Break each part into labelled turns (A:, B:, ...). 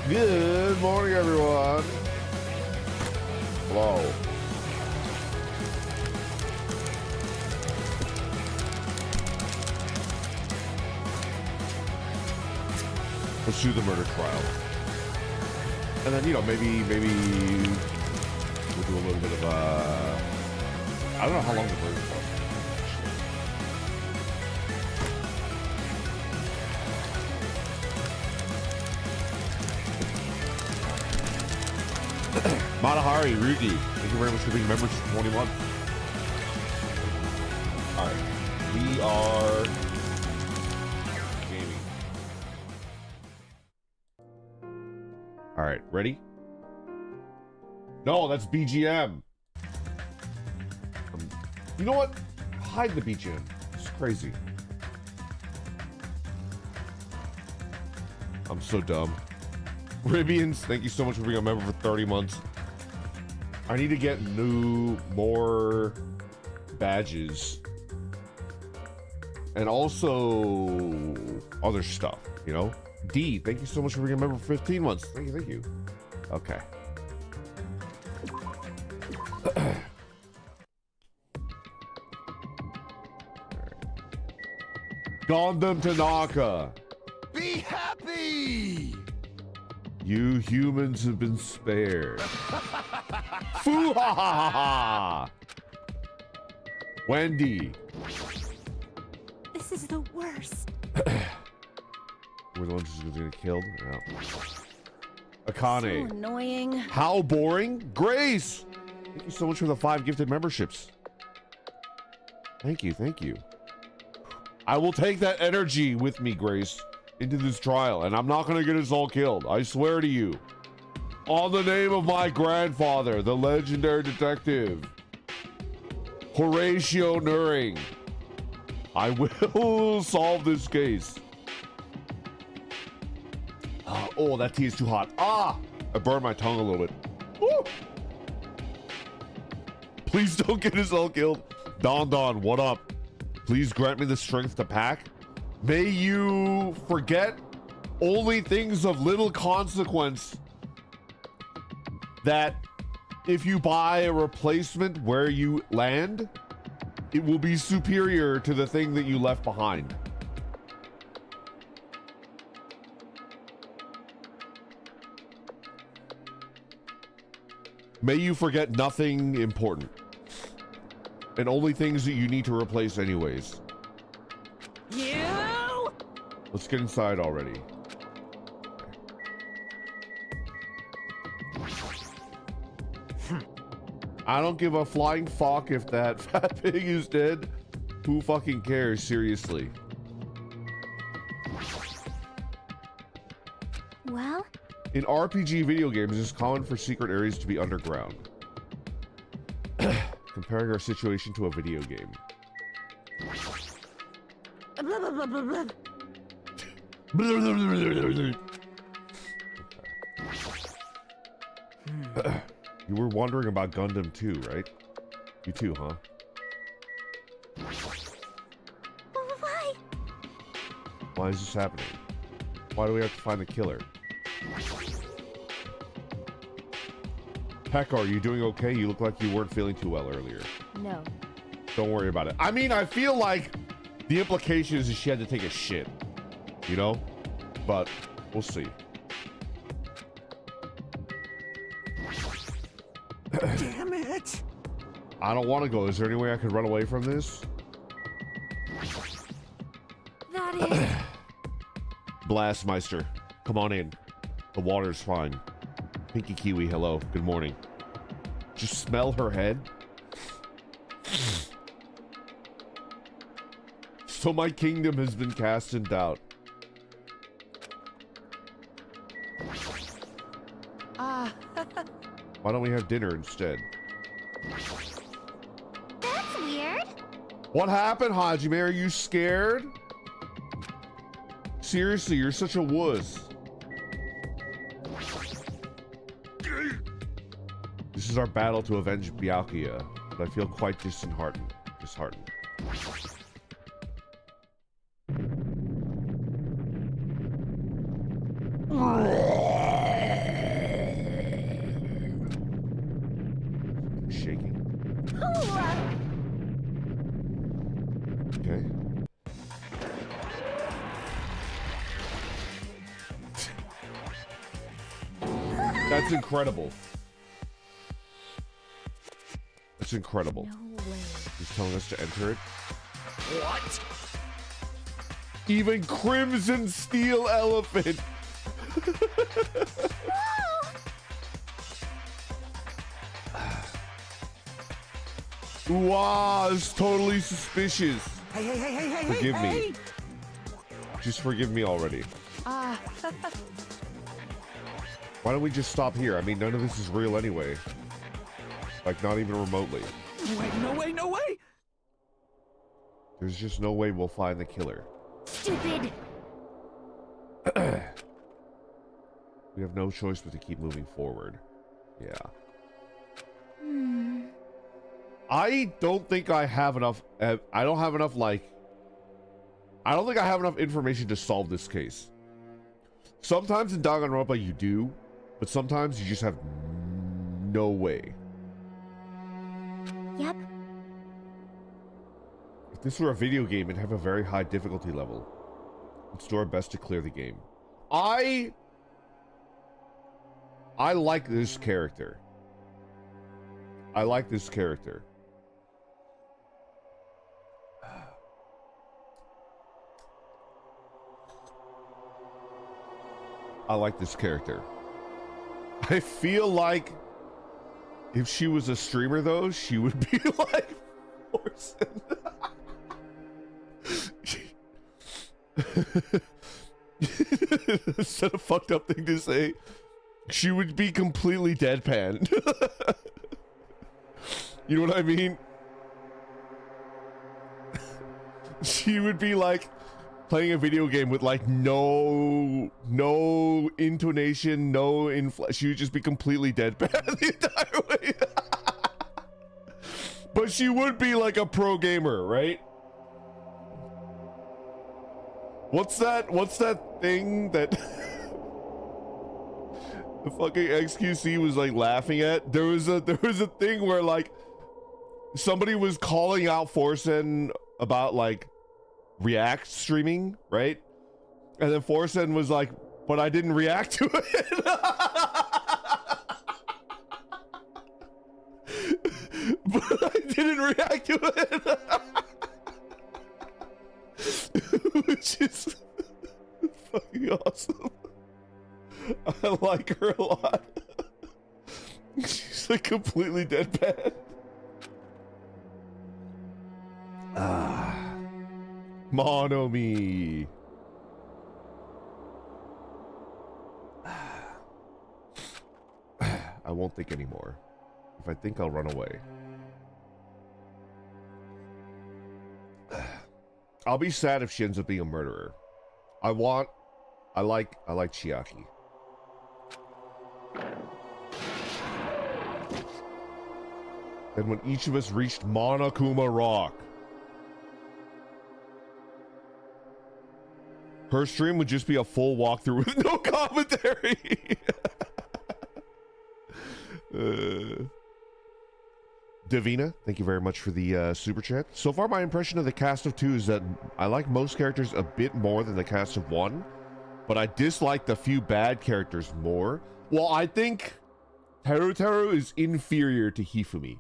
A: Good morning, everyone. Hello. Let's do the murder trial. And then, you know, maybe we'll do a little bit of, I don't know how long the murder trial Matahari, Rugi, thank you very much for being members for 20 months. Alright, we are gaming. Alright, ready? No, that's BGM. You know what? Hide the BGM. It's crazy. I'm so dumb. Ribians, thank you so much for being a member for 30 months. I need to get more badges. And also other stuff, you know? D, thank you so much for being a member for 15 months. Thank you. Okay. Gundam Tanaka.
B: Be happy!
A: You humans have been spared. Foo ha ha ha ha! Wendy.
C: This is the worst.
A: We're the ones who's gonna get killed. No.
C: So
A: Akane.
C: annoying.
A: How boring? Grace! Thank you so much for the 5 gifted memberships. Thank you. I will take that energy with me, Grace, into this trial, and I'm not gonna get us all killed. I swear to you. On the name of my grandfather, the legendary detective, Horatio Nuring, I will solve this case. Oh, that tea is too hot. Ah! I burned my tongue a little bit. Woo! Please don't get us all killed. Don, what up? Please grant me the strength to pack. May you forget only things of little consequence, that if you buy a replacement where you land, it will be superior to the thing that you left behind. May you forget nothing important, and only things that you need to replace anyways.
C: You?
A: Let's get inside already. I don't give a flying fuck if that fat pig is dead. Who fucking cares, seriously?
C: Well?
A: In RPG video games, it's common for secret areas to be underground. Comparing our situation to a video game.
C: Blah, blah, blah, blah, blah.
A: You were wondering about Gundam too, right? You too, huh?
C: Why?
A: Why is this happening? Why do we have to find the killer? Heck, are you doing okay? You look like you weren't feeling too well earlier.
C: No.
A: Don't worry about it. I mean, I feel like the implication is that she had to take a shit, you know? But we'll see.
B: Damn it!
A: I don't want to go. Is there any way I could run away from this?
C: That is...
A: Blastmeister, come on in. The water's fine. Pinky Kiwi, hello. Good morning. Just smell her head. So my kingdom has been cast in doubt. Why don't we have dinner instead?
C: That's weird.
A: What happened, Hajime? Are you scared? Seriously, you're such a wuss. This is our battle to avenge Byakuya, but I feel quite disheartened. That's incredible. That's incredible.
C: No way.
A: He's telling us to enter it.
B: What?
A: Even Crimson Steel Elephant. Wow, it's totally suspicious.
B: Hey,
A: Forgive me. Just forgive me already.
C: Ah.
A: Why don't we just stop here? I mean, none of this is real anyway. Like, not even remotely.
B: Wait, no way, no way!
A: There's just no way we'll find the killer.
C: Stupid.
A: We have no choice but to keep moving forward. Yeah. I don't think I have enough. I don't have enough, like. I don't think I have enough information to solve this case. Sometimes in Danganronpa you do, but sometimes you just have no way.
C: Yep.
A: If this were a video game, it'd have a very high difficulty level. Let's do our best to clear the game. I like this character. I like this character. I like this character. I feel like if she was a streamer, though, she would be like Forsen. Is that a fucked up thing to say? She would be completely deadpan. You know what I mean? She would be like playing a video game with like no intonation, no she would just be completely deadpan the entire way. But she would be like a pro gamer, right? What's that thing that the fucking XQC was like laughing at? There was a thing where like somebody was calling out Forsen about like React streaming, right? And then Forsen was like, but I didn't react to it. But I didn't react to it. Which is fucking awesome. I like her a lot. She's like completely deadpan. Monomi. I won't think anymore. If I think, I'll run away. I'll be sad if she ends up being a murderer. I like Chiaki. And when each of us reached Monokuma Rock, her stream would just be a full walkthrough with no commentary. Davina, thank you very much for the super chat. So far, my impression of the cast of 2 is that I like most characters a bit more than the cast of 1, but I dislike the few bad characters more. Well, I think Teru is inferior to Hifumi.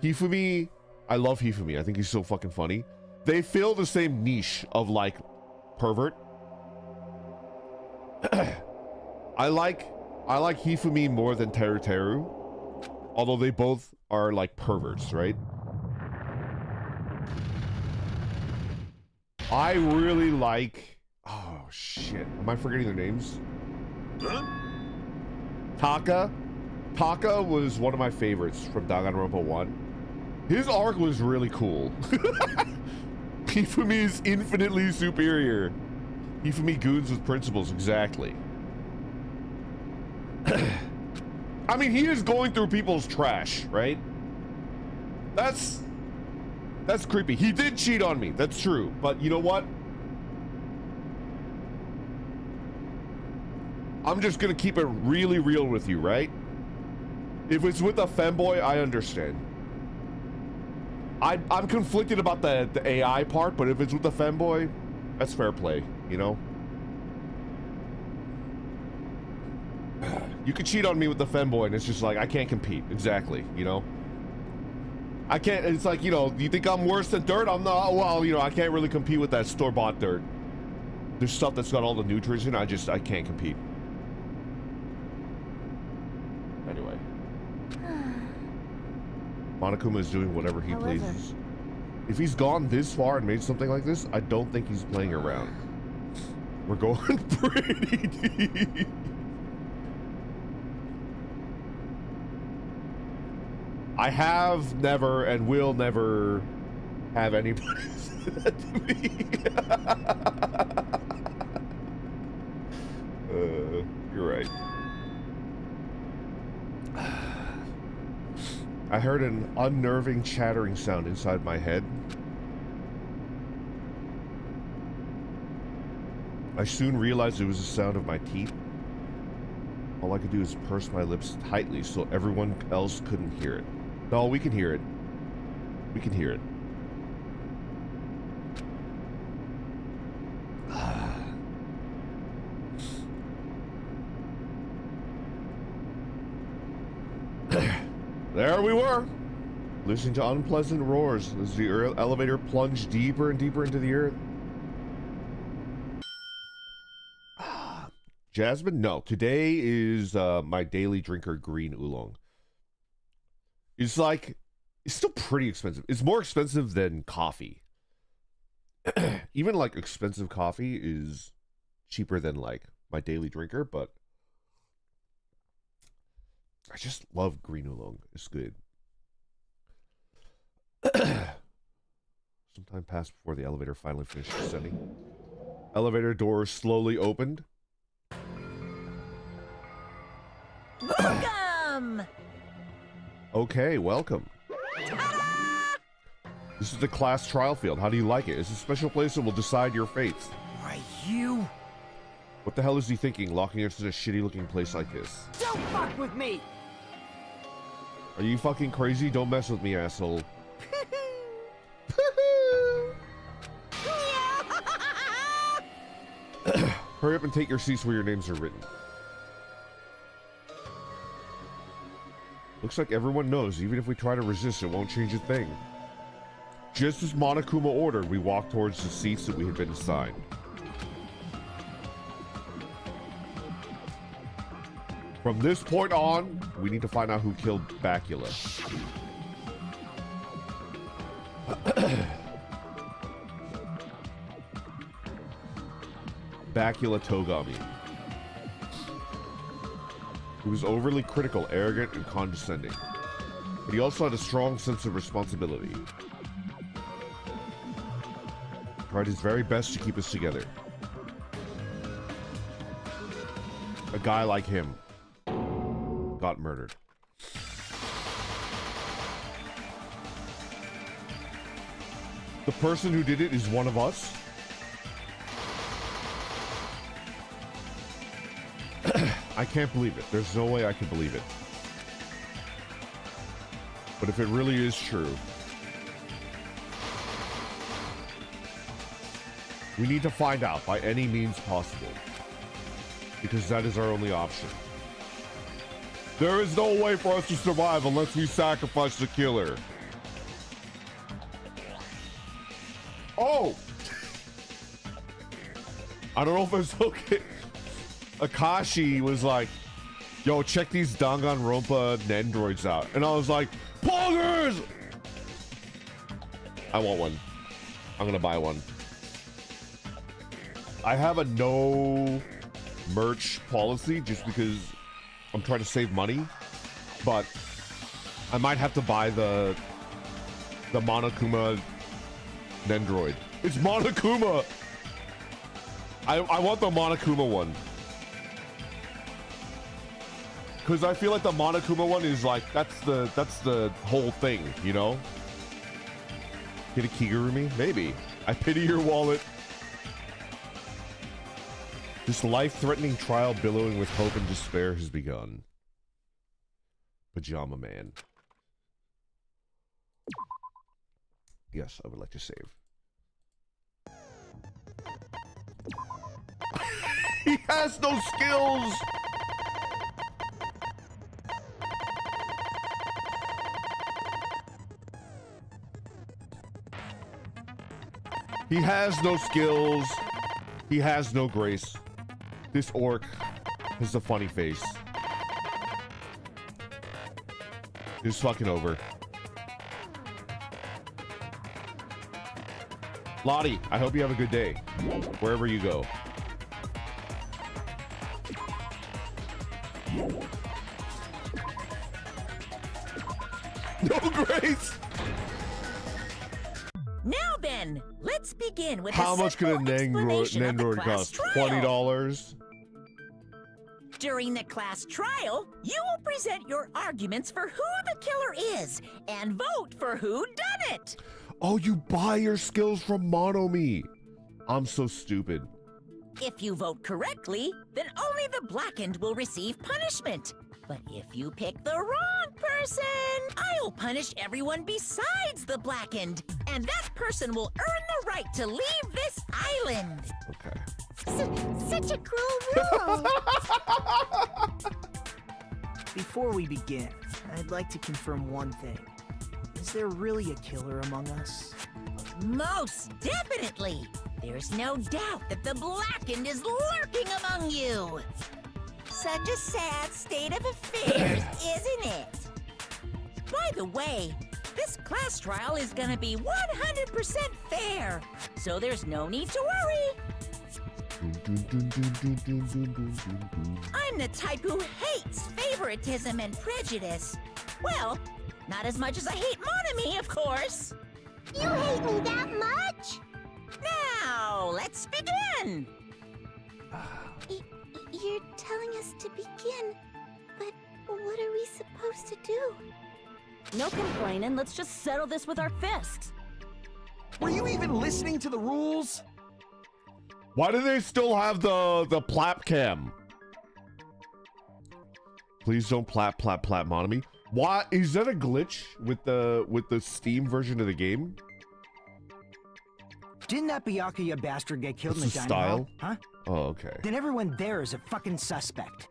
A: Hifumi, I love Hifumi. I think he's so fucking funny. They fill the same niche of like pervert. I like Hifumi more than Teru, although they both are like perverts, right? I really like, oh shit, am I forgetting their names?
B: Huh?
A: Taka was one of my favorites from Danganronpa 1. His arc was really cool. Hifumi is infinitely superior. Hifumi goons with principles, exactly. I mean, he is going through people's trash, right? That's creepy. He did cheat on me, that's true. But you know what? I'm just gonna keep it really real with you, right? If it's with a femboy, I understand. I'm conflicted about the AI part, but if it's with a femboy, that's fair play, you know? You could cheat on me with the femboy, and it's just like, I can't compete. Exactly, you know? I can't, it's like, you know, you think I'm worse than dirt? I'm not, well, you know, I can't really compete with that store-bought dirt. There's stuff that's got all the nutrients in, I can't compete. Anyway. Monokuma is doing whatever he pleases. If he's gone this far and made something like this, I don't think he's playing around. We're going pretty deep. I have never and will never have anybody say that to me. You're right. I heard an unnerving chattering sound inside my head. I soon realized it was the sound of my teeth. All I could do is purse my lips tightly so everyone else couldn't hear it. No, we can hear it. We can hear it. There we were, listening to unpleasant roars as the elevator plunged deeper and deeper into the earth. Jasmine? No, today is my daily drinker green oolong. It's like, it's still pretty expensive. It's more expensive than coffee. Even like expensive coffee is cheaper than like my daily drinker, but I just love green oolong. It's good. Some time passed before the elevator finally finished descending. Elevator doors slowly opened.
C: Welcome!
A: Okay, welcome. This is the class trial field. How do you like it? It's a special place that will decide your fates.
B: Why, you?
A: What the hell is he thinking, locking us in a shitty-looking place like this?
B: Don't fuck with me!
A: Are you fucking crazy? Don't mess with me, asshole. Hurry up and take your seats where your names are written. Looks like everyone knows, even if we try to resist, it won't change a thing. Just as Monokuma ordered, we walked towards the seats that we had been assigned. From this point on, we need to find out who killed Byakuya. Byakuya Togami. He was overly critical, arrogant, and condescending. But he also had a strong sense of responsibility. He tried his very best to keep us together. A guy like him got murdered. The person who did it is one of us. I can't believe it. There's no way I can believe it. But if it really is true, we need to find out by any means possible. Because that is our only option. There is no way for us to survive unless we sacrifice the killer. Oh! I don't know if it's okay. Akashi was like, yo, check these Danganronpa Nendroids out. And I was like, poggers! I want one. I'm gonna buy one. I have a no merch policy just because I'm trying to save money, but I might have to buy the Monokuma Nendroid. It's Monokuma! I want the Monokuma one. Because I feel like the Monokuma one is like, that's the whole thing, you know? Get a Kigurumi? Maybe. I pity your wallet. This life-threatening trial billowing with hope and despair has begun. Pajama Man. Yes, I would like to save. He has no skills! He has no skills. He has no grace. This orc has a funny face. It's fucking over. Lottie, I hope you have a good day, wherever you go. No grace!
D: Now then, let's begin with
A: How
D: a
A: much could a
D: simple explanation of the
A: Nandroid
D: class
A: cost?
D: trial.
A: $20?
D: During the class trial, you will present your arguments for who the killer is and vote for who done it.
A: Oh, you buy your skills from Monomi. I'm so stupid.
D: If you vote correctly, then only the blackened will receive punishment. But if you pick the wrong person, I'll punish everyone besides the blackened, and that person will earn the right to leave this island.
A: Okay.
C: Such a cruel rule.
B: Before we begin, I'd like to confirm one thing. Is there really a killer among us?
D: Most definitely. There's no doubt that the blackened is lurking among you. Such a sad state of affairs, isn't it? By the way, this class trial is gonna be 100% fair, so there's no need to worry. I'm the type who hates favoritism and prejudice. Well, not as much as I hate Monomi, of course.
C: You hate me that much?
D: Now, let's begin.
C: You're telling us to begin, but what are we supposed to do?
E: No complaining, let's just settle this with our fists.
B: Were you even listening to the rules?
A: Why do they still have the plap cam? Please don't plap Monomi. Why is that a glitch with the Steam version of the game?
B: Didn't that Byakuya bastard get killed
A: That's
B: in the
A: the
B: dining
A: style?
B: hall? Huh?
A: Oh, okay.
B: Then everyone there is a fucking suspect.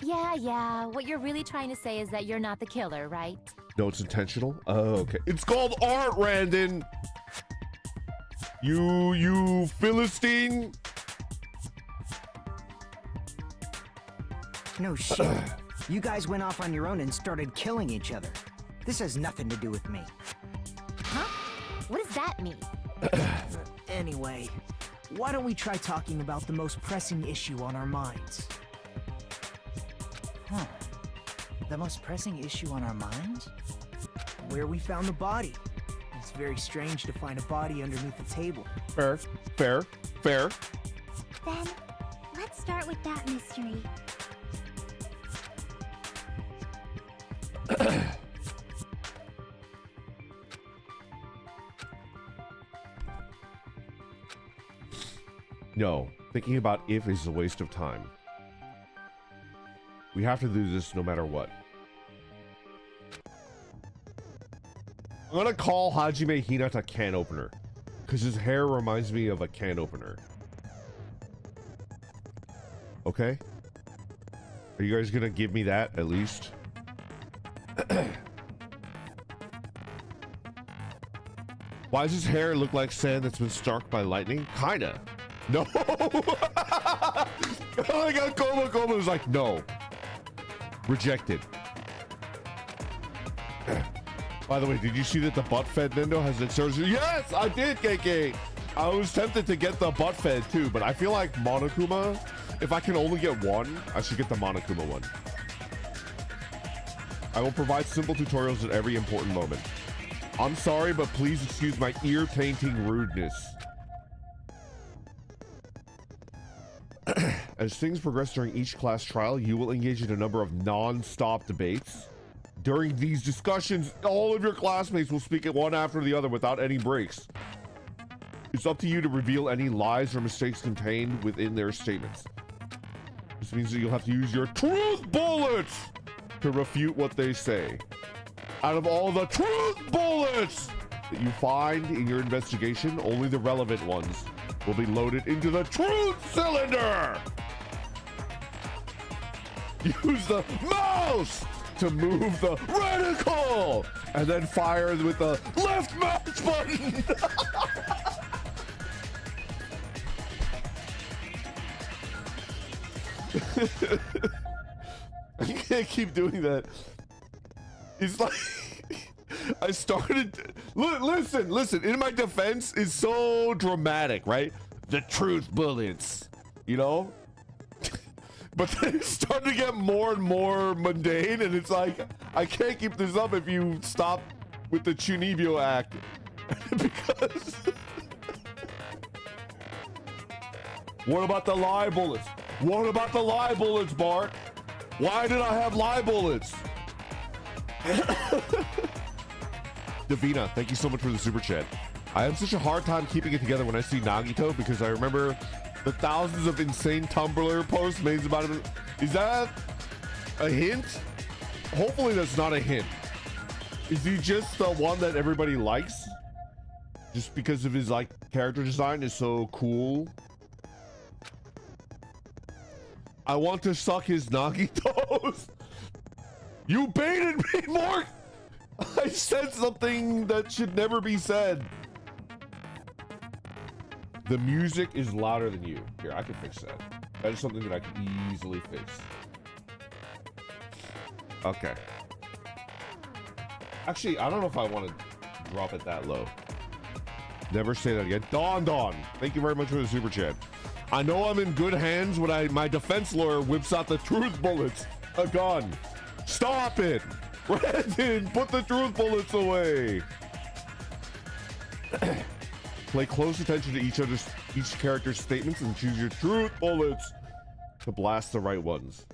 E: Yeah, what you're really trying to say is that you're not the killer, right?
A: No, it's intentional. Oh, okay. It's called art, Randon. You Philistine.
B: No shit. You guys went off on your own and started killing each other. This has nothing to do with me.
E: Huh? What does that mean?
B: Anyway, why don't we try talking about the most pressing issue on our minds? Huh. The most pressing issue on our minds? Where we found the body. It's very strange to find a body underneath the table.
A: Fair.
C: Then, let's start with that mystery.
A: No, thinking about if is a waste of time. We have to do this no matter what. I'm gonna call Hajime Hinata can opener, because his hair reminds me of a can opener. Okay? Are you guys gonna give me that at least? Why does his hair look like sand that's been struck by lightning? Kinda. No! I got Koma was like, no. Rejected. By the way, did you see that the butt fed Nendo has an exertion? Yes, I did, KK. I was tempted to get the butt fed too, but I feel like Monokuma, if I can only get one, I should get the Monokuma one. I will provide simple tutorials at every important moment. I'm sorry, but please excuse my ear-tainting rudeness. As things progress during each class trial, you will engage in a number of non-stop debates. During these discussions, all of your classmates will speak at one after the other without any breaks. It's up to you to reveal any lies or mistakes contained within their statements. This means that you'll have to use your truth bullets to refute what they say. Out of all the truth bullets that you find in your investigation, only the relevant ones will be loaded into the truth cylinder. Use the mouse to move the reticle and then fire with the left mouse button. I can't keep doing that. It's like I started. Listen. In my defense, it's so dramatic, right? The truth bullets, you know. But then it started to get more and more mundane, and it's like I can't keep this up if you stop with the Chunibyo act. Because what about the lie bullets? What about the lie bullets, Bart? Why did I have lie bullets? Davina, thank you so much for the super chat. I have such a hard time keeping it together when I see Nagito because I remember the thousands of insane Tumblr posts made about him. Is that a hint? Hopefully that's not a hint. Is he just the one that everybody likes? Just because of his like character design is so cool? I want to suck his Nagitos. You baited me, Mark. I said something that should never be said. The music is louder than you. Here, I can fix that. That is something that I can easily fix. Okay. Actually, I don't know if I want to drop it that low. Never say that again. Don. Thank you very much for the super chat. I know I'm in good hands when my defense lawyer whips out the truth bullets. A gun. Stop it. Brandon, put the truth bullets away. Pay close attention to each character's statements and choose your truth bullets to blast the right ones.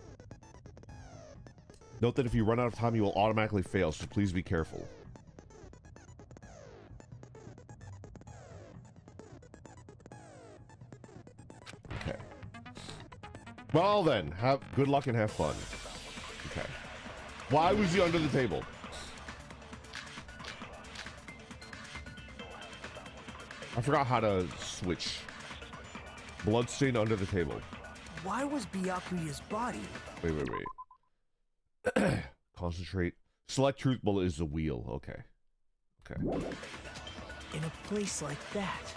A: Note that if you run out of time, you will automatically fail, so please be careful. Okay. Well then, have good luck and have fun. Okay. Why was he under the table? I forgot how to switch. Bloodstain under the table.
B: Why was Byakuya's body?
A: Wait. Concentrate. Select truth bullet is the wheel. Okay.
B: In a place like that.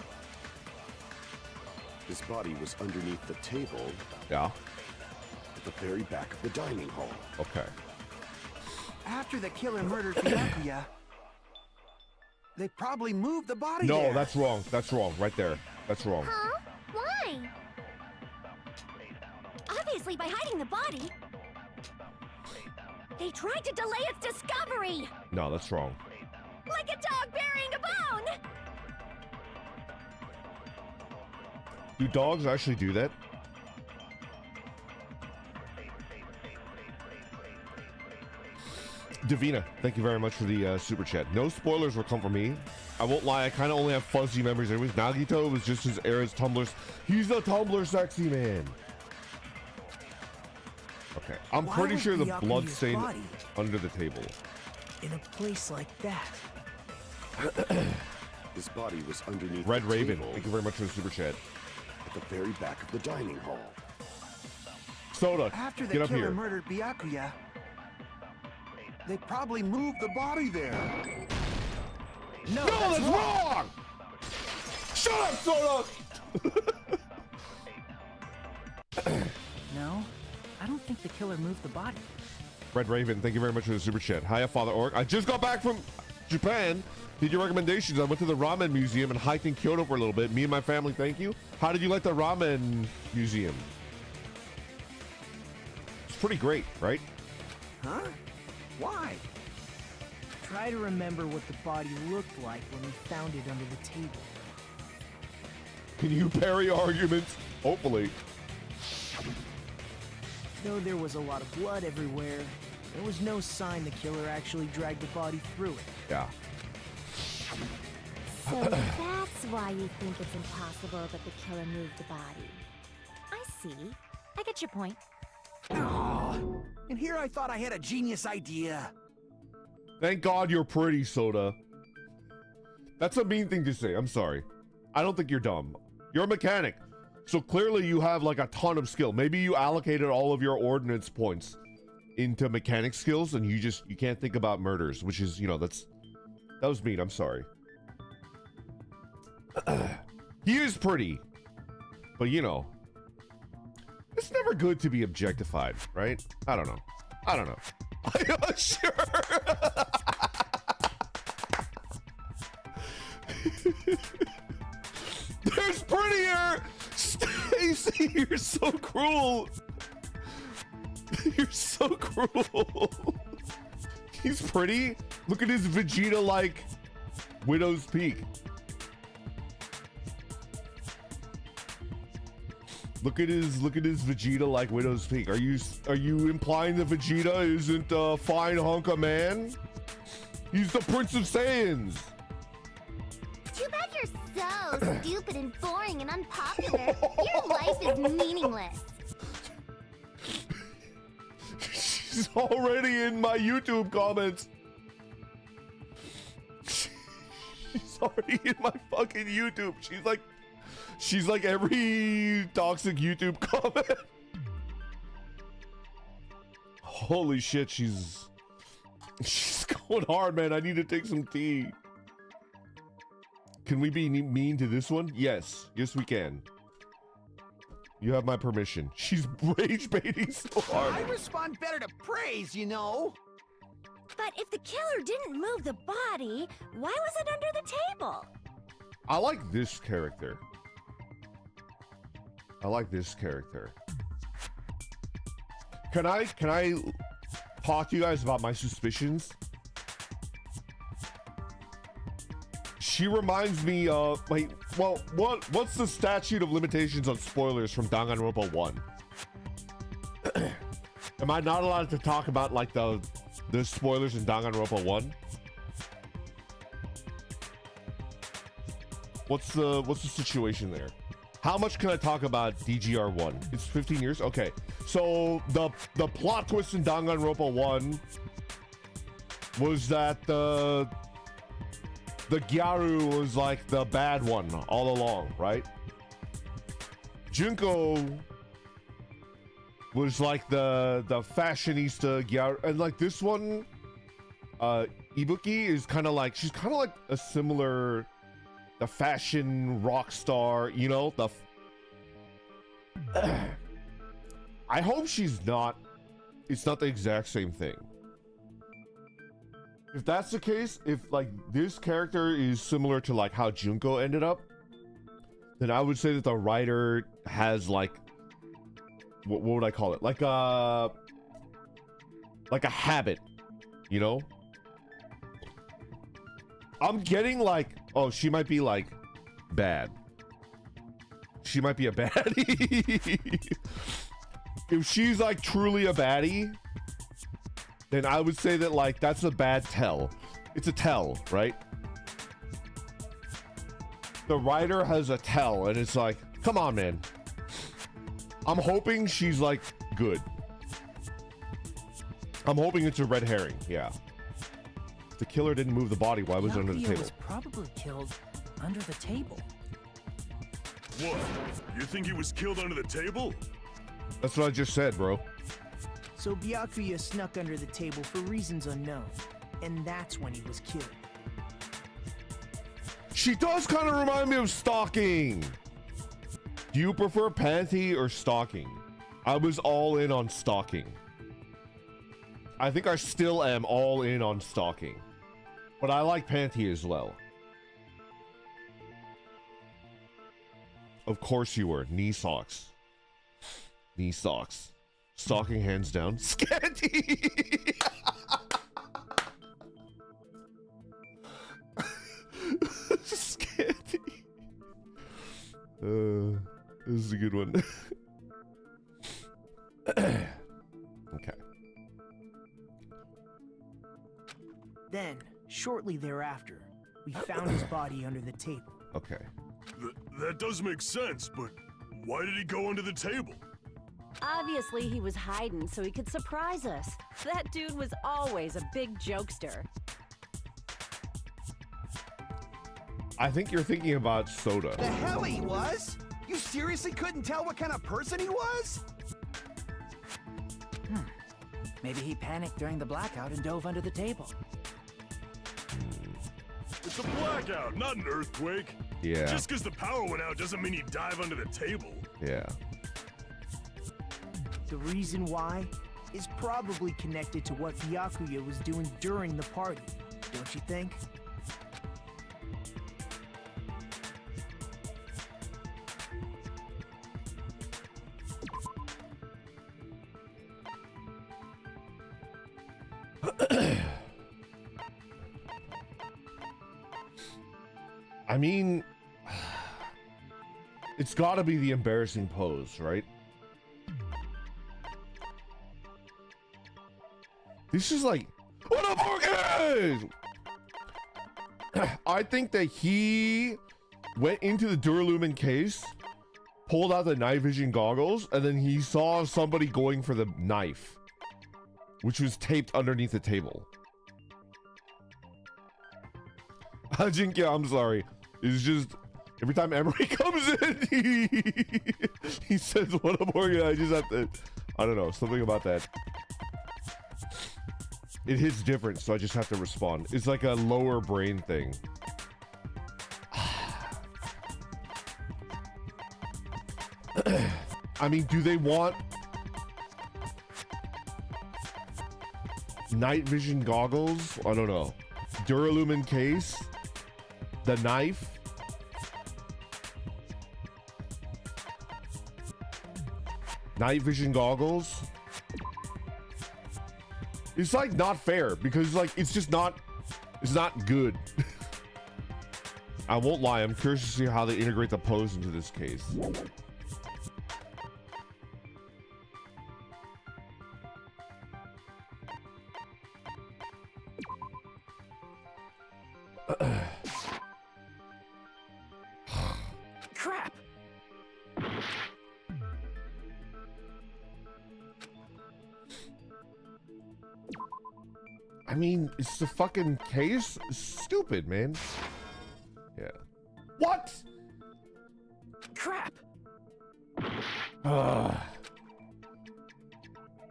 F: His body was underneath the table.
A: Yeah.
F: At the very back of the dining hall.
A: Okay.
B: After the killer murdered Byakuya, they probably moved the body
A: No,
B: there.
A: that's wrong. That's wrong. Right there. That's wrong.
C: Huh? Why?
E: Obviously by hiding the body. They tried to delay its discovery.
A: No, that's wrong.
E: Like a dog burying a bone.
A: Do dogs actually do that? Davina, thank you very much for the super chat. No spoilers will come from me. I won't lie, I kind of only have fuzzy memories anyways. Nagito was just his era's Tumblr's. He's a Tumblr sexy man. Okay, I'm
B: Why
A: pretty
B: was
A: sure the
B: Byakuya's
A: blood stain
B: body
A: under the table.
B: in a place like that?
F: His body was underneath
A: Red
F: the
A: Raven,
F: table
A: thank you very much for the super chat.
F: at the very back of the dining hall.
A: Soda,
B: After the
A: get up
B: killer
A: here.
B: murdered Byakuya, they probably moved the body there. No,
A: No, that's wrong! Shut up, Soda!
B: No, I don't think the killer moved the body.
A: Red Raven, thank you very much for the super chat. Hiya, Father Orc. I just got back from Japan. Did your recommendations? I went to the ramen museum and hiked in Kyoto for a little bit. Me and my family, thank you. How did you like the ramen museum? It's pretty great, right?
B: Huh? Why? Try to remember what the body looked like when we found it under the table.
A: Can you parry arguments? Hopefully.
B: Though there was a lot of blood everywhere, there was no sign the killer actually dragged the body through it.
A: Yeah.
E: So that's why you think it's impossible that the killer moved the body. I see. I get your point.
B: Oh, and here I thought I had a genius idea.
A: Thank God you're pretty, Soda. That's a mean thing to say. I'm sorry. I don't think you're dumb. You're a mechanic. So clearly you have like a ton of skill. Maybe you allocated all of your ordnance points into mechanic skills and you can't think about murders, which is, that was mean. I'm sorry. He is pretty, but It's never good to be objectified, right? I don't know. Sure. There's prettier. Stacy, you're so cruel. You're so cruel. He's pretty. Look at his Vegeta-like Widow's Peak. Look at his Vegeta-like Widow's Peak. Are you implying that Vegeta isn't a fine hunk of man? He's the Prince of Saiyans.
C: Too bad you're so stupid and boring and unpopular. Your life is meaningless.
A: She's already in my YouTube comments. She's already in my fucking YouTube. She's like every toxic YouTube comment. Holy shit, she's going hard, man. I need to take some tea. Can we be mean to this one? Yes we can. You have my permission. She's rage baiting so hard.
G: I respond better to praise, you know.
E: But if the killer didn't move the body, why was it under the table?
A: I like this character. Can I talk to you guys about my suspicions? She reminds me of what's the statute of limitations on spoilers from Danganronpa 1? Am I not allowed to talk about like the spoilers in Danganronpa 1? What's the situation there? How much can I talk about DGR 1? It's 15 years? Okay. So the plot twist in Danganronpa 1 was that the Gyaru was like the bad one all along, right? Junko was like the fashionista Gyaru, and like this one, Ibuki is kind of like, she's kind of like a similar, the fashion rock star, you know, I hope she's not, it's not the exact same thing. If that's the case, if like this character is similar to like how Junko ended up, then I would say that the writer has like, what would I call it? Like a habit, you know? I'm getting like, oh, she might be like bad. She might be a baddie. If she's like truly a baddie, then I would say that like that's a bad tell. It's a tell, right? The writer has a tell, and it's like, come on, man. I'm hoping she's like good. I'm hoping it's a red herring. Yeah. The killer didn't move the body. Why was it under the
B: Byakuya
A: table?
B: was probably killed under the table.
H: What? You think he was killed under the table?
A: That's what I just said, bro.
B: So Byakuya snuck under the table for reasons unknown, and that's when he was killed.
A: She does kind of remind me of stalking. Do you prefer panty or stalking? I was all in on stalking. I think I still am all in on stalking. But I like panty as well. Of course you were. Knee socks. Knee socks. Stalking hands down. Scanty! Scanty. This is a good one. Okay.
B: Then, shortly thereafter, we found his body under the table.
A: Okay.
H: That does make sense, but why did he go under the table?
E: Obviously, he was hiding so he could surprise us. That dude was always a big jokester.
A: I think you're thinking about Soda.
G: The hell he was? You seriously couldn't tell what kind of person he was?
B: Maybe he panicked during the blackout and dove under the table.
H: It's a blackout, not an earthquake.
A: Yeah.
H: Just because the power went out doesn't mean you dive under the table.
A: Yeah.
B: The reason why is probably connected to what Byakuya was doing during the party, don't you think?
A: I mean, it's gotta be the embarrassing pose, right? This is like, what up, Orcas? I think that he went into the Duralumin case, pulled out the night vision goggles, and then he saw somebody going for the knife, which was taped underneath the table. Jinkia, I'm sorry. It's just every time Emery comes in, he says, "What up, Morgan?" I just have to, I don't know, something about that. It hits different, so I just have to respond. It's like a lower brain thing. I mean, do they want night vision goggles? I don't know. Duralumin case, the knife, night vision goggles. It's like not fair because like it's just not, it's not good. I won't lie, I'm curious to see how they integrate the pose into this case.
B: Crap!
A: I mean, it's the fucking case. It's stupid, man. Yeah. What?
B: Crap!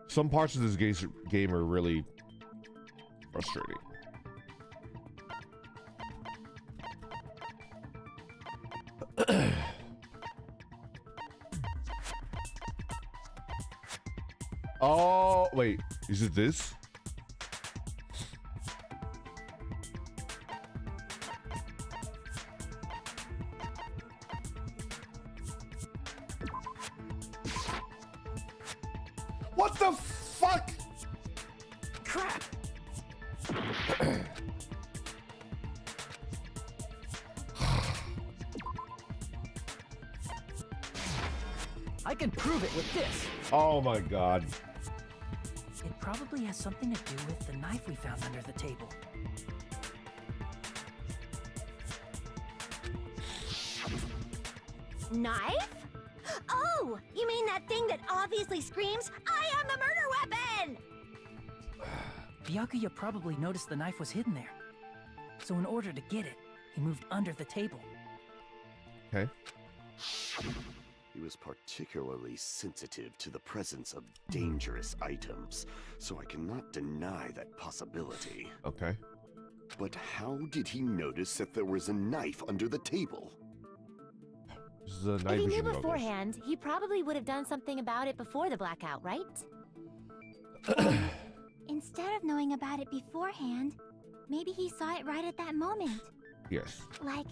A: Some parts of this game are really frustrating. Oh, wait. Is it this? What the fuck?
B: Crap! I can prove it with this.
A: Oh my god.
B: It probably has something to do with the knife we found under the table.
C: Knife? Oh, you mean that thing that obviously screams, "I am the murder weapon"?
B: Byakuya probably noticed the knife was hidden there. So in order to get it, he moved under the table.
A: Okay.
F: He was particularly sensitive to the presence of dangerous items, so I cannot deny that possibility.
A: Okay.
F: But how did he notice that there was a knife under the table?
A: This is a
E: If
A: night
E: he knew
A: vision goggles.
E: beforehand, he probably would have done something about it before the blackout, right?
C: Instead of knowing about it beforehand, maybe he saw it right at that moment.
A: Yes.
C: Like,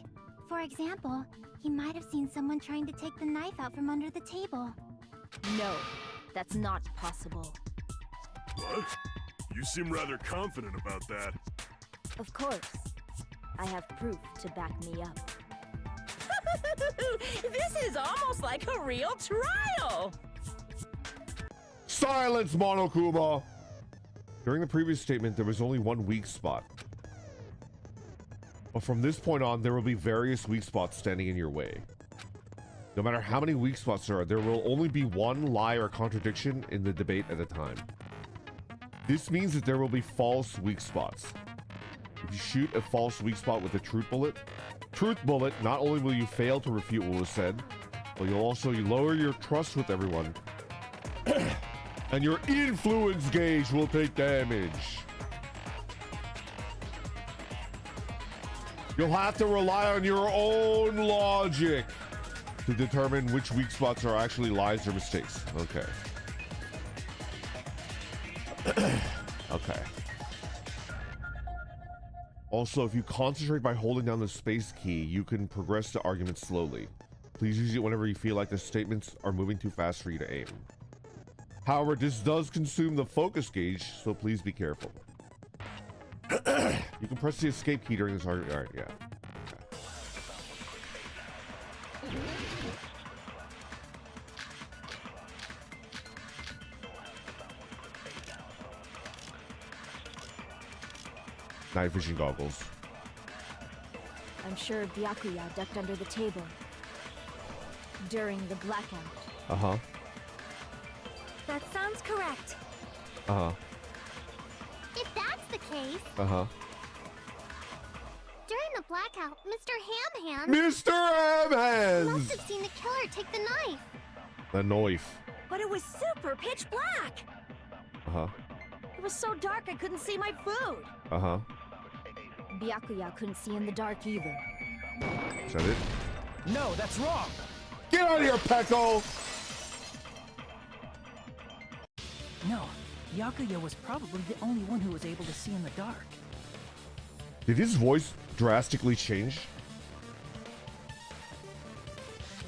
C: for example, he might have seen someone trying to take the knife out from under the table.
E: No, that's not possible.
H: What? You seem rather confident about that.
E: Of course. I have proof to back me up.
D: This is almost like a real trial.
A: Silence, Monokuma! During the previous statement, there was only one weak spot. But from this point on, there will be various weak spots standing in your way. No matter how many weak spots there will only be one lie or contradiction in the debate at a time. This means that there will be false weak spots. If you shoot a false weak spot with a truth bullet, not only will you fail to refute what was said, but you'll also lower your trust with everyone. And your influence gauge will take damage. You'll have to rely on your own logic to determine which weak spots are actually lies or mistakes. Okay. Okay. Also, if you concentrate by holding down the space key, you can progress the argument slowly. Please use it whenever you feel like the statements are moving too fast for you to aim. However, this does consume the focus gauge, so please be careful. You can press the escape key during this argument. Alright, yeah. Night vision goggles.
E: I'm sure Byakuya ducked under the table during the blackout.
A: Uh-huh.
E: That sounds correct.
A: Uh-huh.
C: If that's the case,
A: Uh-huh.
C: during the blackout, Mr. Ham
A: Mr. Hamhands!
C: must have seen the killer take the knife.
A: The knife.
D: But it was super pitch black.
A: Uh-huh.
E: It was so dark I couldn't see my food.
A: Uh-huh.
E: Byakuya couldn't see in the dark either.
A: Is that it?
G: No, that's wrong.
A: Get out of here, Pecco!
B: No, Byakuya was probably the only one who was able to see in the dark.
A: Did his voice drastically change?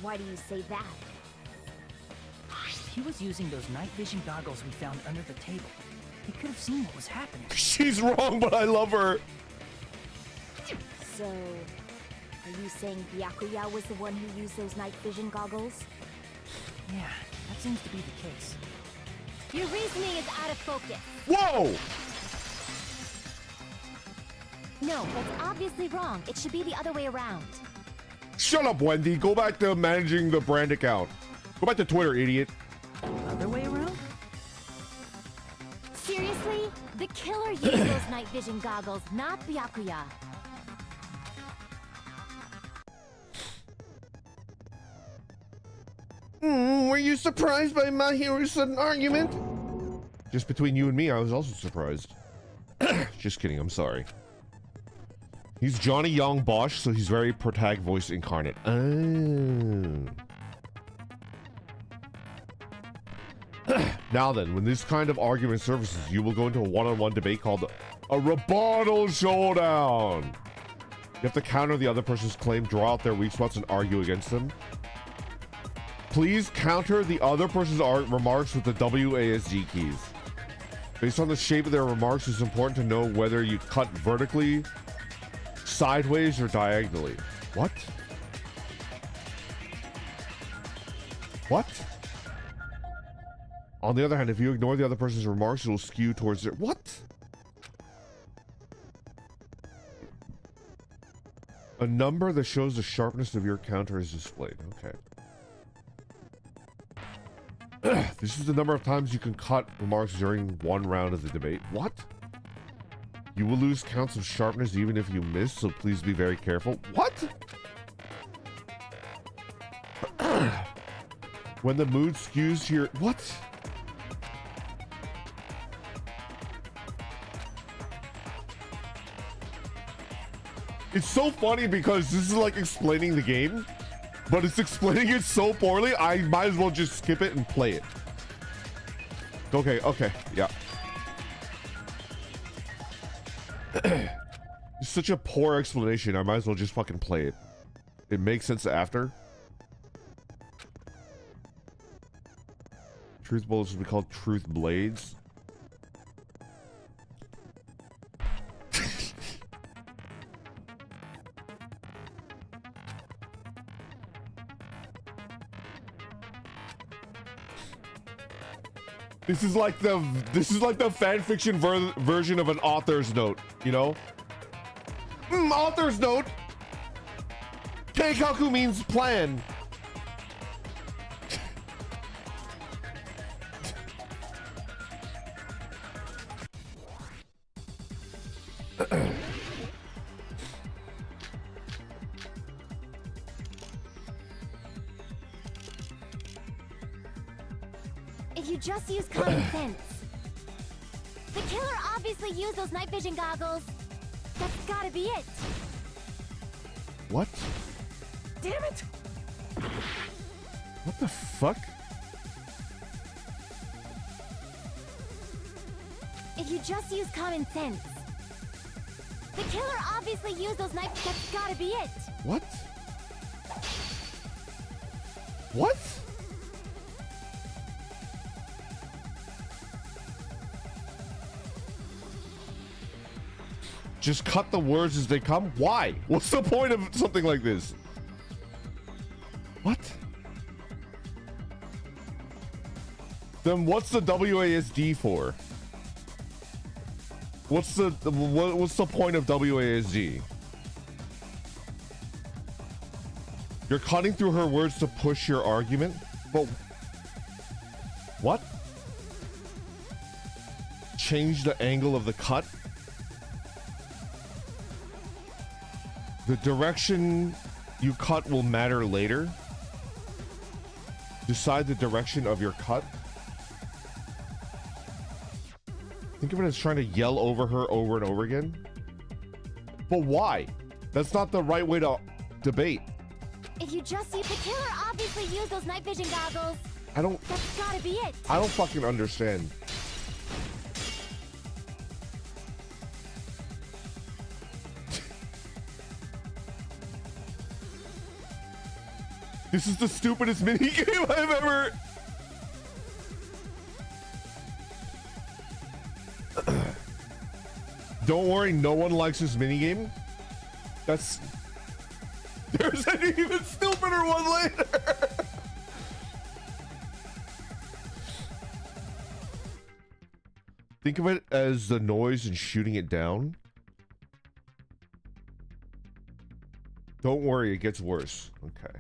E: Why do you say that?
B: He was using those night vision goggles we found under the table. He could have seen what was happening.
A: She's wrong, but I love her.
E: So, are you saying Byakuya was the one who used those night vision goggles?
B: Yeah, that seems to be the case.
E: Your reasoning is out of focus.
A: Whoa!
E: No, that's obviously wrong. It should be the other way around.
A: Shut up, Wendy. Go back to managing the brand account. Go back to Twitter, idiot.
B: Other way around?
E: Seriously? The killer used those night vision goggles, not Byakuya.
A: Were you surprised by my hero's sudden argument? Just between you and me, I was also surprised. Just kidding, I'm sorry. He's Johnny Young Bosch, so he's very protag voice incarnate. Oh. Now then, when this kind of argument surfaces, you will go into a one-on-one debate called a rebuttal showdown. You have to counter the other person's claim, draw out their weak spots, and argue against them. Please counter the other person's remarks with the WASD keys. Based on the shape of their remarks, it's important to know whether you cut vertically, sideways, or diagonally. What? What? On the other hand, if you ignore the other person's remarks, it will skew towards their... What? A number that shows the sharpness of your counter is displayed. Okay. This is the number of times you can cut remarks during one round of the debate. What? You will lose counts of sharpness even if you miss, so please be very careful. What? When the mood skews to your... What? It's so funny because this is like explaining the game, but it's explaining it so poorly, I might as well just skip it and play it. Okay, okay, yeah. It's such a poor explanation, I might as well just fucking play it. It makes sense after. Truth bullets would be called truth blades. This is like the fan fiction version of an author's note, you know? Author's note. Keikaku means plan.
E: If you just use common sense. The killer obviously used those night vision goggles. That's gotta be it.
A: What?
B: Damn it!
A: What the fuck?
E: If you just use common sense. The killer obviously used those knives. That's gotta be it.
A: What? What? Just cut the words as they come? Why? What's the point of something like this? What? Then what's the WASD for? What's the point of WASD? You're cutting through her words to push your argument? But what? Change the angle of the cut? The direction you cut will matter later. Decide the direction of your cut. Think of it as trying to yell over her over and over again. But why? That's not the right way to debate.
E: If you just use the killer obviously used those night vision goggles.
A: That's
E: gotta be it.
A: I don't fucking understand. This is the stupidest minigame I've ever... Don't worry, no one likes this minigame. There's an even stupider one later. Think of it as the noise and shooting it down. Don't worry, it gets worse. Okay.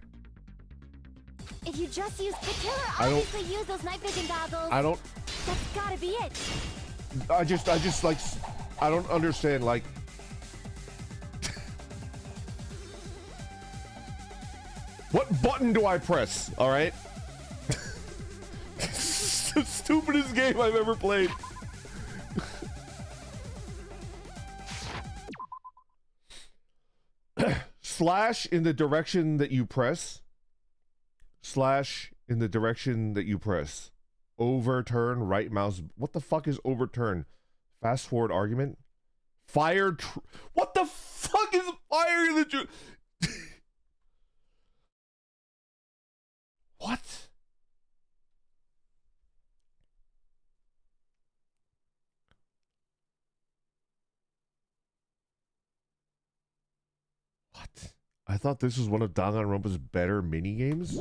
E: If you just use the killer obviously used those night vision goggles. That's gotta be it.
A: I just like, I don't understand, like. What button do I press? All right. This is the stupidest game I've ever played. Slash in the direction that you press. Slash in the direction that you press. Overturn right mouse. What the fuck is overturn? Fast forward argument. Fire. What the fuck is fire in the? What? What? I thought this was one of Danganronpa's better minigames.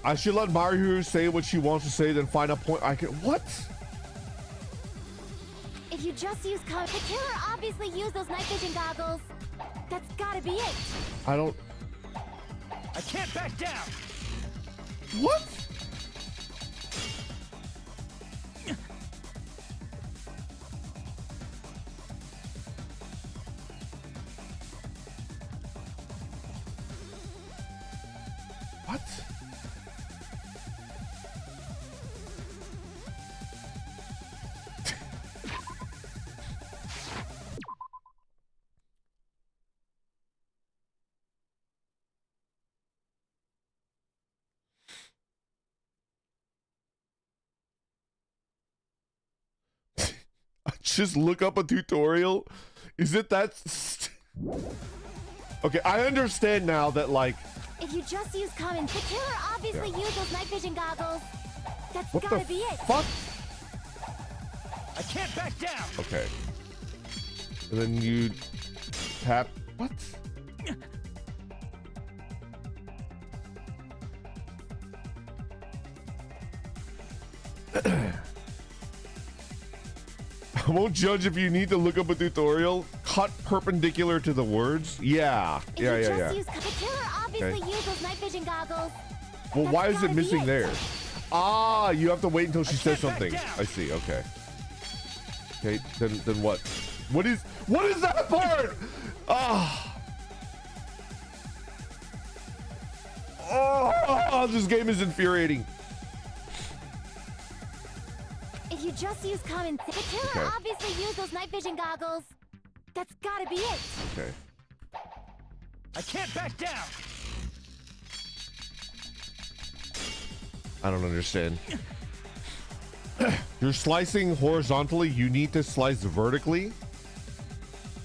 A: I should let Maru say what she wants to say, then find a point. I can. What?
E: If you just use the killer obviously used those night vision goggles. That's gotta be it.
A: I don't.
G: I can't back down.
A: What? What? Just look up a tutorial? Is it that? Okay, I understand now that, like.
E: If you just use common, the killer obviously used those night vision goggles. That's
A: What
E: gotta
A: the
E: be it.
A: fuck?
G: I can't back down.
A: Okay. And then you tap. What? I won't judge if you need to look up a tutorial. Cut perpendicular to the words. Yeah. Yeah.
E: Use, the killer obviously used those night vision goggles.
A: Well,
E: That's
A: why is it
E: gotta be
A: missing there? Ah, you have to wait until she says something. I see. Okay. Okay. Then what? What is that part? Ah. Oh, this game is infuriating.
E: If you just use common, the killer obviously used those night vision goggles. That's gotta be it.
A: Okay.
G: I can't back down.
A: I don't understand. You're slicing horizontally. You need to slice vertically.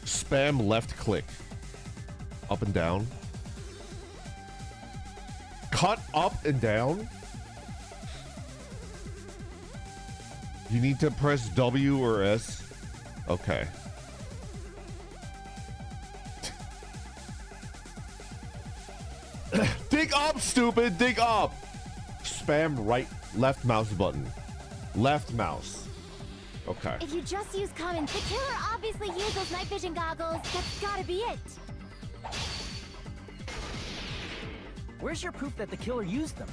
A: Spam left click. Up and down. Cut up and down. You need to press W or S. Okay. Dig up, stupid. Dig up. Spam left mouse button. Left mouse. Okay.
E: If you just use common, the killer obviously used those night vision goggles. That's gotta be it.
B: Where's your proof that the killer used them?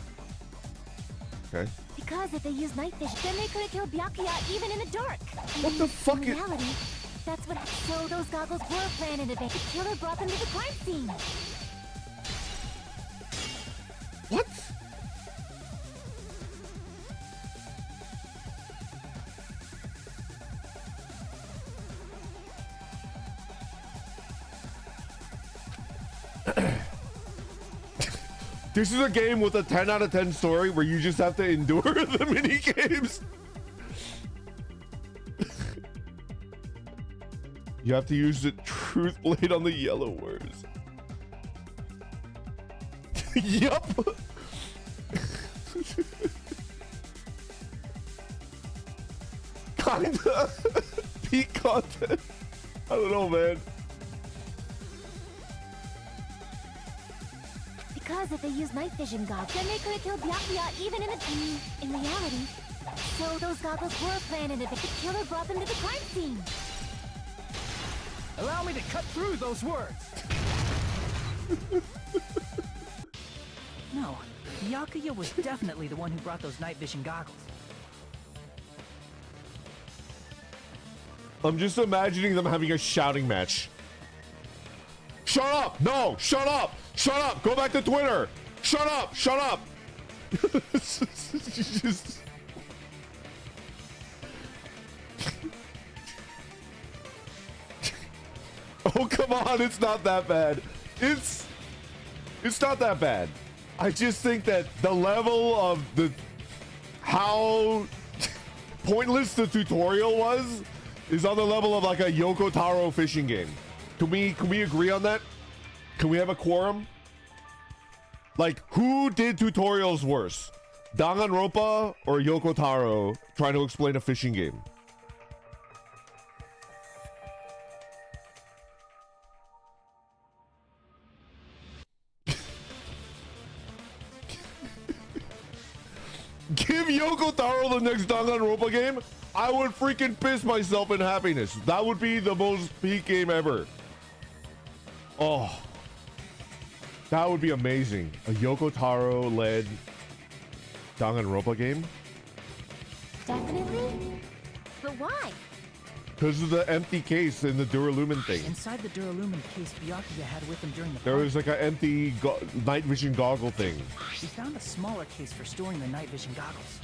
A: Okay.
E: Because if they used night vision, then they could have killed Byakuya even in the dark.
A: What the fuck
E: In
A: is...
E: reality, that's what. So those goggles were planned in advance. The killer brought them to the crime scene.
A: What? This is a game with a 10 out of 10 story where you just have to endure the mini games. You have to use the truth blade on the yellow words. Yup. Kinda. Peak content. I don't know, man.
E: Because if they used night vision goggles, then they could have killed Byakuya even in reality. So those goggles were planned in advance. The killer brought them to the crime scene.
B: Allow me to cut through those words. No, Byakuya was definitely the one who brought those night vision goggles.
A: I'm just imagining them having a shouting match. Shut up! No! Shut up! Shut up! Go back to Twitter! Shut up! Shut up! Just... Oh, come on! It's not that bad. It's not that bad. I just think that the level of how pointless the tutorial was is on the level of like a Yoko Taro fishing game. Can we agree on that? Can we have a quorum? Like, who did tutorials worse? Danganronpa or Yoko Taro trying to explain a fishing game? Give Yoko Taro the next Danganronpa game? I would freaking piss myself in happiness. That would be the most peak game ever. Oh, that would be amazing. A Yoko Taro led Danganronpa game?
E: Definitely? But why?
A: Because of the empty case in the Duralumin thing.
B: Inside the Duralumin case Byakuya had with him during the
A: There was like an empty night vision goggle thing.
B: We found a smaller case for storing the night vision goggles.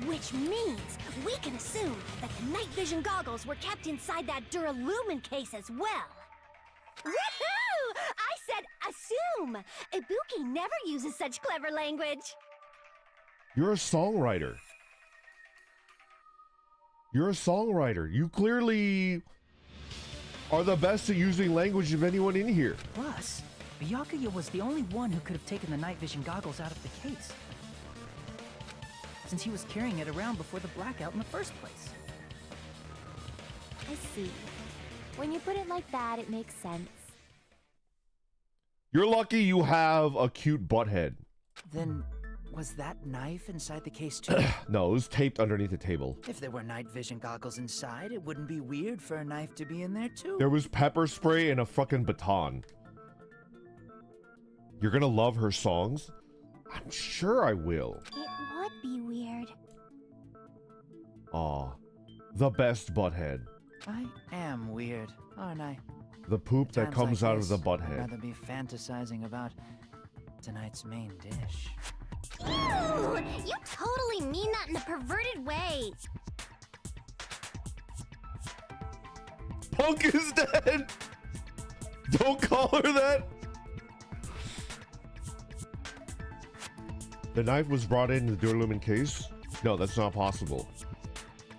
E: Which means we can assume that the night vision goggles were kept inside that Duralumin case as well. Woohoo! I said assume! Ibuki never uses such clever language.
A: You're a songwriter. You're a songwriter. You clearly are the best at using language of anyone in here.
B: Plus, Byakuya was the only one who could have taken the night vision goggles out of the case, since he was carrying it around before the blackout in the first place.
E: I see. When you put it like that, it makes sense.
A: You're lucky you have a cute butthead.
B: Then, was that knife inside the case too?
A: No, it was taped underneath the table.
B: If there were night vision goggles inside, it wouldn't be weird for a knife to be in there too.
A: There was pepper spray and a fucking baton. You're gonna love her songs? I'm sure I will.
E: It would be weird.
A: Aw, the best butthead.
B: I am weird, aren't I?
A: The poop that
B: Times
A: comes
B: like
A: out of
B: this,
A: the
B: I'd
A: butthead.
B: rather be fantasizing about tonight's main dish.
C: Ew! You totally mean that in a perverted way.
A: Punk is dead! Don't call her that! The knife was brought in the duralumin case? No, that's not possible.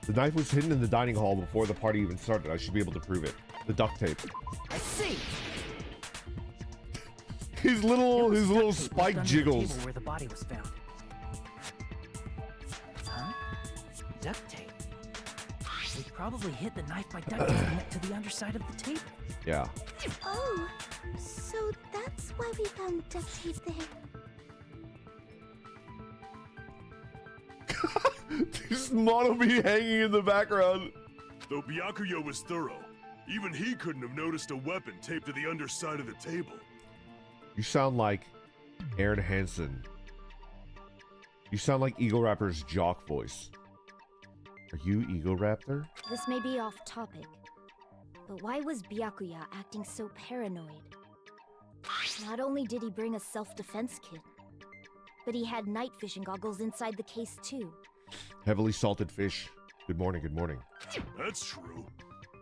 A: The knife was hidden in the dining hall before the party even started. I should be able to prove it. The duct tape.
B: I see.
A: His little spike jiggles.
B: Where the body was found. Huh? Duct tape. They probably hid the knife by duct taping it to the underside of the table.
A: Yeah.
E: Oh, so that's why we found the duct tape there.
A: There's Monobi hanging in the background.
H: Though Byakuya was thorough, even he couldn't have noticed a weapon taped to the underside of the table.
A: You sound like Aaron Hansen. You sound like Eagle Raptor's jock voice. Are you Eagle Raptor?
E: This may be off topic, but why was Byakuya acting so paranoid? Not only did he bring a self-defense kit, but he had night vision goggles inside the case too.
A: Heavily salted fish. Good morning, good morning.
H: That's true.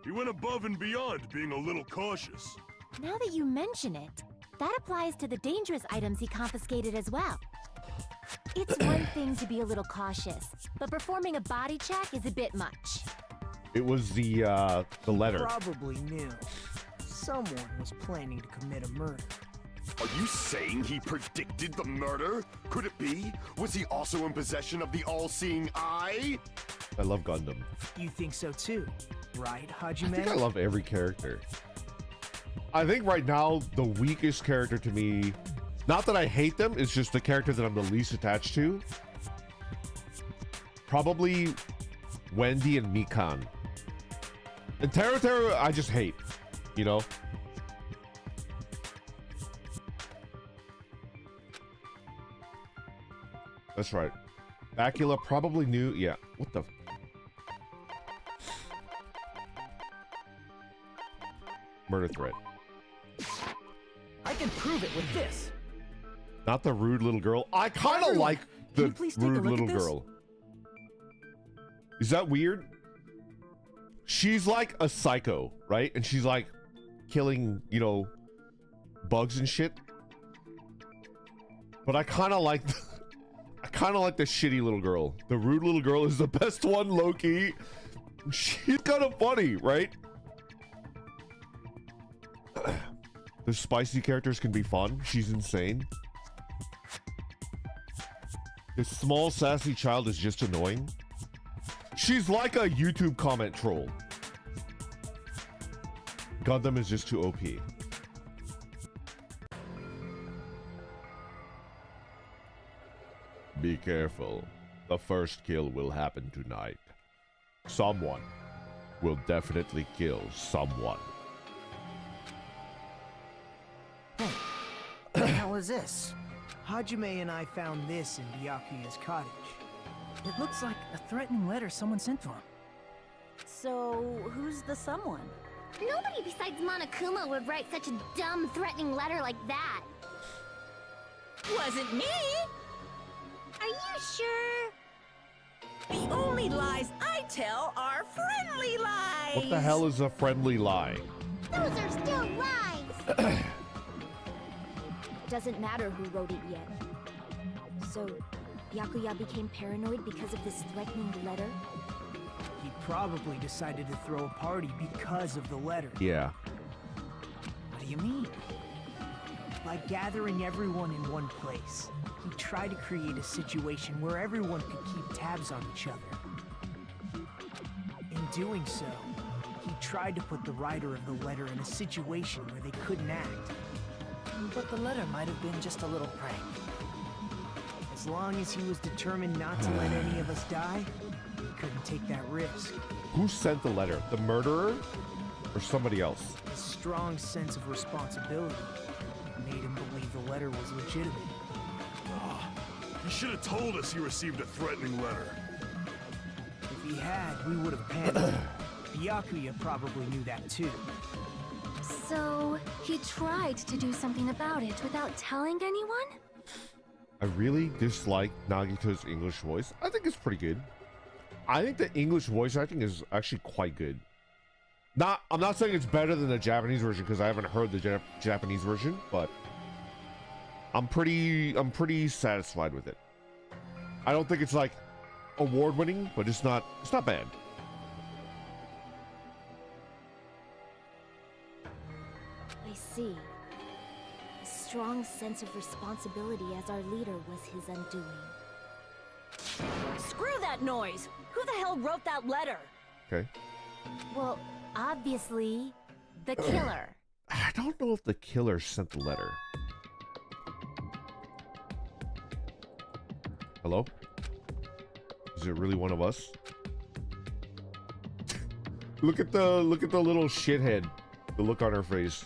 H: He went above and beyond being a little cautious.
E: Now that you mention it, that applies to the dangerous items he confiscated as well. It's one thing to be a little cautious, but performing a body check is a bit much.
A: It was the letter.
B: Probably knew. Someone was planning to commit a murder.
F: Are you saying he predicted the murder? Could it be? Was he also in possession of the all-seeing eye?
A: I love Gundam.
B: You think so too, right, Hajime?
A: I think I love every character. I think right now the weakest character to me, not that I hate them, it's just the character that I'm the least attached to. Probably Wendy and Mikan. And Teru I just hate, you know? That's right. Bacula probably knew. Yeah. What the? Murder threat.
B: I can prove it with this.
A: Not the rude little girl. I kind of like the rude little
B: this?
A: girl. Is that weird? She's like a psycho, right? And she's like killing, you know, bugs and shit. But I kind of like. I kind of like the shitty little girl. The rude little girl is the best one, low-key. She's kind of funny, right? The spicy characters can be fun. She's insane. This small, sassy child is just annoying. She's like a YouTube comment troll. Gundam is just too OP. Be careful. The first kill will happen tonight. Someone will definitely kill someone.
B: Hey, what the hell is this? Hajime and I found this in Byakuya's cottage. It looks like a threatening letter someone sent to him.
E: So, who's the someone?
C: Nobody besides Monokuma would write such a dumb, threatening letter like that.
D: Wasn't me!
E: Are you sure?
D: The only lies I tell are friendly lies!
A: What the hell is a friendly lie?
C: Those are still lies.
E: It doesn't matter who wrote it yet. So, Byakuya became paranoid because of this threatening letter?
B: He probably decided to throw a party because of the letter.
A: Yeah.
B: What do you mean? By gathering everyone in one place, he tried to create a situation where everyone could keep tabs on each other. In doing so, he tried to put the writer of the letter in a situation where they couldn't act. But the letter might have been just a little prank. As long as he was determined not to let any of us die, he couldn't take that risk.
A: Who sent the letter? The murderer? Or somebody else?
B: His strong sense of responsibility made him believe the letter was legitimate.
H: He should have told us he received a threatening letter.
B: If he had, we would have panicked. Byakuya probably knew that too.
E: So, he tried to do something about it without telling anyone?
A: I really dislike Nagito's English voice. I think it's pretty good. I think the English voice acting is actually quite good. I'm not saying it's better than the Japanese version because I haven't heard the Japanese version, but I'm pretty satisfied with it. I don't think it's like award-winning, but it's not bad.
E: I see. A strong sense of responsibility as our leader was his undoing.
I: Screw that noise! Who the hell wrote that letter?
A: Okay.
E: Well, obviously, the killer.
A: I don't know if the killer sent the letter. Hello? Is it really one of us? Look at the little shithead. The look on her face.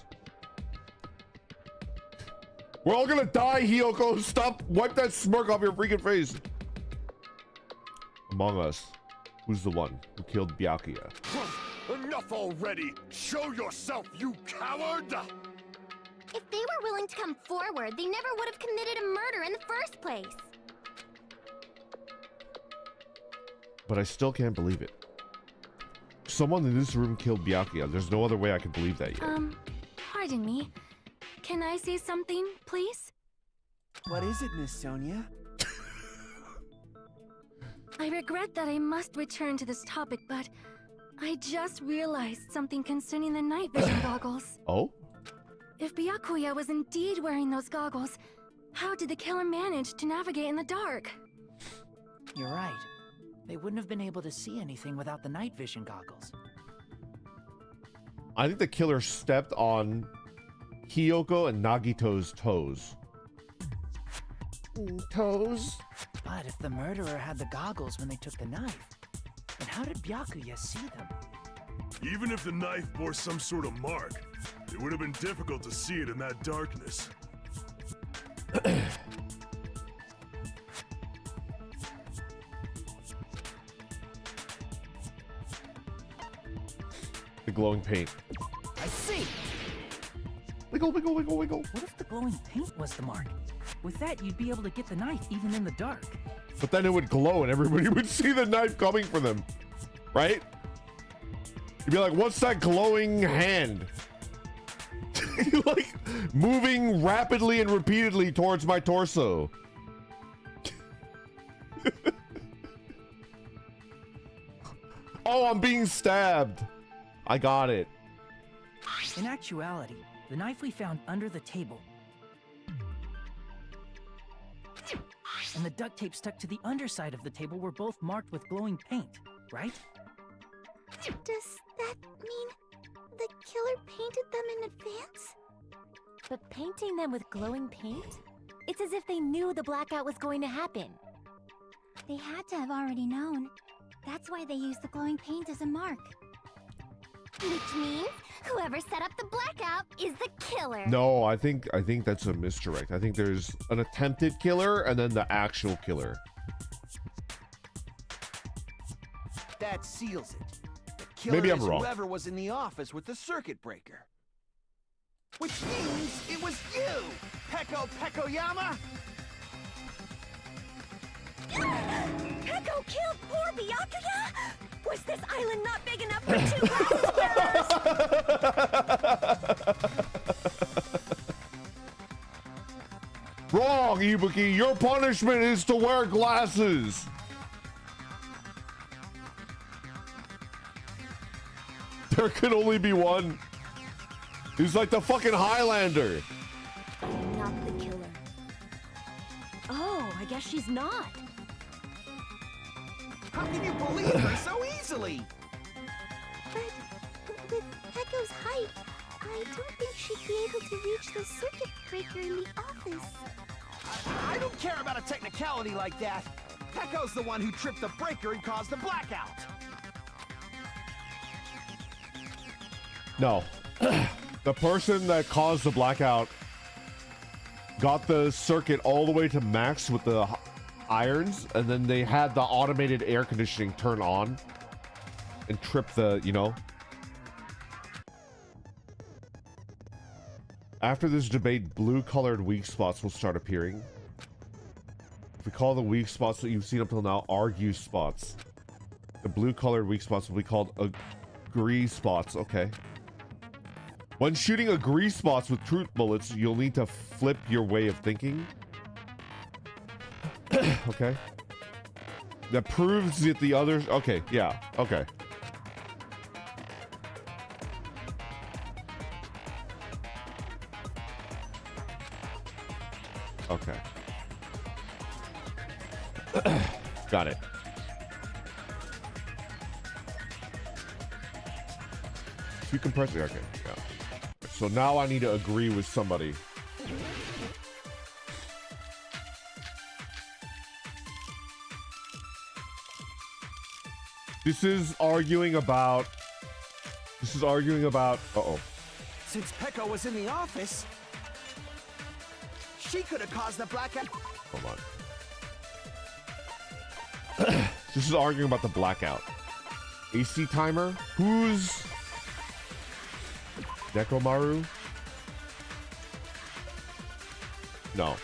A: We're all gonna die, Hiyoko. Stop. Wipe that smirk off your freaking face. Among us, who's the one who killed Byakuya?
F: Enough already! Show yourself, you coward!
C: If they were willing to come forward, they never would have committed a murder in the first place.
A: But I still can't believe it. Someone in this room killed Byakuya. There's no other way I can believe that yet.
E: Pardon me. Can I say something, please?
G: What is it, Miss Sonia?
E: I regret that I must return to this topic, but I just realized something concerning the night vision goggles.
A: Oh?
E: If Byakuya was indeed wearing those goggles, how did the killer manage to navigate in the dark?
B: You're right. They wouldn't have been able to see anything without the night vision goggles.
A: I think the killer stepped on Hiyoko and Nagito's toes. Toes?
B: But if the murderer had the goggles when they took the knife, then how did Byakuya see them?
H: Even if the knife bore some sort of mark, it would have been difficult to see it in that darkness.
A: The glowing paint.
B: I see!
A: Wiggle, wiggle, wiggle, wiggle.
B: What if the glowing paint was the mark? With that, you'd be able to get the knife even in the dark.
A: But then it would glow and everybody would see the knife coming for them. Right? You'd be like, what's that glowing hand? Like, moving rapidly and repeatedly towards my torso. Oh, I'm being stabbed. I got it.
B: In actuality, the knife we found under the table and the duct tape stuck to the underside of the table were both marked with glowing paint, right?
C: Does that mean the killer painted them in advance?
E: But painting them with glowing paint? It's as if they knew the blackout was going to happen.
C: They had to have already known. That's why they used the glowing paint as a mark. Which means whoever set up the blackout is the killer.
A: No, I think that's a misdirect. I think there's an attempted killer and then the actual killer.
G: That seals it. The killer
A: Maybe I'm
G: is
A: wrong.
G: whoever was in the office with the circuit breaker. Which means it was you, Peko Pekoyama!
I: Peko killed poor Byakuya? Was this island not big enough for two glasses wearers?
A: Wrong, Ibuki. Your punishment is to wear glasses. There can only be one. He's like the fucking Highlander.
E: Not the killer.
I: Oh, I guess she's not.
G: How can you believe her so easily?
C: But with Peko's height, I don't think she'd be able to reach the circuit breaker in the office.
G: I don't care about a technicality like that. Peko's the one who tripped the breaker and caused the blackout.
A: No. The person that caused the blackout got the circuit all the way to max with the irons, and then they had the automated air conditioning turn on and trip the, you know. After this debate, blue-colored weak spots will start appearing. If we call the weak spots that you've seen up till now argue spots, the blue-colored weak spots will be called agree spots. Okay. When shooting agree spots with truth bullets, you'll need to flip your way of thinking. Okay. That proves that the others. Okay, yeah, okay. Okay. Got it. You compress it. Okay. Yeah. So now I need to agree with somebody. This is arguing about. Uh-oh.
G: Since Peko was in the office, she could have caused the blackout.
A: Hold on. This is arguing about the blackout. AC timer? Who's Nekomaru? No.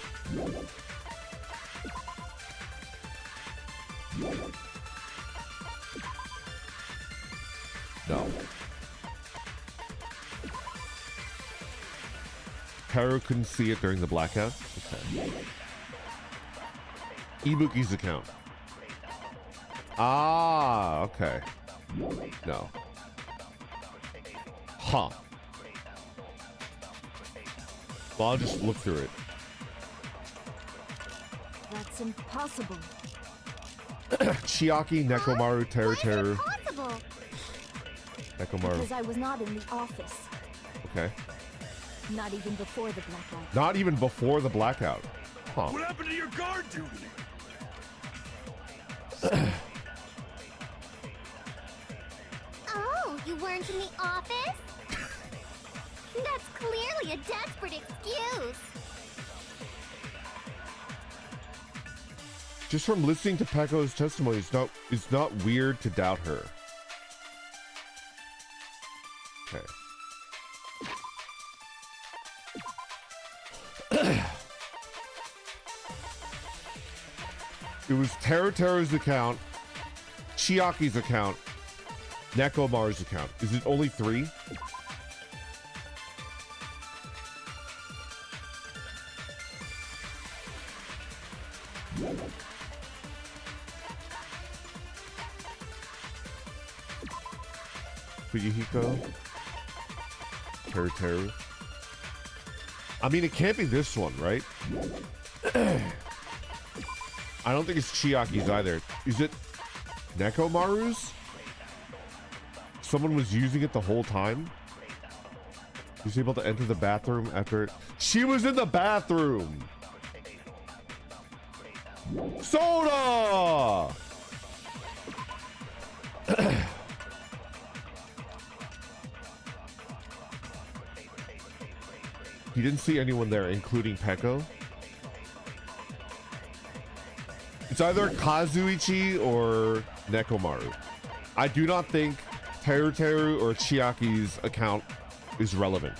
A: No. Haru couldn't see it during the blackout? Okay. Ibuki's account. Ah, okay. No. Huh. Well, I'll just look through it.
I: That's impossible.
A: Chiaki, Nekomaru, Teru Teru.
E: Impossible.
A: Nekomaru.
I: Because I was not in the office.
A: Okay.
I: Not even before the blackout.
A: Not even before the blackout. Huh.
H: What happened to your guard duty?
E: Oh, you weren't in the office? That's clearly a desperate excuse.
A: Just from listening to Peko's testimony, it's not weird to doubt her. Okay. It was Teru Teru's account, Chiaki's account, Nekomaru's account. Is it only 3? Fuyuhiko, Teru Teru. I mean, it can't be this one, right? I don't think it's Chiaki's either. Is it Nekomaru's? Someone was using it the whole time? She was able to enter the bathroom after it. She was in the bathroom! Soda! He didn't see anyone there, including Peko. It's either Kazuichi or Nekomaru. I do not think Teru Teru or Chiaki's account is relevant.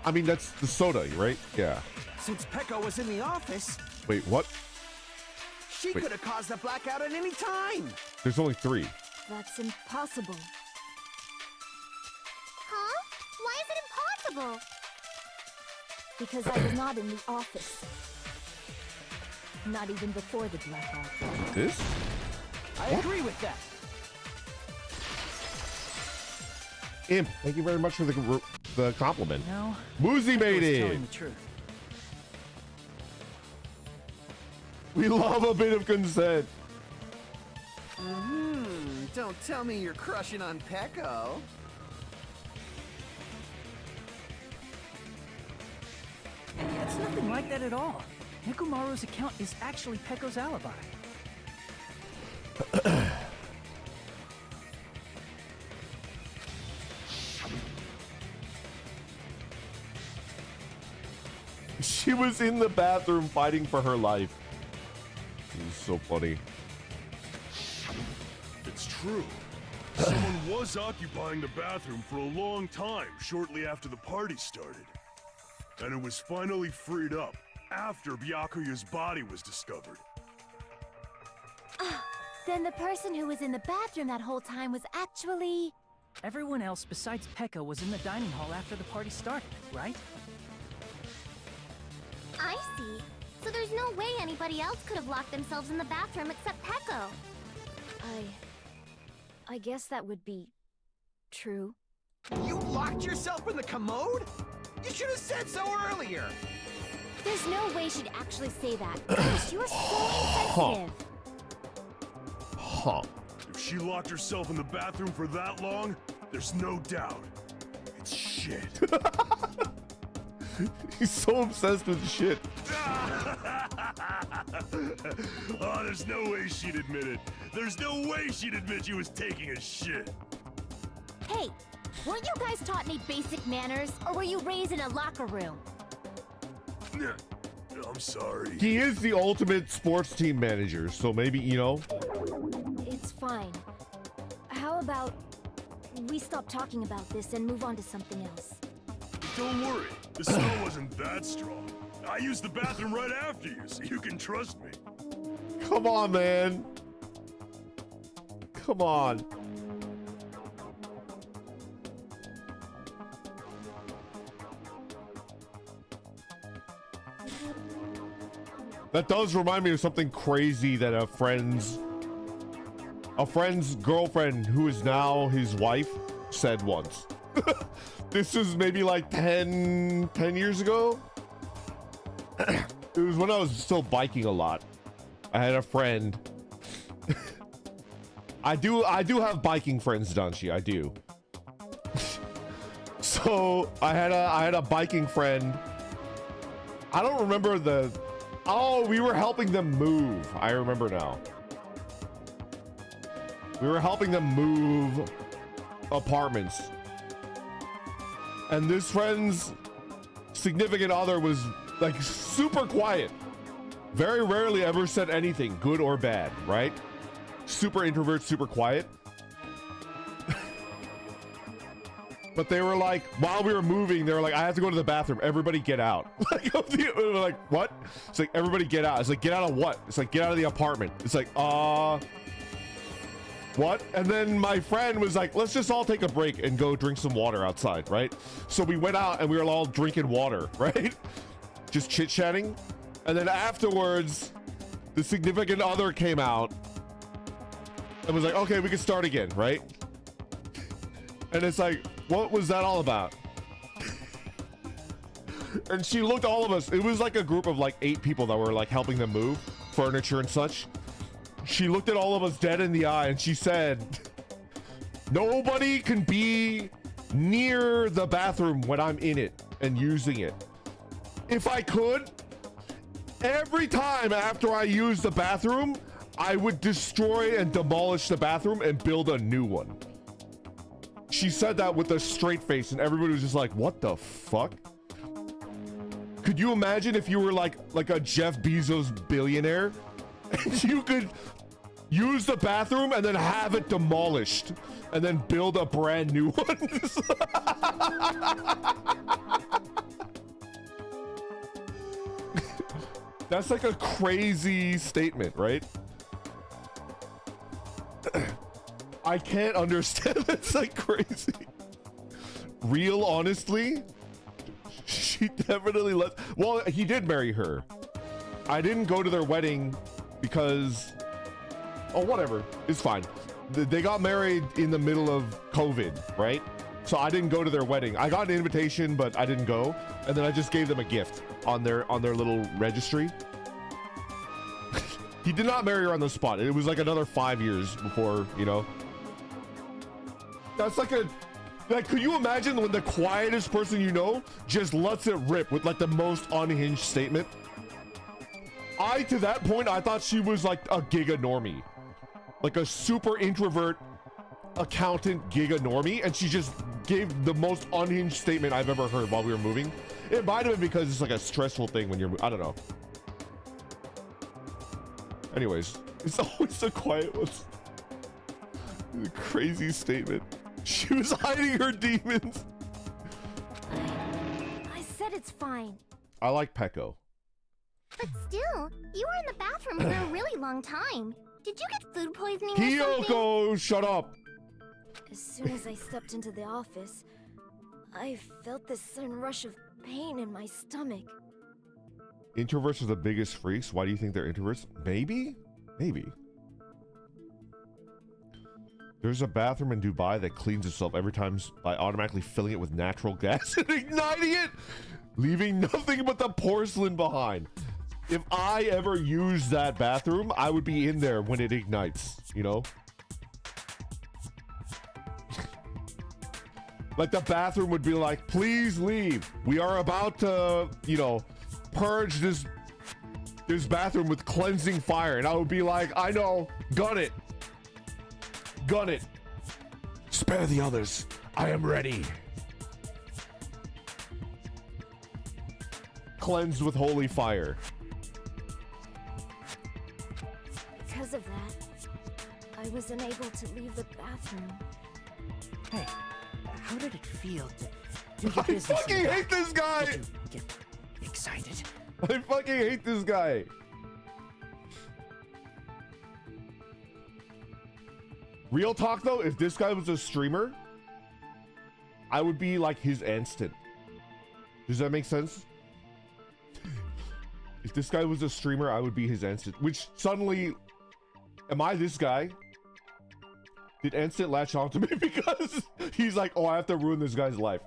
A: I mean, that's the soda, right? Yeah.
G: Since Peko was in the office,
A: Wait, what?
G: she
A: Wait.
G: could have caused the blackout at any time.
A: There's only 3.
I: That's impossible.
E: Huh? Why is it impossible?
I: Because I was not in the office. Not even before the blackout.
A: This?
G: I agree with that.
A: Imp, thank you very much for the compliment.
B: No,
A: Woozy made
B: was
A: it.
B: telling the truth.
A: We love a bit of consent.
G: Don't tell me you're crushing on Peko.
B: It's nothing like that at all. Nekomaru's account is actually Peko's alibi.
A: She was in the bathroom fighting for her life. It was so funny.
H: It's true. Someone was occupying the bathroom for a long time shortly after the party started. And it was finally freed up after Byakuya's body was discovered.
C: Then the person who was in the bathroom that whole time was actually...
B: Everyone else besides Pekka was in the dining hall after the party started, right?
C: I see. So there's no way anybody else could have locked themselves in the bathroom except Pecco.
E: I guess that would be true.
G: You locked yourself in the commode? You should have said so earlier.
E: There's no way she'd actually say that. Gosh, you are so insensitive.
A: Huh.
H: If she locked herself in the bathroom for that long, there's no doubt. It's shit.
A: He's so obsessed with shit.
H: Oh, there's no way she'd admit it. There's no way she'd admit she was taking a shit.
E: Hey, weren't you guys taught any basic manners, or were you raised in a locker room?
H: I'm sorry.
A: He is the ultimate sports team manager, so maybe, you know.
E: It's fine. How about we stop talking about this and move on to something else?
H: Don't worry, the smell wasn't that strong. I used the bathroom right after you, so you can trust me.
A: Come on, man. Come on. That does remind me of something crazy that a friend's girlfriend, who is now his wife, said once. This was maybe like 10 years ago. It was when I was still biking a lot. I had a friend. I do have biking friends, Danshi. I do. So I had a biking friend. I don't remember the. Oh, we were helping them move. I remember now. We were helping them move apartments. And this friend's significant other was like super quiet. Very rarely ever said anything, good or bad, right? Super introvert, super quiet. But they were like, while we were moving, they were like, I have to go to the bathroom. Everybody get out. Like, we were like, what? It's like, everybody get out. It's like, get out of what? It's like, get out of the apartment. It's like, what? And then my friend was like, let's just all take a break and go drink some water outside, right? So we went out and we were all drinking water, right? Just chit-chatting. And then afterwards, the significant other came out and was like, okay, we can start again, right? And it's like, what was that all about? And she looked all of us. It was like a group of like 8 people that were like helping them move furniture and such. She looked at all of us dead in the eye and she said, nobody can be near the bathroom when I'm in it and using it. If I could, every time after I use the bathroom, I would destroy and demolish the bathroom and build a new one. She said that with a straight face and everybody was just like, what the fuck? Could you imagine if you were like a Jeff Bezos billionaire and you could use the bathroom and then have it demolished and then build a brand new one? That's like a crazy statement, right? I can't understand. That's like crazy. Real honestly, she definitely let. Well, he did marry her. I didn't go to their wedding because, oh, whatever, it's fine. They got married in the middle of COVID, right? So I didn't go to their wedding. I got an invitation, but I didn't go. And then I just gave them a gift on their little registry. He did not marry her on the spot. It was like another 5 years before, you know. That's like could you imagine when the quietest person you know just lets it rip with like the most unhinged statement? To that point, I thought she was like a giga normie. Like a super introvert accountant giga normie, and she just gave the most unhinged statement I've ever heard while we were moving. It might have been because it's like a stressful thing when you're, I don't know. Anyways, it's always the quiet ones. The crazy statement. She was hiding her demons.
E: I said it's fine.
A: I like Pecco.
C: But still, you were in the bathroom for a really long time. Did you get food poisoning or something?
A: Kyoko, shut up.
I: As soon as I stepped into the office, I felt this sudden rush of pain in my stomach.
A: Introverts are the biggest freaks. Why do you think they're introverts? Maybe? Maybe. There's a bathroom in Dubai that cleans itself every time by automatically filling it with natural gas and igniting it, leaving nothing but the porcelain behind. If I ever used that bathroom, I would be in there when it ignites, you know? Like the bathroom would be like, please leave. We are about to, you know, purge this bathroom with cleansing fire. And I would be like, I know, gun it. Gun it. Spare the others. I am ready. Cleansed with holy fire.
I: Because of that, I was unable to leave the bathroom.
B: Hey, how did it feel to do your
A: I
B: business?
A: fucking hate this guy.
B: Did you get excited?
A: I fucking hate this guy. Real talk though, if this guy was a streamer, I would be like his instant. Does that make sense? If this guy was a streamer, I would be his instant. Which suddenly, am I this guy? Did Instant latch on to me because he's like, oh, I have to ruin this guy's life.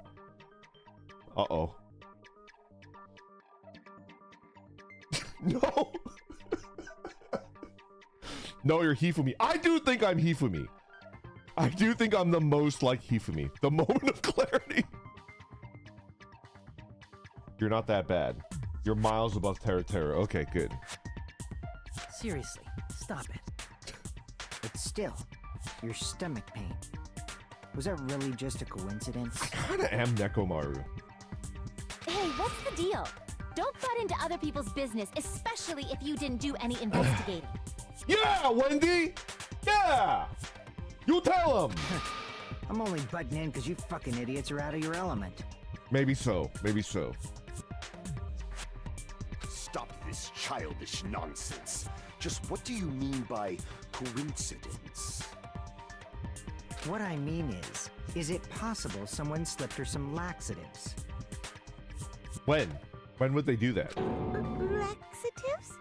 A: Uh-oh. No. No, you're Hifumi. I do think I'm Hifumi. I do think I'm the most like Hifumi. The moment of clarity. You're not that bad. You're miles above Terra Terra. Okay, good.
B: Seriously, stop it. But still, your stomach pain. Was that really just a coincidence?
A: I kinda am Nekomaru.
C: Hey, what's the deal? Don't butt into other people's business, especially if you didn't do any investigating.
A: Yeah, Wendy! Yeah! You tell him!
B: I'm only butting in because you fucking idiots are out of your element.
A: Maybe so, maybe so.
F: Stop this childish nonsense. Just what do you mean by coincidence?
B: What I mean is it possible someone slipped her some laxatives?
A: When? When would they do that?
I: Laxatives?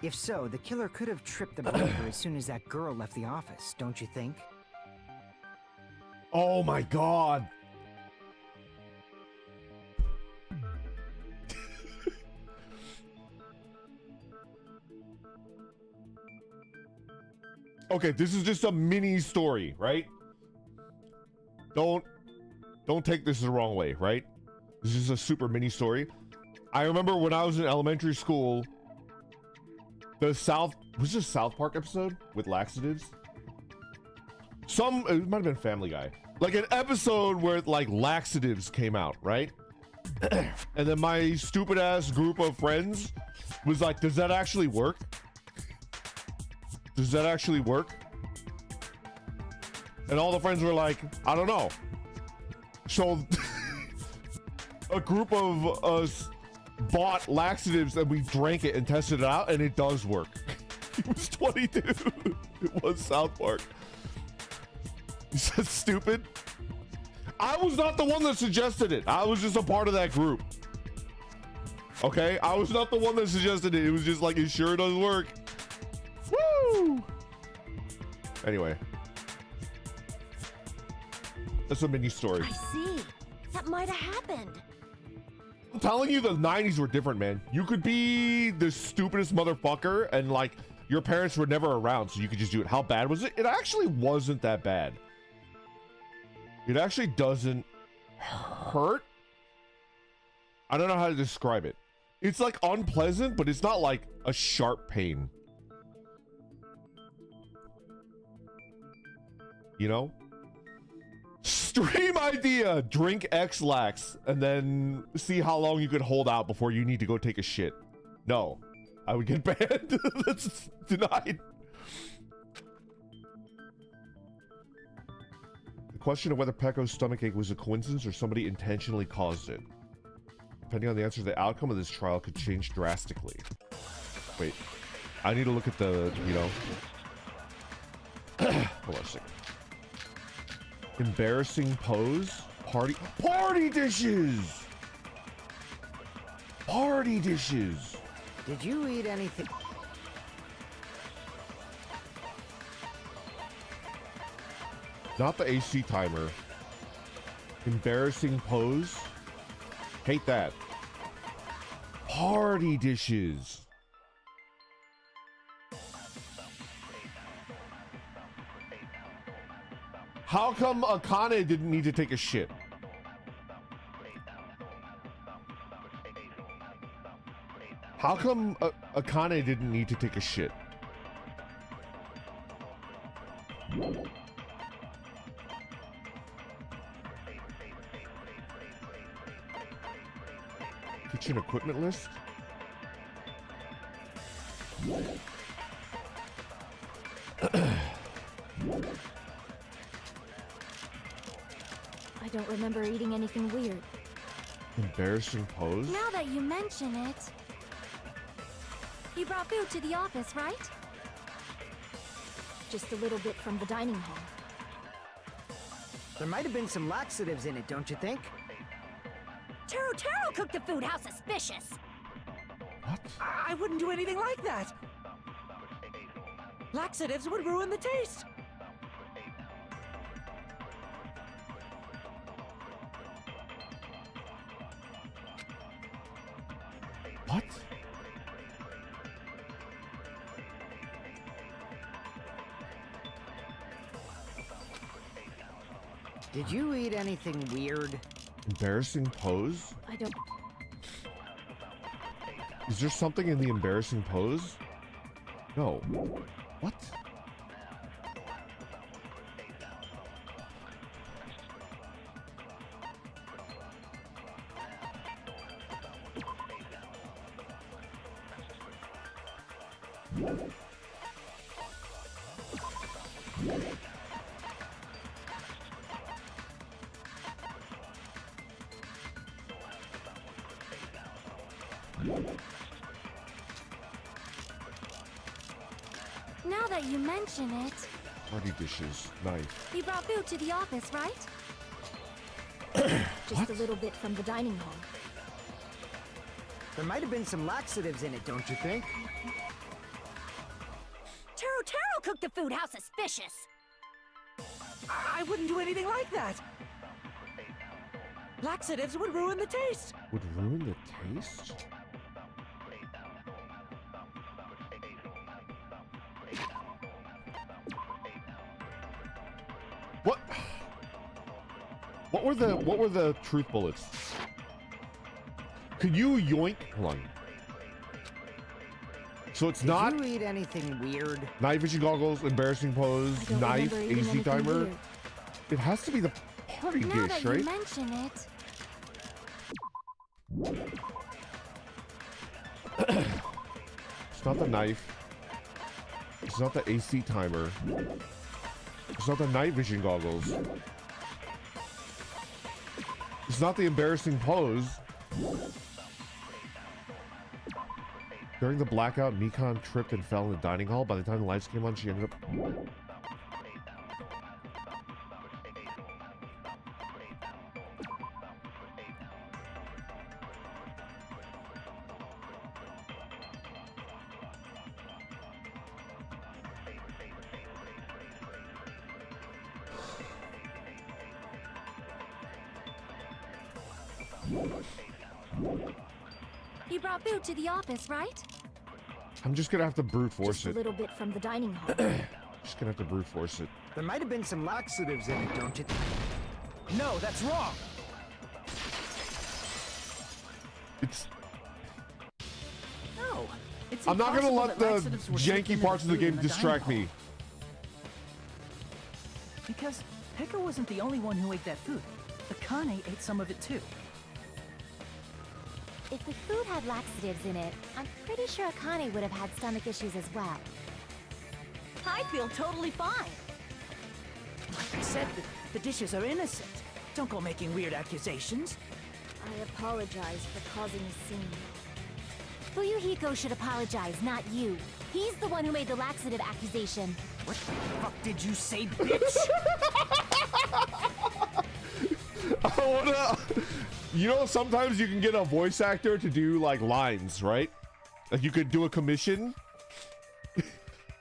B: If so, the killer could have tripped the breaker as soon as that girl left the office, don't you think?
A: Oh my god! Okay, this is just a mini story, right? Don't take this the wrong way, right? This is a super mini story. I remember when I was in elementary school, was this a South Park episode with laxatives? It might have been Family Guy. Like an episode where like laxatives came out, right? And then my stupid ass group of friends was like, does that actually work? Does that actually work? And all the friends were like, I don't know. So a group of us bought laxatives and we drank it and tested it out and it does work. It was 22. It was South Park. Is that stupid? I was not the one that suggested it. I was just a part of that group. Okay? I was not the one that suggested it. It was just like, it sure does work. Woo! Anyway. That's a mini story.
I: I see. That might have happened.
A: I'm telling you, the 90s were different, man. You could be the stupidest motherfucker and like your parents were never around, so you could just do it. How bad was it? It actually wasn't that bad. It actually doesn't hurt. I don't know how to describe it. It's like unpleasant, but it's not like a sharp pain. You know? Stream idea, drink X-Lax and then see how long you could hold out before you need to go take a shit. No, I would get banned. That's denied. The question of whether Pecco's stomachache was a coincidence or somebody intentionally caused it. Depending on the answer, the outcome of this trial could change drastically. Wait, I need to look at the, you know. Hold on a second. Embarrassing pose. Party dishes. Party dishes.
B: Did you eat anything?
A: Not the AC timer. Embarrassing pose. Hate that. Party dishes. How come Akane didn't need to take a shit? How come Akane didn't need to take a shit? Kitchen equipment list?
I: I don't remember eating anything weird.
A: Embarrassing pose?
C: Now that you mention it... You brought food to the office, right?
I: Just a little bit from the dining hall.
B: There might have been some laxatives in it, don't you think?
E: Taro cooked the food. How suspicious!
A: What?
J: I wouldn't do anything like that. Laxatives would ruin the taste.
A: What?
B: Did you eat anything weird?
A: Embarrassing pose?
I: I don't...
A: Is there something in the embarrassing pose? No. What?
C: Now that you mention it...
A: Party dishes. Knife.
C: You brought food to the office, right?
I: Just a little bit from the dining hall.
B: There might have been some laxatives in it, don't you think?
E: Taro cooked the food. How suspicious!
J: I wouldn't do anything like that. Laxatives would ruin the taste.
A: Would ruin the taste? What? What were the truth bullets? Could you yoink? Hold on. So it's not
B: Did you eat anything weird?
A: night vision goggles, embarrassing pose,
I: I don't
A: knife,
I: remember eating
A: AC
I: anything
A: timer.
I: weird.
A: It has to be the party
C: Now that
A: dish,
C: you
A: right?
C: mention it...
A: It's not the knife. It's not the AC timer. It's not the night vision goggles. It's not the embarrassing pose. During the blackout, Mikan tripped and fell in the dining hall. By the time the lights came on, she ended up...
C: You brought food to the office, right?
A: I'm just gonna have to brute force
I: Just a
A: it.
I: little bit from the dining hall.
A: Just gonna have to brute force it.
B: There might have been some laxatives in it, don't you think?
G: No, that's wrong.
A: It's...
J: No. It's
A: I'm not gonna
J: impossible
A: let
J: that
A: the
J: laxatives were slipped
A: janky
J: into
A: parts of the
J: food in
A: game
J: dining
A: distract
J: hall.
A: me.
J: Because Pekka wasn't the only one who ate that food. Akane ate some of it too.
C: If the food had laxatives in it, I'm pretty sure Akane would have had stomach issues as well.
E: I feel totally fine.
J: Like I said, the dishes are innocent. Don't go making weird accusations.
I: I apologize for causing a scene.
C: Fuyuhiko should apologize, not you. He's the one who made the laxative accusation.
J: What the fuck did you say, bitch?
A: You know, sometimes you can get a voice actor to do like lines, right? Like you could do a commission.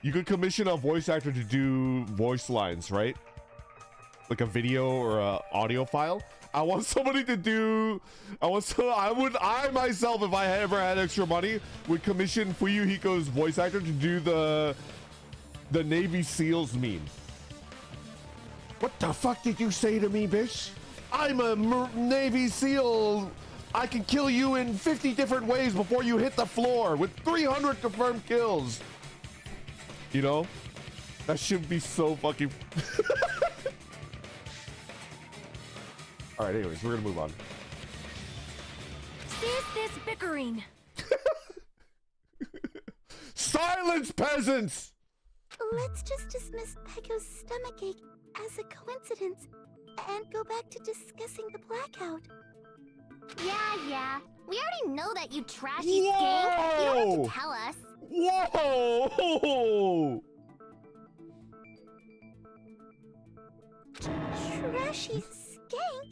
A: You could commission a voice actor to do voice lines, right? Like a video or a audio file. I want somebody to do. I myself, if I ever had extra money, would commission Fuyuhiko's voice actor to do the Navy SEALs meme. What the fuck did you say to me, bitch? I'm a Navy SEAL. I can kill you in 50 different ways before you hit the floor with 300 confirmed kills. You know? That should be so fucking... Alright, anyways, we're gonna move on.
I: Cease this bickering.
A: Silence, peasants!
C: Let's just dismiss Pecco's stomachache as a coincidence and go back to discussing the blackout.
E: Yeah. We already know that, you trashy skank. You don't have to tell us.
A: Whoa!
C: Trashy skank?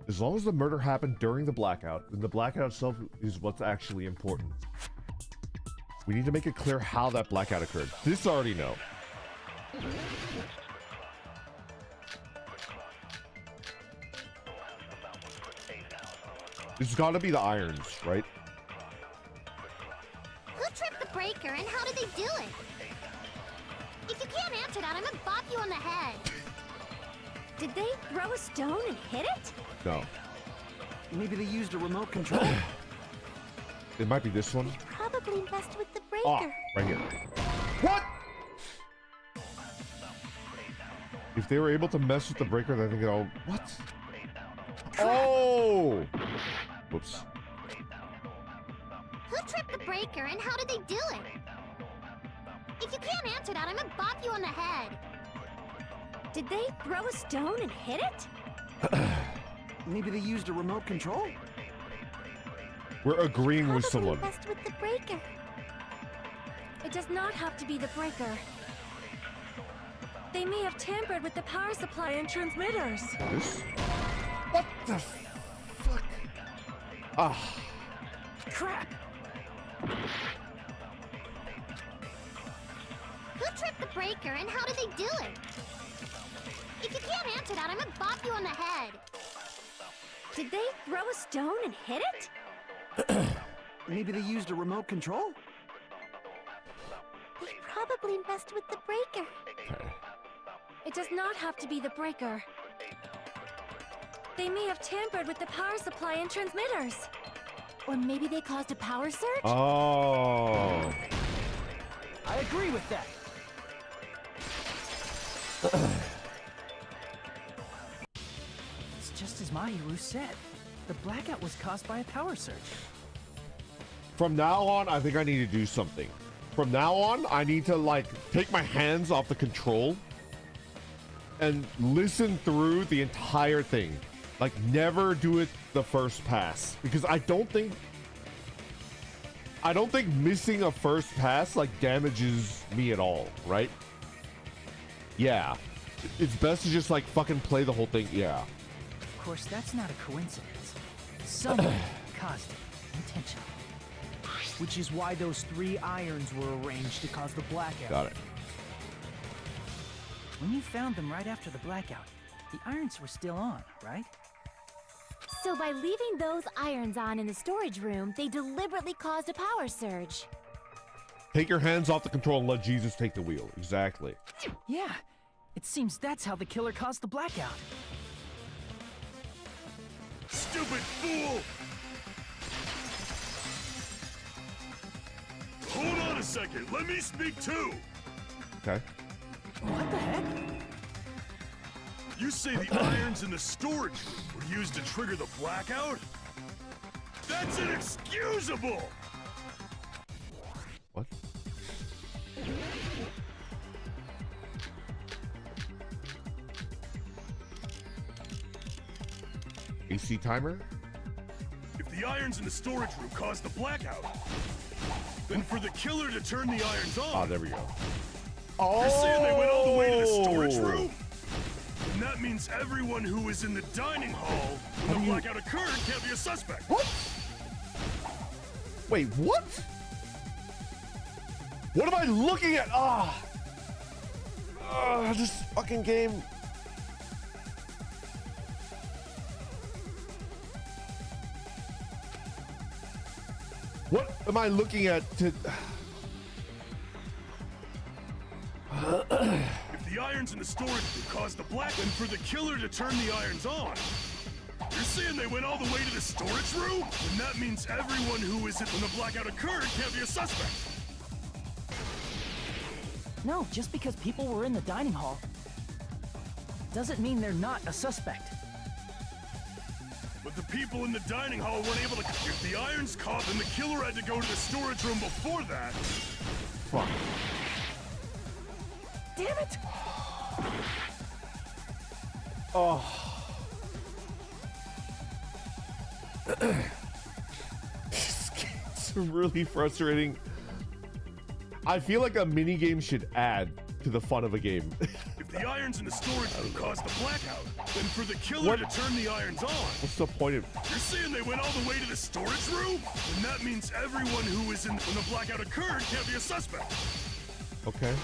A: As long as the murder happened during the blackout, then the blackout itself is what's actually important. We need to make it clear how that blackout occurred. This I already know. It's gotta be the irons, right?
E: Who tripped the breaker and how did they do it? If you can't answer that, I'm gonna bop you on the head.
I: Did they throw a stone and hit it?
A: No.
G: Maybe they used a remote control.
A: It might be this one.
C: Probably messed with the breaker.
A: Oh, right here. What? If they were able to mess with the breaker, then they go, what? Oh! Whoops.
E: Who tripped the breaker and how did they do it? If you can't answer that, I'm gonna bop you on the head.
I: Did they throw a stone and hit it?
G: Maybe they used a remote control.
A: We're agreeing with
C: Probably
A: someone.
C: messed with the breaker.
I: It does not have to be the breaker. They may have tampered with the power supply and transmitters.
A: This? What the fuck? Ah.
J: Crap!
E: Who tripped the breaker and how did they do it? If you can't answer that, I'm gonna bop you on the head.
I: Did they throw a stone and hit it?
G: Maybe they used a remote control.
C: They probably messed with the breaker.
A: Okay.
I: It does not have to be the breaker. They may have tampered with the power supply and transmitters.
C: Or maybe they caused a power surge?
A: Oh.
J: I agree with that. It's just as Mahiru said. The blackout was caused by a power surge.
A: From now on, I think I need to do something. From now on, I need to like take my hands off the control and listen through the entire thing. Like never do it the first pass, because I don't think missing a first pass like damages me at all, right? Yeah. It's best to just like fucking play the whole thing. Yeah.
J: Of course, that's not a coincidence. Someone caused it intentionally. Which is why those 3 irons were arranged to cause the blackout.
A: Got it.
J: When you found them right after the blackout, the irons were still on, right?
I: So by leaving those irons on in the storage room, they deliberately caused a power surge.
A: Take your hands off the control and let Jesus take the wheel. Exactly.
J: Yeah, it seems that's how the killer caused the blackout.
H: Stupid fool! Hold on a second, let me speak too!
A: Okay.
J: What the heck?
H: You say the irons in the storage room were used to trigger the blackout? That's inexcusable!
A: What? AC timer?
H: If the irons in the storage room caused the blackout, then for the killer to turn the irons on,
A: Ah, there we go.
H: you're saying they went all the way to the storage room means everyone who was in the dining hall when the blackout occurred can't be a suspect.
A: What? Wait, what? What am I looking at? This fucking game. What am I looking at to...
H: If the irons in the storage room caused the blackout, then for the killer to turn the irons on. You're saying they went all the way to the storage room? And that means everyone who was in when the blackout occurred can't be a suspect.
J: No, just because people were in the dining hall doesn't mean they're not a suspect.
H: But the people in the dining hall weren't able to... If the irons caught, then the killer had to go to the storage room before that.
A: Fuck.
J: Damn it!
A: Oh. It's really frustrating. I feel like a mini game should add to the fun of a game.
H: If the irons in the storage room caused the blackout, then for the killer to turn the irons on.
A: What's the point of...
H: You're saying they went all the way to the storage room? And that means everyone who was in when the blackout occurred can't be a suspect.
A: Okay.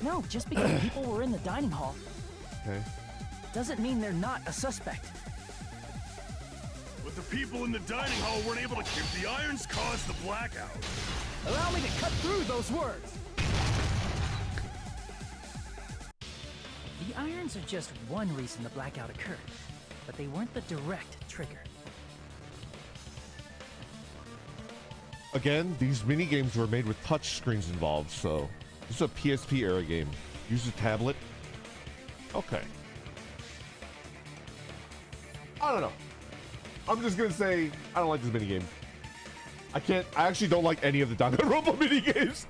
J: No, just because people were in the dining hall
A: Okay.
J: doesn't mean they're not a suspect.
H: But the people in the dining hall weren't able to... If the irons caused the blackout...
J: Allow me to cut through those words. The irons are just one reason the blackout occurred, but they weren't the direct trigger.
A: Again, these mini games were made with touch screens involved, so this is a PSP era game. Use a tablet. Okay. I don't know. I'm just gonna say I don't like this mini game. I actually don't like any of the Danganronpa mini games.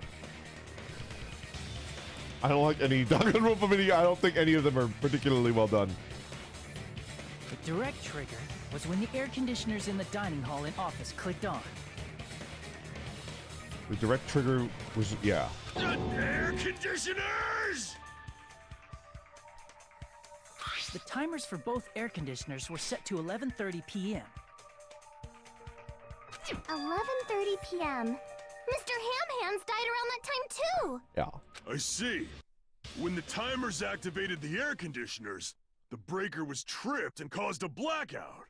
A: I don't like any Danganronpa mini. I don't think any of them are particularly well done.
J: The direct trigger was when the air conditioners in the dining hall and office clicked on.
A: The direct trigger was, yeah.
H: The air conditioners!
J: The timers for both air conditioners were set to 11:30 p.m.
C: 11:30 p.m. Mr. Ham-Hands died around that time too!
A: Yeah.
H: I see. When the timers activated the air conditioners, the breaker was tripped and caused a blackout.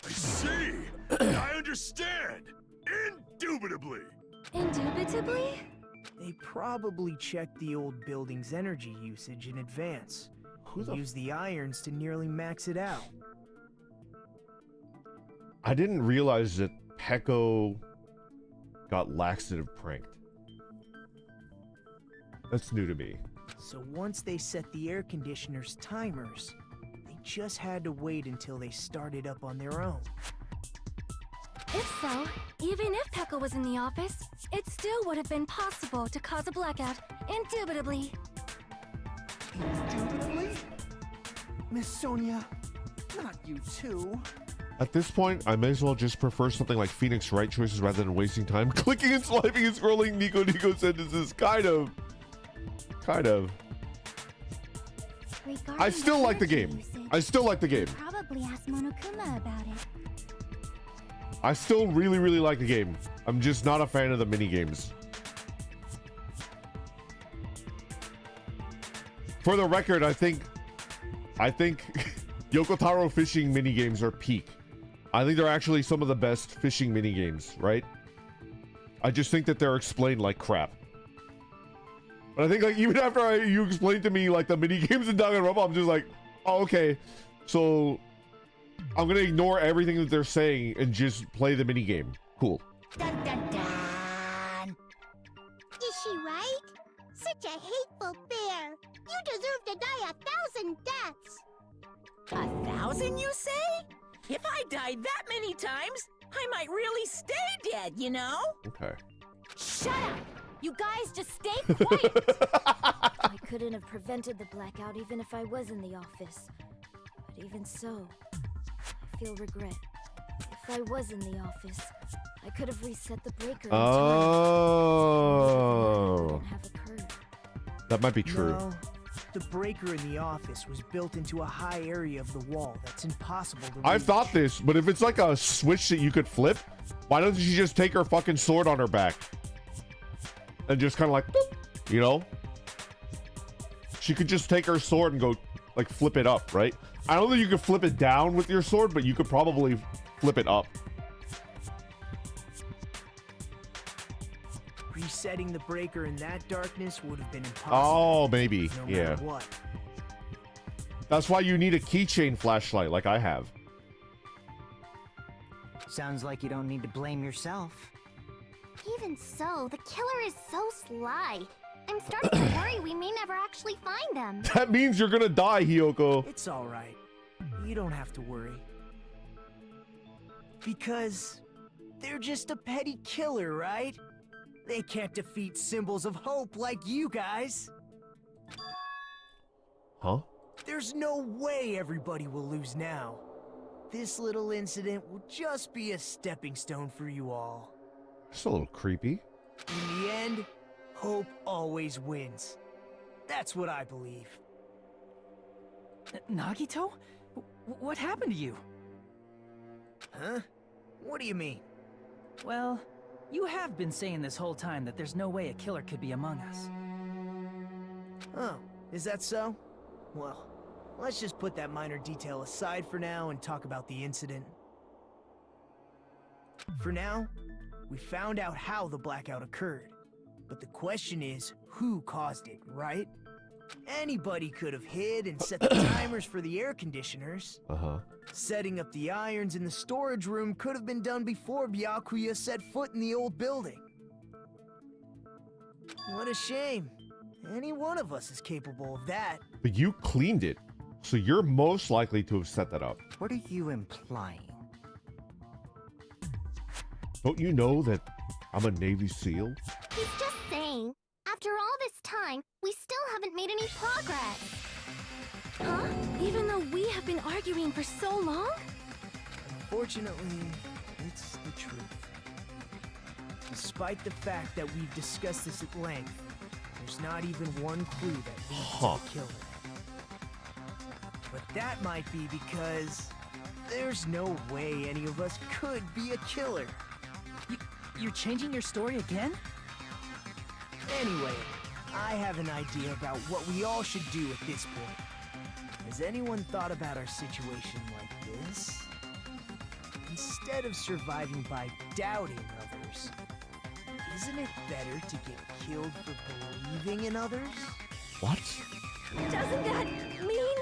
H: I see. I understand. Indubitably.
I: Indubitably?
B: They probably checked the old building's energy usage in advance. Used the irons to nearly max it out.
A: I didn't realize that Peko got laxative pranked. That's new to me.
B: So once they set the air conditioner's timers, they just had to wait until they started up on their own.
I: If so, even if Pekka was in the office, it still would have been possible to cause a blackout, indubitably.
G: Indubitably? Miss Sonia, not you too.
A: At this point, I may as well just prefer something like Phoenix Wright choices rather than wasting time clicking and swiping and scrolling Nico sentences. Kind of. I still like the game. I still like the game.
C: Probably ask Monokuma about it.
A: I still really, really like the game. I'm just not a fan of the mini games. For the record, I think Yokotaro fishing mini games are peak. I think they're actually some of the best fishing mini games, right? I just think that they're explained like crap. But I think like even after you explained to me like the mini games in Danganronpa, I'm just like, oh, okay. So I'm gonna ignore everything that they're saying and just play the mini game. Cool.
D: Dun dun dun!
C: Is she right? Such a hateful bear. You deserve to die 1,000 deaths.
D: 1,000, you say? If I died that many times, I might really stay dead, you know?
A: Okay.
I: Shut up! You guys just stay quiet! I couldn't have prevented the blackout even if I was in the office. But even so, I feel regret. If I was in the office, I could have reset the breaker in time.
A: Oh.
I: Wouldn't have occurred.
A: That might be true.
B: No, The breaker in the office was built into a high area of the wall that's impossible to reach.
A: I've thought this, but if it's like a switch that you could flip, why doesn't she just take her fucking sword on her back? And just kind of like, boop, you know? She could just take her sword and go, like, flip it up, right? I don't think you could flip it down with your sword, but you could probably flip it up.
B: Resetting the breaker in that darkness would have been impossible.
A: Oh, maybe.
B: No
A: Yeah.
B: matter what.
A: That's why you need a keychain flashlight like I have.
J: Sounds like you don't need to blame yourself.
C: Even so, the killer is so sly. I'm starting to worry we may never actually find them.
A: That means you're gonna die, Hiyoko.
B: It's all right. You don't have to worry. Because they're just a petty killer, right? They can't defeat symbols of hope like you guys.
A: Huh?
B: There's no way everybody will lose now. This little incident will just be a stepping stone for you all.
A: It's a little creepy.
B: In the end, hope always wins. That's what I believe.
J: Nagito? What happened to you?
B: Huh? What do you mean?
J: Well, you have been saying this whole time that there's no way a killer could be among us.
B: Oh, is that so? Well, let's just put that minor detail aside for now and talk about the incident. For now, we found out how the blackout occurred. But the question is, who caused it, right? Anybody could have hid and set the timers for the air conditioners.
A: Uh-huh.
B: Setting up the irons in the storage room could have been done before Byakuya set foot in the old building. What a shame. Any one of us is capable of that.
A: But you cleaned it, so you're most likely to have set that up.
J: What are you implying?
A: Don't you know that I'm a Navy SEAL?
C: He's just saying, after all this time, we still haven't made any progress.
E: Huh? Even though we have been arguing for so long?
B: Unfortunately, it's the truth. Despite the fact that we've discussed this at length, there's not even one clue that leads to the killer. But that might be because there's no way any of us could be a killer.
J: You're changing your story again?
B: Anyway, I have an idea about what we all should do at this point. Has anyone thought about our situation like this? Instead of surviving by doubting others, isn't it better to get killed for believing in others?
A: What?
E: Doesn't that mean...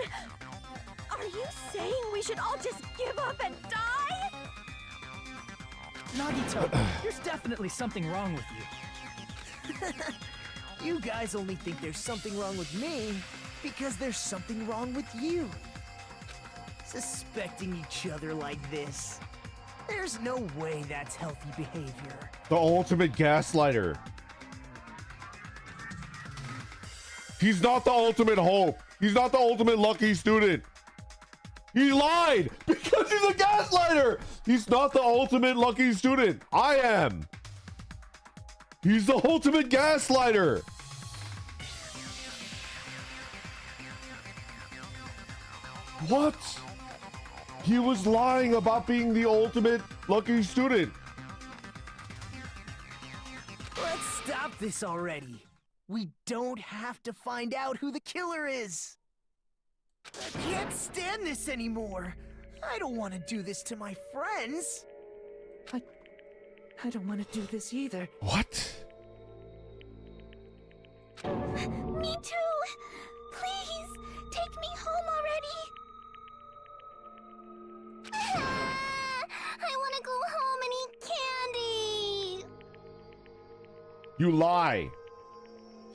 E: Are you saying we should all just give up and die?
J: Nagito, there's definitely something wrong with you.
B: You guys only think there's something wrong with me because there's something wrong with you. Suspecting each other like this. There's no way that's healthy behavior.
A: The ultimate gaslighter. He's not the ultimate hope. He's not the ultimate lucky student. He lied because he's a gaslighter. He's not the ultimate lucky student. I am. He's the ultimate gaslighter. What? He was lying about being the ultimate lucky student.
B: Let's stop this already. We don't have to find out who the killer is. I can't stand this anymore. I don't want to do this to my friends.
J: I don't want to do this either.
A: What?
C: Me too! Please, take me home already! I want to go home and eat candy!
A: You lie.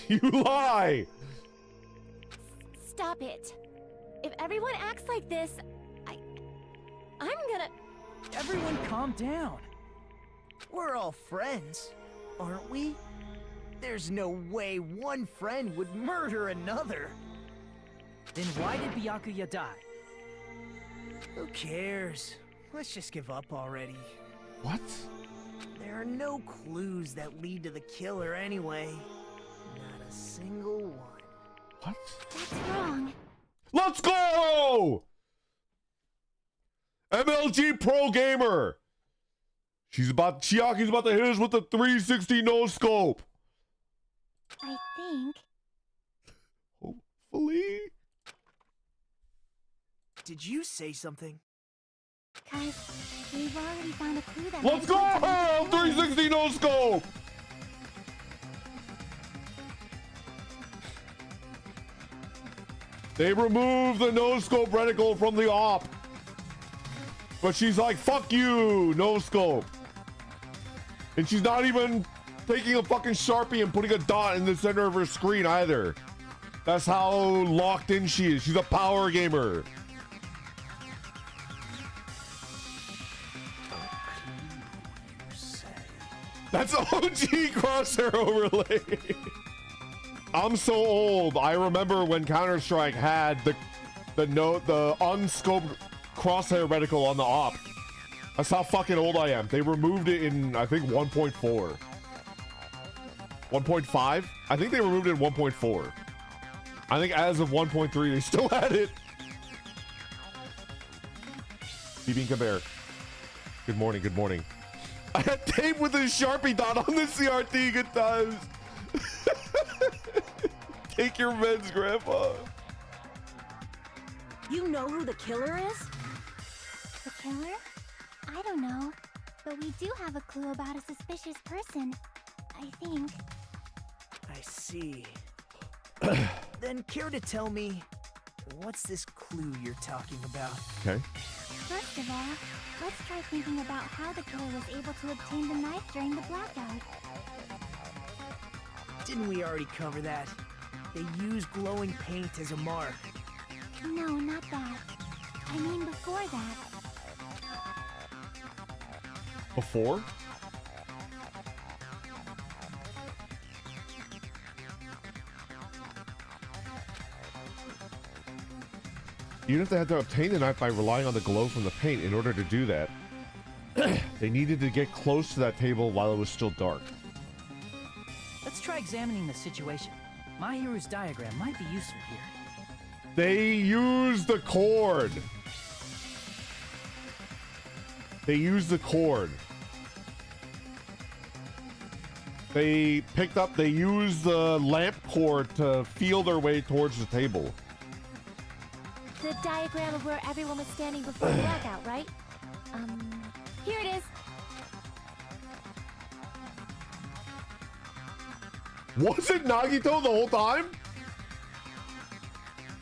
A: You lie.
E: Stop it. If everyone acts like this, I'm gonna...
J: Everyone calm down.
B: We're all friends, aren't we? There's no way one friend would murder another.
J: Then why did Byakuya die?
B: Who cares? Let's just give up already.
A: What?
B: There are no clues that lead to the killer anyway. Not a single one.
A: What?
C: That's wrong.
A: Let's go! MLG Pro Gamer. Chiaki's about to hit us with the 360 no scope.
C: I think.
A: Hopefully.
B: Did you say something?
C: Cause we've already found a clue that.
A: Let's go! 360 no scope. They removed the no scope reticle from the op. But she's like, fuck you, no scope. And she's not even taking a fucking Sharpie and putting a dot in the center of her screen either. That's how locked in she is. She's a power gamer. That's OG crosshair overlay. I'm so old. I remember when Counter-Strike had the unscoped crosshair reticle on the op. That's how fucking old I am. They removed it in, I think, 1.4. 1.5? I think they removed it in 1.4. I think as of 1.3, they still had it. Bibinka Bear. Good morning, good morning. I had tape with a Sharpie dot on the CRT. Good times. Take your meds, Grandpa.
I: You know who the killer is?
C: The killer? I don't know. But we do have a clue about a suspicious person. I think.
B: I see. Then care to tell me, what's this clue you're talking about?
A: Okay.
C: First of all, let's try thinking about how the killer was able to obtain the knife during the blackout.
B: Didn't we already cover that? They use glowing paint as a mark.
C: No, not that. I mean before that.
A: Before? Even if they had to obtain the knife by relying on the glow from the paint in order to do that, they needed to get close to that table while it was still dark.
J: Let's try examining the situation. My hero's diagram might be useful here.
A: They used the cord. They used the cord. They used the lamp cord to feel their way towards the table.
E: The diagram of where everyone was standing before the blackout, right? Here it is.
A: Was it Nagito the whole time?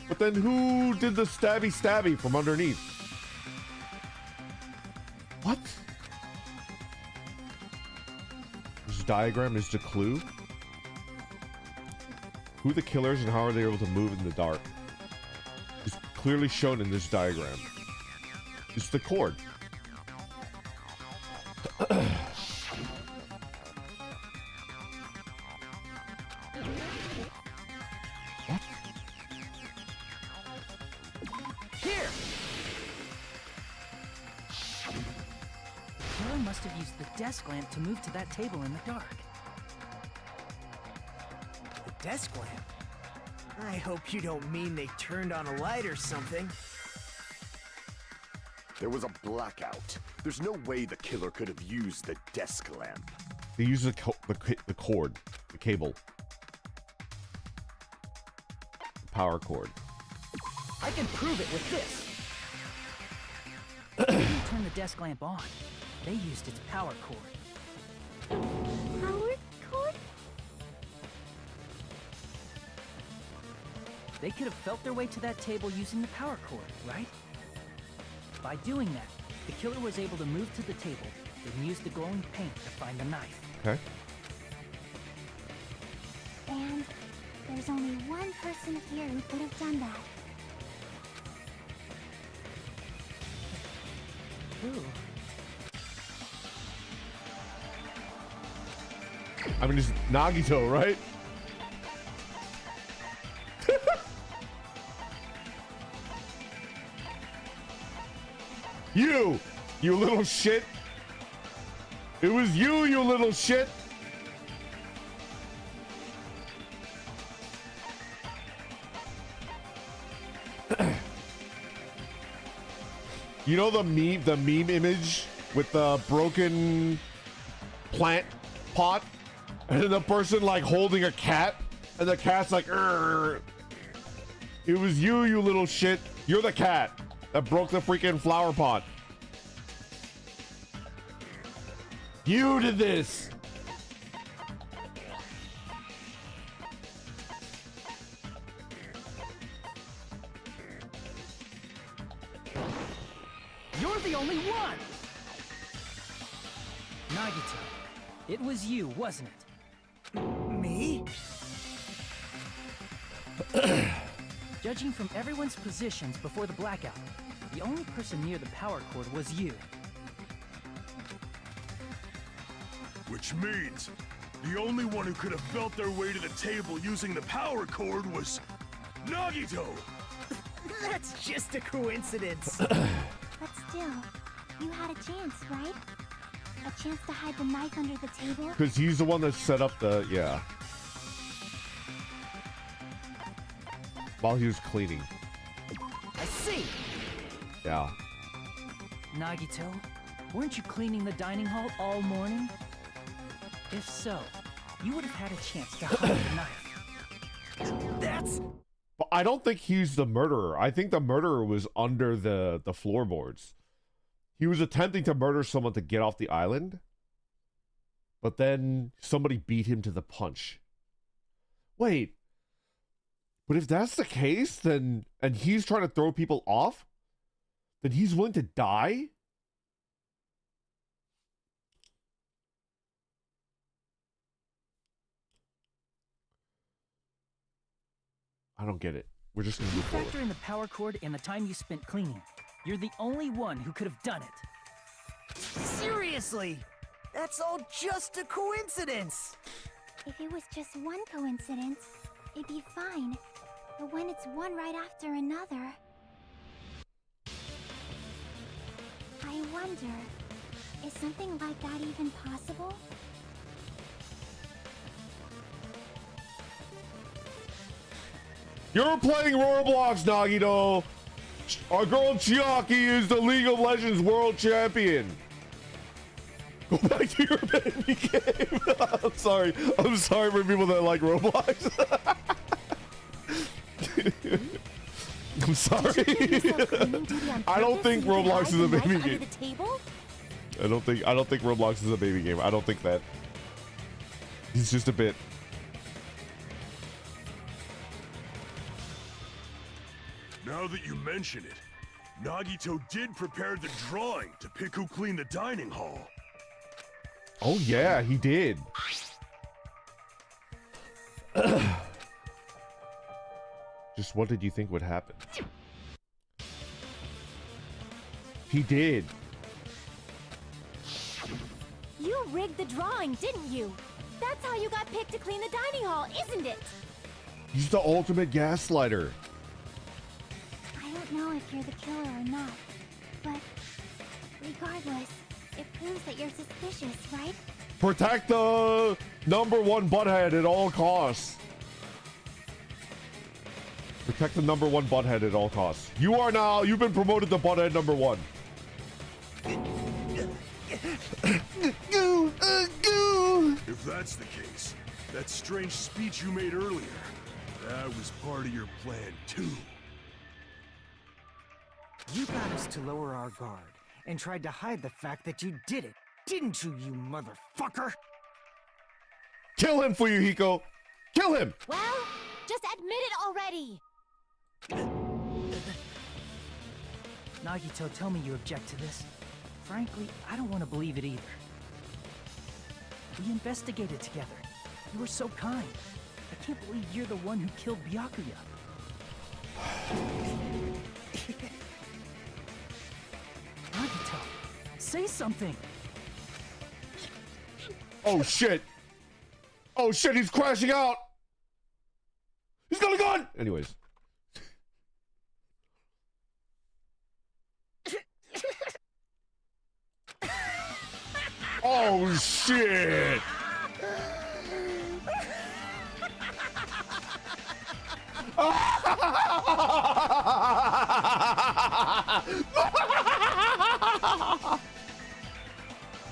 A: But then who did the stabby from underneath? What? This diagram is the clue? Who the killers and how are they able to move in the dark? Is clearly shown in this diagram. It's the cord.
J: Here! The killer must have used the desk lamp to move to that table in the dark.
B: The desk lamp? I hope you don't mean they turned on a light or something.
F: There was a blackout. There's no way the killer could have used the desk lamp.
A: They use the cord, the cable. The power cord.
J: I can prove it with this. They didn't turn the desk lamp on. They used its power cord.
E: Power cord?
J: They could have felt their way to that table using the power cord, right? By doing that, the killer was able to move to the table and use the glowing paint to find the knife.
A: Okay.
C: And there's only one person here who could have done that.
J: Who?
A: I mean, it's Nagito, right? You little shit. It was you little shit. You know the meme image with the broken plant pot and then the person like holding a cat and the cat's like, "Urgh." It was you, you little shit. You're the cat that broke the freaking flower pot. You did this.
J: You're the only one! Nagito, it was you, wasn't it?
B: Me?
J: Judging from everyone's positions before the blackout, the only person near the power cord was you.
H: Which means the only one who could have felt their way to the table using the power cord was Nagito!
B: That's just a coincidence.
C: But still, you had a chance, right? A chance to hide the knife under the table?
A: Because he's the one that set up the, yeah. While he was cleaning.
J: I see!
A: Yeah.
J: Nagito, weren't you cleaning the dining hall all morning? If so, you would have had a chance to hide the knife.
B: That's...
A: But I don't think he's the murderer. I think the murderer was under the floorboards. He was attempting to murder someone to get off the island. But then somebody beat him to the punch. Wait. But if that's the case, then... And he's trying to throw people off? Then he's willing to die? I don't get it. We're just gonna move forward.
J: Factor in the power cord and the time you spent cleaning. You're the only one who could have done it.
B: Seriously! That's all just a coincidence!
C: If it was just one coincidence, it'd be fine. But when it's one right after another... I wonder, is something like that even possible?
A: You're playing Roblox, Nagito! Our girl Chiaki is the League of Legends World Champion! Go back to your baby game! I'm sorry for people that like Roblox. I'm sorry. I don't think Roblox is a baby game. I don't think Roblox is a baby game. I don't think that. He's just a bit.
H: Now that you mention it, Nagito did prepare the drawing to pick who cleaned the dining hall.
A: Oh yeah, he did. Just what did you think would happen? He did.
E: You rigged the drawing, didn't you? That's how you got picked to clean the dining hall, isn't it?
A: He's the ultimate gaslighter.
C: I don't know if you're the killer or not, but regardless, it proves that you're suspicious, right?
A: Protect the #1 butthead at all costs. Protect the #1 butthead at all costs. You've been promoted to butthead #1.
H: If that's the case, that strange speech you made earlier, that was part of your plan too.
B: You got us to lower our guard and tried to hide the fact that you did it, didn't you, you motherfucker?
A: Kill him, Fuyuhiko! Kill him!
E: Well, just admit it already!
J: Nagito, tell me you object to this. Frankly, I don't want to believe it either. We investigated together. You were so kind. I can't believe you're the one who killed Byakuya. Nagito, say something!
A: Oh shit! Oh shit, he's crashing out! He's got a gun! Anyways. Oh shit!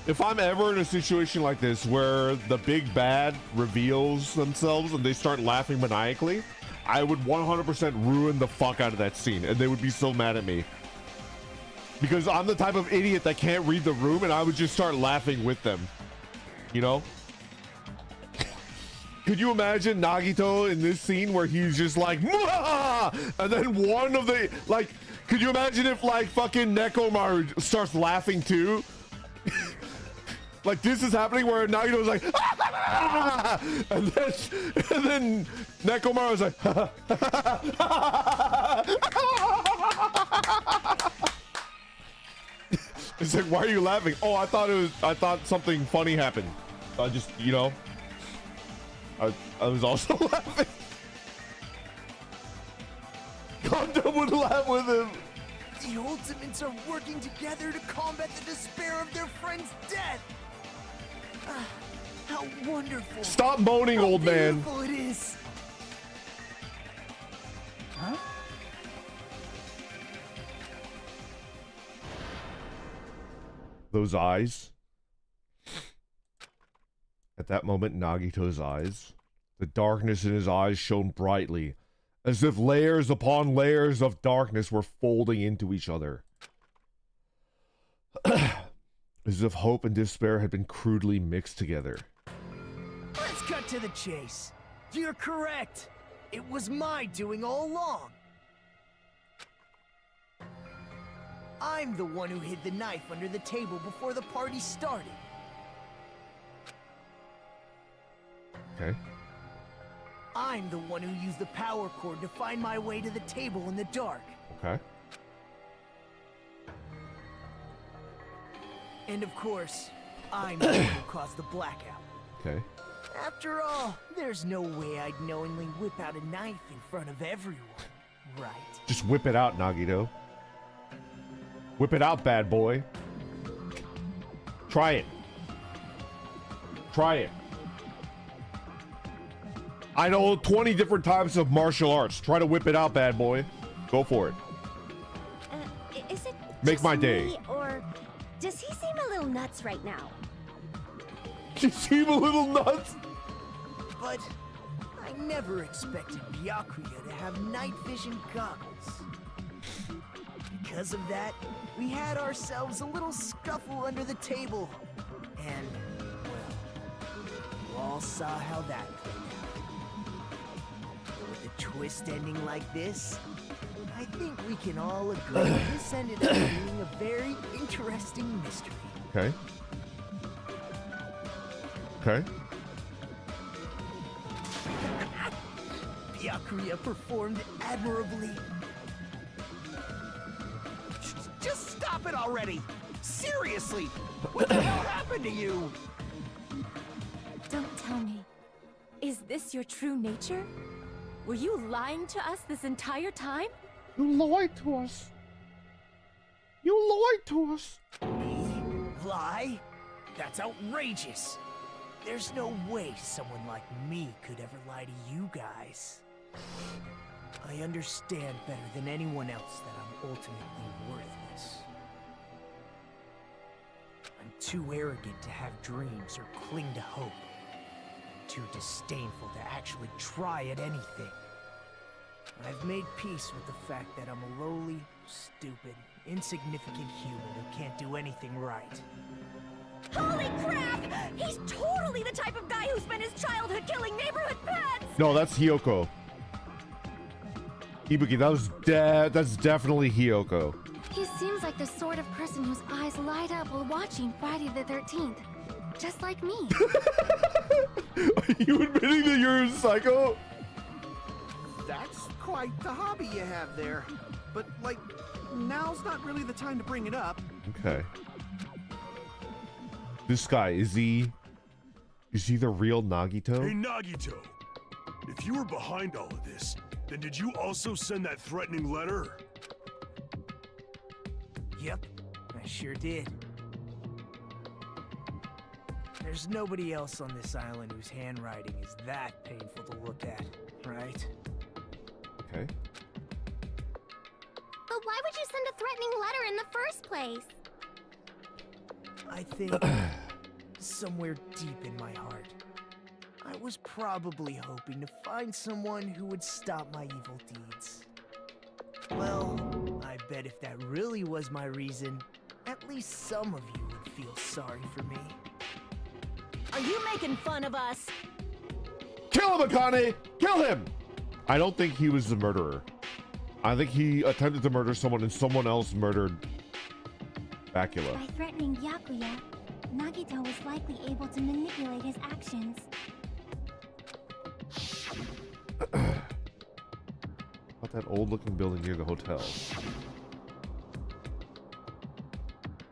A: If I'm ever in a situation like this where the big bad reveals themselves and they start laughing maniacally, I would 100% ruin the fuck out of that scene, and they would be so mad at me. Because I'm the type of idiot that can't read the room, and I would just start laughing with them. You know? Could you imagine Nagito in this scene where he's just like, "Mwah!" And then one of the, like, could you imagine if, like, fucking Nekomaru starts laughing too? Like, this is happening where Nagito's like, "Ah!" and then Nekomaru's like, it's like, why are you laughing? Oh, I thought something funny happened. I just, you know, I was also laughing. Gundam would laugh with him.
B: The Ultimates are working together to combat the despair of their friend's death. How wonderful.
A: Stop moaning, old man.
B: How beautiful it is.
J: Huh?
A: Those eyes. At that moment, Nagito's eyes, the darkness in his eyes shone brightly, as if layers upon layers of darkness were folding into each other. As if hope and despair had been crudely mixed together.
B: Let's cut to the chase. You're correct. It was my doing all along. I'm the one who hid the knife under the table before the party started.
A: Okay.
B: I'm the one who used the power cord to find my way to the table in the dark.
A: Okay.
B: And of course, I'm the one who caused the blackout.
A: Okay.
B: After all, there's no way I'd knowingly whip out a knife in front of everyone, right?
A: Just whip it out, Nagito. Whip it out, bad boy. Try it. Try it. I know 20 different types of martial arts. Try to whip it out, bad boy. Go for it.
E: Is it
A: Make
E: just
A: my day.
E: me, or does he seem a little nuts right now?
A: You seem a little nuts.
B: But I never expected Byakuya to have night vision goggles. Because of that, we had ourselves a little scuffle under the table. And, well, you all saw how that played out. With a twist ending like this, I think we can all agree this ended up being a very interesting mystery.
A: Okay. Okay.
B: Byakuya performed admirably.
G: Just stop it already! Seriously! What the hell happened to you?
I: Don't tell me. Is this your true nature? Were you lying to us this entire time?
A: You lied to us. You lied to us.
B: Me? Lie? That's outrageous. There's no way someone like me could ever lie to you guys. I understand better than anyone else that I'm ultimately worthless. I'm too arrogant to have dreams or cling to hope. Too disdainful to actually try at anything. I've made peace with the fact that I'm a lowly, stupid, insignificant human who can't do anything right.
E: Holy crap! He's totally the type of guy who spent his childhood killing neighborhood pets!
A: No, that's Hiyoko. Ibuki, that's definitely Hiyoko.
C: He seems like the sort of person whose eyes light up while watching Friday the 13th. Just like me.
A: Are you admitting that you're a psycho?
G: That's quite the hobby you have there. But, like, now's not really the time to bring it up.
A: Okay. This guy, is he the real Nagito?
H: Hey, Nagito. If you were behind all of this, then did you also send that threatening letter?
B: Yep, I sure did. There's nobody else on this island whose handwriting is that painful to look at, right?
A: Okay.
C: But why would you send a threatening letter in the first place?
B: I think somewhere deep in my heart, I was probably hoping to find someone who would stop my evil deeds. Well, I bet if that really was my reason, at least some of you would feel sorry for me.
I: Are you making fun of us?
A: Kill him, Akane! Kill him! I don't think he was the murderer. I think he attempted to murder someone and someone else murdered Byakuya.
C: By threatening Byakuya, Nagito was likely able to manipulate his actions.
A: About that old-looking building near the hotel.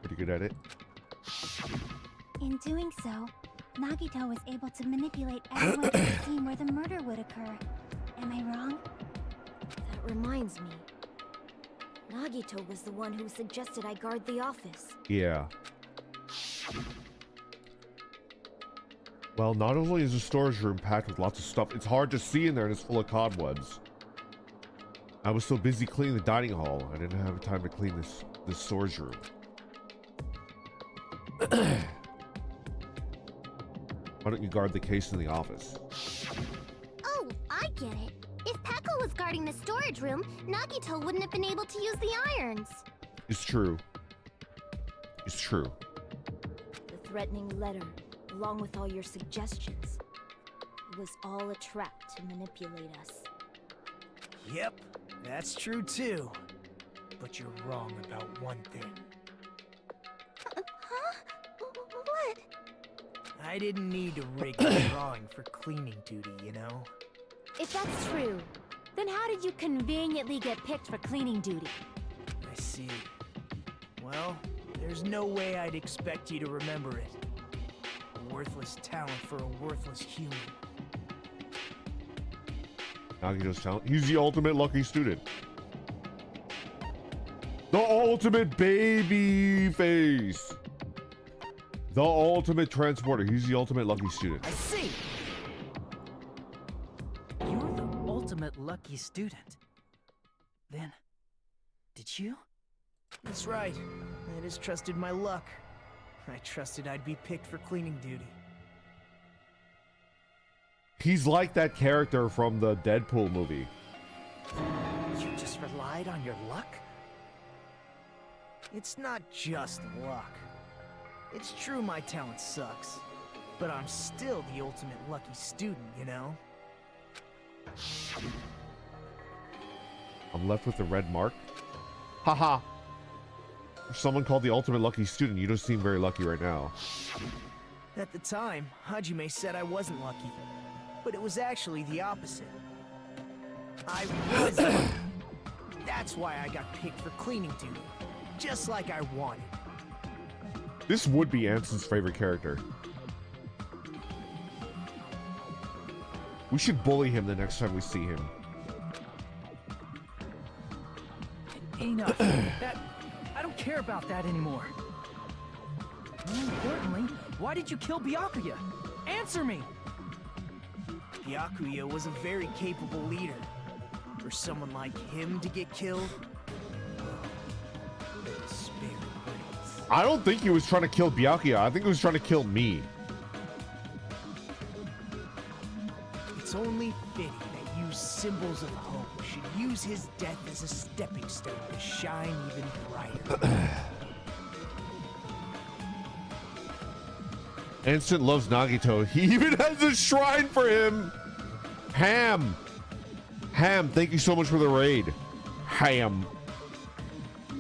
A: Pretty good at it.
C: In doing so, Nagito was able to manipulate everyone to the scene where the murder would occur. Am I wrong?
I: That reminds me. Nagito was the one who suggested I guard the office.
A: Yeah. Well, not only is the storage room packed with lots of stuff, it's hard to see in there and it's full of cobwebs. I was so busy cleaning the dining hall, I didn't have time to clean this storage room. Why don't you guard the case in the office?
E: Oh, I get it. If Peko was guarding the storage room, Nagito wouldn't have been able to use the irons.
A: It's true. It's true.
I: The threatening letter, along with all your suggestions, it was all a trap to manipulate us.
B: Yep, that's true too. But you're wrong about one thing.
E: Huh? What?
B: I didn't need to rig the drawing for cleaning duty, you know?
I: If that's true, then how did you conveniently get picked for cleaning duty?
B: I see. Well, there's no way I'd expect you to remember it. A worthless talent for a worthless human.
A: Nagito's talent. He's the ultimate lucky student. The ultimate baby face. The ultimate transporter. He's the ultimate lucky student.
J: I see. You're the ultimate lucky student. Then, did you?
B: That's right. I just trusted my luck. I trusted I'd be picked for cleaning duty.
A: He's like that character from the Deadpool movie.
B: You just relied on your luck? It's not just luck. It's true my talent sucks, but I'm still the ultimate lucky student, you know?
A: I'm left with the red mark. Haha. Someone called the ultimate lucky student. You don't seem very lucky right now.
B: At the time, Hajime said I wasn't lucky, but it was actually the opposite. I was lucky. That's why I got picked for cleaning duty, just like I wanted.
A: This would be Anson's favorite character. We should bully him the next time we see him.
J: Enough. I don't care about that anymore. More importantly, why did you kill Byakuya? Answer me!
B: Byakuya was a very capable leader. For someone like him to get killed, despair reigns.
A: I don't think he was trying to kill Byakuya. I think he was trying to kill me.
B: It's only fitting that you symbols of hope should use his death as a stepping stone to shine even brighter.
A: Anston loves Nagito. He even has a shrine for him. Ham, thank you so much for the raid. Ham.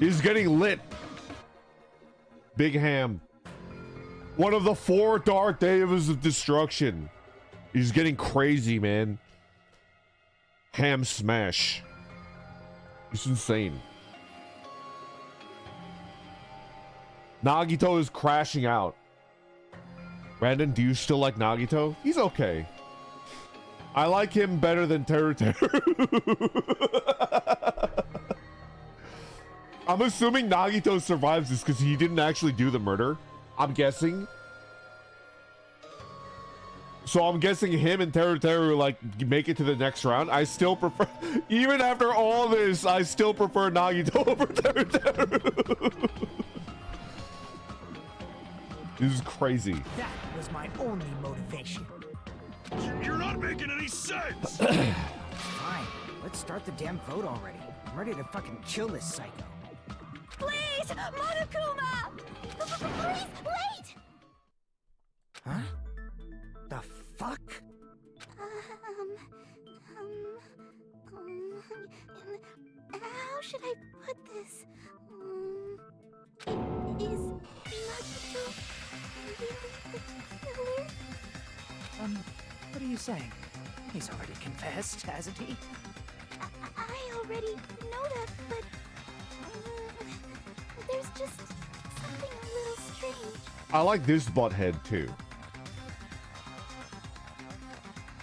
A: He's getting lit. Big Ham. One of the 4 Dark Devas of Destruction. He's getting crazy, man. Ham smash. It's insane. Nagito is crashing out. Brandon, do you still like Nagito? He's okay. I like him better than Teru Teru. I'm assuming Nagito survives this because he didn't actually do the murder. I'm guessing. So I'm guessing him and Teru Teru like make it to the next round. I still prefer, even after all this, I still prefer Nagito over Teru Teru. This is crazy.
B: That was my only motivation.
H: You're not making any sense!
J: Fine, let's start the damn vote already. I'm ready to fucking kill this psycho.
E: Please, Monokuma! Please, wait!
J: Huh? The fuck?
E: How should I put this? Is Nagito really the killer?
J: What are you saying? He's already confessed, hasn't he?
E: I already know that, but there's just something a little strange.
A: I like this butthead too.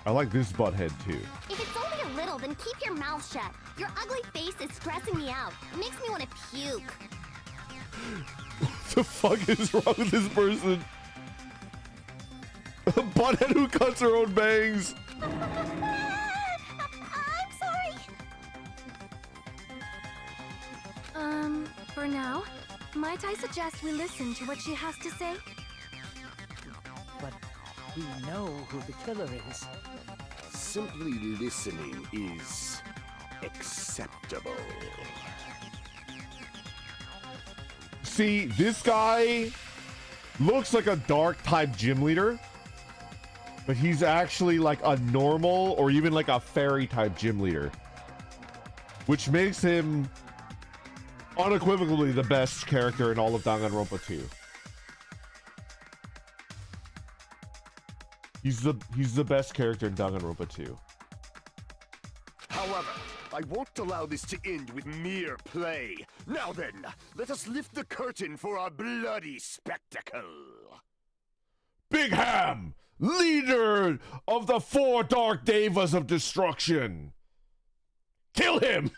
A: I like this butthead too.
C: If it's only a little, then keep your mouth shut. Your ugly face is stressing me out. It makes me want to puke.
A: What the fuck is wrong with this person? A butthead who cuts her own bangs.
E: I'm sorry. For now, might I suggest we listen to what she has to say?
J: But we know who the killer is.
F: Simply listening is acceptable.
A: See, this guy looks like a dark type gym leader, but he's actually like a normal or even like a fairy type gym leader, which makes him unequivocally the best character in all of Danganronpa 2. He's the best character in Danganronpa 2.
F: However, I won't allow this to end with mere play. Now then, let us lift the curtain for our bloody spectacle.
A: Big Ham, leader of the 4 Dark Devas of Destruction. Kill him!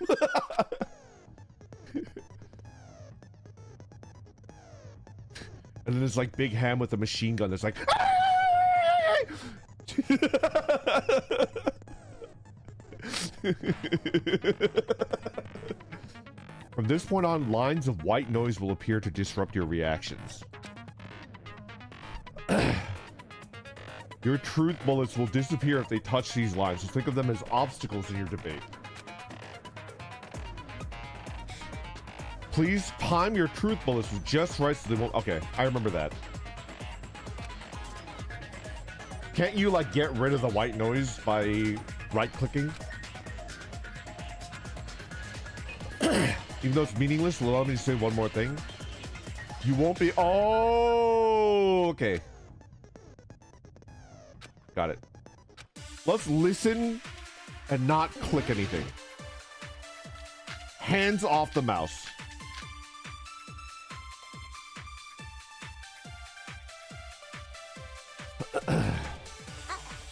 A: And then there's like Big Ham with a machine gun that's like... From this point on, lines of white noise will appear to disrupt your reactions. Your truth bullets will disappear if they touch these lines, so think of them as obstacles in your debate. Please time your truth bullets with just right so they won't... Okay, I remember that. Can't you, like, get rid of the white noise by right-clicking? Even though it's meaningless, allow me to say one more thing. You won't be... Oh, okay. Got it. Let's listen and not click anything. Hands off the mouse.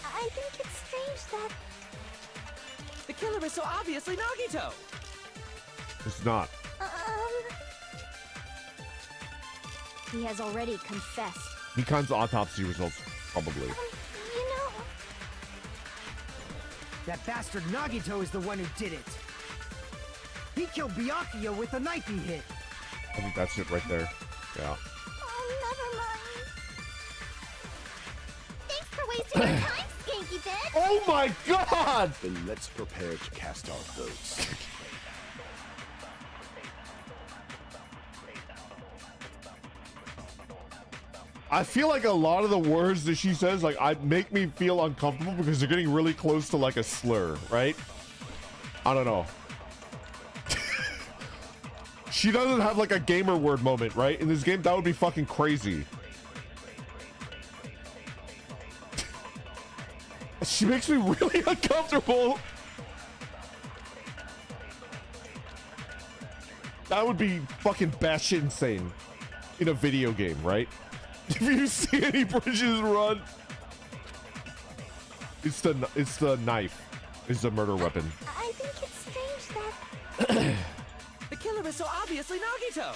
E: I think it's strange that...
J: The killer is so obviously Nagito!
A: It's not.
I: He has already confessed.
A: Mikan's autopsy results, probably.
E: You know...
B: That bastard Nagito is the one who did it. He killed Byakuya with the knife he hit.
A: I think that's it right there. Yeah.
E: Oh, never mind.
C: Thanks for wasting your time, Skanky Bitch.
A: Oh my god!
F: Then let's prepare to cast our votes.
A: I feel like a lot of the words that she says, like, make me feel uncomfortable because they're getting really close to like a slur, right? I don't know. She doesn't have like a gamer word moment, right? In this game, that would be fucking crazy. She makes me really uncomfortable. That would be fucking batshit insane in a video game, right? If you see any bridges run, it's the knife. It's the murder weapon.
E: I think it's strange that...
J: The killer is so obviously Nagito!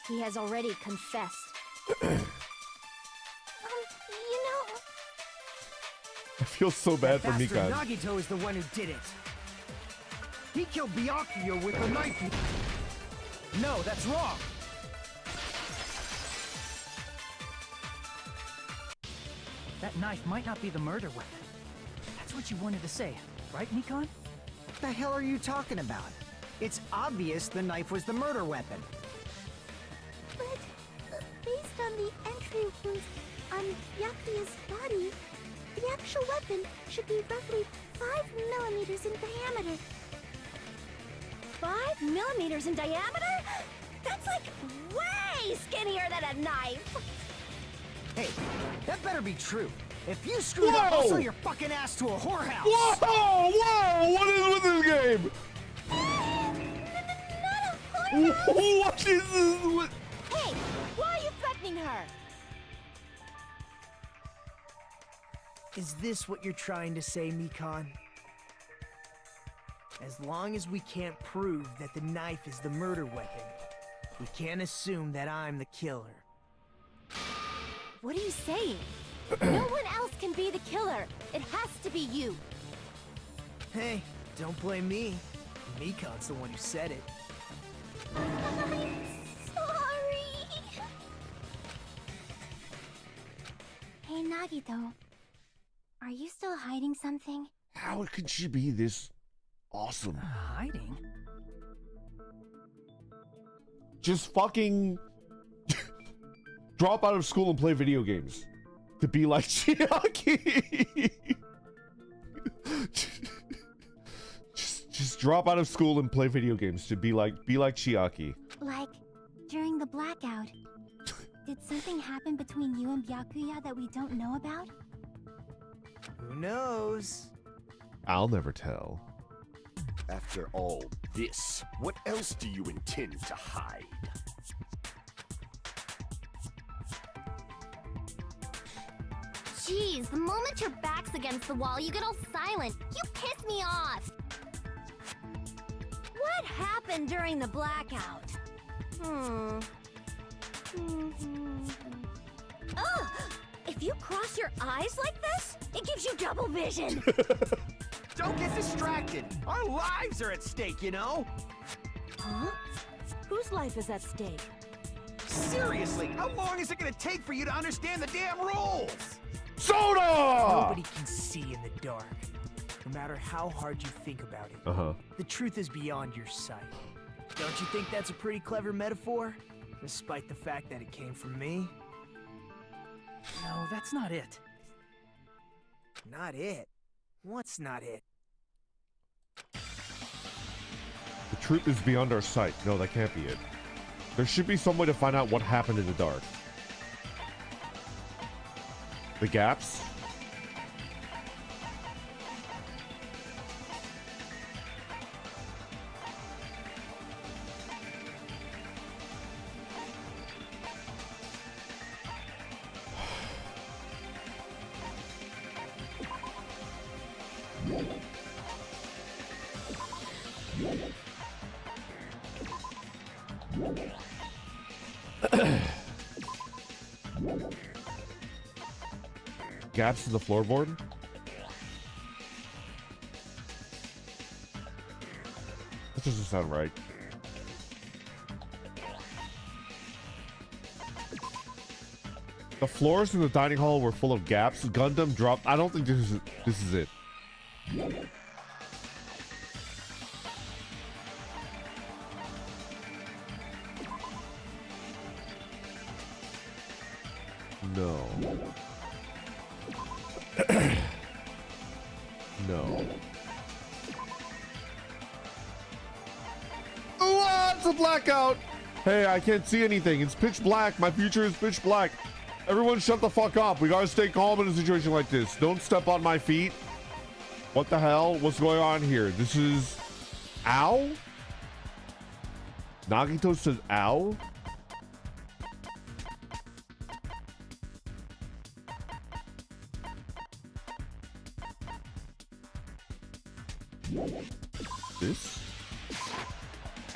I: He has already confessed.
E: you know...
A: I feel so bad for
B: Bastard
A: Mikan.
B: Nagito is the one who did it. He killed Byakuya with the knife he...
J: No, that's wrong. That knife might not be the murder weapon. That's what you wanted to say, right, Nikon?
B: What the hell are you talking about? It's obvious the knife was the murder weapon.
E: But based on the entry wounds on Byakuya's body, the actual weapon should be roughly 5 millimeters in diameter. 5 millimeters in diameter? That's like way skinnier than a knife!
B: Hey, that better be true. If you screwed up, I'll
A: Whoa!
B: sell your fucking ass to a whorehouse!
A: Whoa! Whoa! What is with this game? What is this? What?
I: Hey, why are you threatening her?
B: Is this what you're trying to say, Mikon? As long as we can't prove that the knife is the murder weapon, we can't assume that I'm the killer.
I: What are you saying? No one else can be the killer. It has to be you.
B: Hey, don't blame me. Mikon's the one who said it.
E: I'm sorry!
C: Hey, Nagito. Are you still hiding something?
A: How could she be this awesome?
J: Hiding?
A: Just fucking drop out of school and play video games to be like Chiaki. just drop out of school and play video games to be like Chiaki.
C: Like, during the blackout, did something happen between you and Byakuya that we don't know about?
B: Who knows?
A: I'll never tell.
F: After all this, what else do you intend to hide?
E: Jeez, the moment your back's against the wall, you get all silent. You piss me off!
I: What happened during the blackout? Oh! If you cross your eyes like this, it gives you double vision!
G: Don't get distracted. Our lives are at stake, you know?
I: Huh? Whose life is at stake?
G: Seriously, how long is it gonna take for you to understand the damn rules?
A: Soda!
B: Nobody can see in the dark, no matter how hard you think about it.
A: Uh-huh.
B: The truth is beyond your sight. Don't you think that's a pretty clever metaphor? Despite the fact that it came from me?
J: No, that's not it.
B: Not it? What's not it?
A: The truth is beyond our sight. No, that can't be it. There should be some way to find out what happened in the dark. The gaps? Gaps in the floorboard? That doesn't sound right. The floors in the dining hall were full of gaps. Gundam dropped. I don't think this is it. No. No. Oh, it's a blackout! Hey, I can't see anything. It's pitch black. My future is pitch black. Everyone shut the fuck up. We gotta stay calm in a situation like this. Don't step on my feet. What the hell? What's going on here? This is... Ow? Nagito says ow? This?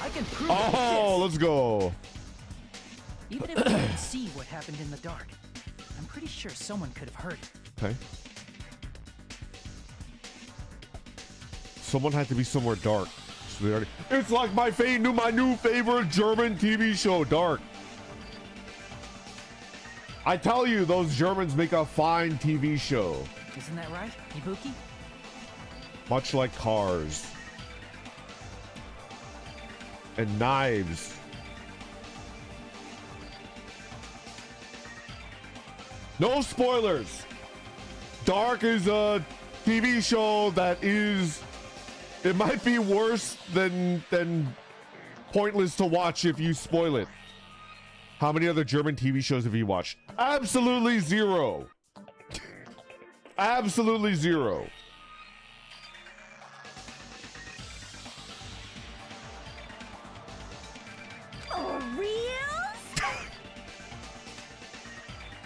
J: I can prove
A: Oh, let's go.
J: Even if we didn't see what happened in the dark, I'm pretty sure someone could have heard it.
A: Okay. Someone had to be somewhere dark so It's like my new favorite German TV show, Dark. I tell you, those Germans make a fine TV show.
J: Isn't that right, Ibuki?
A: Much like cars. And knives. No spoilers. Dark is a TV show that is... It might be worse than pointless to watch if you spoil it. How many other German TV shows have you watched? Absolutely zero. Absolutely zero.
E: For real?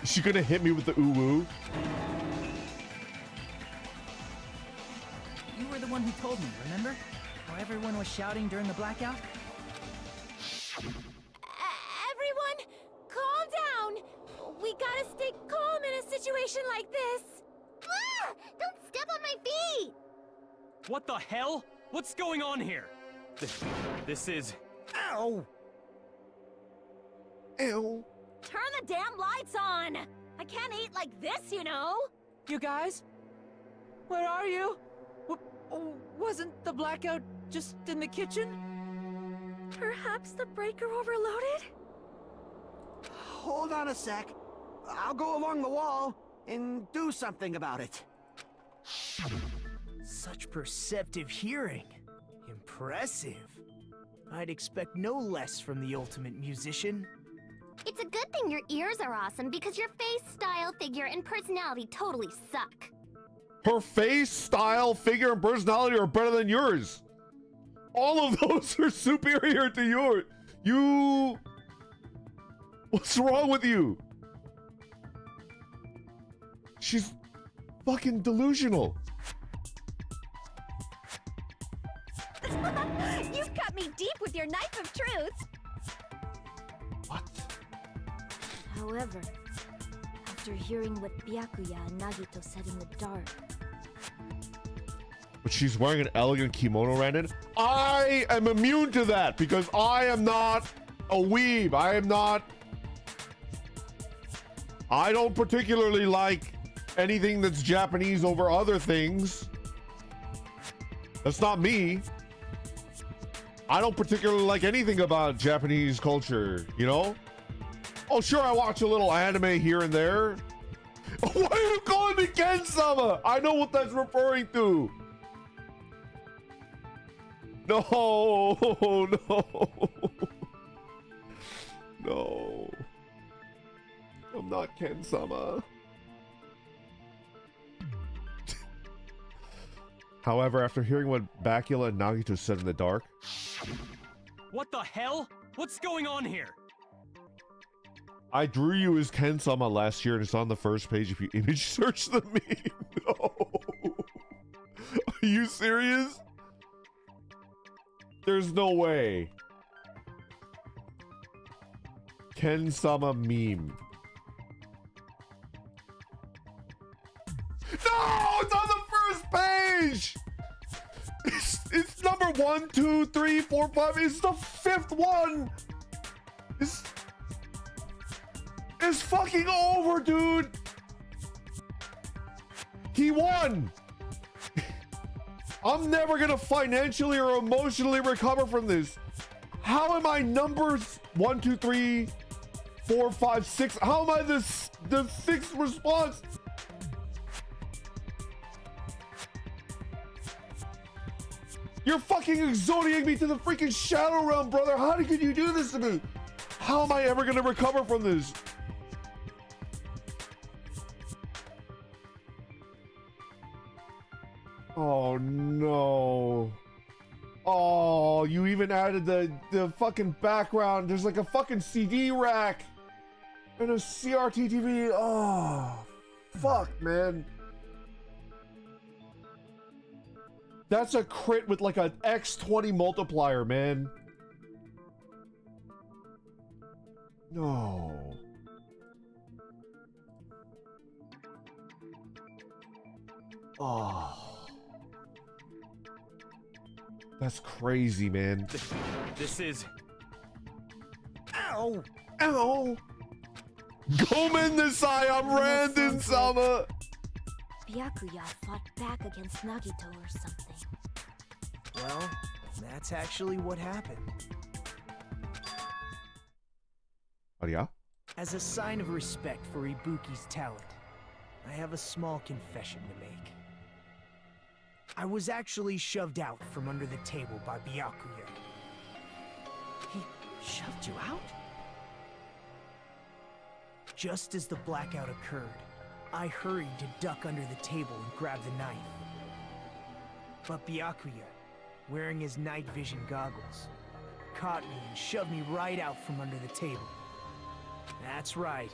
A: Is she gonna hit me with the ooh-woo?
J: You were the one who told me, remember? How everyone was shouting during the blackout?
E: Everyone, calm down. We gotta stay calm in a situation like this.
C: Ah! Don't step on my feet!
K: What the hell? What's going on here? This is...
G: Ow!
A: Ew.
E: Turn the damn lights on. I can't eat like this, you know.
J: You guys? Where are you? Wasn't the blackout just in the kitchen?
E: Perhaps the breaker overloaded?
G: Hold on a sec. I'll go along the wall and do something about it.
B: Such perceptive hearing. Impressive. I'd expect no less from the ultimate musician.
C: It's a good thing your ears are awesome because your face, style, figure, and personality totally suck.
A: Her face, style, figure, and personality are better than yours. All of those are superior to yours. You... What's wrong with you? She's fucking delusional.
E: You've cut me deep with your knife of truth.
A: What?
I: However, after hearing what Byakuya and Nagito said in the dark,
A: But she's wearing an elegant kimono, Randon. I am immune to that because I am not a weeb. I don't particularly like anything that's Japanese over other things. That's not me. I don't particularly like anything about Japanese culture, you know? Oh, sure, I watch a little anime here and there. Why are you calling me Ken-sama? I know what that's referring to. No, no. No. I'm not Ken-sama. However, after hearing what Byakuya and Nagito said in the dark...
K: What the hell? What's going on here?
A: I drew you as Ken-sama last year and it's on the first page if you image search the meme. No. Are you serious? There's no way. Ken-sama meme. No! It's on the first page! It's number 1, 2, 3, 4, 5. It's the 5th one! It's fucking over, dude! He won! I'm never gonna financially or emotionally recover from this. How am I numbers 1, 2, 3, 4, 5, 6? How am I the 6th response? You're fucking exodiating me to the freaking shadow realm, brother. How could you do this to me? How am I ever gonna recover from this? Oh no. Oh, you even added the fucking background. There's like a fucking CD rack and a CRT TV. Oh, fuck, man. That's a crit with like an X20 multiplier, man. No. Oh. That's crazy, man.
K: This is...
B: Ow!
A: Ow! Gomen Nisai, I'm Randon Sama!
I: Byakuya fought back against Nagito or something.
B: Well, that's actually what happened.
A: Oh, yeah?
B: As a sign of respect for Ibuki's talent, I have a small confession to make. I was actually shoved out from under the table by Byakuya.
J: He shoved you out?
B: Just as the blackout occurred, I hurried to duck under the table and grab the knife. But Byakuya, wearing his night vision goggles, caught me and shoved me right out from under the table. That's right.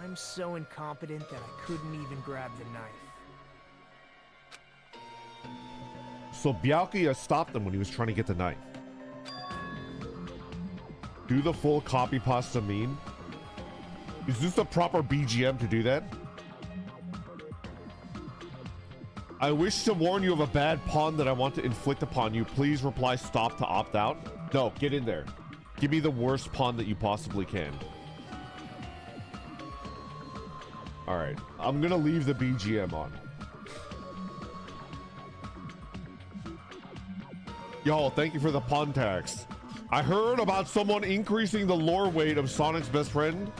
B: I'm so incompetent that I couldn't even grab the knife.
A: So Byakuya stopped him when he was trying to get the knife. Do the full copy pasta mean? Is this the proper BGM to do that? I wish to warn you of a bad pun that I want to inflict upon you. Please reply stop to opt out. No, get in there. Give me the worst pun that you possibly can. Alright, I'm gonna leave the BGM on. Y'all, thank you for the pun tax. I heard about someone increasing the lore weight of Sonic's best friend,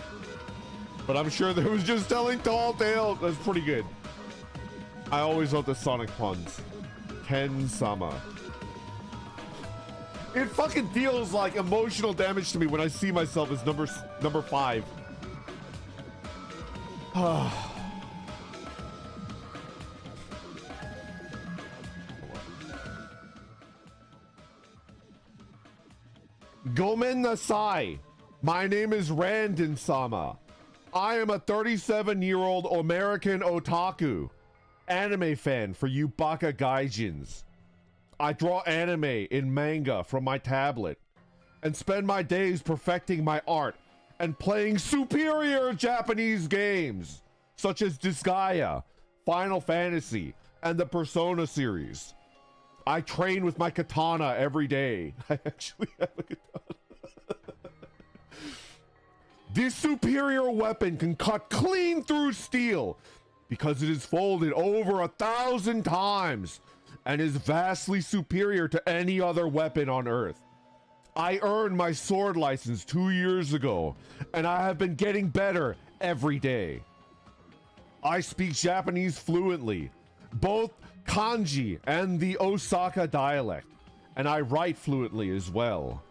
A: but I'm sure that was just telling tall tales. That's pretty good. I always love the Sonic puns. Ken-sama. It fucking feels like emotional damage to me when I see myself as number 5. Gomen Nasai. My name is Randon Sama. I am a 37-year-old American otaku, anime fan for you baka gaijins. I draw anime in manga from my tablet and spend my days perfecting my art and playing superior Japanese games such as Disgaea, Final Fantasy, and the Persona series. I train with my katana every day. I actually have a katana. This superior weapon can cut clean through steel because it is folded over 1,000 times and is vastly superior to any other weapon on Earth. I earned my sword license 2 years ago, and I have been getting better every day. I speak Japanese fluently, both kanji and the Osaka dialect, and I write fluently as well.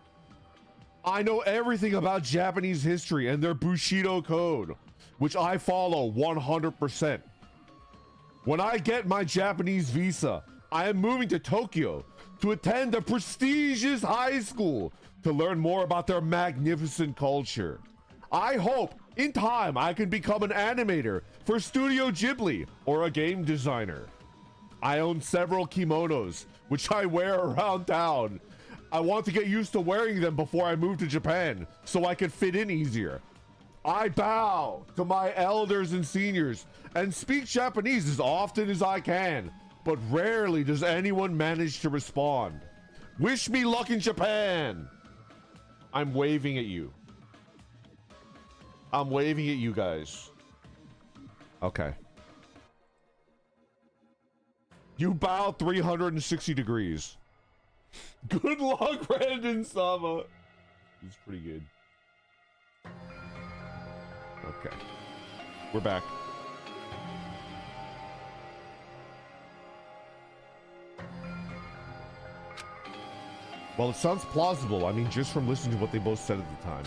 A: I know everything about Japanese history and their Bushido code, which I follow 100%. When I get my Japanese visa, I am moving to Tokyo to attend a prestigious high school to learn more about their magnificent culture. I hope in time I can become an animator for Studio Ghibli or a game designer. I own several kimonos, which I wear around town. I want to get used to wearing them before I move to Japan so I can fit in easier. I bow to my elders and seniors and speak Japanese as often as I can, but rarely does anyone manage to respond. Wish me luck in Japan. I'm waving at you. I'm waving at you guys. Okay. You bow 360 degrees. Good luck, Brandon Sama. It's pretty good. Okay. We're back. Well, it sounds plausible. I mean, just from listening to what they both said at the time.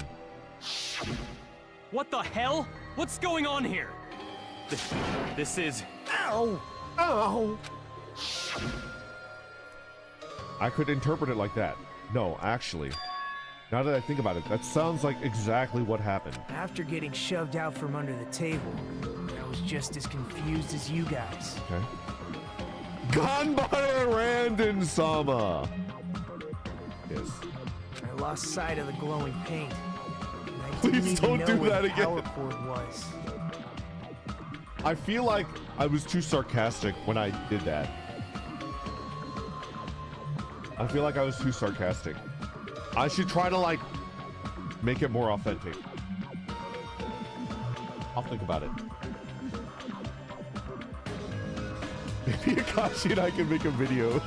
K: What the hell? What's going on here? This is...
B: Ow! Ow!
A: I could interpret it like that. No, actually. Now that I think about it, that sounds like exactly what happened.
B: After getting shoved out from under the table, I was just as confused as you guys.
A: Okay. Ganbare Randon Sama! Yes.
B: I lost sight of the glowing paint.
A: Please don't do that again.
B: Power cord was.
A: I feel like I was too sarcastic when I did that. I feel like I was too sarcastic. I should try to like make it more authentic. I'll think about it. Maybe Akashi and I can make a video.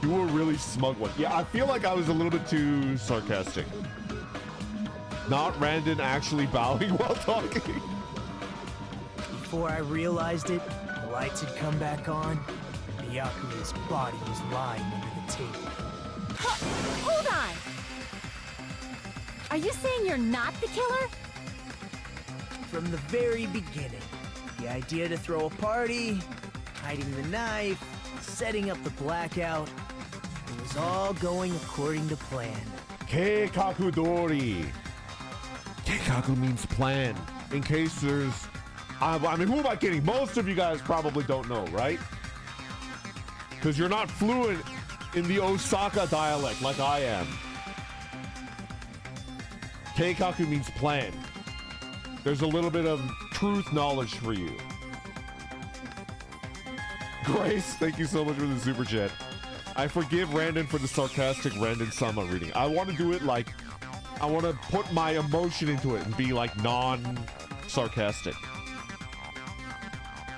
A: You were a really smug one. Yeah, I feel like I was a little bit too sarcastic. Not Randon actually bowing while talking.
B: Before I realized it, the lights had come back on, and Byakuya's body was lying under the table.
I: Hold on! Are you saying you're not the killer?
B: From the very beginning, the idea to throw a party, hiding the knife, setting up the blackout, it was all going according to plan.
A: Keikaku Dori. Keikaku means plan. In case there's... I mean, who am I kidding? Most of you guys probably don't know, right? Because you're not fluent in the Osaka dialect like I am. Keikaku means plan. There's a little bit of truth knowledge for you. Grace, thank you so much for the super chat. I forgive Randon for the sarcastic Randon-sama reading. I want to do it like... I want to put my emotion into it and be like non-sarcastic.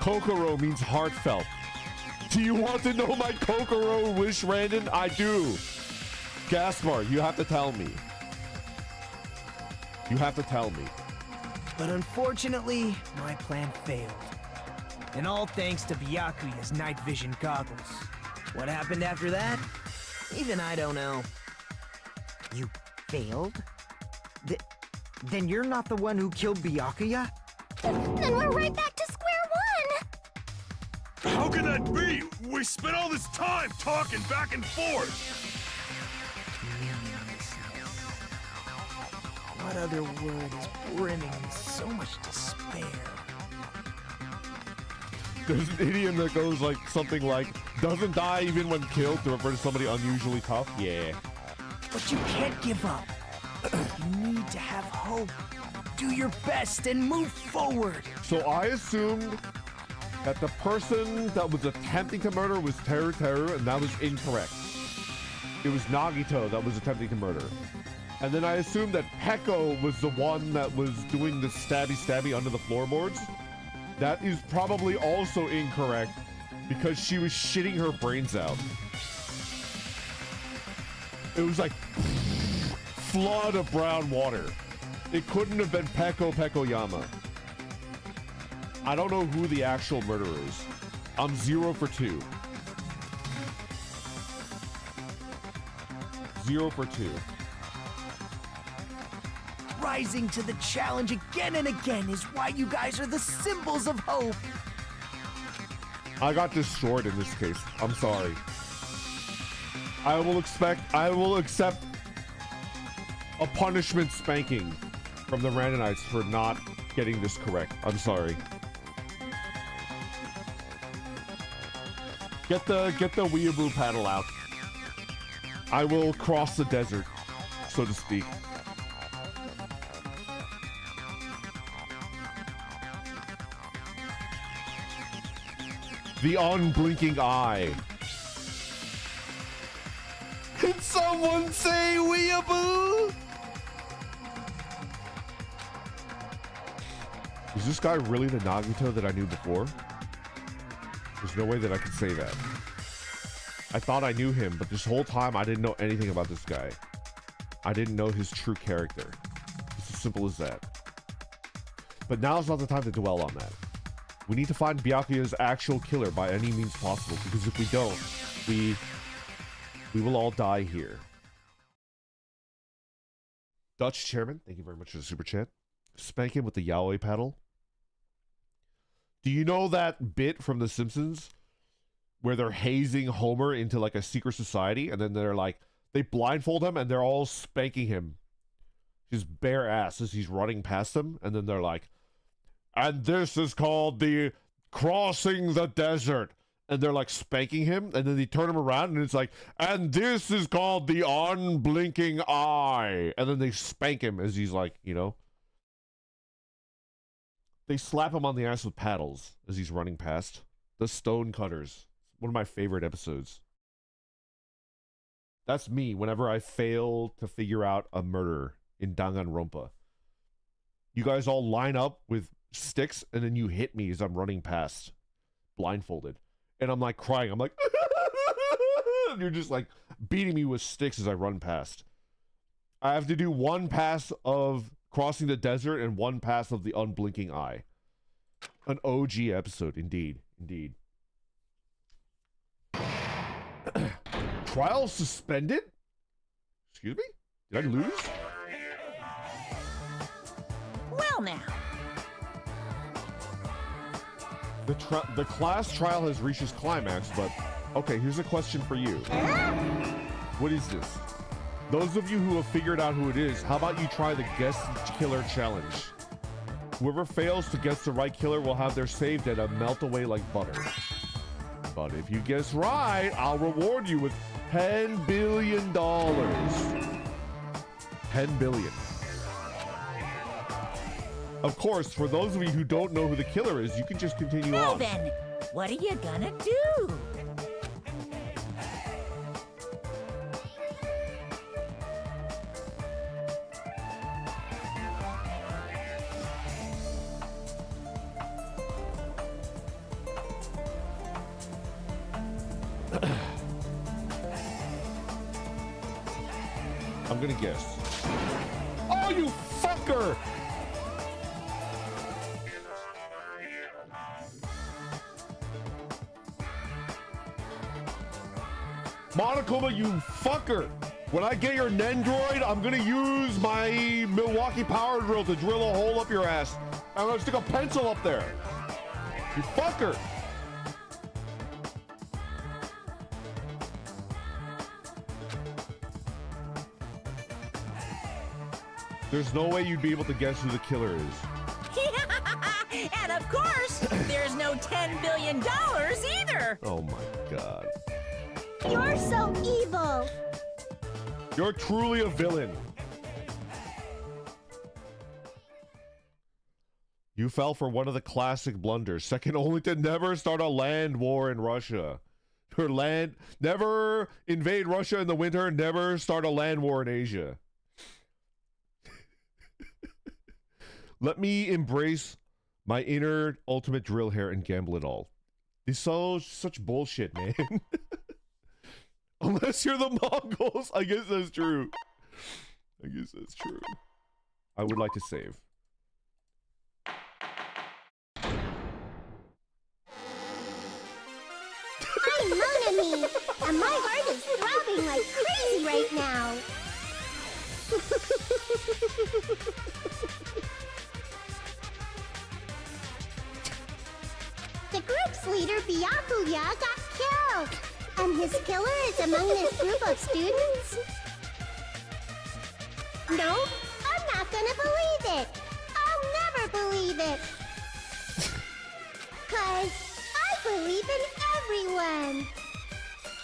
A: Kokoro means heartfelt. Do you want to know my Kokoro wish, Randon? I do. Gaspar, you have to tell me. You have to tell me.
B: But unfortunately, my plan failed. And all thanks to Byakuya's night vision goggles. What happened after that? Even I don't know.
L: You failed? Then you're not the one who killed Byakuya?
E: Then we're right back to square one!
H: How can that be? We spent all this time talking back and forth!
B: What other word is brimming with so much despair?
A: There's an idiom that goes like something like, doesn't die even when killed, to refer to somebody unusually tough. Yeah.
B: But you can't give up. You need to have hope. Do your best and move forward.
A: So I assumed that the person that was attempting to murder was Teru, and that was incorrect. It was Nagito that was attempting to murder. And then I assumed that Peko was the one that was doing the stabby under the floorboards. That is probably also incorrect because she was shitting her brains out. It was like flood of brown water. It couldn't have been Peko Yama. I don't know who the actual murderer is. I'm 0 for 2. 0 for 2.
B: Rising to the challenge again and again is why you guys are the symbols of hope.
A: I got destroyed in this case. I'm sorry. I will accept a punishment spanking from the Randonites for not getting this correct. I'm sorry. Get the weeaboo paddle out. I will cross the desert, so to speak. The unblinking eye. Can someone say weeaboo? Is this guy really the Nagito that I knew before? There's no way that I could say that. I thought I knew him, but this whole time I didn't know anything about this guy. I didn't know his true character. It's as simple as that. But now's not the time to dwell on that. We need to find Byakuya's actual killer by any means possible, because if we don't, we will all die here. Dutch Chairman, thank you very much for the super chat. Spank him with the yaoi paddle. Do you know that bit from The Simpsons where they're hazing Homer into like a secret society, and then they're like, they blindfold him and they're all spanking him, his bare ass, as he's running past them, and then they're like, and this is called the crossing the desert, and they're like spanking him, and then they turn him around and it's like, and this is called the unblinking eye, and then they spank him as he's like, you know, they slap him on the ass with paddles as he's running past. The Stone Cutters, one of my favorite episodes. That's me whenever I fail to figure out a murder in Danganronpa. You guys all line up with sticks and then you hit me as I'm running past, blindfolded. And I'm like crying. I'm like, and you're just like beating me with sticks as I run past. I have to do one pass of crossing the desert and one pass of the unblinking eye. An OG episode, indeed. Indeed. Trial suspended? Excuse me? Did I lose?
D: Well now.
A: The class trial has reached its climax, but okay, here's a question for you. What is this? Those of you who have figured out who it is, how about you try the Guess the Killer challenge? Whoever fails to guess the right killer will have their save data melt away like butter. But if you guess right, I'll reward you with $10 billion. 10 billion. Of course, for those of you who don't know who the killer is, you can just continue
D: Now
A: on.
D: then, what are you gonna do?
A: I'm gonna guess. Oh, you fucker! Monokuma, you fucker! When I get your Nendroid, I'm gonna use my Milwaukee power drill to drill a hole up your ass. I'm gonna stick a pencil up there. You fucker! There's no way you'd be able to guess who the killer is.
D: And of course, there's no $10 billion either.
A: Oh my god.
E: You're so evil!
A: You're truly a villain. You fell for one of the classic blunders, second only to never start a land war in Russia. Never invade Russia in the winter, never start a land war in Asia. Let me embrace my inner ultimate drill hair and gamble it all. It's such bullshit, man. Unless you're the Mongols. I guess that's true. I guess that's true. I would like to save.
E: I'm Monami, and my heart is throbbing like crazy right now. The group's leader, Byakuya, got killed, and his killer is among this group of students? No, I'm not gonna believe it. I'll never believe it. 'Cause I believe in everyone.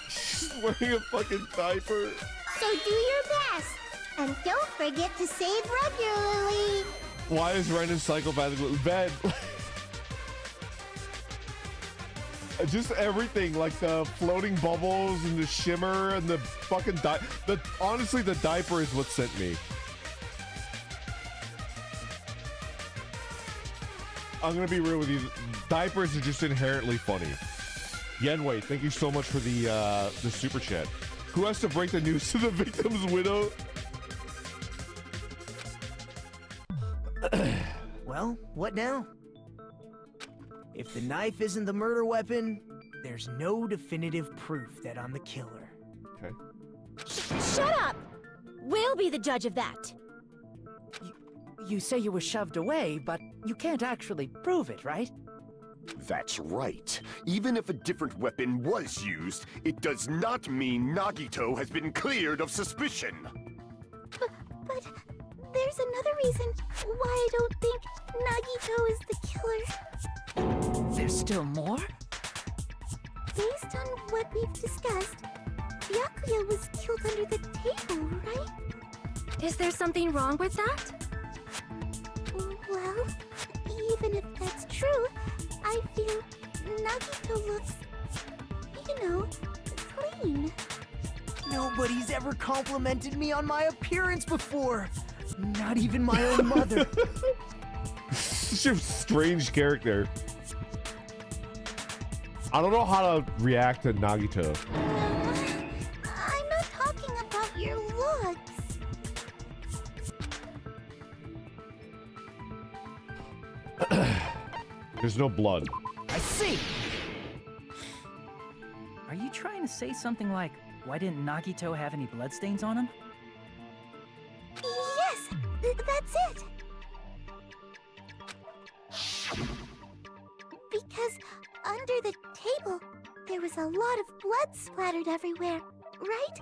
A: She's wearing a fucking diaper.
E: So do your best, and don't forget to save regularly.
A: Why is Ren in psychopathic bed? Just everything, like the floating bubbles and the shimmer and the fucking honestly, the diaper is what sent me. I'm gonna be real with you. Diapers are just inherently funny. Yenwei, thank you so much for the super chat. Who has to break the news to the victim's widow?
B: Well, what now? If the knife isn't the murder weapon, there's no definitive proof that I'm the killer.
A: Okay.
I: Shut up! We'll be the judge of that.
J: You say you were shoved away, but you can't actually prove it, right?
F: That's right. Even if a different weapon was used, it does not mean Nagito has been cleared of suspicion.
E: But there's another reason why I don't think Nagito is the killer.
J: There's still more?
E: Based on what we've discussed, Byakuya was killed under the table, right?
I: Is there something wrong with that?
E: Well, even if that's true, I feel Nagito looks, clean.
B: Nobody's ever complimented me on my appearance before. Not even my own mother.
A: Such a strange character. I don't know how to react to Nagito.
C: I'm not talking about your looks.
A: There's no blood.
J: I see! Are you trying to say something like, why didn't Nagito have any bloodstains on him?
C: Yes, that's it. Because under the table, there was a lot of blood splattered everywhere, right?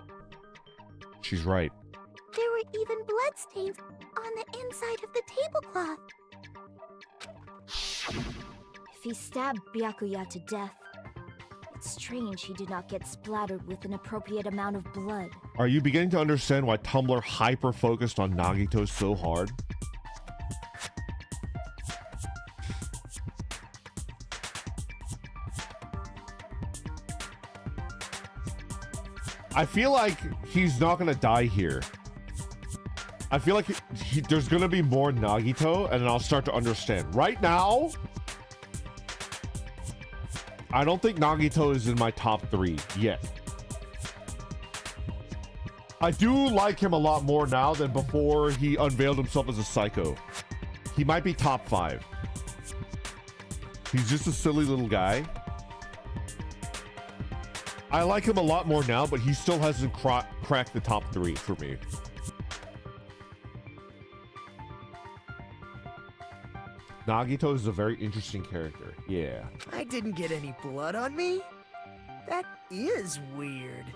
A: She's right.
C: There were even bloodstains on the inside of the tablecloth.
I: If he stabbed Byakuya to death, it's strange he did not get splattered with an appropriate amount of blood.
A: Are you beginning to understand why Tumblr hyper-focused on Nagito so hard? I feel like he's not gonna die here. I feel like there's gonna be more Nagito, and then I'll start to understand. Right now, I don't think Nagito is in my top 3 yet. I do like him a lot more now than before he unveiled himself as a psycho. He might be top 5. He's just a silly little guy. I like him a lot more now, but he still hasn't cracked the top 3 for me. Nagito is a very interesting character. Yeah.
B: I didn't get any blood on me? That is weird.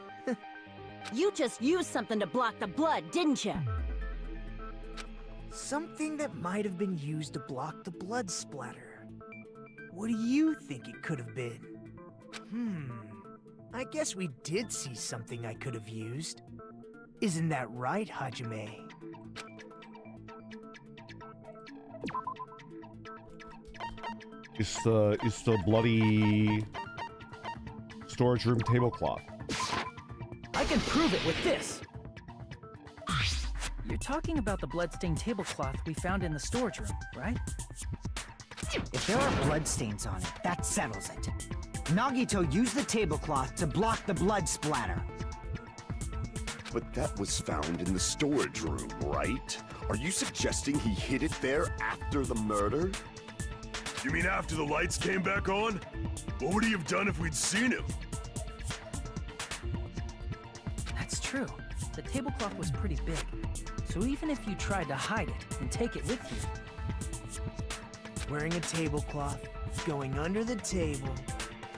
M: You just used something to block the blood, didn't you?
B: Something that might have been used to block the blood splatter. What do you think it could have been? I guess we did see something I could have used. Isn't that right, Hajime?
A: It's the bloody storage room tablecloth.
J: I can prove it with this! You're talking about the bloodstained tablecloth we found in the storage room, right?
L: If there are bloodstains on it, that settles it. Nagito used the tablecloth to block the blood splatter.
F: But that was found in the storage room, right? Are you suggesting he hid it there after the murder?
H: You mean after the lights came back on? What would he have done if we'd seen him?
J: That's true. The tablecloth was pretty big. So even if you tried to hide it and take it with you...
B: Wearing a tablecloth, going under the table,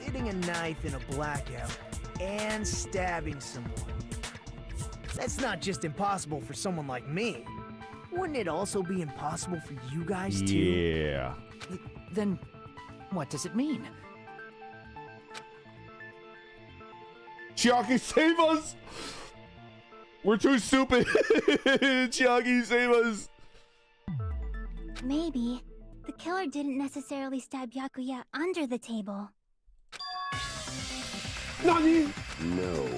B: hitting a knife in a blackout, and stabbing someone. That's not just impossible for someone like me. Wouldn't it also be impossible for you guys too?
A: Yeah.
J: Then, what does it mean?
A: Chiaki, save us! We're too stupid! Chiaki, save us!
C: Maybe the killer didn't necessarily stab Byakuya under the table.
A: Nani?
F: No,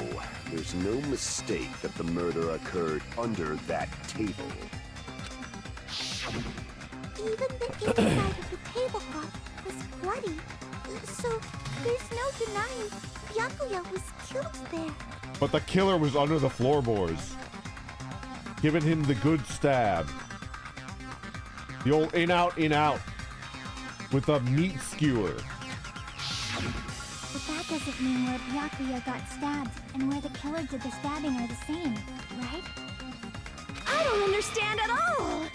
F: there's no mistake that the murder occurred under that table.
C: Even the inside of the tablecloth was bloody, so there's no denying Byakuya was killed there.
A: But the killer was under the floorboards, giving him the good stab. The old in out, with a meat skewer.
C: But that doesn't mean where Byakuya got stabbed and where the killer did the stabbing are the same, right?
E: I don't understand at all!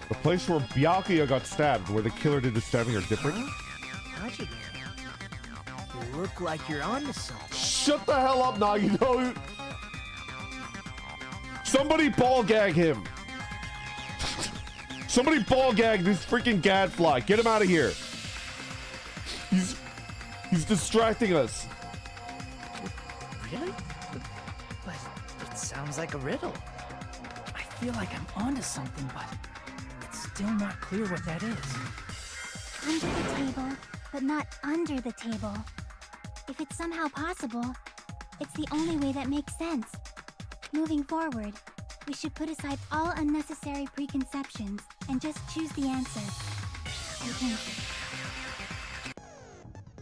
A: The place where Byakuya got stabbed, where the killer did the stabbing, are different.
B: Hajime, you look like you're onto something.
A: Shut the hell up, Nagito! Somebody ball gag him! Somebody ball gag this freaking gadfly! Get him out of here! He's distracting us.
J: Really? But it sounds like a riddle. I feel like I'm onto something, but it's still not clear what that is.
C: Under the table, but not under the table. If it's somehow possible, it's the only way that makes sense. Moving forward, we should put aside all unnecessary preconceptions and just choose the answer. I think.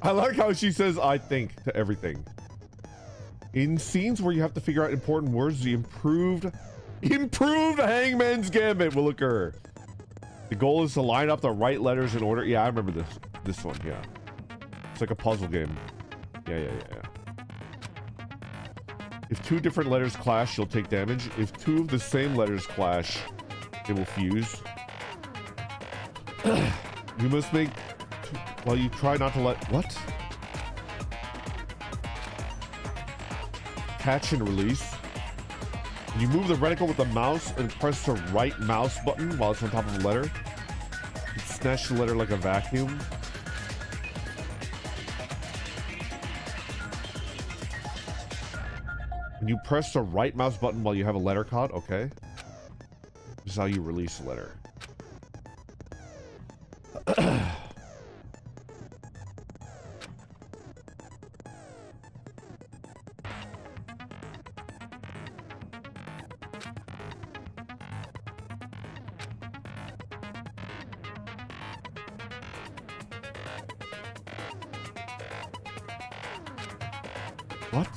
A: I like how she says "I think" to everything. In scenes where you have to figure out important words, the improved Hangman's Gambit will occur. The goal is to line up the right letters in order. Yeah, I remember this one. Yeah, it's like a puzzle game. Yeah. If two different letters clash, you'll take damage. If two of the same letters clash, they will fuse. You must make... Well, you try not to let... What? Catch and release. You move the reticle with the mouse and press the right mouse button while it's on top of the letter. You snatch the letter like a vacuum. And you press the right mouse button while you have a letter caught. Okay. This is how you release a letter. What?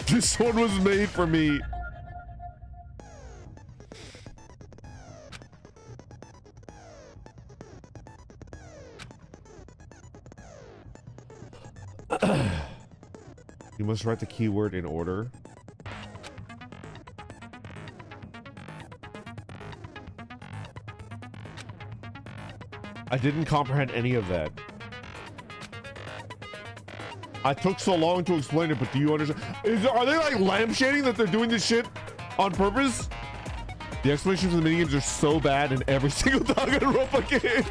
A: This one was made for me. You must write the keyword in order. I didn't comprehend any of that. I took so long to explain it, but do you understand? Are they like lampshading that they're doing this shit on purpose? The explanations of the minigames are so bad in every single Danganronpa game.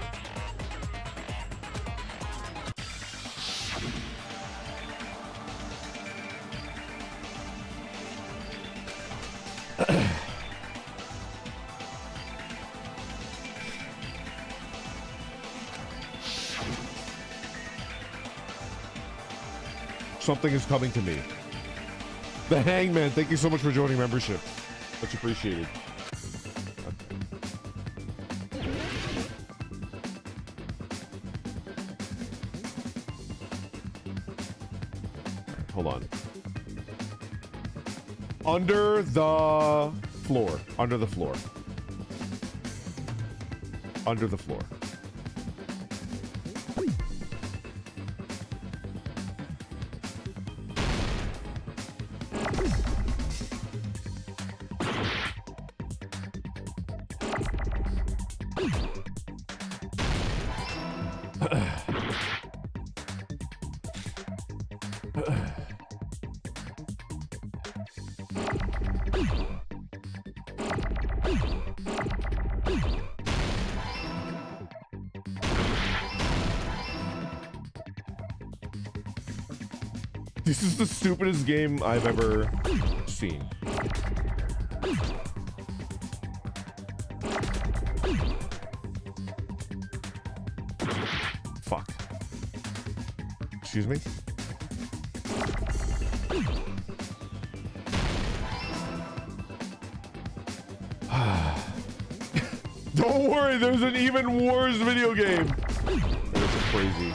A: Something is coming to me. The Hangman, thank you so much for joining membership. Much appreciated. Okay. Hold on. Under the floor. Under the floor. Under the floor. This is the stupidest game I've ever seen. Fuck. Excuse me? Don't worry, there's an even worse video game. That's crazy.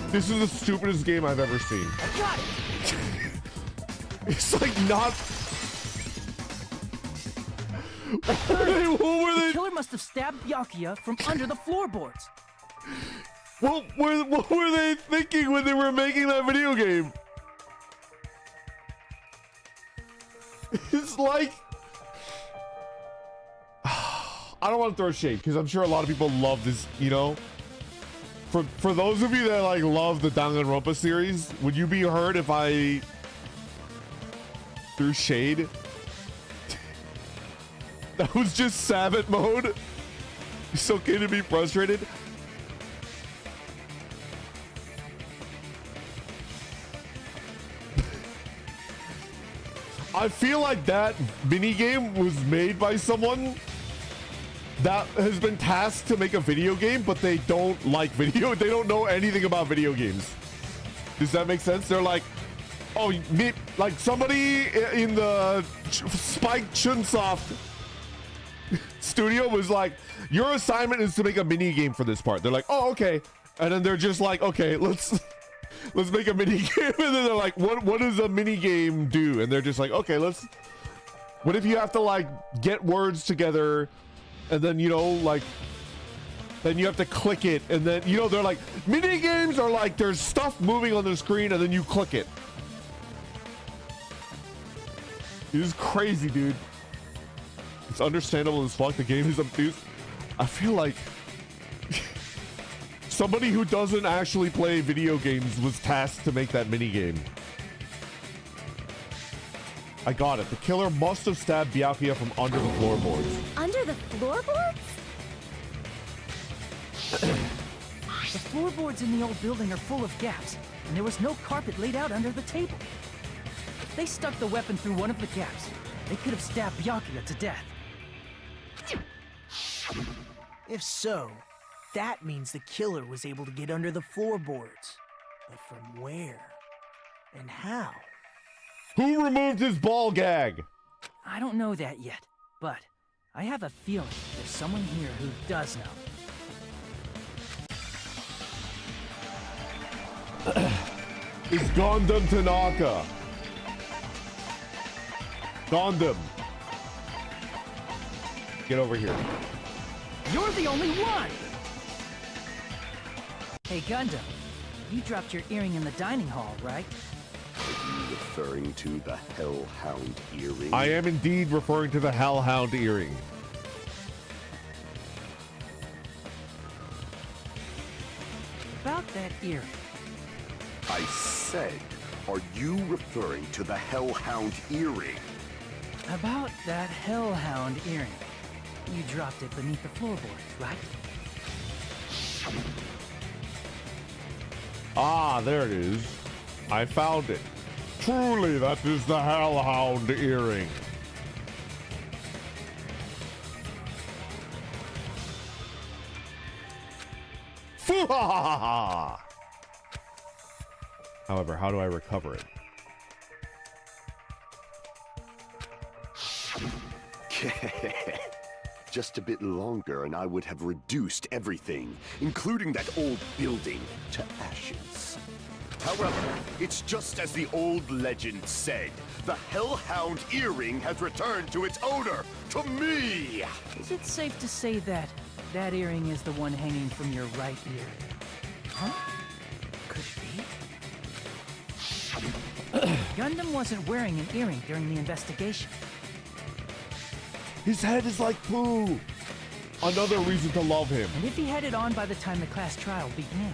A: This is the stupidest game I've ever seen.
B: I got it.
A: It's like not... What were
J: The
A: they?
J: killer must have stabbed Byakuya from under the floorboards.
A: What were they thinking when they were making that video game? It's like, I don't want to throw shade because I'm sure a lot of people love this, you know. For those of you that like love the Danganronpa series, would you be hurt if I threw shade? That was just Sabbath mode. It's okay to be frustrated. I feel like that minigame was made by someone that has been tasked to make a video game, but they don't like video. They don't know anything about video games. Does that make sense? They're like, oh, like somebody in the Spike Chunsoft studio was like, your assignment is to make a mini game for this part. They're like, oh, okay. And then they're just like, okay, let's make a mini game. And then they're like, what does a mini game do? And they're just like, okay, what if you have to like get words together and then, you know, like, then you have to click it. And then, you know, they're like, mini games are like, there's stuff moving on the screen and then you click it. It is crazy, dude. It's understandable as fuck. The game is obtuse. I feel like somebody who doesn't actually play video games was tasked to make that mini game. I got it. The killer must have stabbed Byakuya from under the floorboards.
I: Under the floorboards?
J: The floorboards in the old building are full of gaps, and there was no carpet laid out under the table. If they stuck the weapon through one of the gaps, they could have stabbed Byakuya to death.
B: If so, that means the killer was able to get under the floorboards. But from where? And how?
A: Who removed his ball gag?
J: I don't know that yet, but I have a feeling there's someone here who does know.
A: It's Gundam Tanaka. Gundam. Get over here.
J: You're the only one! Hey, Gundam, you dropped your earring in the dining hall, right?
F: Are you referring to the Hellhound earring?
A: I am indeed referring to the Hellhound earring.
J: About that earring.
F: I said, are you referring to the Hellhound earring?
J: About that Hellhound earring. You dropped it beneath the floorboards, right?
A: Ah, there it is. I found it. Truly, that is the Hellhound earring. Foo-ha-ha-ha-ha! However, how do I recover it?
F: Just a bit longer and I would have reduced everything, including that old building, to ashes. However, it's just as the old legend said. The Hellhound earring has returned to its owner, to me!
J: Is it safe to say that that earring is the one hanging from your right ear? Huh? Could it be? Gundam wasn't wearing an earring during the investigation.
A: His head is like poo. Another reason to love him.
J: And if he had it on by the time the class trial began,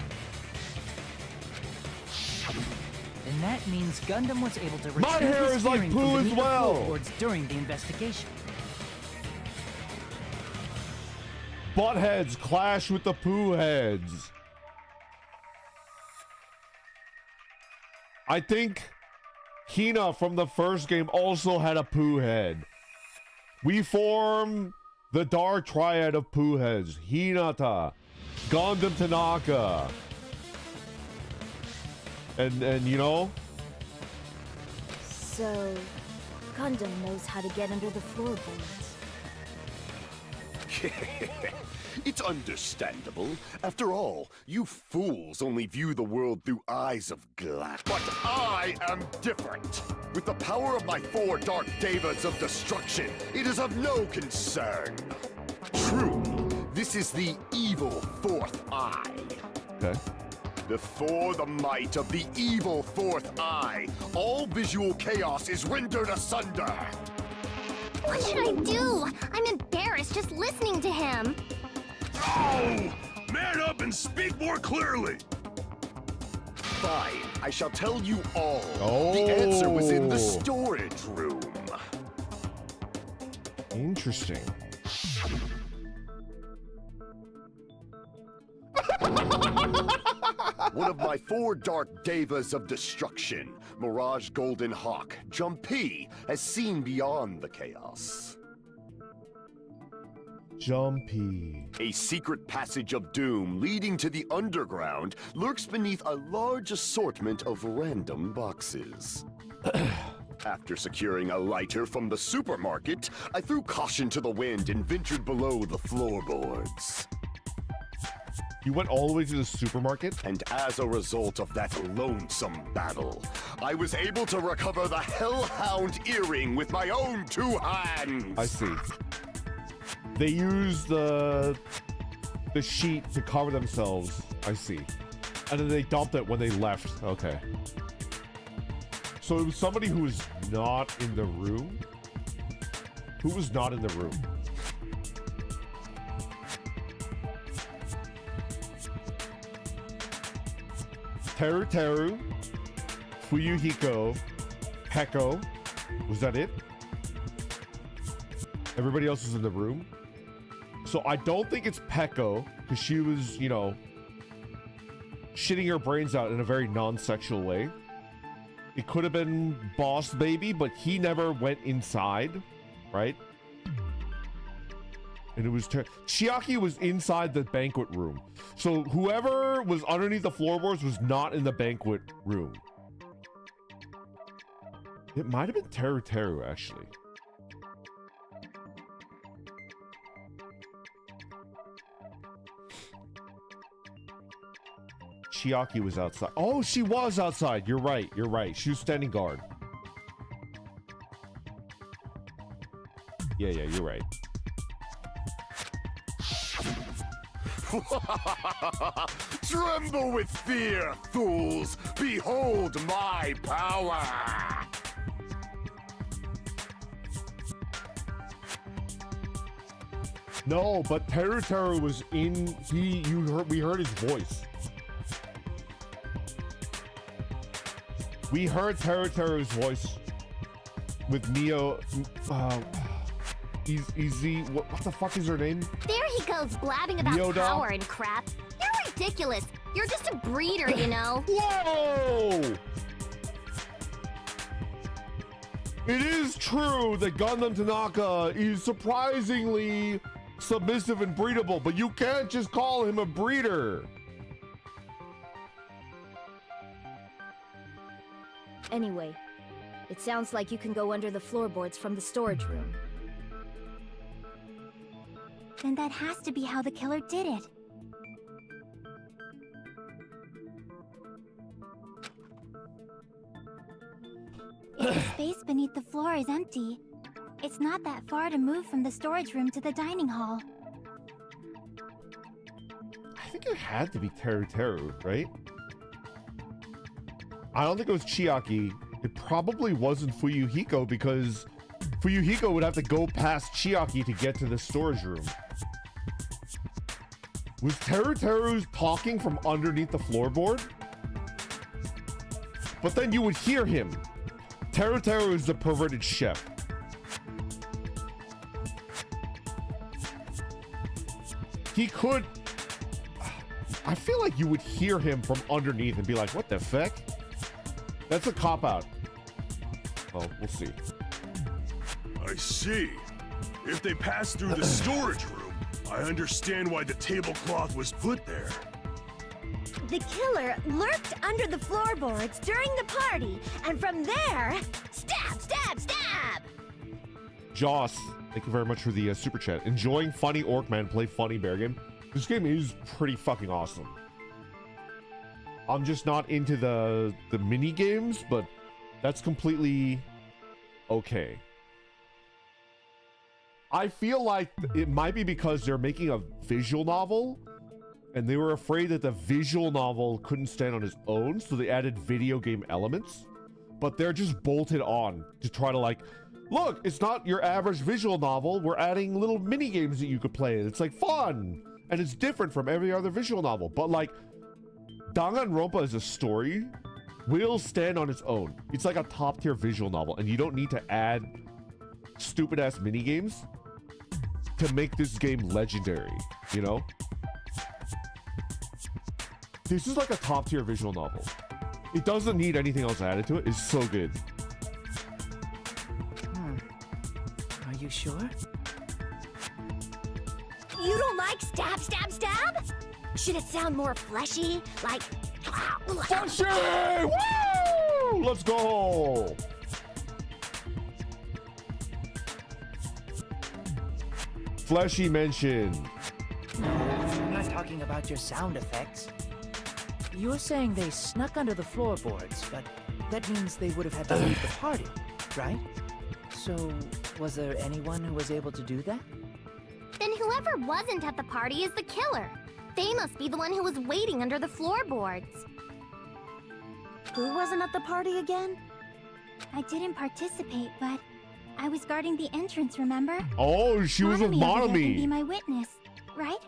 J: then that means Gundam was able to retrieve
A: My hair
J: his
A: is like
J: earring
A: poo
J: from
A: as
J: beneath
A: well.
J: the floorboards during the investigation.
A: Buttheads clash with the poo heads. I think Hina from the first game also had a poo head. We form the dark triad of poo heads. Hinata, Gundam Tanaka. And you know?
I: So, Gundam knows how to get under the floorboards.
F: It's understandable. After all, you fools only view the world through eyes of glass. But I am different. With the power of my 4 dark devas of destruction, it is of no concern. Truly, this is the evil 4th eye.
A: Okay.
F: Before the might of the evil 4th eye, all visual chaos is rendered asunder.
E: What should I do? I'm embarrassed just listening to him.
H: Oh! Man up and speak more clearly!
F: Fine, I shall tell you all.
A: Oh.
F: The answer was in the storage room.
A: Interesting.
F: One of my 4 dark devas of destruction, Mirage Golden Hawk, Jumpy, has seen beyond the chaos.
A: Jumpy.
F: A secret passage of doom leading to the underground lurks beneath a large assortment of random boxes. After securing a lighter from the supermarket, I threw caution to the wind and ventured below the floorboards.
A: You went all the way to the supermarket?
F: And as a result of that lonesome battle, I was able to recover the Hellhound earring with my own 2 hands.
A: I see. They used the sheet to cover themselves. I see. And then they dumped it when they left. Okay. So it was somebody who was not in the room? Who was not in the room? Teru, Fuyuhiko, Peko. Was that it? Everybody else was in the room? So I don't think it's Peko, because she was, you know, shitting her brains out in a very non-sexual way. It could have been Boss Baby, but he never went inside, right? And it was Chiaki was inside the banquet room. So whoever was underneath the floorboards was not in the banquet room. It might have been Teru, actually. Chiaki was outside. Oh, she was outside. You're right. You're right. She was standing guard. Yeah, you're right.
F: Tremble with fear, fools! Behold my power!
A: No, but Teru was in. We heard his voice. We heard Teru's voice with Mio. Easy. What the fuck is her name?
E: There he goes blabbing about
A: Yoda.
E: power and crap. You're ridiculous. You're just a breeder, you know.
A: Whoa! It is true that Gundam Tanaka is surprisingly submissive and breedable, but you can't just call him a breeder.
I: Anyway, it sounds like you can go under the floorboards from the storage room.
C: Then that has to be how the killer did it. If the space beneath the floor is empty, it's not that far to move from the storage room to the dining hall.
A: I think it had to be Teru, right? I don't think it was Chiaki. It probably wasn't Fuyuhiko because Fuyuhiko would have to go past Chiaki to get to the storage room. Was Teru talking from underneath the floorboard? But then you would hear him. Teru is the perverted chef. He could... I feel like you would hear him from underneath and be like, what the fuck? That's a cop-out. Well, we'll see.
H: I see. If they passed through the storage room, I understand why the tablecloth was put there.
E: The killer lurked under the floorboards during the party, and from there, stab, stab, stab!
A: Joss, thank you very much for the super chat. Enjoying Funny Orcman play Funny Bear Game. This game is pretty fucking awesome. I'm just not into the mini games, but That's completely okay. I feel like it might be because they're making a visual novel and they were afraid that the visual novel couldn't stand on its own, so they added video game elements, but they're just bolted on to try to like, look, it's not your average visual novel. We're adding little mini games that you could play. It's like fun and it's different from every other visual novel. But like Danganronpa as a story will stand on its own. It's like a top tier visual novel and you don't need to add stupid ass mini games to make this game legendary, you know? This is like a top tier visual novel. It doesn't need anything else added to it. It's so good.
J: Are you sure?
E: You don't like stab, stab, stab? Should it sound more fleshy? Like...
A: Fleshy! Woo! Let's go! Fleshy mention.
J: No, I'm not talking about your sound effects. You're saying they snuck under the floorboards, but that means they would have had to leave the party, right? So, was there anyone who was able to do that?
E: Then whoever wasn't at the party is the killer. They must be the one who was waiting under the floorboards.
I: Who wasn't at the party again?
C: I didn't participate, but I was guarding the entrance, remember?
A: Oh, she was with
C: Monomi over there can be
A: Monomi.
C: my witness, right?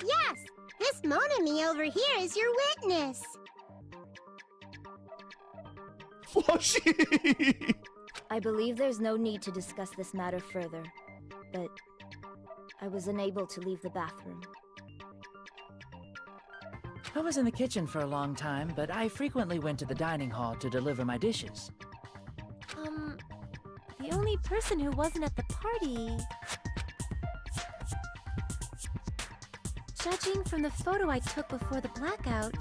E: Yes, this Monomi over here is your witness.
A: Fleshy!
I: I believe there's no need to discuss this matter further, but I was unable to leave the bathroom.
J: I was in the kitchen for a long time, but I frequently went to the dining hall to deliver my dishes.
I: The only person who wasn't at the party... Judging from the photo I took before the blackout...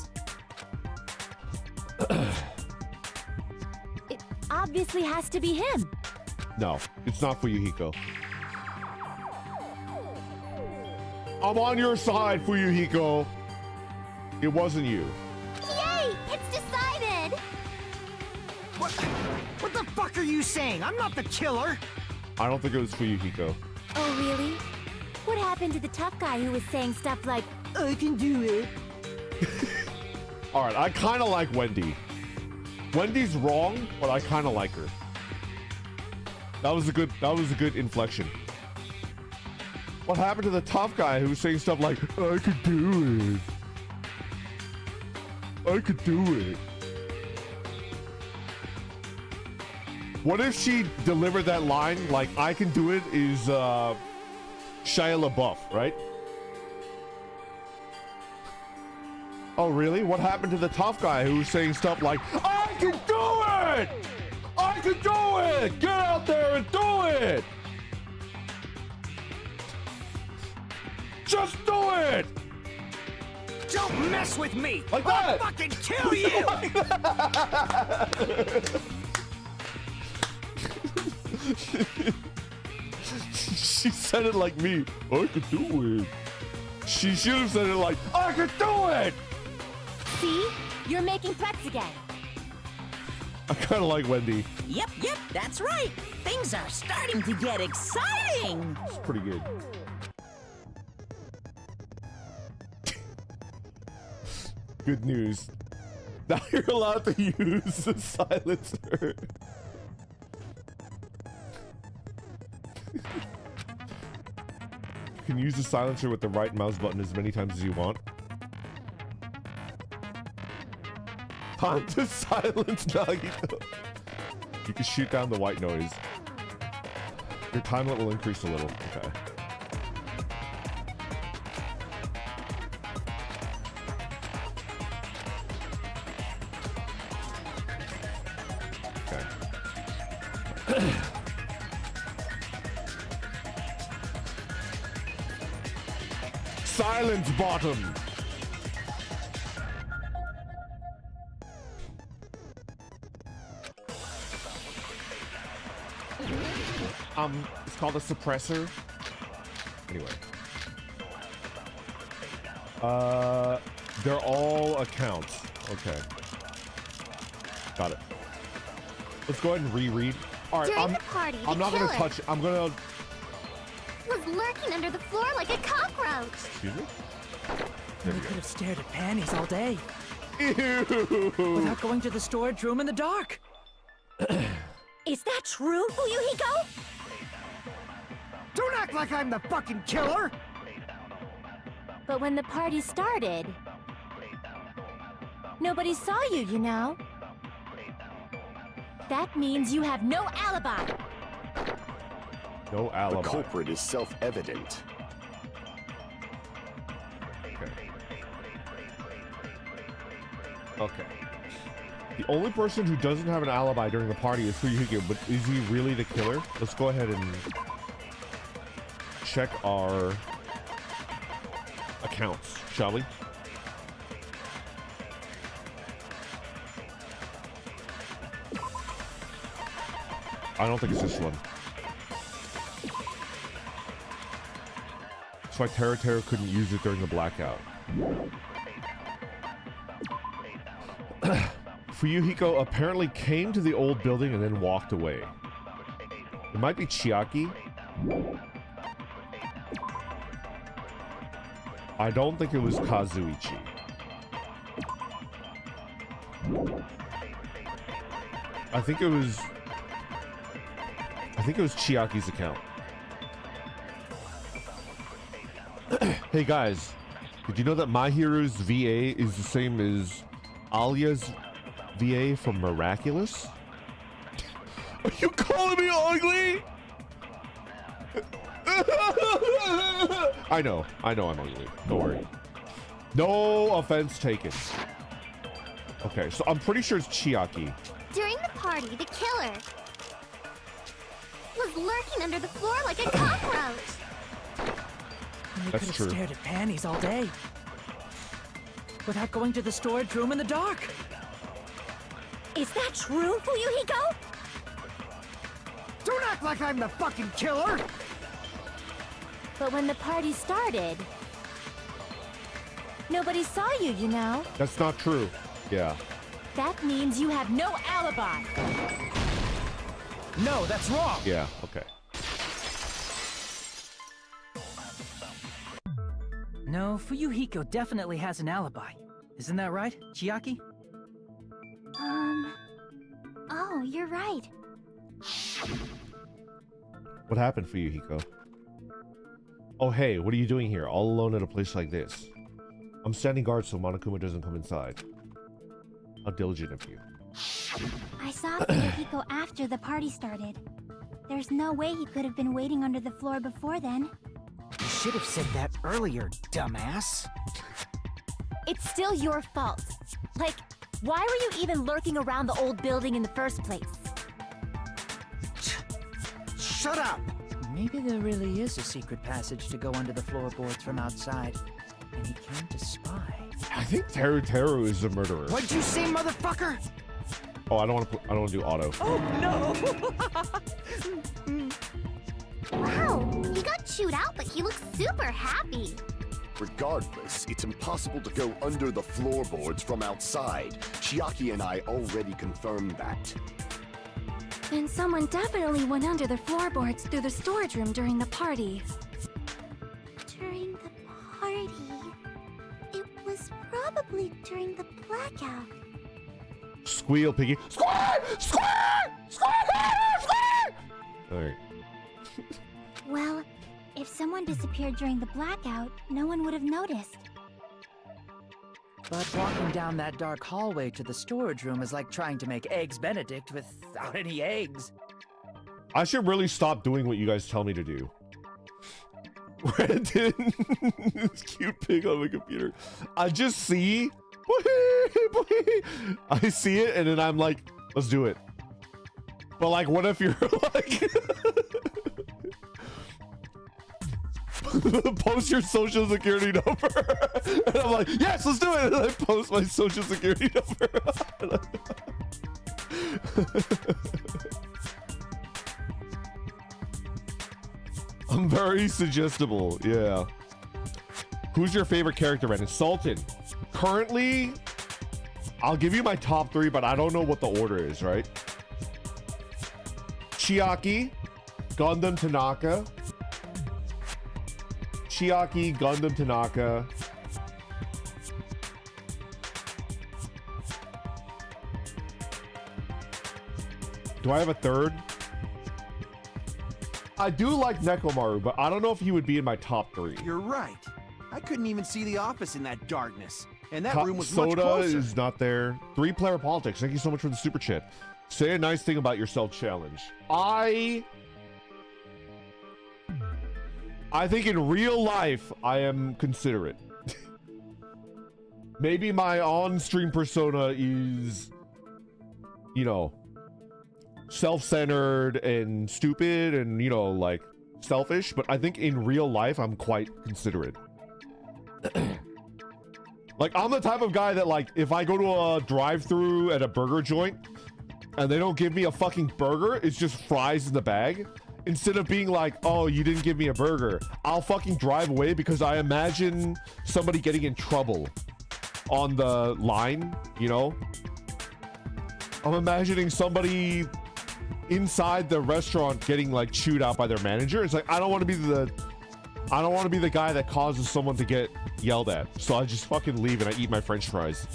I: it obviously has to be him.
A: No, it's not for you, Hiko. I'm on your side, Fuyuhiko. It wasn't you.
E: Yay! It's decided!
L: What the fuck are you saying? I'm not the killer!
A: I don't think it was Fuyuhiko.
I: Oh, really? What happened to the tough guy who was saying stuff like, I can do it?
A: All right, I kind of like Wendy. Wendy's wrong, but I kind of like her. That was a good inflection. What happened to the tough guy who was saying stuff like, I could do it. I could do it. What if she delivered that line like, I can do it is Shia LaBeouf, right? Oh, really? What happened to the tough guy who was saying stuff like, I can do it! I can do it! Get out there and do it! Just do it!
L: Don't mess with me!
A: Like
L: I'll
A: that!
L: fucking kill you!
A: Like that! She said it like me. I could do it. She should have said it like, I could do it!
I: See? You're making threats again.
A: I kind of like Wendy.
D: Yep, that's right. Things are starting to get exciting.
A: It's pretty good. Good news. Now you're allowed to use the silencer. You can use the silencer with the right mouse button as many times as you want. Time to silence Nagito. You can shoot down the white noise. Your time limit will increase a little. Okay. Silence bottom. It's called a suppressor. Anyway. They're all accounts. Okay. Got it. Let's go ahead and reread. All right,
E: During the party,
A: I'm not gonna touch it. I'm gonna.
E: Was lurking under the floor like a cockroach.
A: Excuse me.
J: We could have stared at panties all day.
A: Ew.
J: Without going to the storage room in the dark.
M: Is that true, Fuyuhiko?
L: Don't act like I'm the fucking killer!
I: But when the party started, nobody saw you, you know? That means you have no alibi.
A: No alibi.
F: The culprit is self-evident.
A: Okay. The only person who doesn't have an alibi during the party is Fuyuhiko, but is he really the killer? Let's go ahead and check our accounts, shall we? I don't think it's this one. That's why Teru couldn't use it during the blackout. Fuyuhiko apparently came to the old building and then walked away. It might be Chiaki. I don't think it was Kazuichi. I think it was Chiaki's account. Hey guys, did you know that My Hero's VA is the same as Alia's VA from Miraculous? Are you calling me ugly? I know I'm ugly. Don't worry. No offense taken. Okay, so I'm pretty sure it's Chiaki.
E: During the party, the killer was lurking under the floor like a cockroach.
J: We
A: That's
J: could have
A: true.
J: stared at panties all day. Without going to the storage room in the dark.
M: Is that true, Fuyuhiko?
L: Don't act like I'm the fucking killer!
I: But when the party started, nobody saw you, you know?
A: That's not true. Yeah.
I: That means you have no alibi.
J: No, that's wrong.
A: Yeah, okay.
J: No, Fuyuhiko definitely has an alibi. Isn't that right, Chiaki?
C: Oh, you're right.
A: What happened for you, Hiko? Oh, hey, what are you doing here, all alone at a place like this? I'm standing guard so Monokuma doesn't come inside. How diligent of you.
C: I saw Fuyuhiko after the party started. There's no way he could have been waiting under the floor before then.
L: You should have said that earlier, dumbass.
I: It's still your fault. Like, why were you even lurking around the old building in the first place?
L: Shut up!
J: Maybe there really is a secret passage to go under the floorboards from outside, and he came to spy.
A: I think Teru is the murderer.
L: What'd you say, motherfucker?
A: Oh, I don't want to do auto.
J: Oh no!
E: Wow, he got chewed out, but he looks super happy.
F: Regardless, it's impossible to go under the floorboards from outside. Chiaki and I already confirmed that.
C: Then someone definitely went under the floorboards through the storage room during the party.
E: During the party? It was probably during the blackout.
A: Squeal, Piggy. Squeal! Squeal! Squeal! Alright.
C: Well, if someone disappeared during the blackout, no one would have noticed.
J: But walking down that dark hallway to the storage room is like trying to make Eggs Benedict without any eggs.
A: I should really stop doing what you guys tell me to do. Brandon, this cute pig on my computer. I just see, I see it, and then I'm like, let's do it. But like, what if you're like, post your social security number, and I'm like, yes, let's do it. And I post my social security number. I'm very suggestible, yeah. Who's your favorite character, Brandon? Sultan. Currently, I'll give you my top 3, but I don't know what the order is, right? Chiaki, Gundam Tanaka. Chiaki, Gundam Tanaka. Do I have a third? I do like Nekomaru, but I don't know if he would be in my top 3.
G: You're right. I couldn't even see the office in that darkness. And that room was
A: Soda
G: much closer.
A: is not there. 3-player politics. Thank you so much for the super chat. Say a nice thing about yourself challenge. I think in real life, I am considerate. Maybe my on-stream persona is, you know, self-centered and stupid and, you know, like selfish, but I think in real life, I'm quite considerate. Like, I'm the type of guy that, like, if I go to a drive-thru at a burger joint and they don't give me a fucking burger, it's just fries in the bag. Instead of being like, oh, you didn't give me a burger, I'll fucking drive away because I imagine somebody getting in trouble on the line, you know? I'm imagining somebody inside the restaurant getting like chewed out by their manager. It's like, I don't want to be the guy that causes someone to get yelled at. So I just fucking leave and I eat my French fries.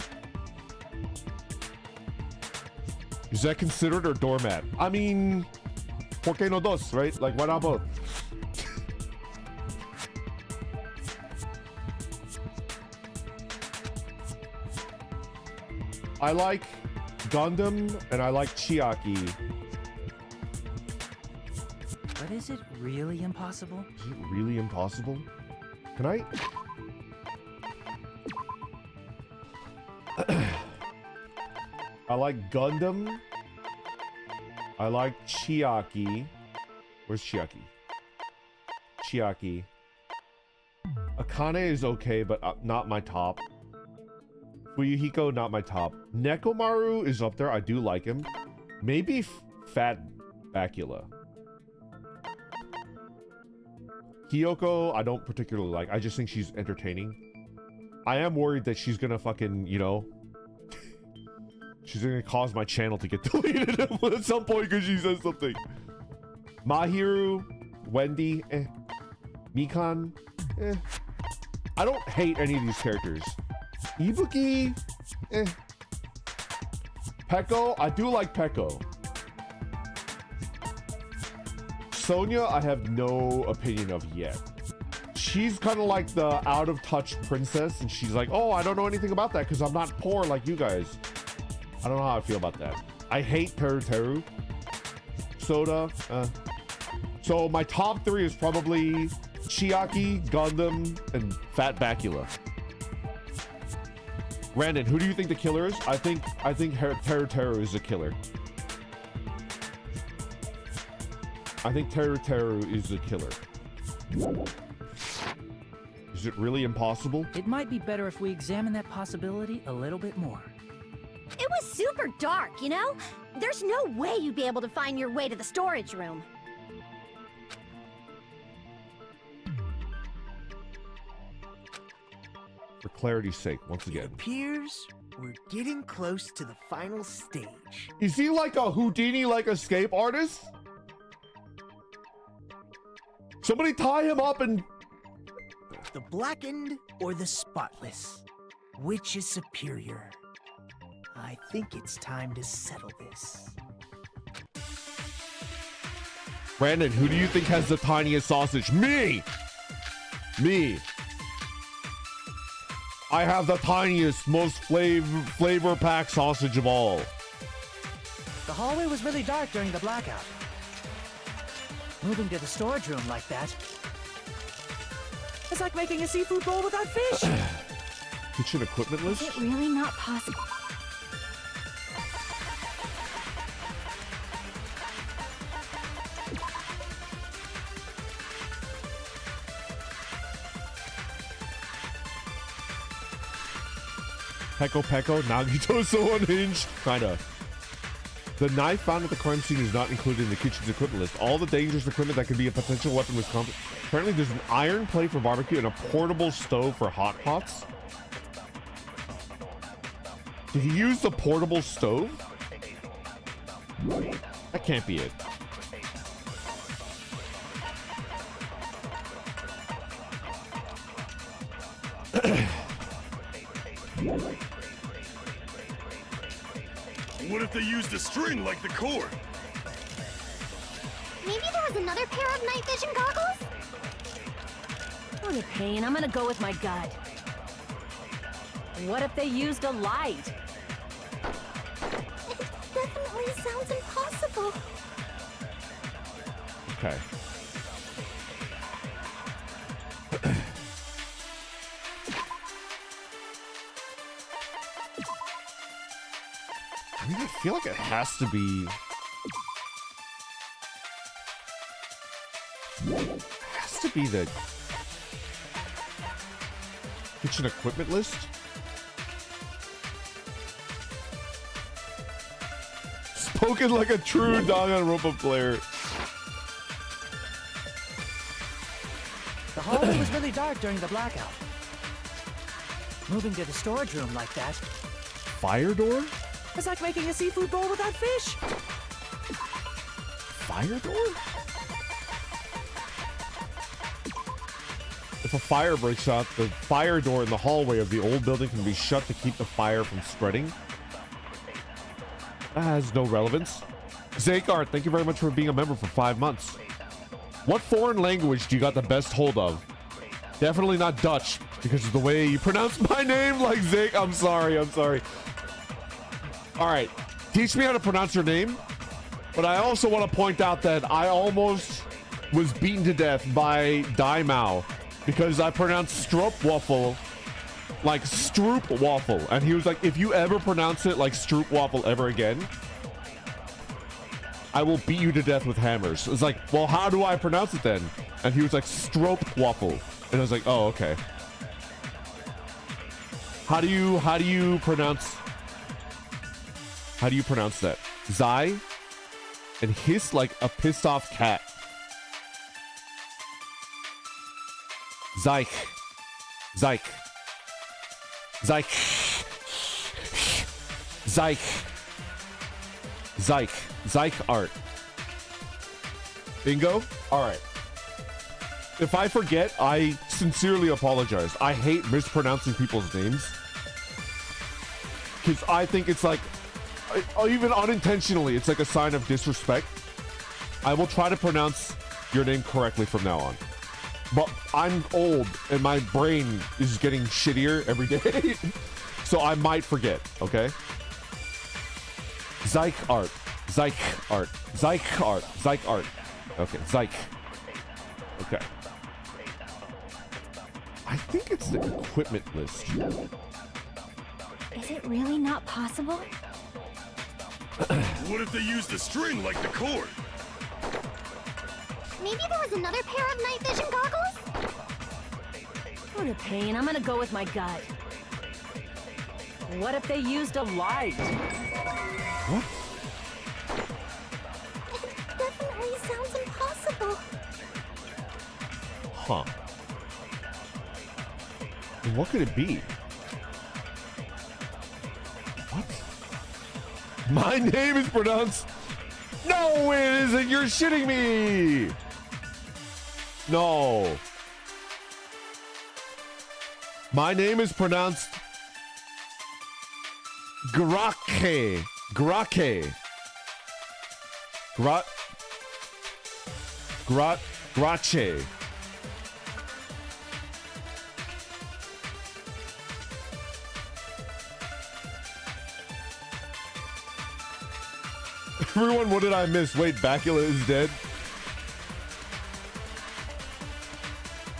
A: Is that considered or doormat? I mean, ¿por qué no dos, right? Like, why not both? I like Gundam and I like Chiaki.
J: But is it really impossible?
A: Is it really impossible? Can I? I like Gundam. I like Chiaki. Where's Chiaki? Chiaki. Akane is okay, but not my top. Fuyuhiko, not my top. Nekomaru is up there. I do like him. Maybe Fat Byakuya. Hiyoko, I don't particularly like. I just think she's entertaining. I am worried that she's gonna fucking, you know, she's gonna cause my channel to get deleted at some point because she says something. Mahiru, Wendy, Mikan, I don't hate any of these characters. Ibuki, Peko, I do like Peko. Sonya, I have no opinion of yet. She's kind of like the out-of-touch princess, and she's like, oh, I don't know anything about that because I'm not poor like you guys. I don't know how I feel about that. I hate Teru. Soda. So my top 3 is probably Chiaki, Gundam, and Fat Byakuya. Brandon, who do you think the killer is? I think Teru is the killer. I think Teru is the killer. Is it really impossible?
J: It might be better if we examine that possibility a little bit more.
E: It was super dark, you know? There's no way you'd be able to find your way to the storage room.
A: For clarity's sake, once again.
B: It appears we're getting close to the final stage.
A: Is he like a Houdini-like escape artist? Somebody tie him up and...
B: The blackened or the spotless? Which is superior? I think it's time to settle this.
A: Brandon, who do you think has the tiniest sausage? Me! Me. I have the tiniest, most flavor-packed sausage of all.
J: The hallway was really dark during the blackout. Moving to the storage room like that, it's like making a seafood bowl without fish.
A: Kitchen equipment list?
C: Is it really not possible?
A: Peko, Nagito so unhinged. Kinda. The knife found at the crime scene is not included in the kitchen's equipment list. All the dangerous equipment that could be a potential weapon was apparently there's an iron plate for barbecue and a portable stove for hot pots. Did he use the portable stove? That can't be it.
H: What if they used a string like the cord?
E: Maybe there was another pair of night vision goggles?
M: What a pain. I'm gonna go with my gut. What if they used a light?
E: It definitely sounds impossible.
A: Okay. I mean, I feel like it has to be... It has to be the kitchen equipment list. Spoken like a true Danganronpa player.
J: The hallway was really dark during the blackout. Moving to the storage room like that.
A: Fire door?
J: It's like making a seafood bowl without fish.
A: Fire door? If a fire breaks out, the fire door in the hallway of the old building can be shut to keep the fire from spreading. That has no relevance. Zakart, thank you very much for being a member for 5 months. What foreign language do you got the best hold of? Definitely not Dutch, because of the way you pronounce my name like Zake. I'm sorry. All right, teach me how to pronounce your name. But I also want to point out that I almost was beaten to death by Daimao because I pronounced stroopwafel like stroop waffle, and he was like, if you ever pronounce it like stroop waffle ever again, I will beat you to death with hammers. It's like, well, how do I pronounce it then? And he was like stroop waffle, and I was like, oh, okay. How do you pronounce that? Zai and hiss like a pissed off cat. Zyke. Art. Bingo? Alright. If I forget, I sincerely apologize. I hate mispronouncing people's names. Because I think it's like, even unintentionally, it's like a sign of disrespect. I will try to pronounce your name correctly from now on. But I'm old and my brain is getting shittier every day. So I might forget, okay? Zyke art. Okay, Zyke. Okay. I think it's the equipment list.
C: Is it really not possible?
H: What if they used a string like the cord?
E: Maybe there was another pair of night vision goggles?
M: What a pain. I'm gonna go with my gut. What if they used a light?
A: What?
E: It definitely sounds impossible.
A: Huh. What could it be? What? My name is pronounced... No, it isn't! You're shitting me! No. My name is pronounced... Grache. Grache. Grache. Everyone, what did I miss? Wait, Byakuya is dead?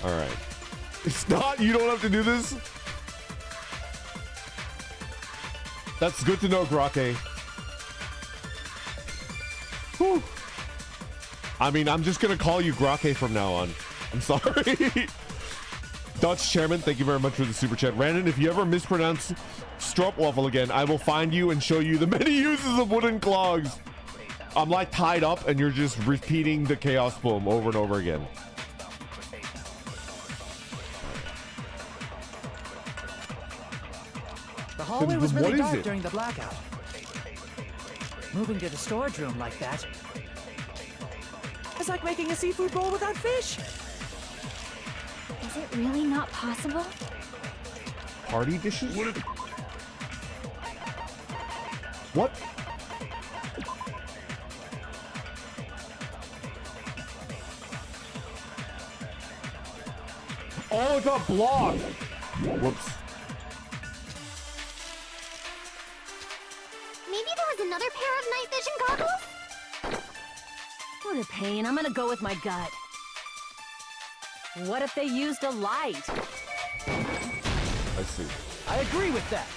A: Alright. It's not, you don't have to do this? That's good to know, Grake. Whew. I mean, I'm just gonna call you Grake from now on. I'm sorry. Dutch Chairman, thank you very much for the super chat. Randon, if you ever mispronounce stroopwafel again, I will find you and show you the many uses of wooden clogs. I'm like tied up and you're just repeating the chaos poem over and over again.
J: The hallway was
A: What
J: really
A: is
J: dark
A: it?
J: during the blackout. Moving to the storage room like that. It's like making a seafood bowl without fish.
C: Is it really not possible?
A: Party dishes? What? Oh, it got blocked. Whoops.
E: Maybe there was another pair of night vision goggles?
M: What a pain. I'm gonna go with my gut. What if they used a light?
A: I see.
J: I agree with that.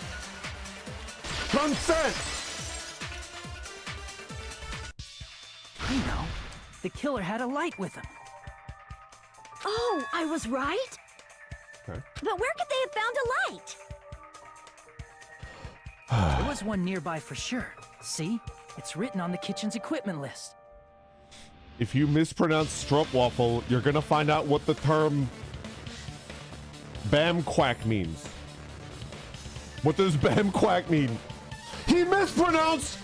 A: Consent!
J: I know. The killer had a light with him.
M: Oh, I was right?
A: Okay.
M: But where could they have found a light?
J: There was one nearby for sure. See? It's written on the kitchen's equipment list.
A: If you mispronounce stroopwafel, you're gonna find out what the term bam quack means. What does bam quack mean? He mispronounced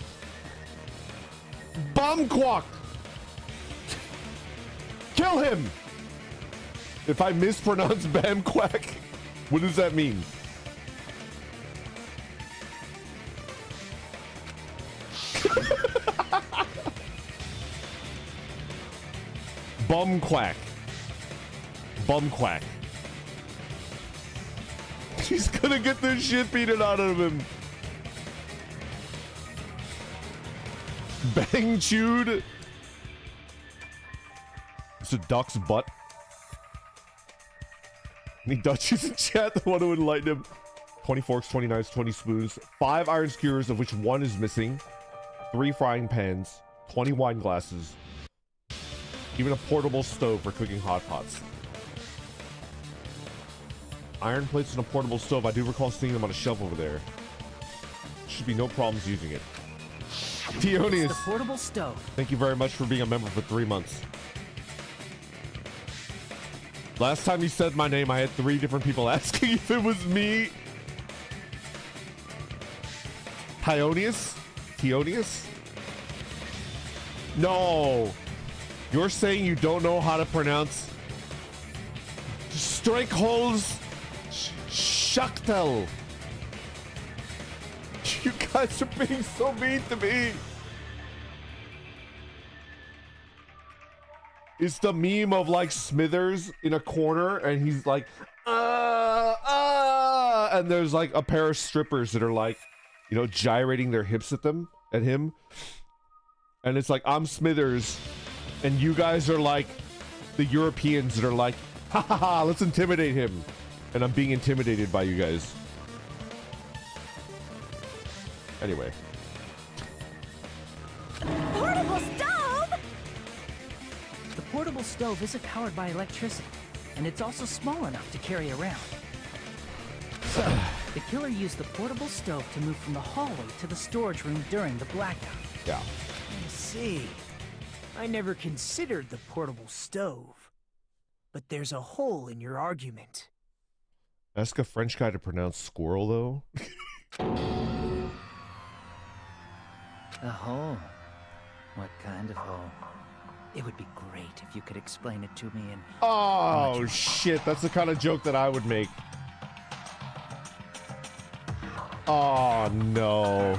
A: bum quack. Kill him! If I mispronounce bam quack, what does that mean? Bum quack. Bum quack. He's gonna get the shit beaten out of him. Bang chewed. It's a duck's butt. Any Dutchies in chat that want to enlighten him? 20 forks, 20 knives, 20 spoons, 5 iron skewers, of which 1 is missing, 3 frying pans, 20 wine glasses, even a portable stove for cooking hot pots. Iron plates and a portable stove. I do recall seeing them on a shelf over there. Should be no problems using it. Tionius,
J: The portable stove.
A: thank you very much for being a member for 3 months. Last time you said my name, I had 3 different people asking if it was me. Tionius? Tionius? No. You're saying you don't know how to pronounce Streikholz Schachtel. You guys are being so mean to me. It's the meme of like Smithers in a corner and he's like, and there's like a pair of strippers that are like, you know, gyrating their hips at him. And it's like, I'm Smithers and you guys are like the Europeans that are like, ha ha ha, let's intimidate him. And I'm being intimidated by you guys. Anyway.
E: Portable stove?
J: The portable stove isn't powered by electricity, and it's also small enough to carry around. So, the killer used the portable stove to move from the hallway to the storage room during the blackout.
A: Yeah.
B: I see. I never considered the portable stove. But there's a hole in your argument.
A: Ask a French guy to pronounce squirrel, though.
J: A hole? What kind of hole? It would be great if you could explain it to me in...
A: Oh, shit. That's the kind of joke that I would make. Oh, no.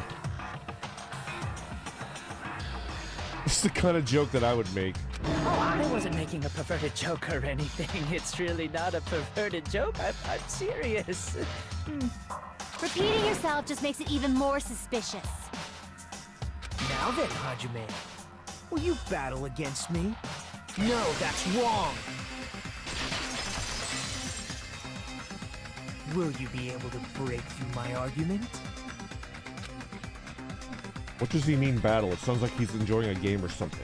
A: It's the kind of joke that I would make.
J: Oh, I wasn't making a perverted joke or anything. It's really not a perverted joke. I'm serious.
E: Repeating yourself just makes it even more suspicious.
B: Now then, Hajime, will you battle against me? No, that's wrong. Will you be able to break through my argument?
A: What does he mean battle? It sounds like he's enjoying a game or something.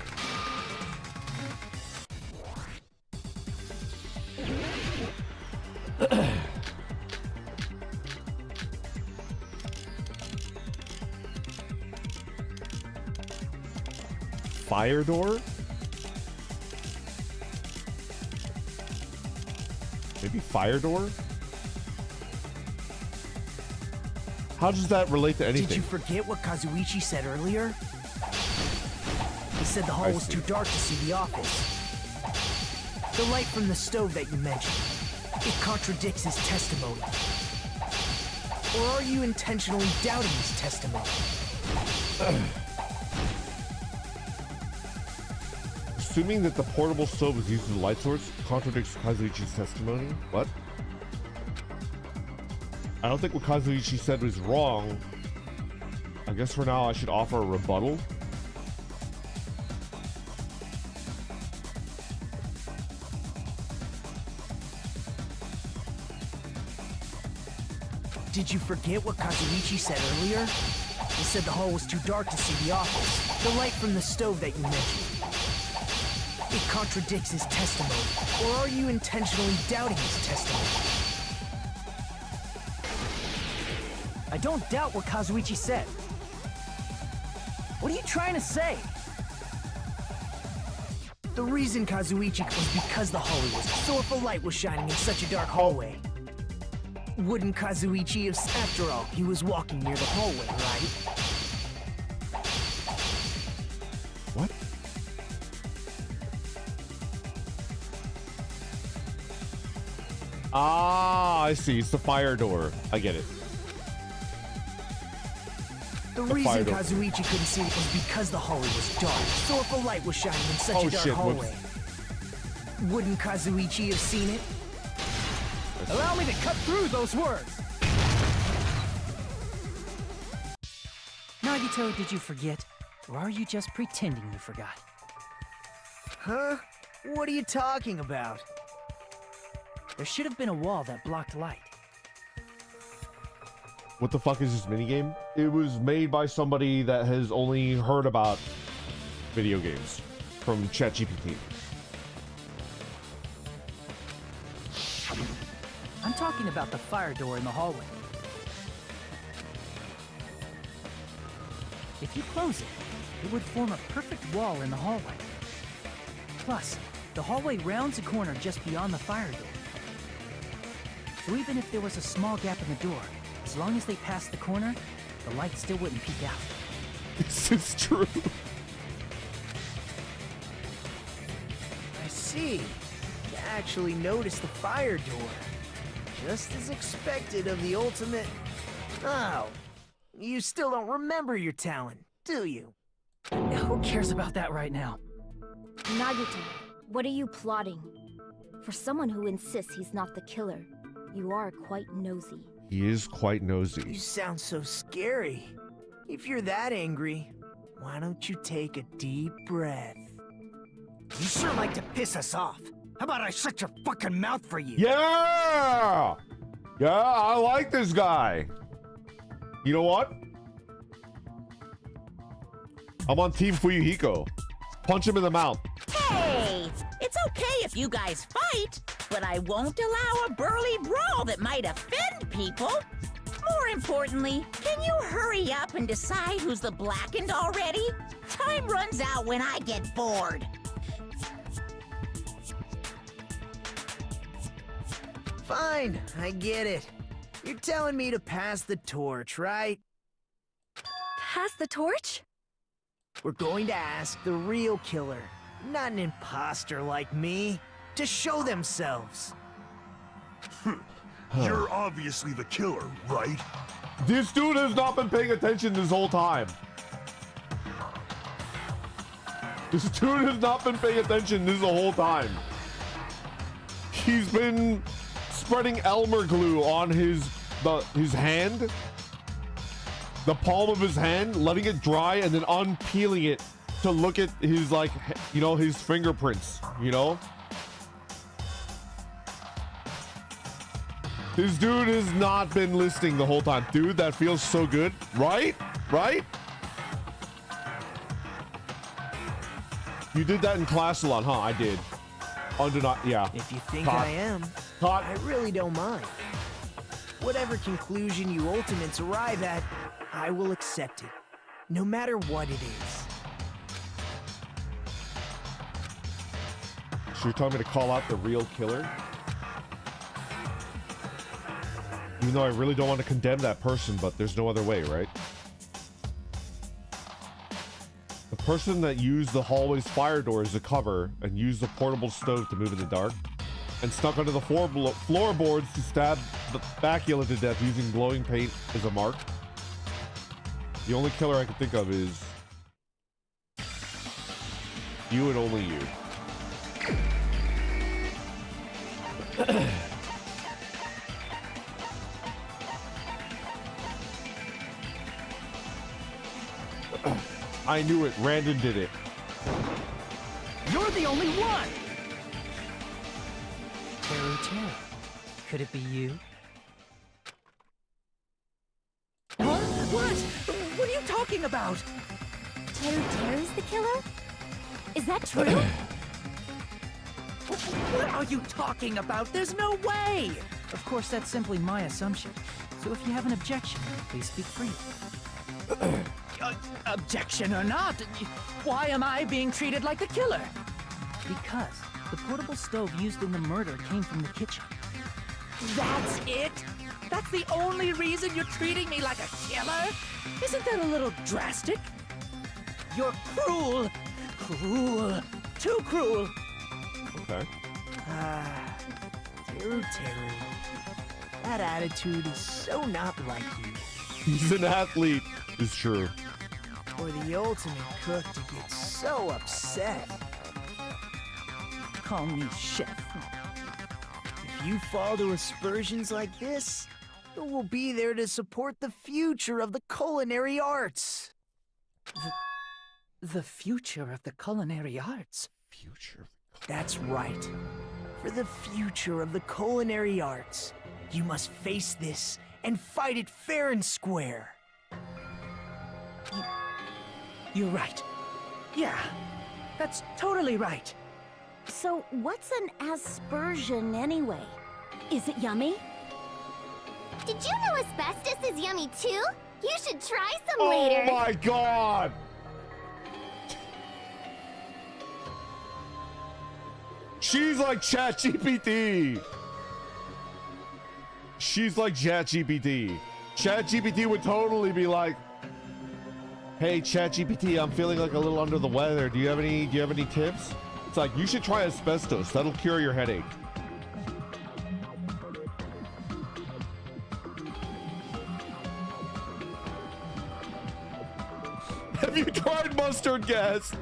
A: Fire door? Maybe fire door? How does that relate to anything?
B: Did you forget what Kazuichi said earlier? He said the hall was too dark to see the office. The light from the stove that you mentioned, it contradicts his testimony. Or are you intentionally doubting his testimony?
A: Assuming that the portable stove is used as a light source contradicts Kazuichi's testimony? What? I don't think what Kazuichi said was wrong. I guess for now I should offer a rebuttal.
B: Did you forget what Kazuichi said earlier? He said the hall was too dark to see the office. The light from the stove that you mentioned, it contradicts his testimony. Or are you intentionally doubting his testimony? I don't doubt what Kazuichi said. What are you trying to say? The reason Kazuichi was because the hallway was so if a light was shining in such a dark hallway. Wouldn't Kazuichi have... After all, he was walking near the hallway, right?
A: What? Ah, I see. It's the fire door. I get it.
B: The reason Kazuichi couldn't see it was because the hallway was dark. So if a light was shining in such a dark hallway, wouldn't Kazuichi have seen it?
J: Allow me to cut through those words! Nagito, did you forget? Or are you just pretending you forgot?
B: Huh? What are you talking about?
J: There should have been a wall that blocked light.
A: What the fuck is this minigame? It was made by somebody that has only heard about video games from ChatGPT.
J: I'm talking about the fire door in the hallway. If you close it, it would form a perfect wall in the hallway. Plus, the hallway rounds a corner just beyond the fire door. So even if there was a small gap in the door, as long as they passed the corner, the light still wouldn't peek out.
A: This is true.
B: I see. You actually noticed the fire door. Just as expected of the ultimate... Oh, you still don't remember your talent, do you?
J: Who cares about that right now?
I: Nagito, what are you plotting? For someone who insists he's not the killer, you are quite nosy.
A: He is quite nosy.
B: You sound so scary. If you're that angry, why don't you take a deep breath? You sure like to piss us off. How about I shut your fucking mouth for you?
A: Yeah! Yeah, I like this guy. You know what? I'm on Team Fuyuhiko. Punch him in the mouth.
D: Hey, it's okay if you guys fight, but I won't allow a burly brawl that might offend people. More importantly, can you hurry up and decide who's the blackened already? Time runs out when I get bored.
B: Fine, I get it. You're telling me to pass the torch, right?
I: Pass the torch?
B: We're going to ask the real killer, not an imposter like me, to show themselves.
H: You're obviously the killer, right?
A: This dude has not been paying attention this whole time. This dude has not been paying attention this whole time. He's been spreading Elmer glue on his hand, the palm of his hand, letting it dry, and then unpeeling it to look at his, like, you know, his fingerprints, you know? This dude has not been listening the whole time. Dude, that feels so good. Right? Right? You did that in class a lot, huh? I did. Yeah.
B: If you think
A: Caught.
B: I am,
A: Caught.
B: I really don't mind. Whatever conclusion you ultimates arrive at, I will accept it, no matter what it is.
A: So you're telling me to call out the real killer? Even though I really don't want to condemn that person, but there's no other way, right? The person that used the hallway's fire door as a cover and used the portable stove to move in the dark and snuck under the floorboards to stab the Byakuya to death using glowing paint as a mark. The only killer I can think of is you and only you. I knew it. Randon did it.
J: You're the only one! Terry. Could it be you? Huh? What? What are you talking about?
I: Terry's the killer? Is that true?
J: What are you talking about? There's no way! Of course, that's simply my assumption. So if you have an objection, please speak freely. Objection or not, why am I being treated like the killer? Because the portable stove used in the murder came from the kitchen. That's it? That's the only reason you're treating me like a killer? Isn't that a little drastic? You're cruel. Cruel. Too cruel.
A: Okay.
B: Teru. That attitude is so not like you.
A: He's an athlete. It's true.
B: For the ultimate cook to get so upset.
J: Call me chef.
B: If you fall to aspersions like this, who will be there to support the future of the culinary arts?
J: The future of the culinary arts?
A: Future?
B: That's right. For the future of the culinary arts, you must face this and fight it fair and square.
J: You're right. Yeah, that's totally right.
M: So, what's an aspersion anyway? Is it yummy?
C: Did you know asbestos is yummy too? You should try some later.
A: Oh my god! She's like ChatGPT. She's like ChatGPT. ChatGPT would totally be like, "Hey ChatGPT, I'm feeling like a little under the weather. Do you have any tips?" It's like, you should try asbestos. That'll cure your headache. Have you tried mustard gas?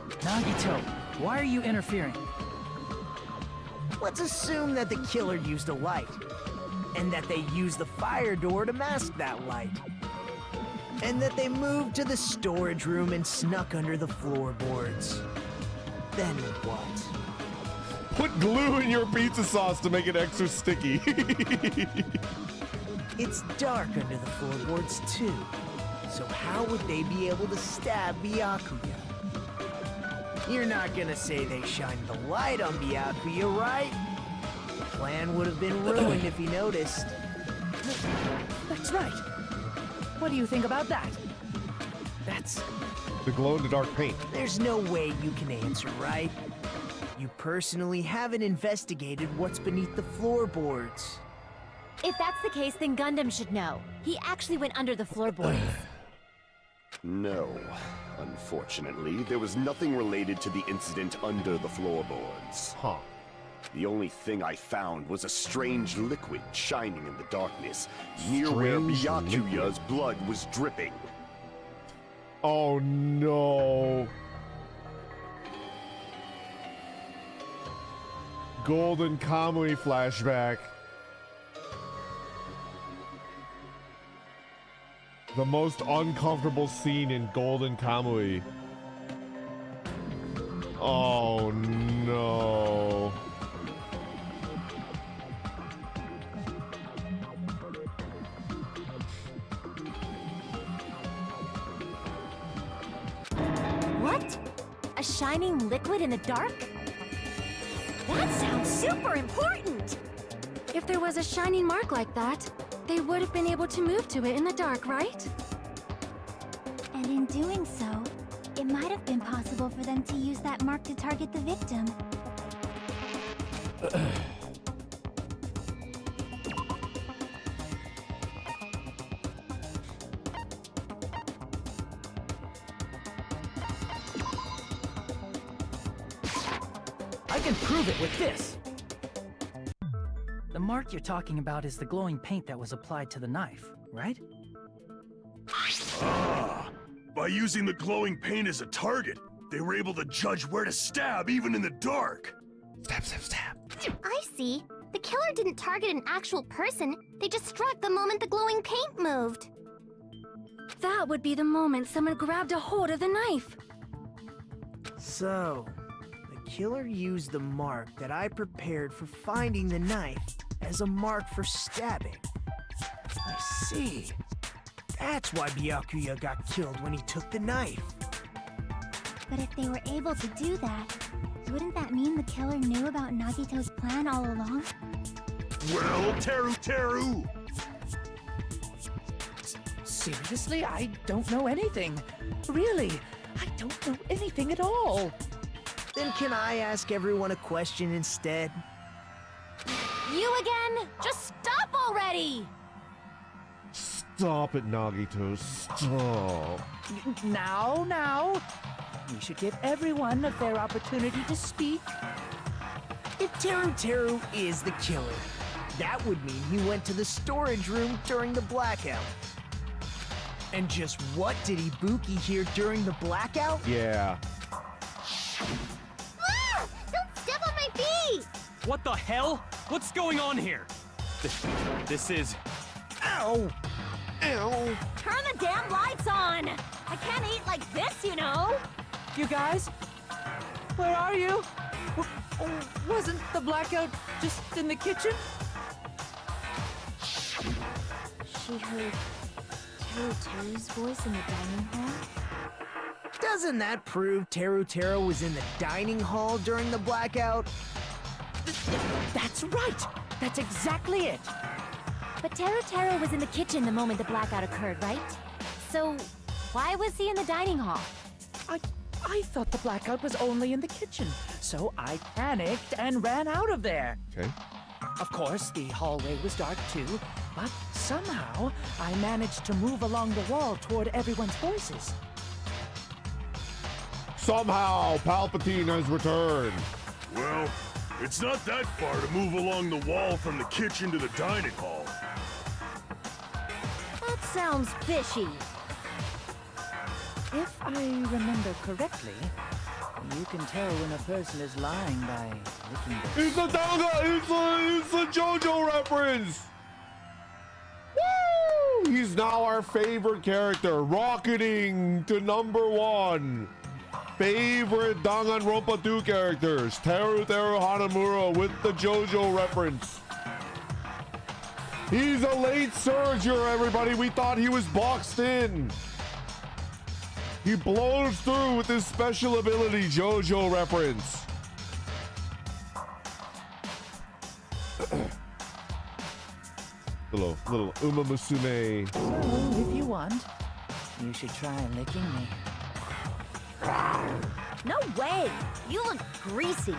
J: Nagito, why are you interfering?
B: Let's assume that the killer used a light, and that they used the fire door to mask that light. And that they moved to the storage room and snuck under the floorboards. Then what?
A: Put glue in your pizza sauce to make it extra sticky.
B: It's dark under the floorboards too. So how would they be able to stab Byakuya? You're not gonna say they shined the light on Byakuya, right? The plan would have been ruined if he noticed.
J: That's right. What do you think about that?
B: That's...
A: The glow-in-the-dark paint.
B: There's no way you can answer, right? You personally haven't investigated what's beneath the floorboards.
I: If that's the case, then Gundam should know. He actually went under the floorboards.
F: No. Unfortunately, there was nothing related to the incident under the floorboards.
A: Huh.
F: The only thing I found was a strange liquid shining in the darkness, near where Byakuya's blood was dripping.
A: Oh no. Golden Kamui flashback. The most uncomfortable scene in Golden Kamui. Oh no.
I: What? A shining liquid in the dark? That sounds super important!
N: If there was a shining mark like that, they would have been able to move to it in the dark, right?
C: And in doing so, it might have been possible for them to use that mark to target the victim.
J: I can prove it with this. The mark you're talking about is the glowing paint that was applied to the knife, right?
H: Ah, by using the glowing paint as a target, they were able to judge where to stab even in the dark.
A: Stab, stab, stab.
E: I see. The killer didn't target an actual person. They just struck the moment the glowing paint moved.
N: That would be the moment someone grabbed a hold of the knife.
B: So, the killer used the mark that I prepared for finding the knife as a mark for stabbing. I see. That's why Byakuya got killed when he took the knife.
C: But if they were able to do that, wouldn't that mean the killer knew about Nagito's plan all along?
H: Well, Teru!
J: Seriously, I don't know anything. Really, I don't know anything at all.
B: Then can I ask everyone a question instead?
I: You again? Just stop already!
A: Stop it, Nagito. Stop.
J: Now. We should give everyone a fair opportunity to speak.
B: If Teru is the killer, that would mean he went to the storage room during the blackout. And just what did Ibuki hear during the blackout?
A: Yeah.
E: Ah! Don't step on my feet!
K: What the hell? What's going on here? This is...
B: Ow! Ow!
I: Turn the damn lights on! I can't eat like this, you know!
J: You guys? Where are you? Wasn't the blackout just in the kitchen?
I: She heard Teru's voice in the dining hall?
B: Doesn't that prove Teru was in the dining hall during the blackout?
J: That's right! That's exactly it!
I: But Teru was in the kitchen the moment the blackout occurred, right? So, why was he in the dining hall?
J: I thought the blackout was only in the kitchen, so I panicked and ran out of there.
A: Okay.
J: Of course, the hallway was dark too, but somehow I managed to move along the wall toward everyone's voices.
A: Somehow, Palpatine has returned.
H: Well, it's not that far to move along the wall from the kitchen to the dining hall.
I: That sounds fishy.
J: If I remember correctly, you can tell when a person is lying by licking their...
A: It's a it's a JoJo reference. Woo! He's now our favorite character, rocketing to #1. Favorite Danganronpa 2 characters, Teru Hanamura with the JoJo reference. He's a late surger, everybody. We thought he was boxed in. He blows through with his special ability, JoJo reference. little Uma Musume.
J: So, if you want, you should try licking me.
I: No way! You look greasy.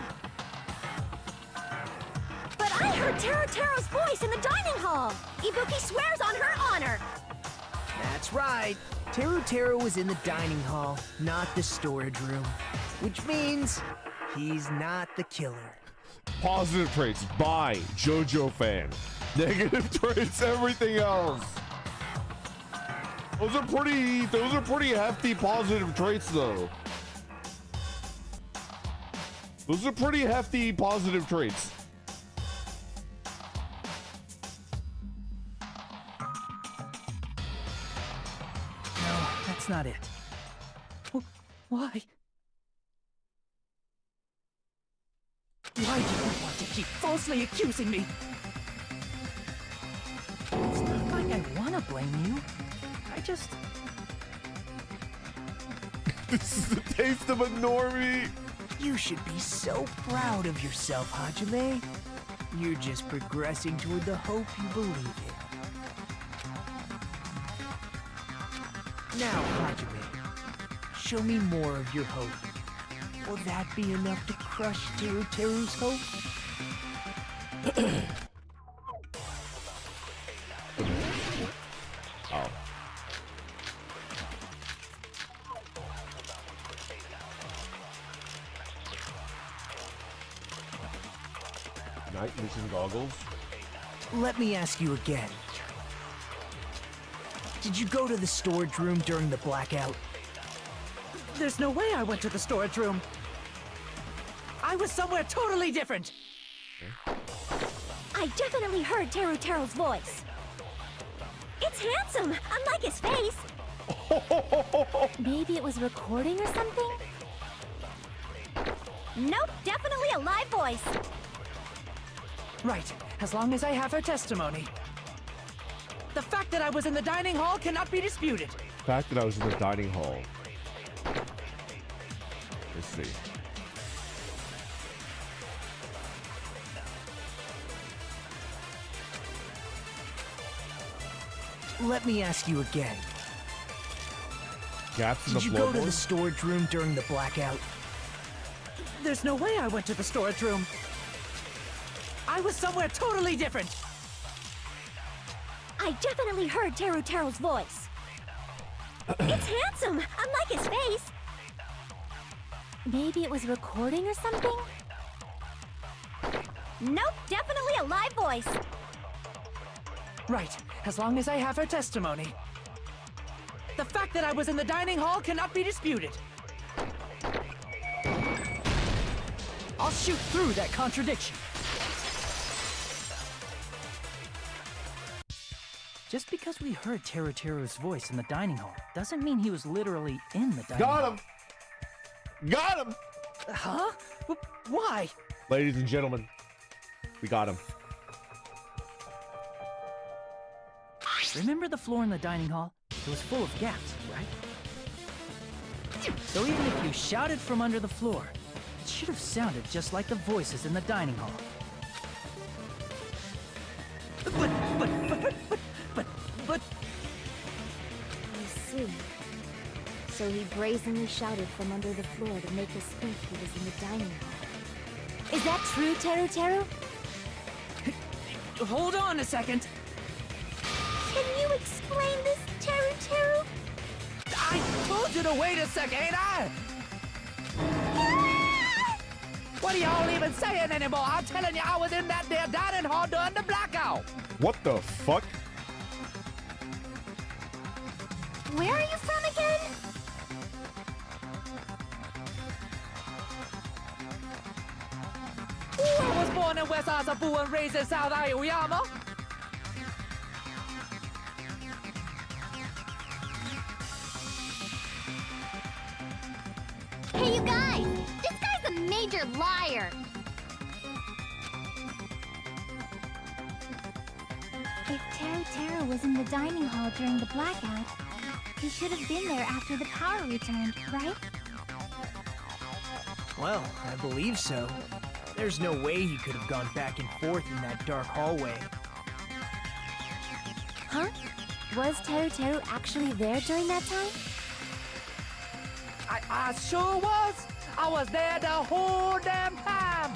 I: But I heard Teru's voice in the dining hall! Ibuki swears on her honor!
B: That's right. Teru was in the dining hall, not the storage room. Which means he's not the killer.
A: Positive traits, bye, JoJo fan. Negative traits, everything else. Those are pretty hefty positive traits though. Those are pretty hefty positive traits.
J: No, that's not it. Why? Why do you want to keep falsely accusing me? It's not like I want to blame you. I just...
A: This is the taste of a normie.
B: You should be so proud of yourself, Hajime. You're just progressing toward the hope you believe in. Now, Hajime, show me more of your hope. Will that be enough to crush Teru's hope?
A: Oh. Night vision goggles?
B: Let me ask you again. Did you go to the storage room during the blackout?
J: There's no way I went to the storage room. I was somewhere totally different.
E: I definitely heard Teru's voice. It's handsome, unlike his face.
N: Maybe it was recording or something?
E: Nope, definitely a live voice.
J: Right, as long as I have her testimony. The fact that I was in the dining hall cannot be disputed.
A: The fact that I was in the dining hall. Let's see.
B: Let me ask you again.
A: Gaps in the
B: Did you go to
A: floorboard?
B: the storage room during the blackout?
J: There's no way I went to the storage room. I was somewhere totally different.
E: I definitely heard Teru's voice. It's handsome, unlike his face.
N: Maybe it was recording or something?
E: Nope, definitely a live voice.
J: Right, as long as I have her testimony. The fact that I was in the dining hall cannot be disputed. I'll shoot through that contradiction. Just because we heard Teru's voice in the dining hall doesn't mean he was literally in the dining hall.
A: Got him! Got him!
J: Huh? Why?
A: Ladies and gentlemen, we got him.
J: Remember the floor in the dining hall? It was full of gaps, right? So even if you shouted from under the floor, it should have sounded just like the voices in the dining hall. But...
I: I see. So he brazenly shouted from under the floor to make us think he was in the dining hall.
N: Is that true, Teru?
J: Hold on a second.
E: Can you explain this, Teru?
J: I told you to wait a second, ain't I? What are y'all even saying anymore? I'm telling you, I was in that there dining hall during the blackout.
A: What the fuck?
E: Where are you from again?
J: I was born in West Asabu and raised in South Aoyama.
E: Hey, you guys! This guy's a major liar!
C: If Teru was in the dining hall during the blackout, he should have been there after the power returned, right?
B: Well, I believe so. There's no way he could have gone back and forth in that dark hallway.
N: Huh? Was Teru actually there during that time?
J: I sure was. I was there the whole damn time.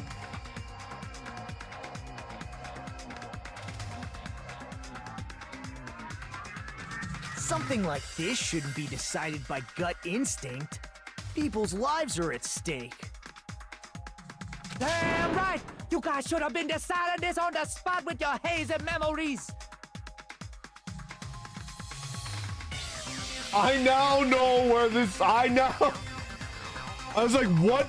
B: Something like this shouldn't be decided by gut instinct. People's lives are at stake.
J: Damn right! You guys should have been deciding this on the spot with your hazy memories.
A: I now know where this. I was like, what?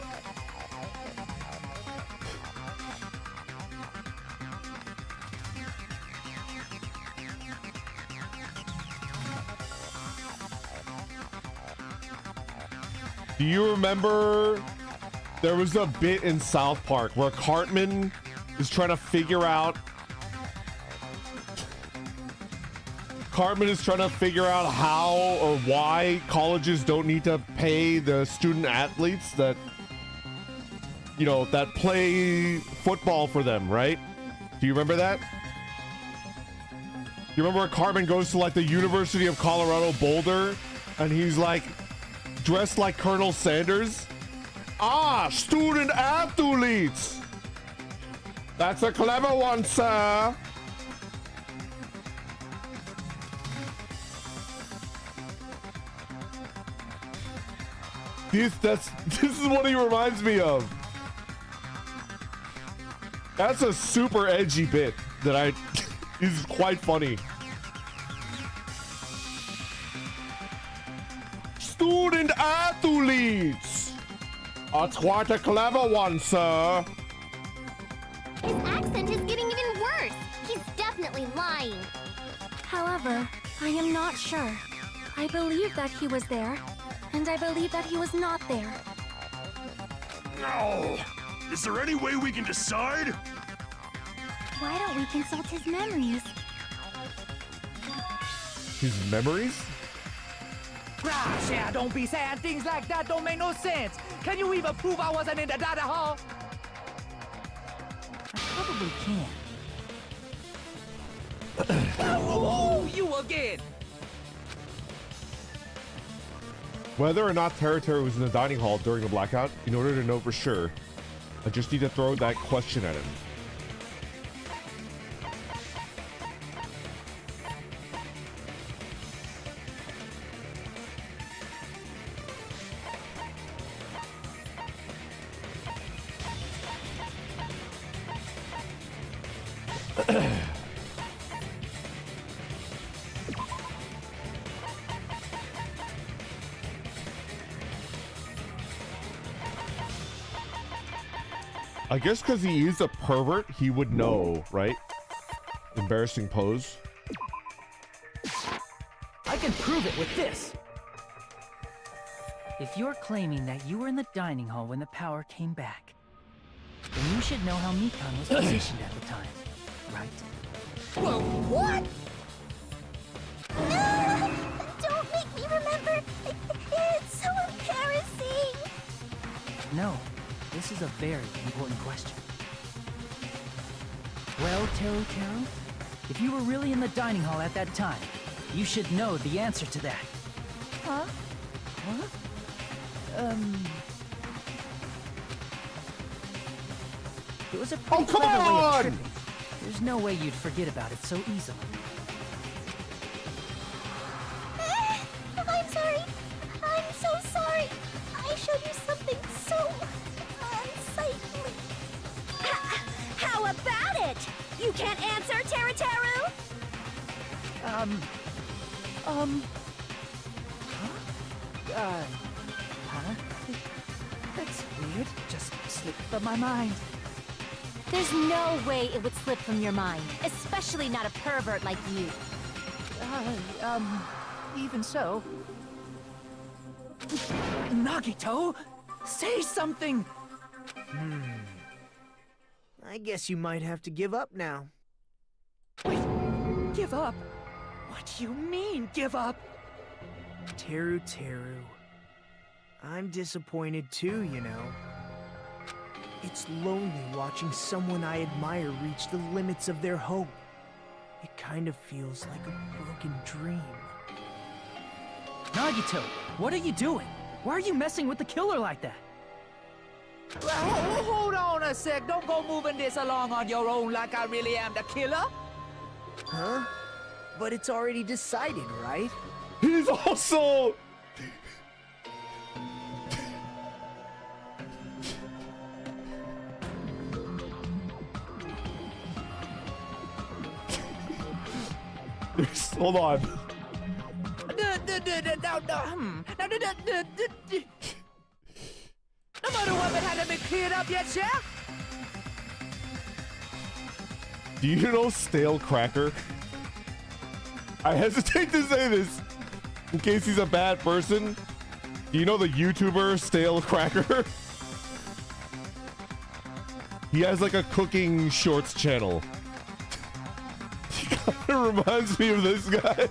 A: Do you remember there was a bit in South Park where Cartman is trying to figure out how or why colleges don't need to pay the student athletes that, you know, that play football for them, right? Do you remember that? You remember where Cartman goes to like the University of Colorado Boulder and he's like dressed like Colonel Sanders? Ah, student athletes. That's a clever one, sir. This is what he reminds me of. That's a super edgy bit that is quite funny. Student athletes! That's quite a clever one, sir.
E: His accent is getting even worse. He's definitely lying.
N: However, I am not sure. I believe that he was there, and I believe that he was not there.
H: No! Is there any way we can decide?
C: Why don't we consult his memories?
A: His memories?
J: Gosh, yeah, don't be saying things like that. Don't make no sense. Can you even prove I wasn't in the data hall? I probably can. Oh, you again!
A: Whether or not Teru was in the dining hall during the blackout, in order to know for sure, I just need to throw that question at him. I guess because he is a pervert, he would know, right? Embarrassing pose.
J: I can prove it with this. If you're claiming that you were in the dining hall when the power came back, then you should know how Mikan was positioned at the time, right?
E: Whoa, what? No! Don't make me remember! It's so embarrassing!
J: No, this is a very important question. Well, Teru, if you were really in the dining hall at that time, you should know the answer to that.
E: Huh?
J: Huh? It was a pretty clever way of tripping. There's no way you'd forget about it so easily.
E: I'm sorry. I'm so sorry. I showed you something so unsightly. How about it? You can't answer, Teru?
J: Huh? That's weird. Just slipped from my mind.
I: There's no way it would slip from your mind, especially not a pervert like you.
J: Even so. Nagito, say something!
B: I guess you might have to give up now.
J: Wait, give up? What do you mean, give up?
B: Teru. I'm disappointed too, you know. It's lonely watching someone I admire reach the limits of their hope. It kind of feels like a broken dream.
J: Nagito, what are you doing? Why are you messing with the killer like that? Hold on a sec. Don't go moving this along on your own like I really am the killer.
B: Huh? But it's already decided, right?
A: He's also... Hold on.
J: No matter what, it hadn't been cleared up yet, Chef?
A: Do you know Stale Cracker? I hesitate to say this in case he's a bad person. Do you know the YouTuber Stale Cracker? He has like a cooking shorts channel. He kind of reminds me of this guy.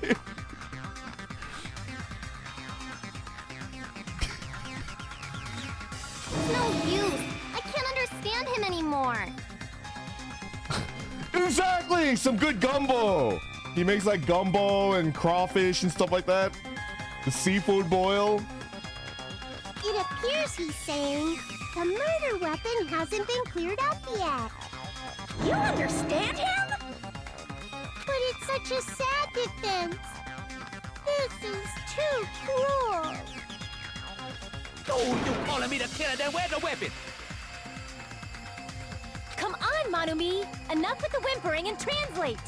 E: No use. I can't understand him anymore.
A: Exactly! Some good gumbo! He makes like gumbo and crawfish and stuff like that. The seafood boil.
E: It appears he's saying the murder weapon hasn't been cleared up yet. You understand him? But it's such a sad defense. This is too cruel.
J: Oh, you calling me the killer? Then where's the weapon?
I: Come on,
E: Monumi! Enough with the whimpering and translate!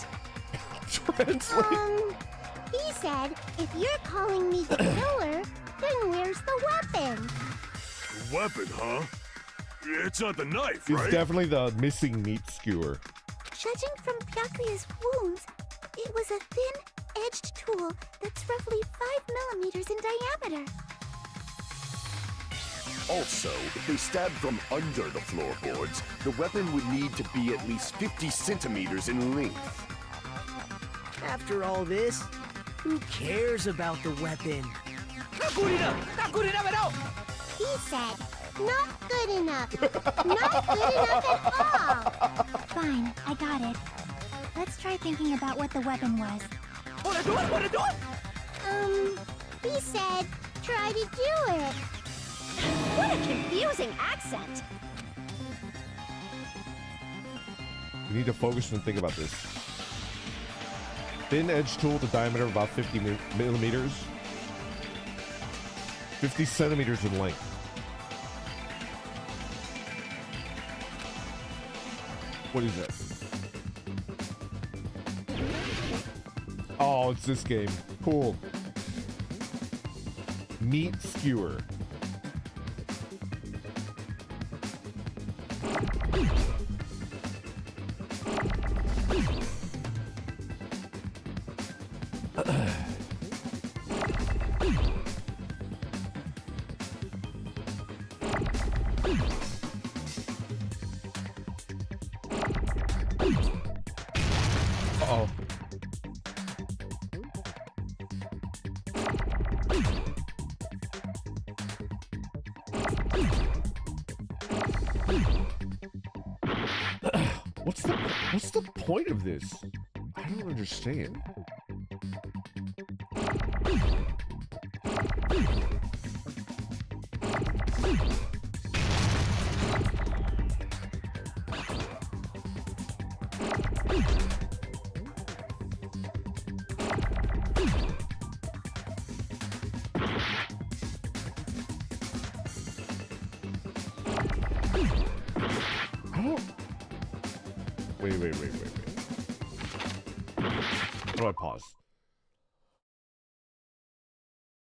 A: Translate?
C: He said, if you're calling me the killer, then where's the weapon?
H: The weapon, huh? It's not the knife,
A: It's
H: right?
A: definitely the missing meat skewer.
C: Judging from Byakuya's wounds, it was a thin-edged tool that's roughly 5 millimeters in diameter.
F: Also, if they stabbed from under the floorboards, the weapon would need to be at least 50 centimeters in length.
B: After all this, who cares about the weapon?
J: Not good enough! Not good enough at all!
C: He said, not good enough. Not good enough at all. Fine, I got it. Let's try thinking about what the weapon was.
J: Wanna do it? Wanna do it?
C: He said, try to do it.
E: What a confusing accent!
A: We need to focus and think about this. Thin edge tool with a diameter of about 50 millimeters. 50 centimeters in length. What is that? Oh, it's this game. Cool. Meat skewer. Uh-oh. What's the point of this? I don't understand. Wait. How do I pause?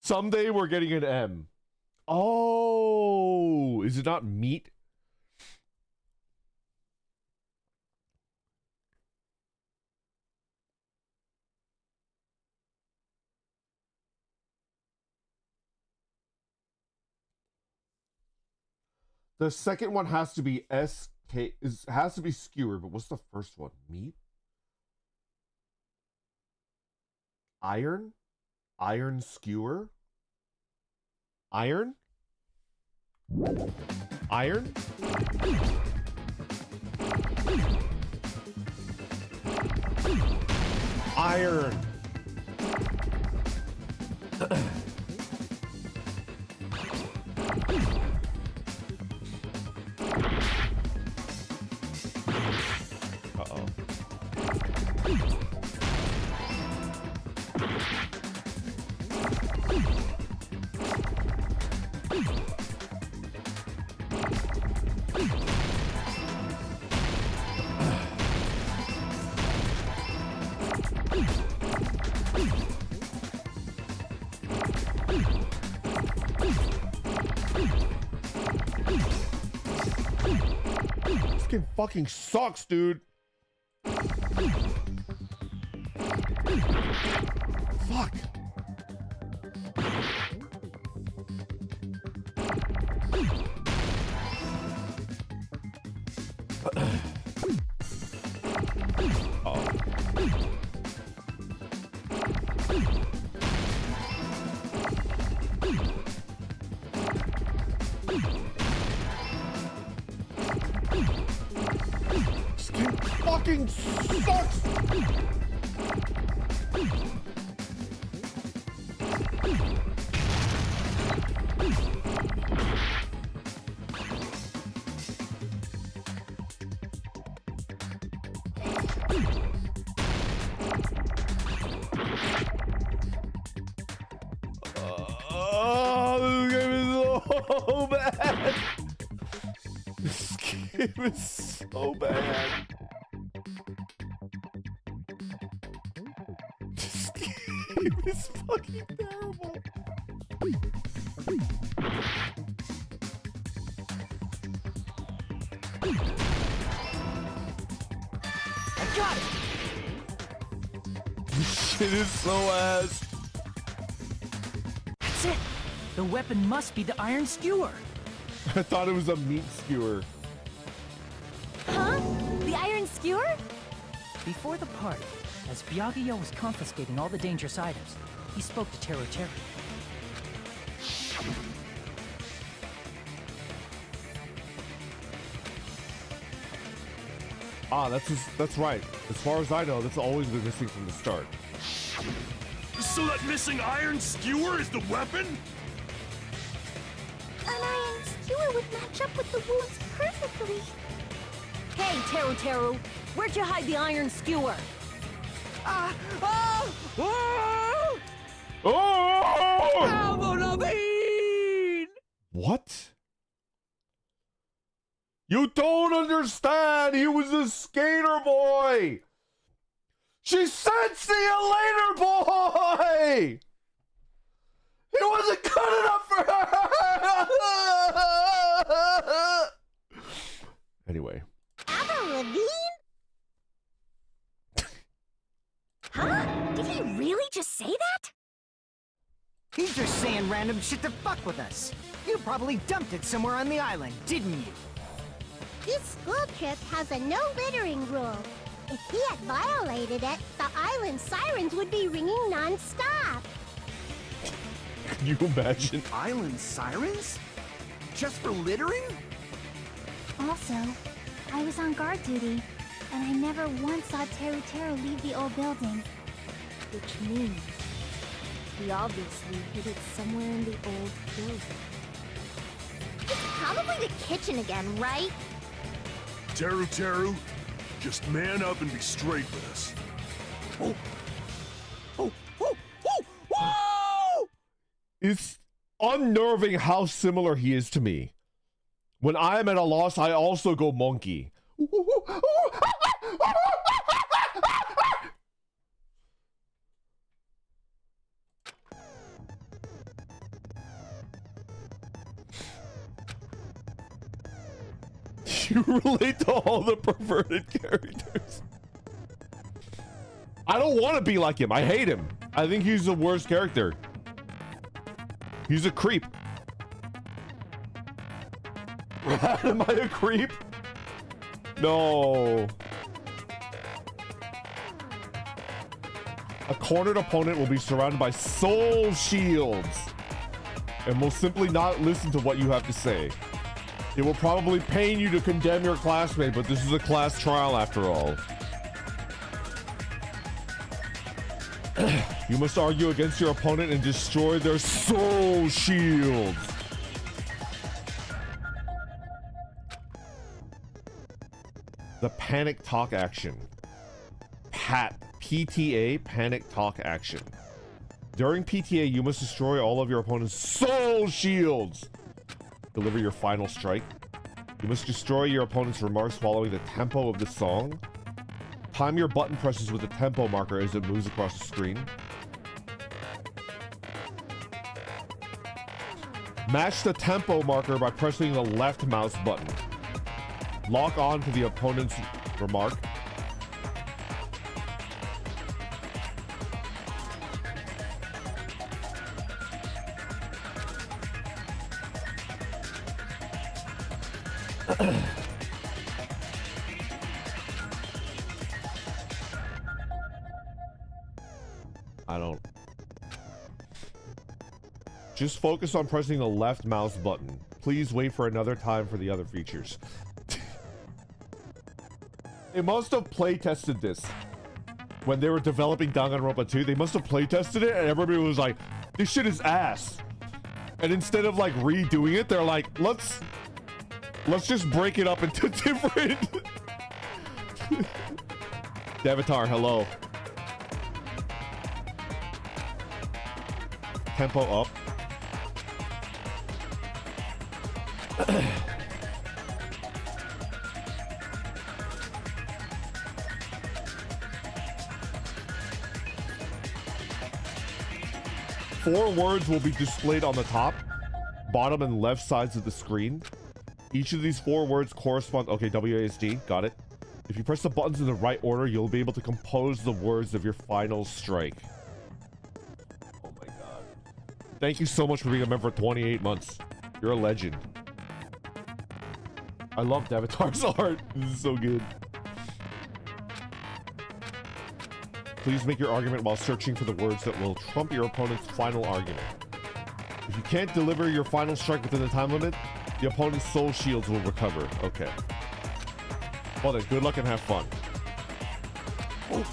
A: Someday we're getting an M. Oh, is it not meat? The second one has to be has to be skewer, but what's the first one? Meat? Iron? Iron skewer? Iron? Iron? Iron. Uh-oh. This game fucking sucks, dude. Fuck. This game fucking sucks. Oh, this game is so bad. This game game is so bad. This game is fucking terrible.
J: I got it!
A: This shit is so ass.
J: That's it! The weapon must be the iron skewer!
A: I thought it was a meat skewer.
I: Huh? The iron skewer?
J: Before the party, as Byakuya was confiscating all the dangerous items, he spoke to Teru Teru.
A: Ah, that's right. As far as I know, that's always been missing from the start.
H: So that missing iron skewer is the weapon?
E: An iron skewer would match up with the wounds perfectly.
I: Hey, Teru Teru, where'd you hide the iron skewer?
A: Oh! What? You don't understand. He was a skater boy. She said, "See you later, boy." He wasn't good enough for her. Anyway.
E: Avril Lavigne? Huh? Did he really just say that?
L: He's just saying random shit to fuck with us. You probably dumped it somewhere on the island, didn't you?
E: This school trip has a no littering rule. If he had violated it, the island sirens would be ringing non-stop.
A: Can you imagine?
G: Island sirens? Just for littering?
C: Also, I was on guard duty, and I never once saw Teru Teru leave the old building.
I: Which means he obviously hid it somewhere in the old building.
E: It's probably the kitchen again, right?
H: Teru Teru, just man up and be straight with us.
A: It's unnerving how similar he is to me. When I am at a loss, I also go monkey. You relate to all the perverted characters. I don't want to be like him. I hate him. I think he's the worst character. He's a creep. Am I a creep? No. A cornered opponent will be surrounded by soul shields and will simply not listen to what you have to say. It will probably pain you to condemn your classmate, but this is a class trial after all. You must argue against your opponent and destroy their soul shields. The panic talk action. PTA, panic talk action. During PTA, you must destroy all of your opponent's soul shields. Deliver your final strike. You must destroy your opponent's remarks following the tempo of the song. Time your button presses with the tempo marker as it moves across the screen. Match the tempo marker by pressing the left mouse button. Lock on to the opponent's remark. I don't. Just focus on pressing the left mouse button. Please wait for another time for the other features. They must have play tested this when they were developing Danganronpa 2. They must have play tested it and everybody was like, this shit is ass. And instead of like redoing it, they're like, let's just break it up into different. Devatar, hello. Tempo up. 4 words will be displayed on the top, bottom, and left sides of the screen. Each of these 4 words correspond... Okay, WASD, got it. If you press the buttons in the right order, you'll be able to compose the words of your final strike. Oh my god. Thank you so much for being a member for 28 months. You're a legend. I love Avatar's art. This is so good. Please make your argument while searching for the words that will trump your opponent's final argument. If you can't deliver your final strike within the time limit, the opponent's soul shields will recover. Okay. Well then, good luck and have fun.
J: What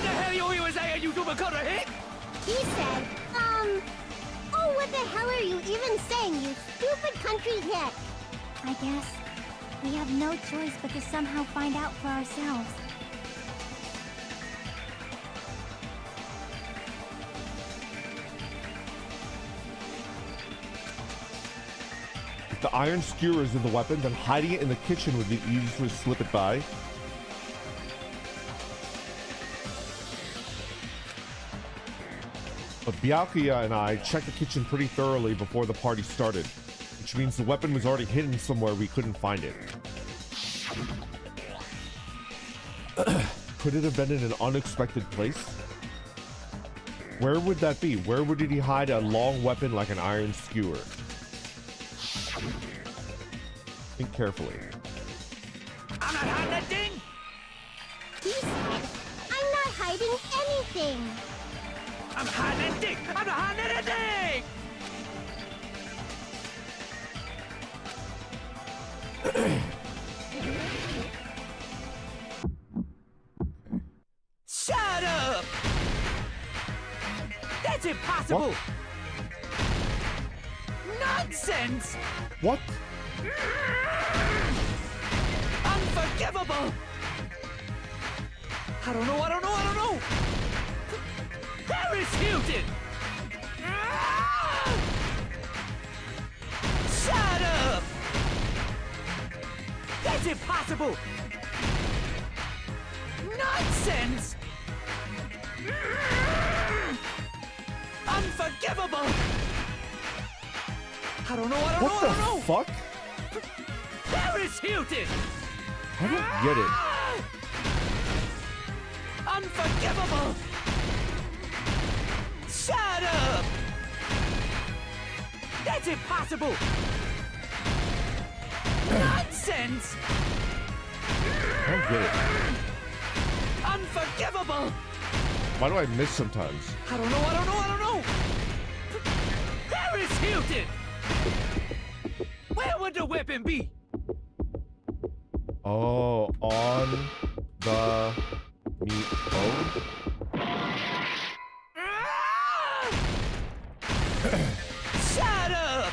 J: the hell you was saying, you super cutter hit?
E: He said, oh, what the hell are you even saying, you stupid country hick?
C: I guess we have no choice but to somehow find out for ourselves.
A: If the iron skewer is in the weapon, then hiding it in the kitchen would be easy to slip it by. But Byakuya and I checked the kitchen pretty thoroughly before the party started, which means the weapon was already hidden somewhere we couldn't find it. Could it have been in an unexpected place? Where would that be? Where would he hide a long weapon like an iron skewer? Think carefully.
J: I'm not hiding that thing!
E: He said, I'm not hiding anything.
J: I'm hiding that thing! I'm not hiding anything! Shut up! That's impossible!
A: What?
J: Nonsense!
A: What?
J: Unforgivable! I don't know! Paris Hilton! Shut up! That's impossible! Nonsense! Unforgivable! I don't know!
A: What the fuck?
J: Paris Hilton!
A: I don't get it.
J: Unforgivable! Shut up! That's impossible! Nonsense!
A: I don't get it.
J: Unforgivable!
A: Why do I miss sometimes?
J: I don't know! Paris Hilton! Where would the weapon be?
A: Oh, on the meat bone?
J: Shut up!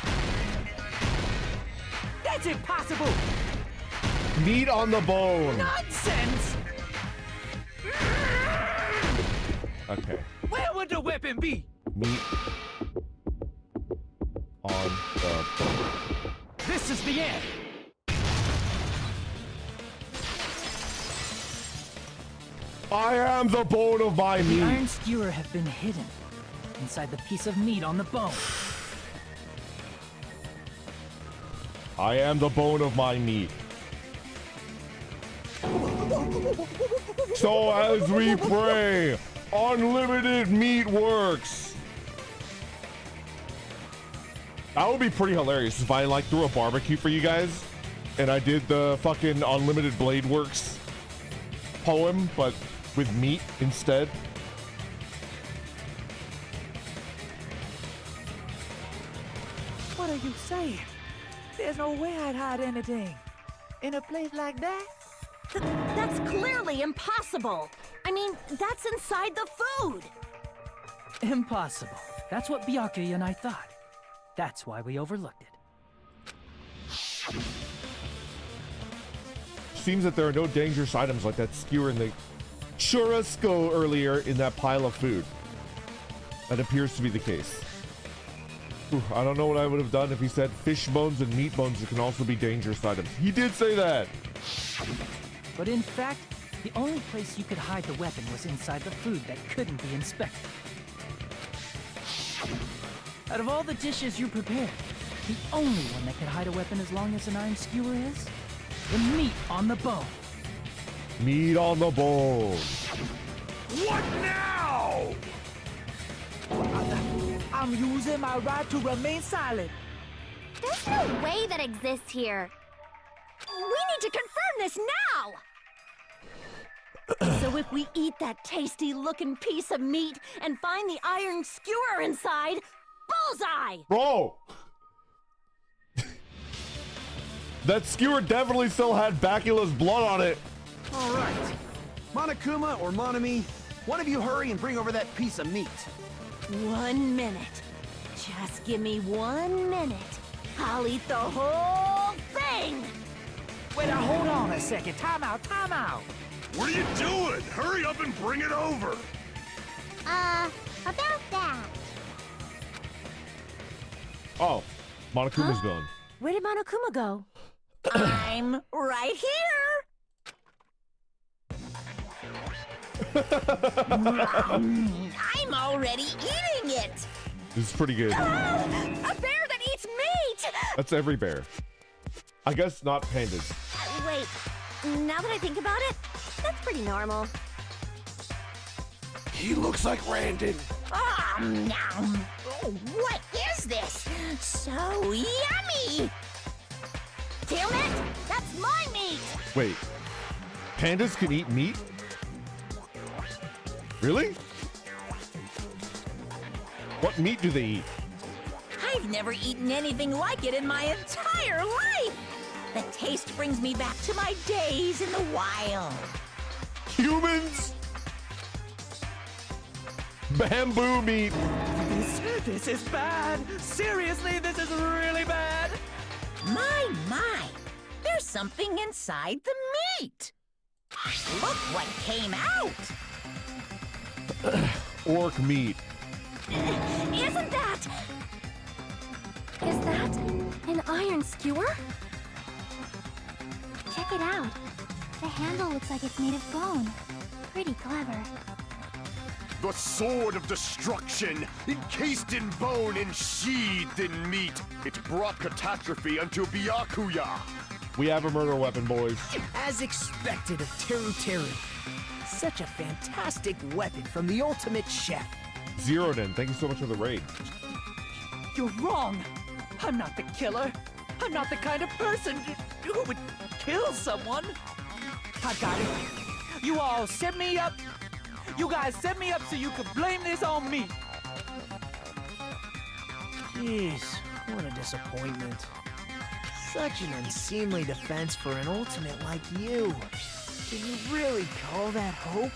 J: That's impossible!
A: Meat on the bone!
J: Nonsense!
A: Okay.
J: Where would the weapon be?
A: Meat on the bone.
J: This is the end!
A: I am the bone of my
J: The
A: meat!
J: iron skewer have been hidden inside the piece of meat on the bone.
A: I am the bone of my meat. So as we pray, unlimited meat works. That would be pretty hilarious if I like threw a barbecue for you guys and I did the fucking unlimited blade works poem, but with meat instead.
J: What are you saying? There's no way I'd hide anything in a place like that.
M: That's clearly impossible. I mean, that's inside the food.
J: Impossible. That's what Byakuya and I thought. That's why we overlooked it.
A: Seems that there are no dangerous items like that skewer in the churrasco earlier in that pile of food. That appears to be the case. I don't know what I would have done if he said fish bones and meat bones can also be dangerous items. He did say that.
J: But in fact, the only place you could hide the weapon was inside the food that couldn't be inspected. Out of all the dishes you prepared, the only one that could hide a weapon as long as an iron skewer is the meat on the bone.
A: Meat on the bone.
H: What now?
J: I'm using my right to remain silent.
E: There's no way that exists here. We need to confirm this now! So if we eat that tasty-looking piece of meat and find the iron skewer inside, bullseye!
A: Bro! That skewer definitely still had Bakula's blood on it.
G: All right. Monokuma or Monami, one of you hurry and bring over that piece of meat.
M: 1 minute. Just give me 1 minute. I'll eat the whole thing!
J: Wait, now hold on a second. Time out, time out.
H: What are you doing? Hurry up and bring it over.
E: About that.
A: Oh, Monokuma's gone.
M: Where did Monokuma go? I'm right here!
D: I'm already eating it.
A: This is pretty good.
M: A bear that eats meat!
A: That's every bear. I guess not pandas.
E: Wait, now that I think about it, that's pretty normal.
A: He looks like Randon.
D: Nom. Oh, what is this? So yummy!
E: Damn it! That's my meat!
A: Wait, pandas can eat meat? Really? What meat do they eat?
D: I've never eaten anything like it in my entire life. The taste brings me back to my days in the wild.
A: Humans? Bamboo meat.
J: This is bad. Seriously, this is really bad.
D: My. There's something inside the meat. Look what came out.
A: Orc meat.
M: Isn't that...
N: Is that an iron skewer?
C: Check it out. The handle looks like it's made of bone. Pretty clever.
F: The sword of destruction, encased in bone and sheathed in meat. It brought catastrophe unto Byakuya.
A: We have a murder weapon, boys.
J: As expected of Teru Teru. Such a fantastic weapon from the ultimate chef.
A: Zeroed in. Thank you so much for the raid.
J: You're wrong. I'm not the killer. I'm not the kind of person who would kill someone. I got it. You all set me up. You guys set me up so you could blame this on me. Jeez, what a disappointment. Such an unseemly defense for an ultimate like you. Can you really call that hope?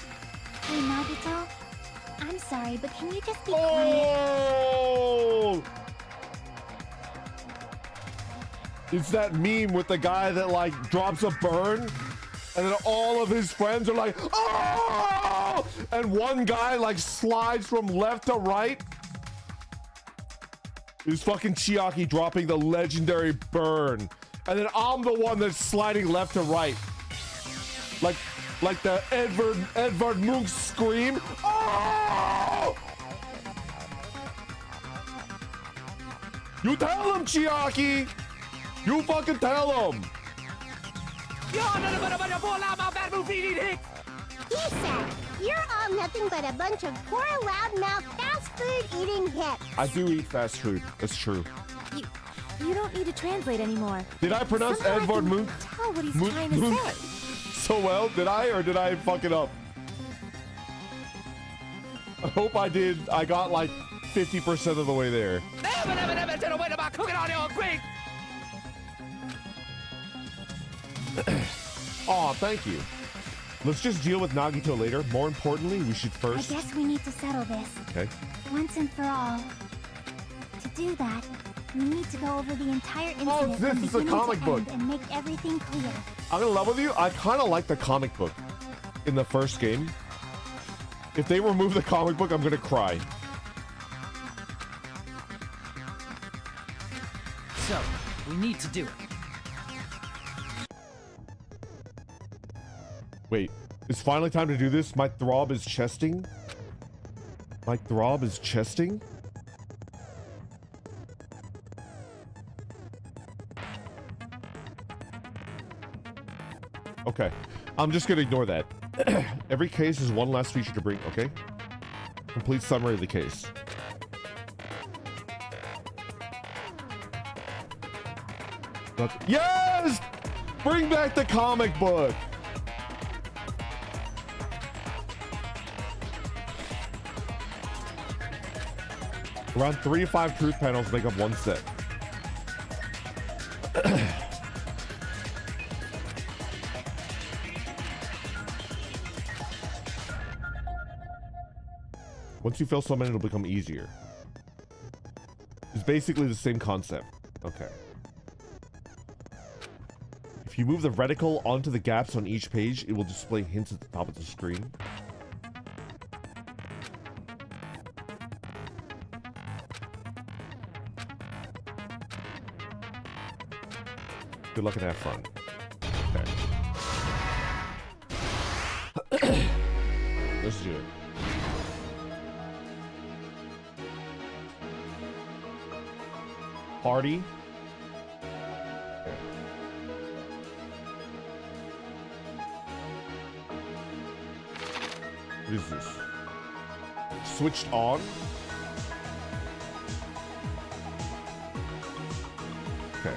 C: Hey, Nagito. I'm sorry, but can you just be quiet?
A: Oh! It's that meme with the guy that like drops a burn and then all of his friends are like, oh! And one guy like slides from left to right. It's fucking Chiaki dropping the legendary burn. And then I'm the one that's sliding left to right. Like the Edvard Munch scream. Oh! You tell him, Chiaki! You fucking tell him!
E: Isa, you're all nothing but a bunch of poor, loudmouth, fast food eating hips.
A: I do eat fast food. That's true.
I: You don't need to translate anymore.
A: Did I pronounce
I: Somehow
A: Edvard
I: I can
A: Munch
I: tell what he's trying to say.
A: so well? Did I, or did I fuck it up? I hope I did. I got like 50% of the way there. Aw, thank you. Let's just deal with Nagito later. More importantly, we should first...
C: I guess we need to settle this.
A: Okay.
C: Once and for all. To do that, we need to go over the entire incident
A: this
C: from
A: is a
C: beginning
A: comic
C: to
A: book.
C: end and make everything clear.
A: I'm gonna level with you. I kind of like the comic book in the first game. If they remove the comic book, I'm gonna cry.
L: So, we need to do it.
A: Wait, it's finally time to do this? My throb is chesting? My throb is chesting? Okay, I'm just gonna ignore that. Every case is one last feature to bring, okay? Complete summary of the case. Yes! Bring back the comic book! Around 3 to 5 truth panels make up one set. Once you fill so many, it'll become easier. It's basically the same concept. Okay. If you move the reticle onto the gaps on each page, it will display hints at the top of the screen. Good luck and have fun. Okay. Let's do it. Party. Okay. What is this? Switched on? Okay.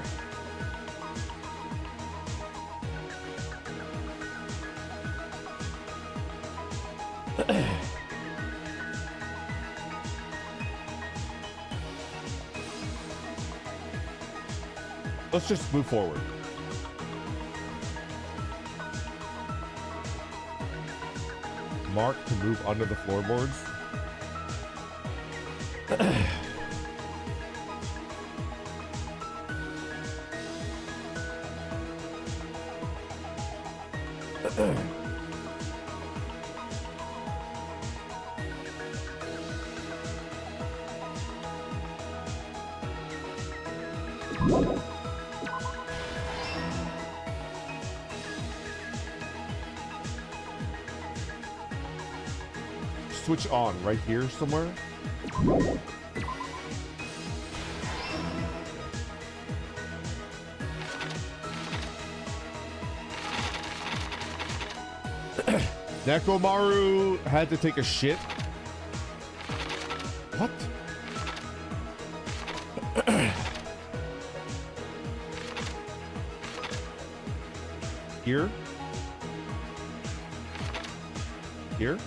A: Let's just move forward. Mark to move under the floorboards. Switch on right here somewhere. Nekomaru had to take a shit. What? Here? Here?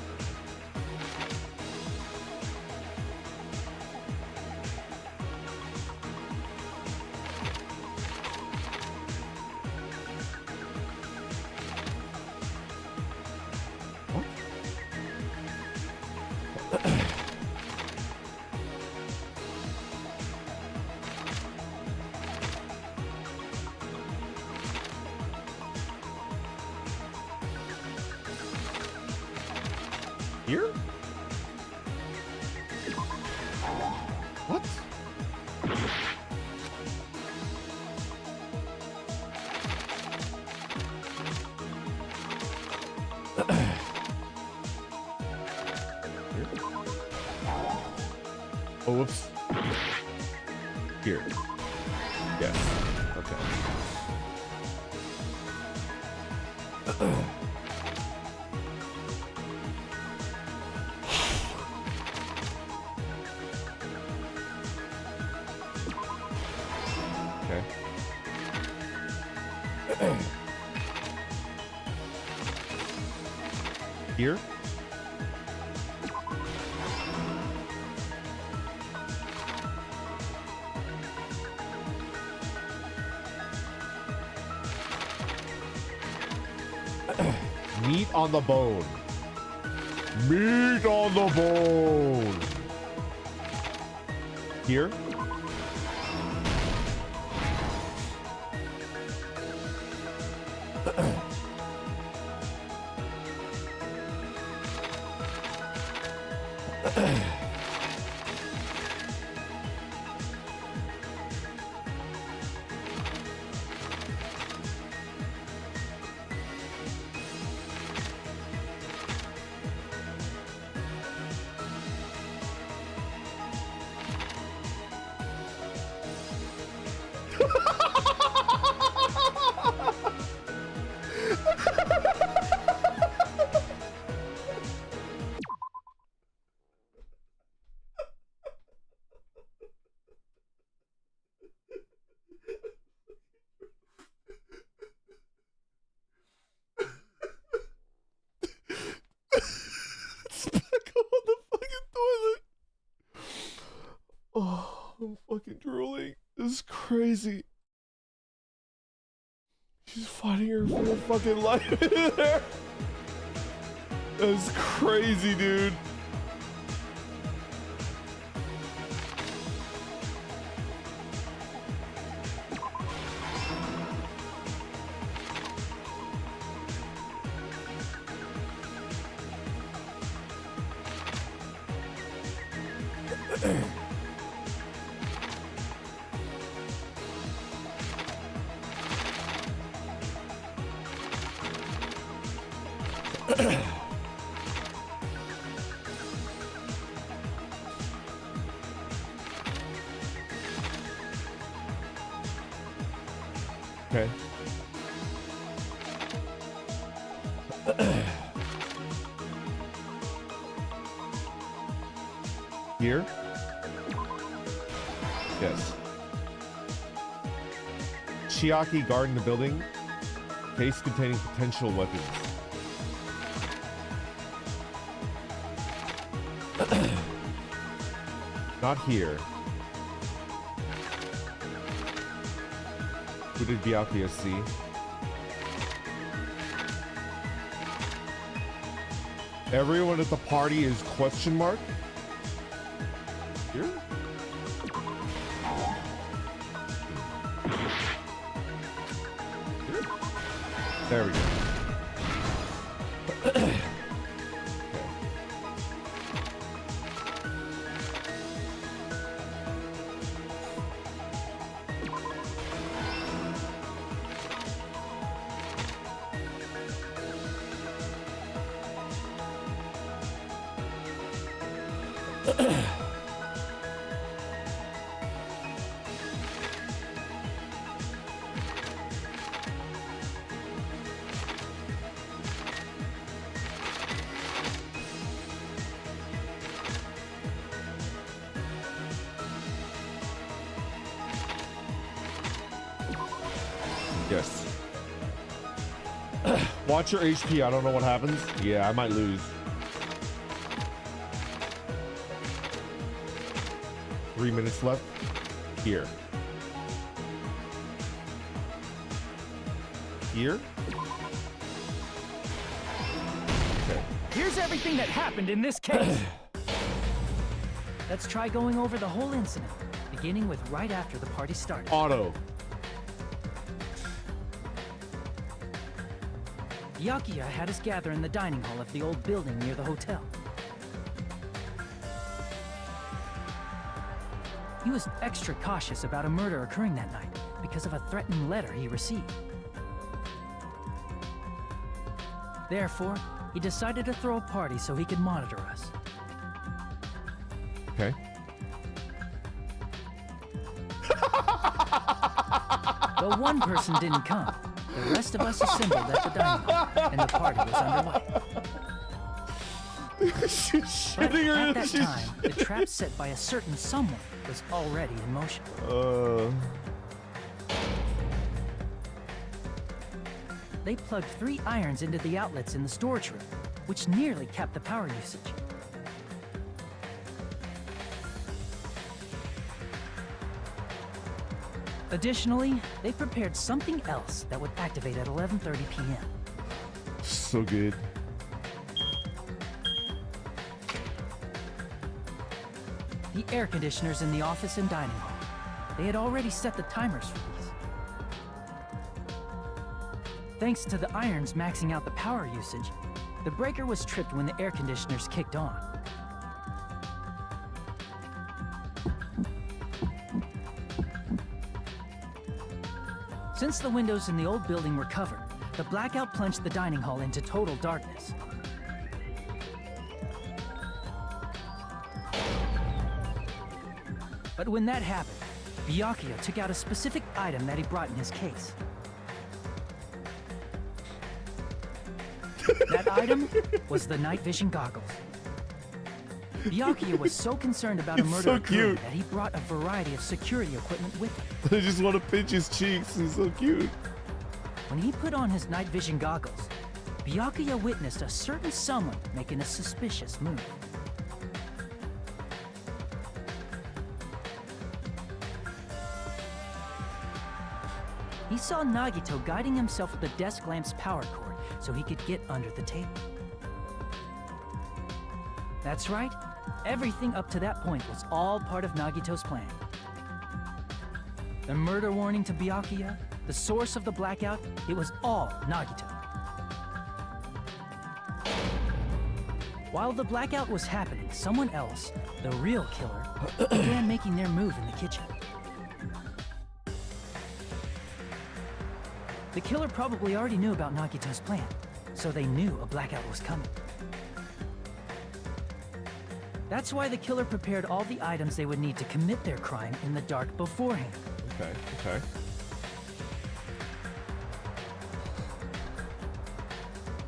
A: Here? What? Oh, whoops. Here. Yes. Okay. Here? Meat on the bone. Meat on the bone. Here? on the fucking toilet. Oh, I'm fucking drooling. This is crazy. She's fighting her for her fucking life in there. That's crazy, dude. Okay. Here? Yes. Chiaki guarding the building. Case containing potential weapons. Not here. Who did Byakuya see? Everyone at the party is question mark? Here? Here? There we go. Yes. Watch your HP. I don't know what happens. Yeah, I might lose. 3 minutes left. Here. Here? Okay.
J: Here's everything that happened in this case. Let's try going over the whole incident, beginning with right after the party started.
A: Auto.
J: Byakuya had us gather in the dining hall of the old building near the hotel. He was extra cautious about a murder occurring that night because of a threatening letter he received. Therefore, he decided to throw a party so he could monitor us.
A: Okay.
J: Though one person didn't come, the rest of us assembled at the dining hall, and the party was underway.
A: She's shitting her.
J: At that time, the trap set by a certain someone was already in motion. They plugged 3 irons into the outlets in the storage room, which nearly capped the power usage. Additionally, they prepared something else that would activate at 11:30 p.m.
A: So good.
J: The air conditioners in the office and dining hall. They had already set the timers for these. Thanks to the irons maxing out the power usage, the breaker was tripped when the air conditioners kicked on. Since the windows in the old building were covered, the blackout plunged the dining hall into total darkness. But when that happened, Byakuya took out a specific item that he brought in his case. That item was the night vision goggles. Byakuya was so concerned about a murder occurring that he brought a variety of security equipment with him.
A: I just want to pinch his cheeks. He's so cute.
J: When he put on his night vision goggles, Byakuya witnessed a certain someone making a suspicious move. He saw Nagito guiding himself with the desk lamp's power cord so he could get under the table. That's right. Everything up to that point was all part of Nagito's plan. The murder warning to Byakuya, the source of the blackout, it was all Nagito. While the blackout was happening, someone else, the real killer, began making their move in the kitchen. The killer probably already knew about Nagito's plan, so they knew a blackout was coming. That's why the killer prepared all the items they would need to commit their crime in the dark beforehand.
A: Okay.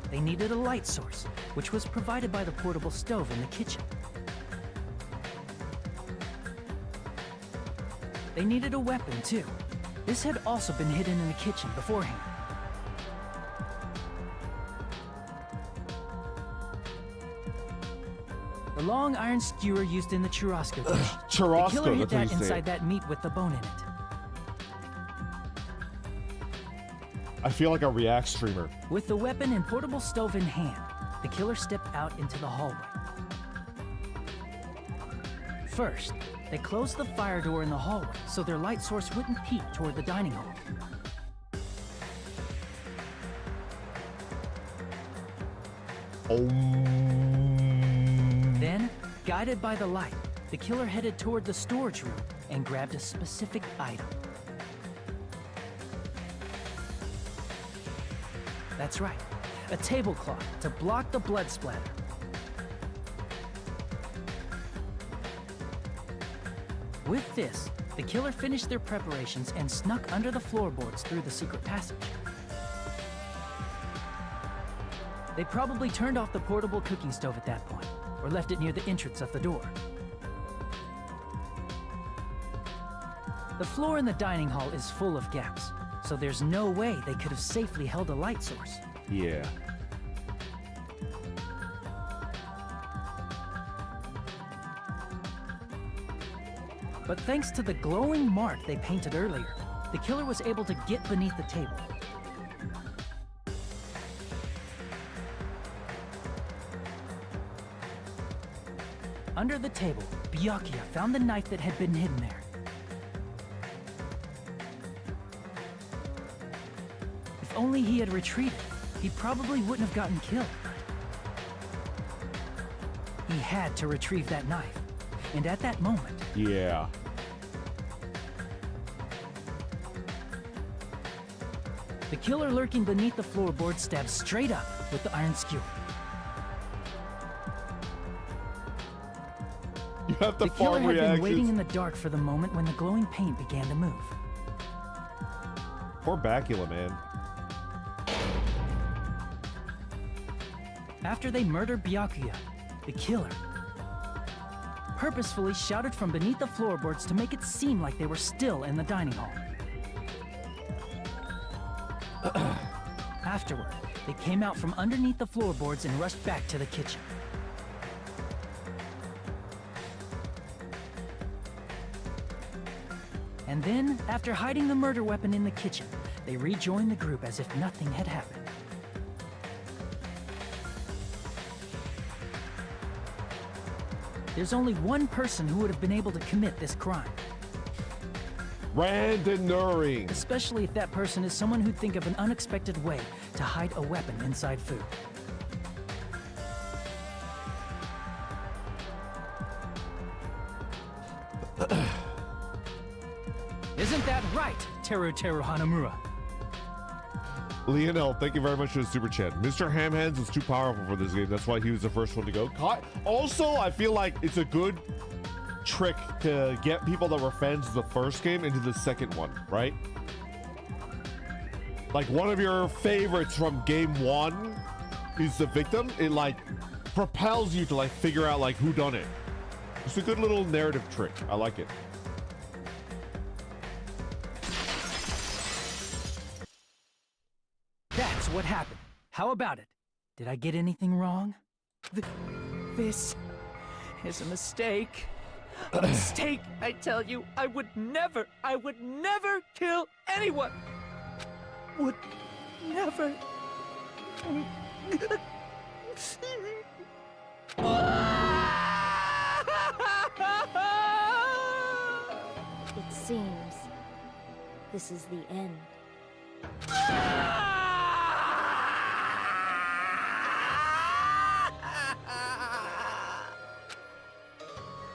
J: They needed a light source, which was provided by the portable stove in the kitchen. They needed a weapon, too. This had also been hidden in the kitchen beforehand. The long iron skewer used in the churrasco dish.
A: Churrasco,
J: the killer hid
A: that's
J: that
A: what you say.
J: inside that meat with the bone in it.
A: I feel like a React streamer.
J: With the weapon and portable stove in hand, the killer stepped out into the hallway. First, they closed the fire door in the hallway so their light source wouldn't peek toward the dining hall. Then, guided by the light, the killer headed toward the storage room and grabbed a specific item. That's right, a tablecloth to block the blood splatter. With this, the killer finished their preparations and snuck under the floorboards through the secret passage. They probably turned off the portable cooking stove at that point, or left it near the entrance of the door. The floor in the dining hall is full of gaps, so there's no way they could have safely held a light source.
A: Yeah.
J: But thanks to the glowing mark they painted earlier, the killer was able to get beneath the table. Under the table, Byakuya found the knife that had been hidden there. If only he had retreated, he probably wouldn't have gotten killed. He had to retrieve that knife, and at that moment...
A: Yeah.
J: The killer lurking beneath the floorboard stabbed straight up with the iron skewer.
A: You have to
J: the killer had
A: reactions.
J: been waiting in the dark for the moment when the glowing paint began to move.
A: Poor Byakuya, man.
J: After they murdered Byakuya, the killer purposefully shouted from beneath the floorboards to make it seem like they were still in the dining hall. Afterward, they came out from underneath the floorboards and rushed back to the kitchen. And then, after hiding the murder weapon in the kitchen, they rejoined the group as if nothing had happened. There's only one person who would have been able to commit this crime.
A: Randonuring.
J: Especially if that person is someone who'd think of an unexpected way to hide a weapon inside food. Isn't that right, Teru Hanamura?
A: Lionel, thank you very much for the super chat. Mr. Hamhands is too powerful for this game. That's why he was the first one to go. Also, I feel like it's a good trick to get people that were fans of the first game into the second one, right? Like one of your favorites from game one is the victim. It like propels you to like figure out like who done it. It's a good little narrative trick. I like it.
J: That's what happened. How about it? Did I get anything wrong? This is a mistake. A mistake, I tell you. I would never kill anyone. Would never.
I: It seems this is the end.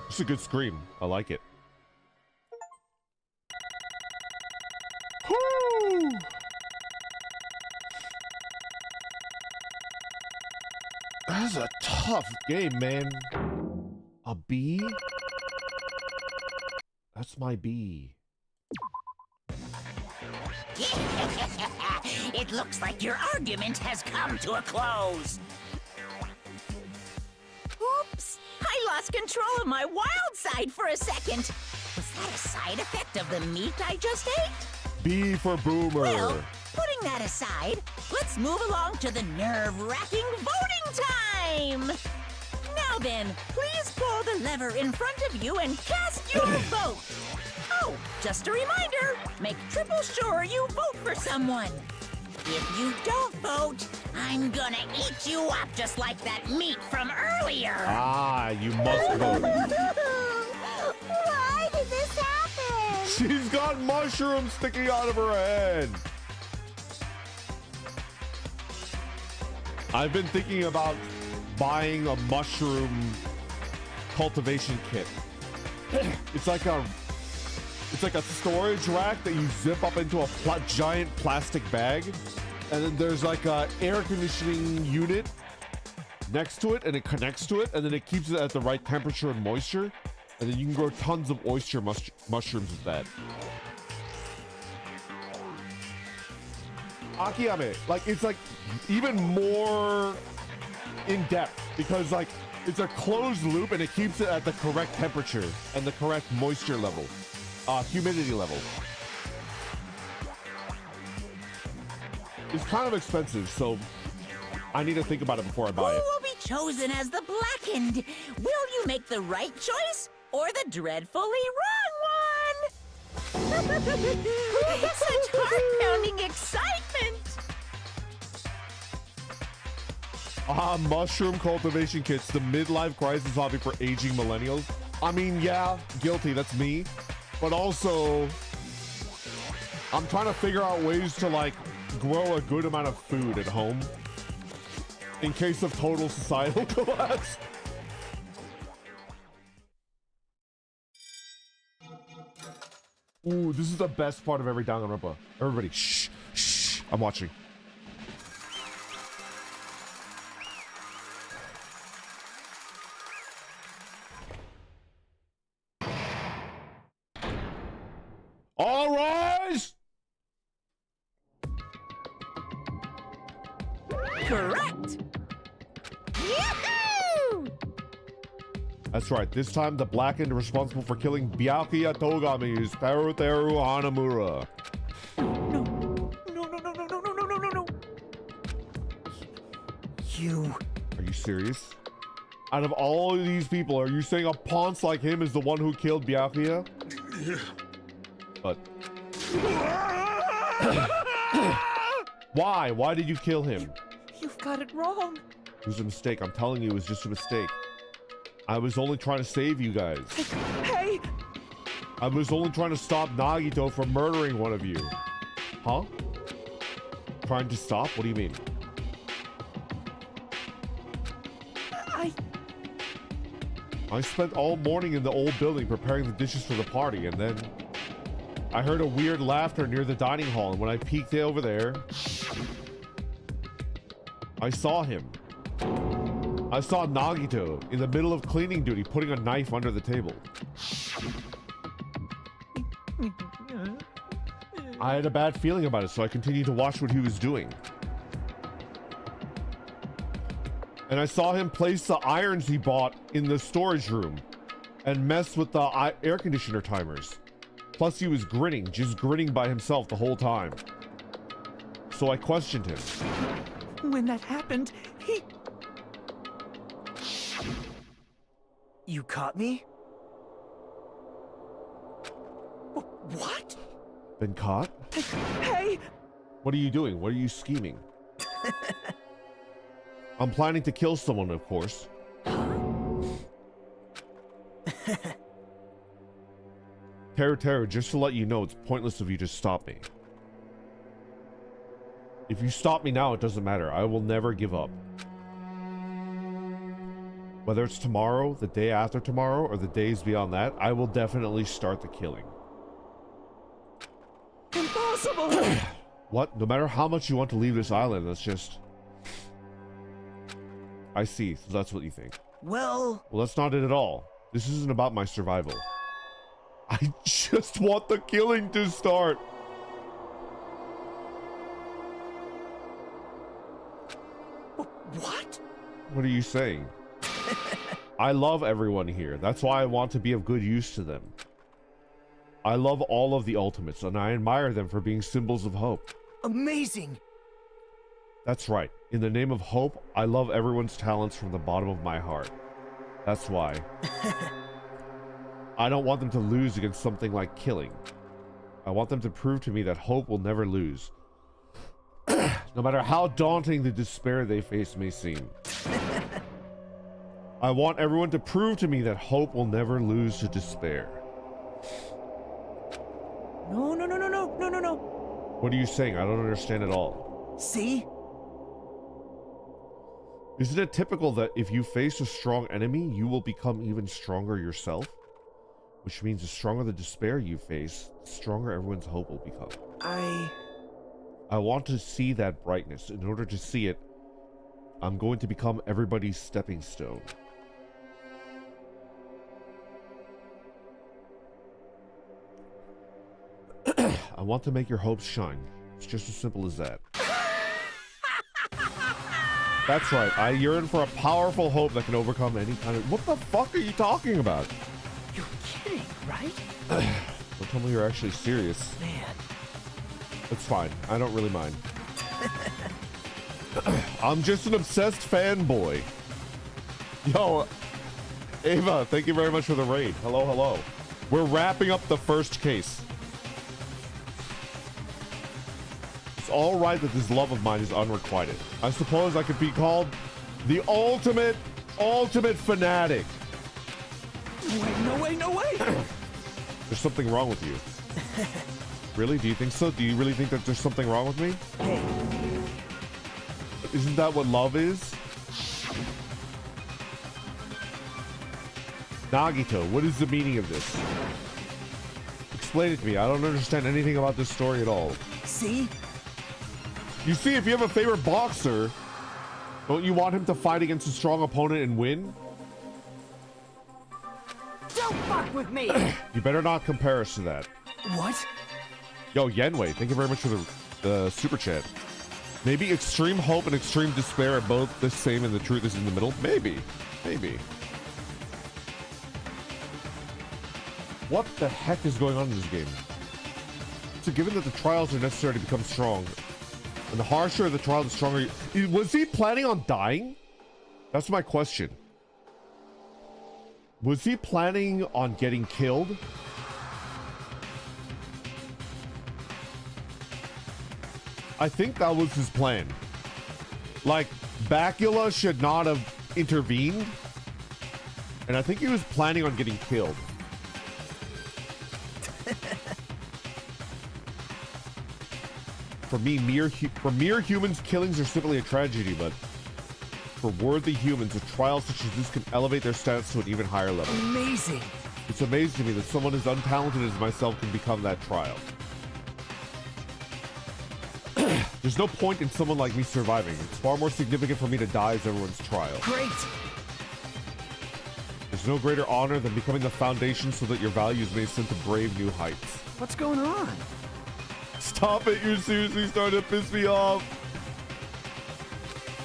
A: It's a good scream. I like it. Woo! That's a tough game, man. A B? That's my B.
D: It looks like your argument has come to a close. Oops! I lost control of my wild side for a second. Was that a side effect of the meat I just ate?
A: B for Boomer.
D: Well, putting that aside, let's move along to the nerve-wracking voting time! Now then, please pull the lever in front of you and cast your vote! Oh, just a reminder, make triple sure you vote for someone. If you don't vote, I'm gonna eat you up just like that meat from earlier!
A: Ah, you must vote.
E: Why did this happen?
A: She's got mushrooms sticking out of her head. I've been thinking about buying a mushroom cultivation kit. It's like a storage rack that you zip up into a giant plastic bag, and then there's like a air conditioning unit next to it, and it connects to it, and then it keeps it at the right temperature and moisture, and then you can grow tons of oyster mushrooms with that. Akiyame, like it's like even more in depth because like it's a closed loop and it keeps it at the correct temperature and the correct moisture level, humidity level. It's kind of expensive, so I need to think about it before I buy it.
D: Who will be chosen as the blackened? Will you make the right choice or the dreadfully wrong one? Such heart-pounding excitement!
A: Mushroom cultivation kits, the midlife crisis hobby for aging millennials. I mean, yeah, guilty, that's me. But also, I'm trying to figure out ways to like grow a good amount of food at home in case of total societal collapse. Ooh, this is the best part of every Danganronpa. Everybody, shh, shh, I'm watching. All rise!
D: Correct! Yahoo!
A: That's right. This time, the blackened responsible for killing Byakuya Togami is Teru Hanamura.
J: No. You.
A: Are you serious? Out of all of these people, are you saying a ponce like him is the one who killed Byakuya? But why? Why did you kill him?
J: You've got it wrong.
A: It was a mistake. I'm telling you, it was just a mistake. I was only trying to save you guys.
J: Hey!
A: I was only trying to stop Nagito from murdering one of you. Huh? Trying to stop? What do you mean? I spent all morning in the old building preparing the dishes for the party, and then I heard a weird laughter near the dining hall, and when I peeked over there, I saw him. I saw Nagito in the middle of cleaning duty putting a knife under the table. I had a bad feeling about it, so I continued to watch what he was doing. And I saw him place the irons he bought in the storage room and mess with the air conditioner timers. Plus he was grinning, just grinning by himself the whole time. So I questioned him.
J: When that happened, he... You caught me? What?
A: Been caught?
J: Hey!
A: What are you doing? What are you scheming? I'm planning to kill someone, of course. Terror, just to let you know, it's pointless of you to stop me. If you stop me now, it doesn't matter. I will never give up. Whether it's tomorrow, the day after tomorrow, or the days beyond that, I will definitely start the killing.
J: Impossible!
A: What? No matter how much you want to leave this island, that's just... I see, so that's what you think.
J: Well,
A: that's not it at all. This isn't about my survival. I just want the killing to start.
J: What?
A: What are you saying? I love everyone here. That's why I want to be of good use to them. I love all of the ultimates, and I admire them for being symbols of hope.
J: Amazing!
A: That's right. In the name of hope, I love everyone's talents from the bottom of my heart. That's why. I don't want them to lose against something like killing. I want them to prove to me that hope will never lose. No matter how daunting the despair they face may seem. I want everyone to prove to me that hope will never lose to despair.
J: No.
A: What are you saying? I don't understand at all.
J: See?
A: Isn't it typical that if you face a strong enemy, you will become even stronger yourself? Which means the stronger the despair you face, the stronger everyone's hope will become. I want to see that brightness. In order to see it, I'm going to become everybody's stepping stone. I want to make your hopes shine. It's just as simple as that. That's right. I yearn for a powerful hope that can overcome any kind of... What the fuck are you talking about?
J: You're kidding, right?
A: Don't tell me you're actually serious.
J: Man.
A: It's fine. I don't really mind. I'm just an obsessed fanboy. Yo, Ava, thank you very much for the raid. Hello. We're wrapping up the first case. It's all right that this love of mine is unrequited. I suppose I could be called the ultimate fanatic.
J: No way!
A: There's something wrong with you. Really? Do you think so? Do you really think that there's something wrong with me?
J: Hey.
A: Isn't that what love is? Nagito, what is the meaning of this? Explain it to me. I don't understand anything about this story at all.
J: See?
A: You see, if you have a favorite boxer, don't you want him to fight against a strong opponent and win?
L: Don't fuck with me!
A: You better not compare us to that.
J: What?
A: Yo, Yenwei, thank you very much for the super chat. Maybe extreme hope and extreme despair are both the same and the truth is in the middle? Maybe. What the heck is going on in this game? So given that the trials are necessary to become strong, and the harsher the trial, the stronger you... Was he planning on dying? That's my question. Was he planning on getting killed? I think that was his plan. Like, Byakuya should not have intervened. And I think he was planning on getting killed. For me, mere humans, killings are simply a tragedy, but for worthy humans, a trial such as this can elevate their status to an even higher level.
J: Amazing!
A: It's amazing to me that someone as untalented as myself can become that trial. There's no point in someone like me surviving. It's far more significant for me to die as everyone's trial.
L: Great!
A: There's no greater honor than becoming the foundation so that your values may ascend to brave new heights.
L: What's going on?
A: Stop it, you're seriously starting to piss me off.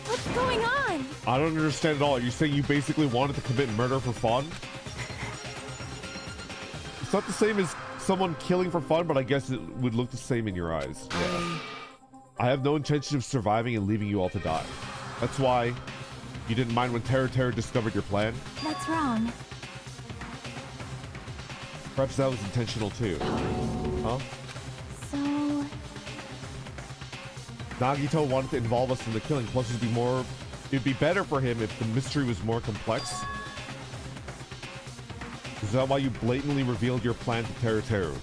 N: What's going on?
A: I don't understand at all. You're saying you basically wanted to commit murder for fun? It's not the same as someone killing for fun, but I guess it would look the same in your eyes. Yeah. I have no intention of surviving and leaving you all to die. That's why you didn't mind when Terra discovered your plan?
C: That's wrong.
A: Perhaps that was intentional too. Huh?
C: So...
A: Nagito wanted to involve us in the killing, plus it'd be better for him if the mystery was more complex. Is that why you blatantly revealed your plan to Terra?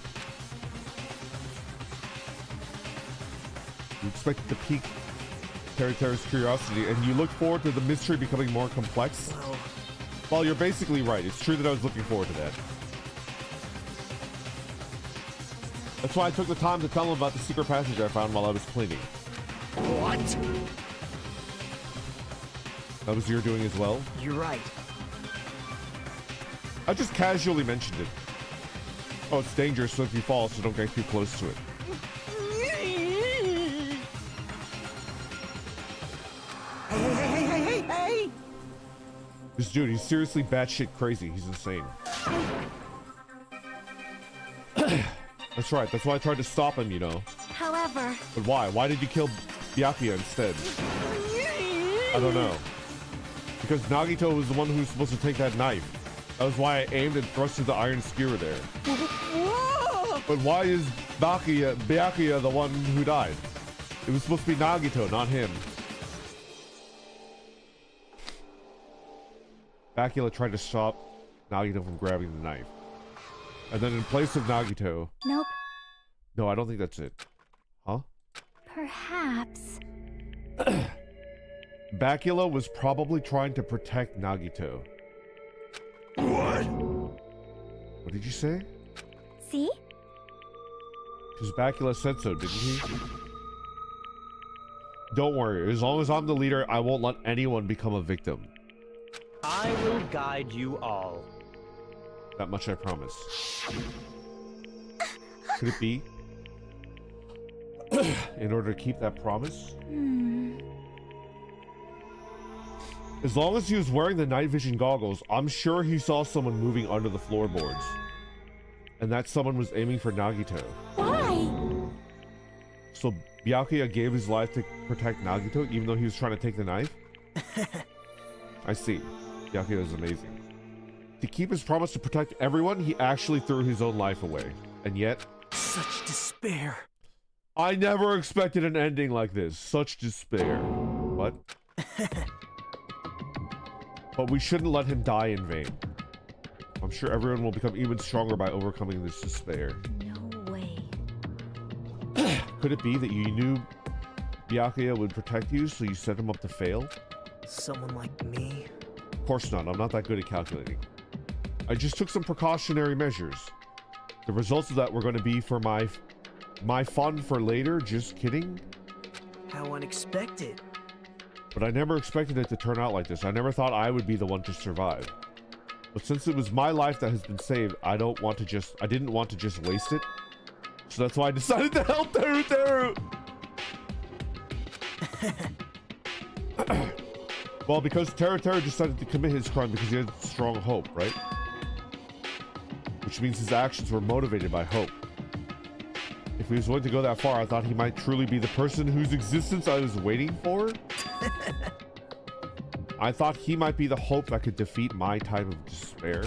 A: You expected to pique Terra's curiosity, and you looked forward to the mystery becoming more complex? Well, you're basically right. It's true that I was looking forward to that. That's why I took the time to tell him about the secret passage I found while I was cleaning.
L: What?
A: That was your doing as well?
L: You're right.
A: I just casually mentioned it. Oh, it's dangerous, so if you fall, so don't get too close to it.
L: Hey!
A: This dude, he's seriously batshit crazy. He's insane. That's right. That's why I tried to stop him, you know.
N: However...
A: But why? Why did you kill Byakuya instead? I don't know. Because Nagito was the one who was supposed to take that knife. That was why I aimed and thrusted the iron skewer there. But why is Byakuya the one who died? It was supposed to be Nagito, not him. Byakuya tried to stop Nagito from grabbing the knife. And then in place of Nagito...
C: Nope.
A: No, I don't think that's it. Huh?
C: Perhaps...
A: Byakuya was probably trying to protect Nagito.
H: What?
A: What did you say?
C: See?
A: Because Byakuya said so, didn't he? Don't worry, as long as I'm the leader, I won't let anyone become a victim.
K: I will guide you all.
A: That much I promise. Could it be? In order to keep that promise? As long as he was wearing the night vision goggles, I'm sure he saw someone moving under the floorboards. And that someone was aiming for Nagito.
N: Why?
A: So Byakuya gave his life to protect Nagito, even though he was trying to take the knife? I see. Byakuya is amazing. To keep his promise to protect everyone, he actually threw his own life away. And yet...
L: Such despair.
A: I never expected an ending like this. Such despair. What? But we shouldn't let him die in vain. I'm sure everyone will become even stronger by overcoming this despair.
I: No way.
A: Could it be that you knew Byakuya would protect you, so you set him up to fail?
L: Someone like me?
A: Of course not. I'm not that good at calculating. I just took some precautionary measures. The results of that were going to be for my fun for later. Just kidding.
L: How unexpected.
A: But I never expected it to turn out like this. I never thought I would be the one to survive. But since it was my life that has been saved, I didn't want to just waste it. So that's why I decided to help Teru. Well, because Teru decided to commit his crime because he had strong hope, right? Which means his actions were motivated by hope. If he was willing to go that far, I thought he might truly be the person whose existence I was waiting for. I thought he might be the hope that could defeat my type of despair.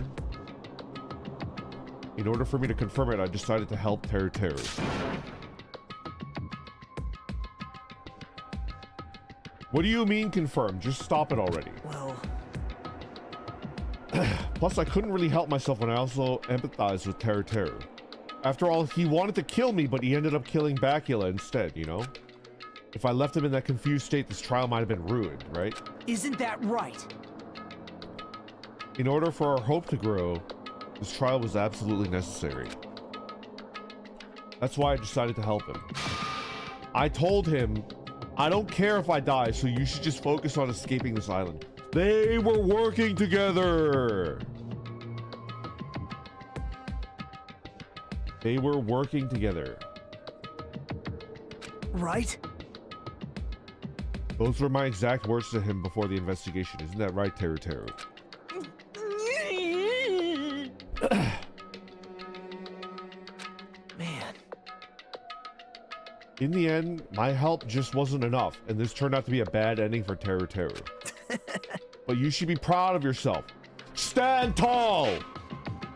A: In order for me to confirm it, I decided to help Teru. What do you mean confirm? Just stop it already.
L: Well...
A: Plus, I couldn't really help myself when I also empathized with Teru. After all, he wanted to kill me, but he ended up killing Byakuya instead, you know? If I left him in that confused state, this trial might have been ruined, right?
L: Isn't that right?
A: In order for our hope to grow, this trial was absolutely necessary. That's why I decided to help him. I told him, I don't care if I die, so you should just focus on escaping this island. They were working together. They were working together.
L: Right?
A: Those were my exact words to him before the investigation. Isn't that right, Teru Teru?
L: Man.
A: In the end, my help just wasn't enough, and this turned out to be a bad ending for Teru Teru. But you should be proud of yourself. Stand tall!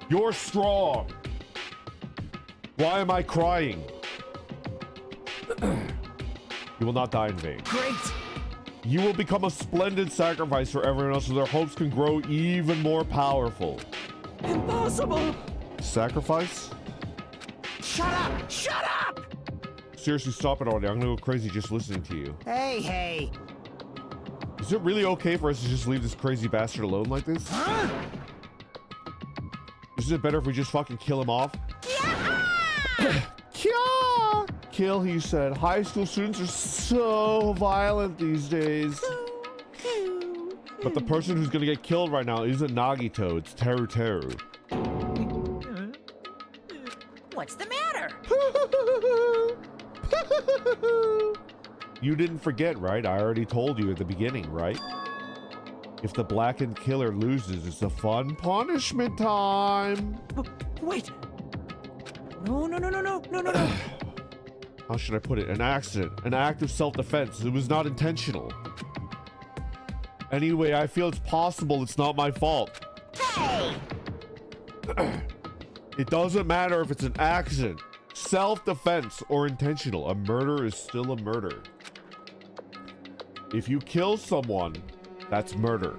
A: You're strong! Why am I crying? You will not die in vain.
L: Great!
A: You will become a splendid sacrifice for everyone else so their hopes can grow even more powerful.
L: Impossible!
A: Sacrifice?
L: Shut up! Shut up!
A: Seriously, stop it already. I'm gonna go crazy just listening to you.
L: Hey!
A: Is it really okay for us to just leave this crazy bastard alone like this?
L: Huh?
A: Isn't it better if we just fucking kill him off? Kill, he said. High school students are so violent these days. But the person who's gonna get killed right now isn't Nagito, it's Teru Teru.
D: What's the matter?
A: You didn't forget, right? I already told you at the beginning, right? If the blackened killer loses, it's a fun punishment time.
L: Wait! No.
A: How should I put it? An accident. An act of self-defense. It was not intentional. Anyway, I feel it's possible it's not my fault.
D: Hey!
A: It doesn't matter if it's an accident, self-defense, or intentional. A murder is still a murder. If you kill someone, that's murder.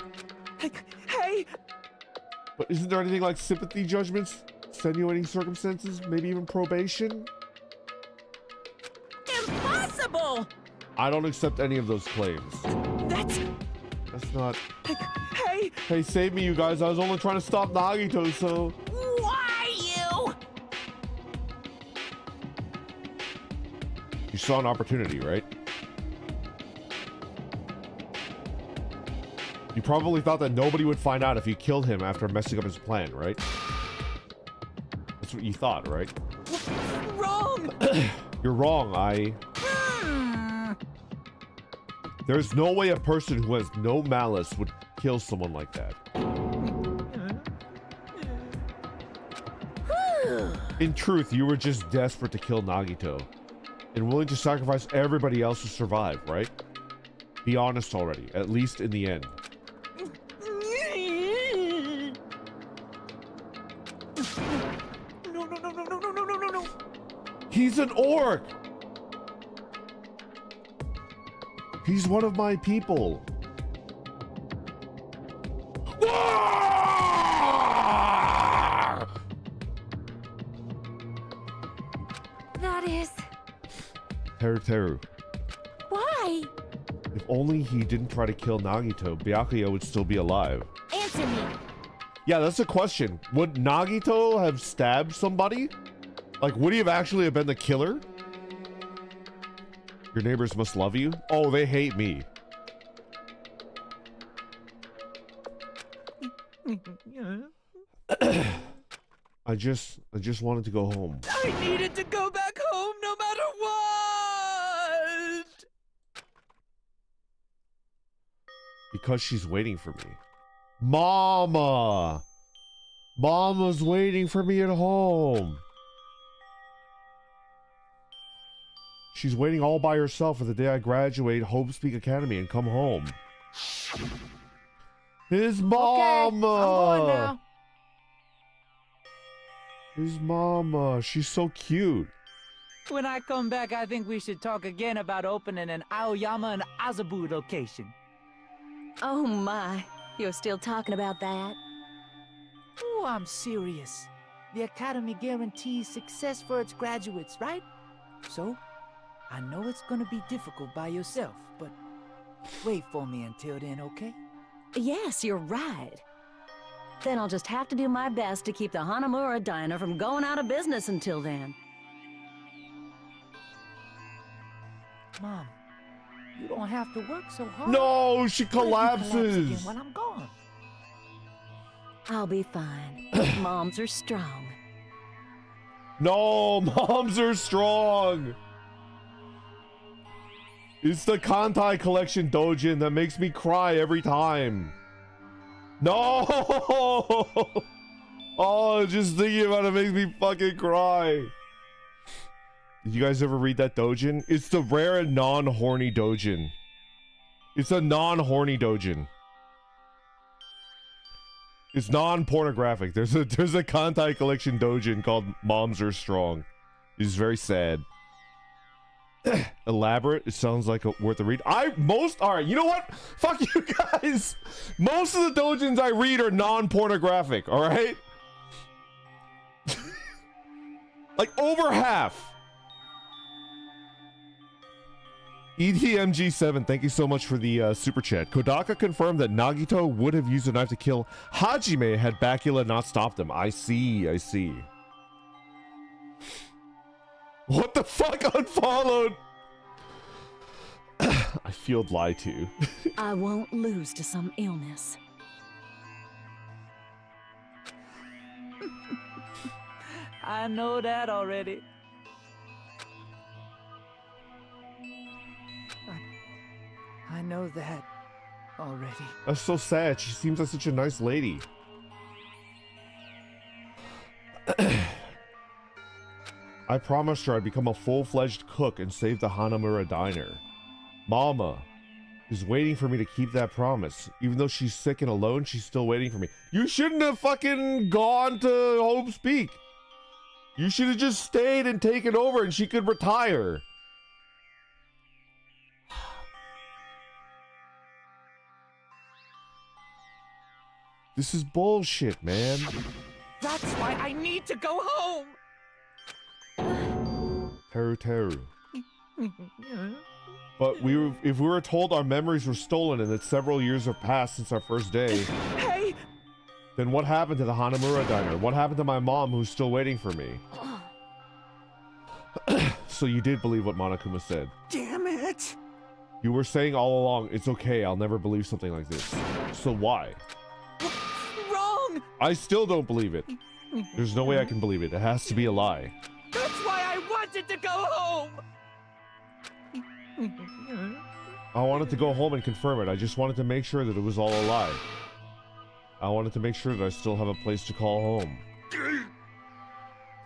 L: Hey!
A: But isn't there anything like sympathy judgments, extenuating circumstances, maybe even probation?
D: Impossible!
A: I don't accept any of those claims. That's not...
L: Hey!
A: Hey, save me, you guys. I was only trying to stop Nagito, so...
D: Why you?
A: You saw an opportunity, right? You probably thought that nobody would find out if you killed him after messing up his plan, right? That's what you thought, right?
L: Wrong!
A: You're wrong, There's no way a person who has no malice would kill someone like that. In truth, you were just desperate to kill Nagito and willing to sacrifice everybody else to survive, right? Be honest already, at least in the end.
L: No.
A: He's an orc! He's one of my people.
N: That is...
A: Teru.
N: Why?
A: If only he didn't try to kill Nagito, Byakuya would still be alive.
I: Answer me.
A: Yeah, that's a question. Would Nagito have stabbed somebody? Like, would he have actually been the killer? Your neighbors must love you? Oh, they hate me. I just wanted to go home.
L: I needed to go back home no matter what!
A: Because she's waiting for me. Mama! Mama's waiting for me at home. She's waiting all by herself for the day I graduate Hope Speak Academy and come home. His mama!
J: Okay, I'm going now.
A: His mama. She's so cute.
J: When I come back, I think we should talk again about opening an Aoyama and Azabu location.
M: Oh my, you're still talking about that?
J: Oh, I'm serious. The Academy guarantees success for its graduates, right? So, I know it's gonna be difficult by yourself, but wait for me until then, okay?
M: Yes, you're right. Then I'll just have to do my best to keep the Hanamura Diner from going out of business until then.
J: Mom, you don't have to work so hard.
A: No, she
J: What if you collapse
A: collapses.
J: again when I'm gone?
M: I'll be fine. Moms are strong.
A: No, moms are strong. It's the Kantai collection Dojin that makes me cry every time. No! Oh, just thinking about it makes me fucking cry. Did you guys ever read that Dojin? It's the rare and non-horny Dojin. It's a non-horny Dojin. It's non-pornographic. There's a Kantai collection Dojin called Moms Are Strong. It's very sad. Elaborate. It sounds like worth a read. Alright, you know what? Fuck you guys. Most of the Dojins I read are non-pornographic, alright? Like over half. EDMG7, thank you so much for the super chat. Kodaka confirmed that Nagito would have used a knife to kill Hajime had Byakuya not stopped him. I see. What the fuck? Unfollowed? I feel lied to.
M: I won't lose to some illness.
J: I know that already. I know that already.
A: That's so sad. She seems like such a nice lady. I promised her I'd become a full-fledged cook and save the Hanamura diner. Mama is waiting for me to keep that promise. Even though she's sick and alone, she's still waiting for me. You shouldn't have fucking gone to Hope's Peak. You should have just stayed and taken over and she could retire. This is bullshit, man.
J: That's why I need to go home.
A: Teru. But if we were told our memories were stolen and that several years have passed since our first day,
J: Hey!
A: then what happened to the Hanamura diner? What happened to my mom who's still waiting for me? So you did believe what Monokuma said.
G: Damn it!
A: You were saying all along, it's okay, I'll never believe something like this. So why?
J: Wrong!
A: I still don't believe it. There's no way I can believe it. It has to be a lie.
J: That's why I wanted to go home!
A: I wanted to go home and confirm it. I just wanted to make sure that it was all a lie. I wanted to make sure that I still have a place to call home.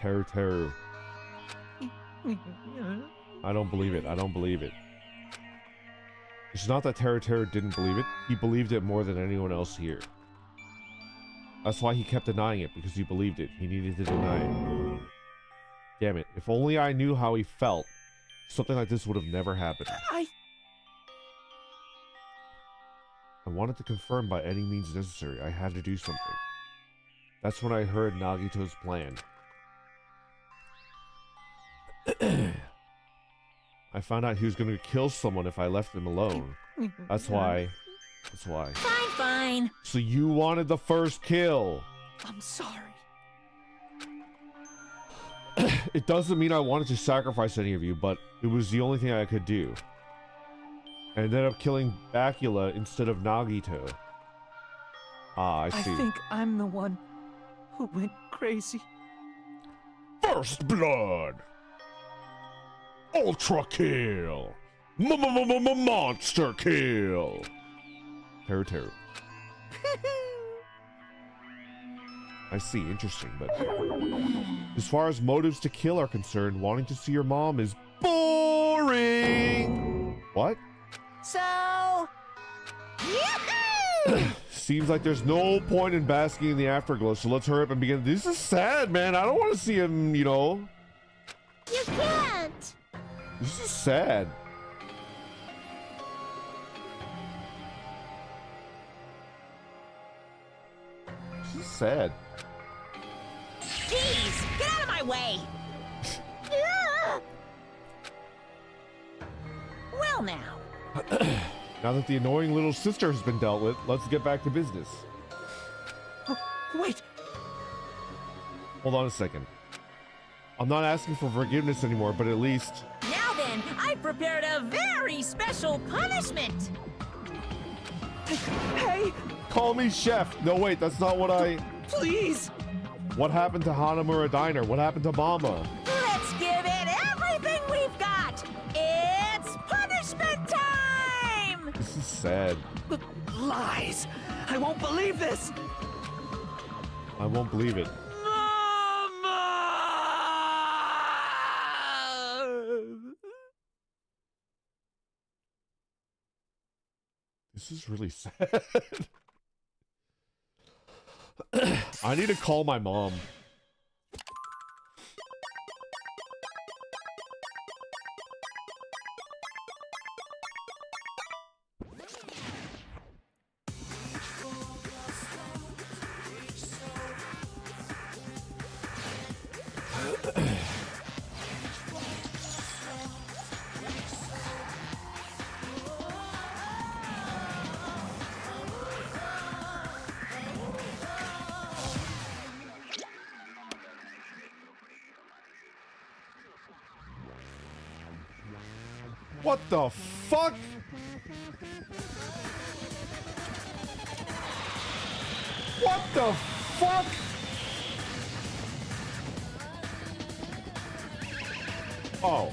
A: Teru. I don't believe it. I don't believe it. It's not that Teru didn't believe it. He believed it more than anyone else here. That's why he kept denying it, because he believed it. He needed to deny it. Damn it. If only I knew how he felt, something like this would have never happened. I wanted to confirm by any means necessary. I had to do something. That's when I heard Nagito's plan. I found out he was going to kill someone if I left him alone. That's why.
D: Fine.
A: So you wanted the first kill.
J: I'm sorry.
A: It doesn't mean I wanted to sacrifice any of you, but it was the only thing I could do. I ended up killing Byakuya instead of Nagito. Ah, I see.
J: I think I'm the one who went crazy.
A: First blood! Ultra kill! Monster kill! Teru. I see, interesting, but as far as motives to kill are concerned, wanting to see your mom is boring! What?
D: So...
A: Seems like there's no point in basking in the afterglow, so let's hurry up and begin. This is sad, man. I don't want to see him, you know.
E: You can't!
A: This is sad. This is sad.
D: Jeez, get out of my way! Well now.
A: Now that the annoying little sister has been dealt with, let's get back to business.
J: Wait!
A: Hold on a second. I'm not asking for forgiveness anymore, but at least...
D: Now then, I prepared a very special punishment.
G: Hey!
A: Call me chef. No, wait, that's not what I...
G: Please!
A: What happened to Hanamura Diner? What happened to Mama?
D: Let's give it everything we've got. It's punishment time!
A: This is sad.
G: Lies! I won't believe this!
A: I won't believe it. This is really sad. I need to call my mom. What the fuck? What the fuck? Oh.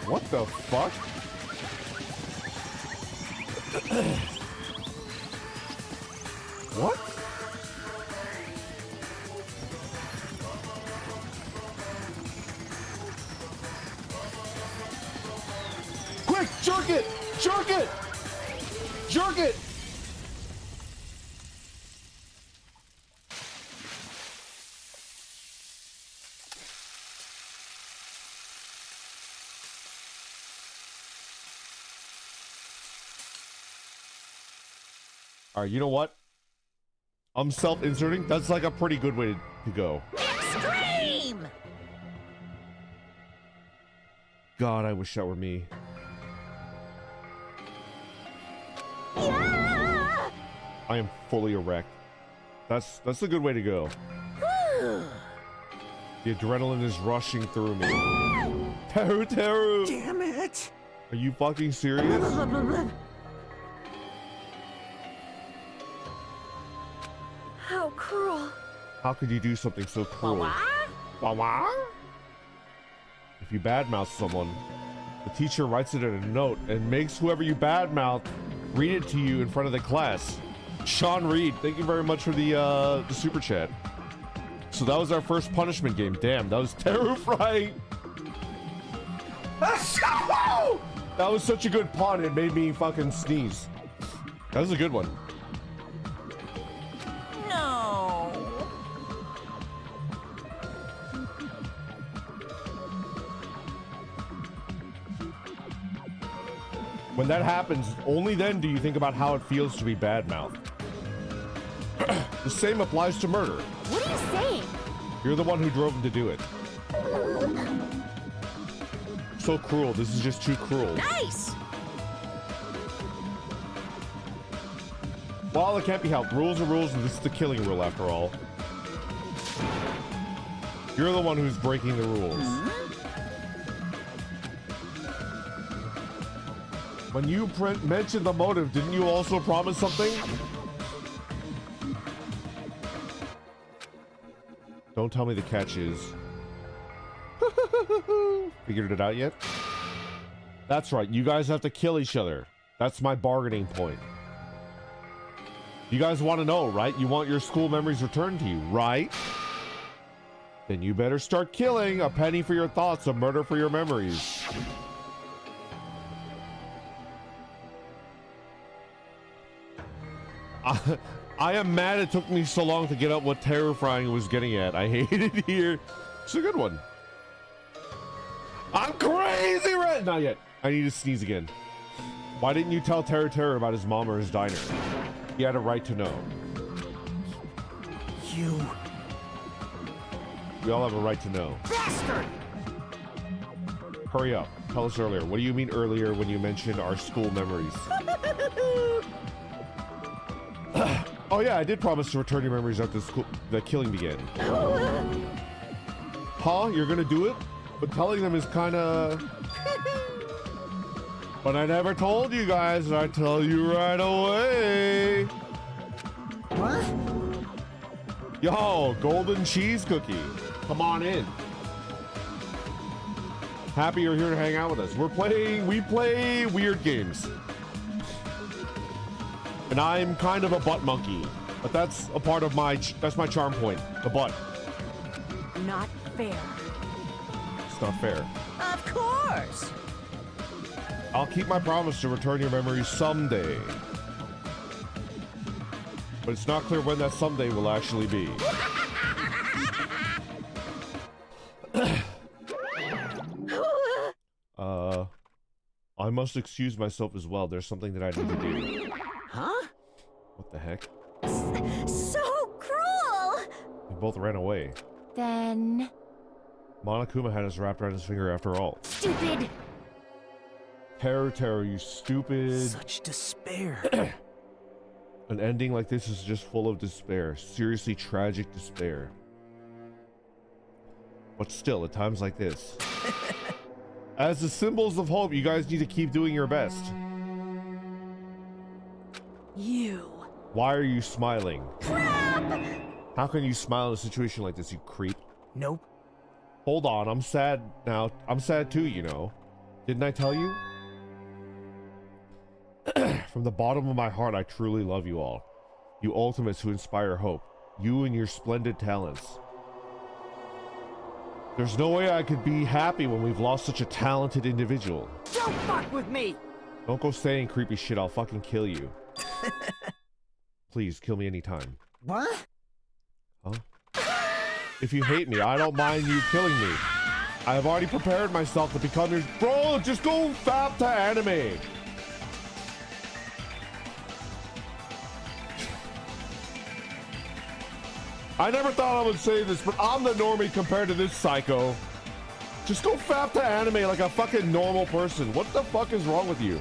A: What the fuck? What? Quick, jerk it! Jerk it! Jerk it! All right, you know what? I'm self-inserting. That's like a pretty good way to go.
D: Extreme!
A: God, I wish that were me.
D: Yeah!
A: I am fully erect. That's a good way to go. The adrenaline is rushing through me. Teru, Teru!
G: Damn it!
A: Are you fucking serious?
N: How cruel.
A: How could you do something so cruel? Wawa? If you badmouth someone, the teacher writes it in a note and makes whoever you badmouth read it to you in front of the class. Sean Reed, thank you very much for the super chat. So that was our first punishment game. Damn, that was terrifying. That was such a good pun, it made me fucking sneeze. That was a good one.
D: No.
A: When that happens, only then do you think about how it feels to be badmouthed. The same applies to murder.
N: What are you saying?
A: You're the one who drove him to do it. So cruel. This is just too cruel.
D: Nice!
A: Well, it can't be helped. Rules are rules, and this is the killing rule after all. You're the one who's breaking the rules. When you mentioned the motive, didn't you also promise something? Don't tell me the catch is... Figured it out yet? That's right, you guys have to kill each other. That's my bargaining point. You guys want to know, right? You want your school memories returned to you, right? Then you better start killing. A penny for your thoughts, a murder for your memories. I am mad it took me so long to get out what terrifying was getting at. I hate it here. It's a good one. I'm crazy red. Not yet. I need to sneeze again. Why didn't you tell Terra about his mom or his diner? He had a right to know.
G: You...
A: We all have a right to know.
G: Bastard!
A: Hurry up. Tell us earlier. What do you mean earlier when you mentioned our school memories? Oh yeah, I did promise to return your memories after the killing began. Huh? You're gonna do it? But telling them is kinda... But I never told you guys, and I tell you right away.
L: What?
A: Yo, golden cheese cookie. Come on in. Happy you're here to hang out with us. We play weird games. And I'm kind of a butt monkey, but that's a part of that's my charm point, the butt.
M: Not fair.
A: It's not fair.
D: Of course.
A: I'll keep my promise to return your memories someday. But it's not clear when that someday will actually be. I must excuse myself as well. There's something that I need to do.
M: Huh?
A: What the heck?
E: So cruel!
A: They both ran away.
N: Then...
A: Monokuma had us wrapped around his finger after all.
M: Stupid!
A: Terror, you stupid.
J: Such despair.
A: An ending like this is just full of despair. Seriously tragic despair. But still, at times like this. As the symbols of hope, you guys need to keep doing your best.
M: You.
A: Why are you smiling?
E: Crap!
A: How can you smile in a situation like this, you creep?
J: Nope.
A: Hold on, I'm sad now. I'm sad too, you know. Didn't I tell you? From the bottom of my heart, I truly love you all. You ultimates who inspire hope. You and your splendid talents. There's no way I could be happy when we've lost such a talented individual.
L: Don't fuck with me!
A: Don't go saying creepy shit, I'll fucking kill you. Please, kill me anytime.
L: What?
A: Huh? If you hate me, I don't mind you killing me. I have already prepared myself to become your... Bro, just go fap to anime! I never thought I would say this, but I'm the normie compared to this psycho. Just go fap to anime like a fucking normal person. What the fuck is wrong with you?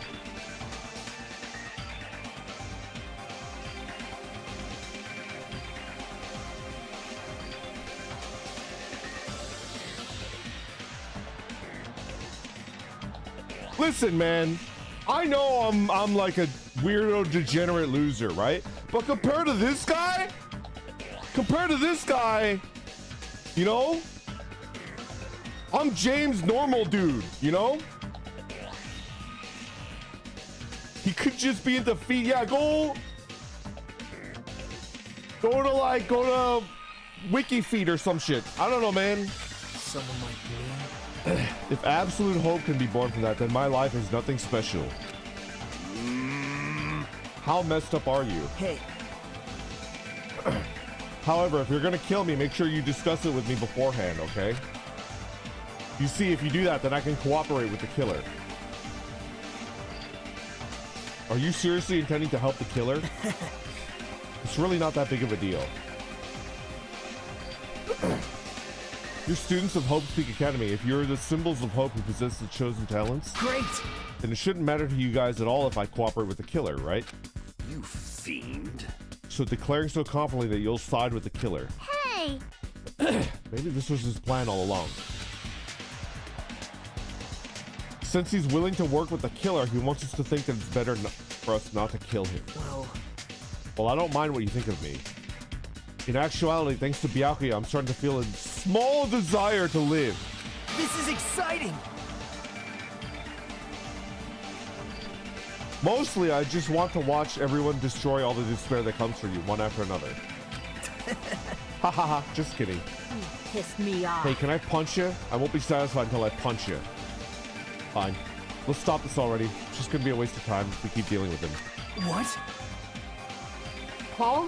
A: Listen, man. I know I'm like a weirdo degenerate loser, right? But compared to this guy... you know, I'm James Normal Dude, you know? He could just be in defeat. Yeah, go to WikiFeed or some shit. I don't know, man.
J: Someone like me.
A: If absolute hope can be born from that, then my life is nothing special. How messed up are you?
J: Hey.
A: However, if you're gonna kill me, make sure you discuss it with me beforehand, okay? You see, if you do that, then I can cooperate with the killer. Are you seriously intending to help the killer? It's really not that big of a deal. You're students of Hope Peak Academy. If you're the symbols of hope who possess the chosen talents,
L: Great!
A: then it shouldn't matter to you guys at all if I cooperate with the killer, right?
F: You fiend.
A: So declaring so confidently that you'll side with the killer.
C: Hey!
A: Maybe this was his plan all along. Since he's willing to work with the killer, he wants us to think that it's better for us not to kill him. Well, I don't mind what you think of me. In actuality, thanks to Byakuya, I'm starting to feel a small desire to live.
L: This is exciting!
A: Mostly, I just want to watch everyone destroy all the despair that comes for you, one after another. Ha ha ha, just kidding.
M: You pissed me off.
A: Hey, can I punch you? I won't be satisfied until I punch you. Fine. Let's stop this already. It's just gonna be a waste of time if we keep dealing with him.
L: What?
A: Huh?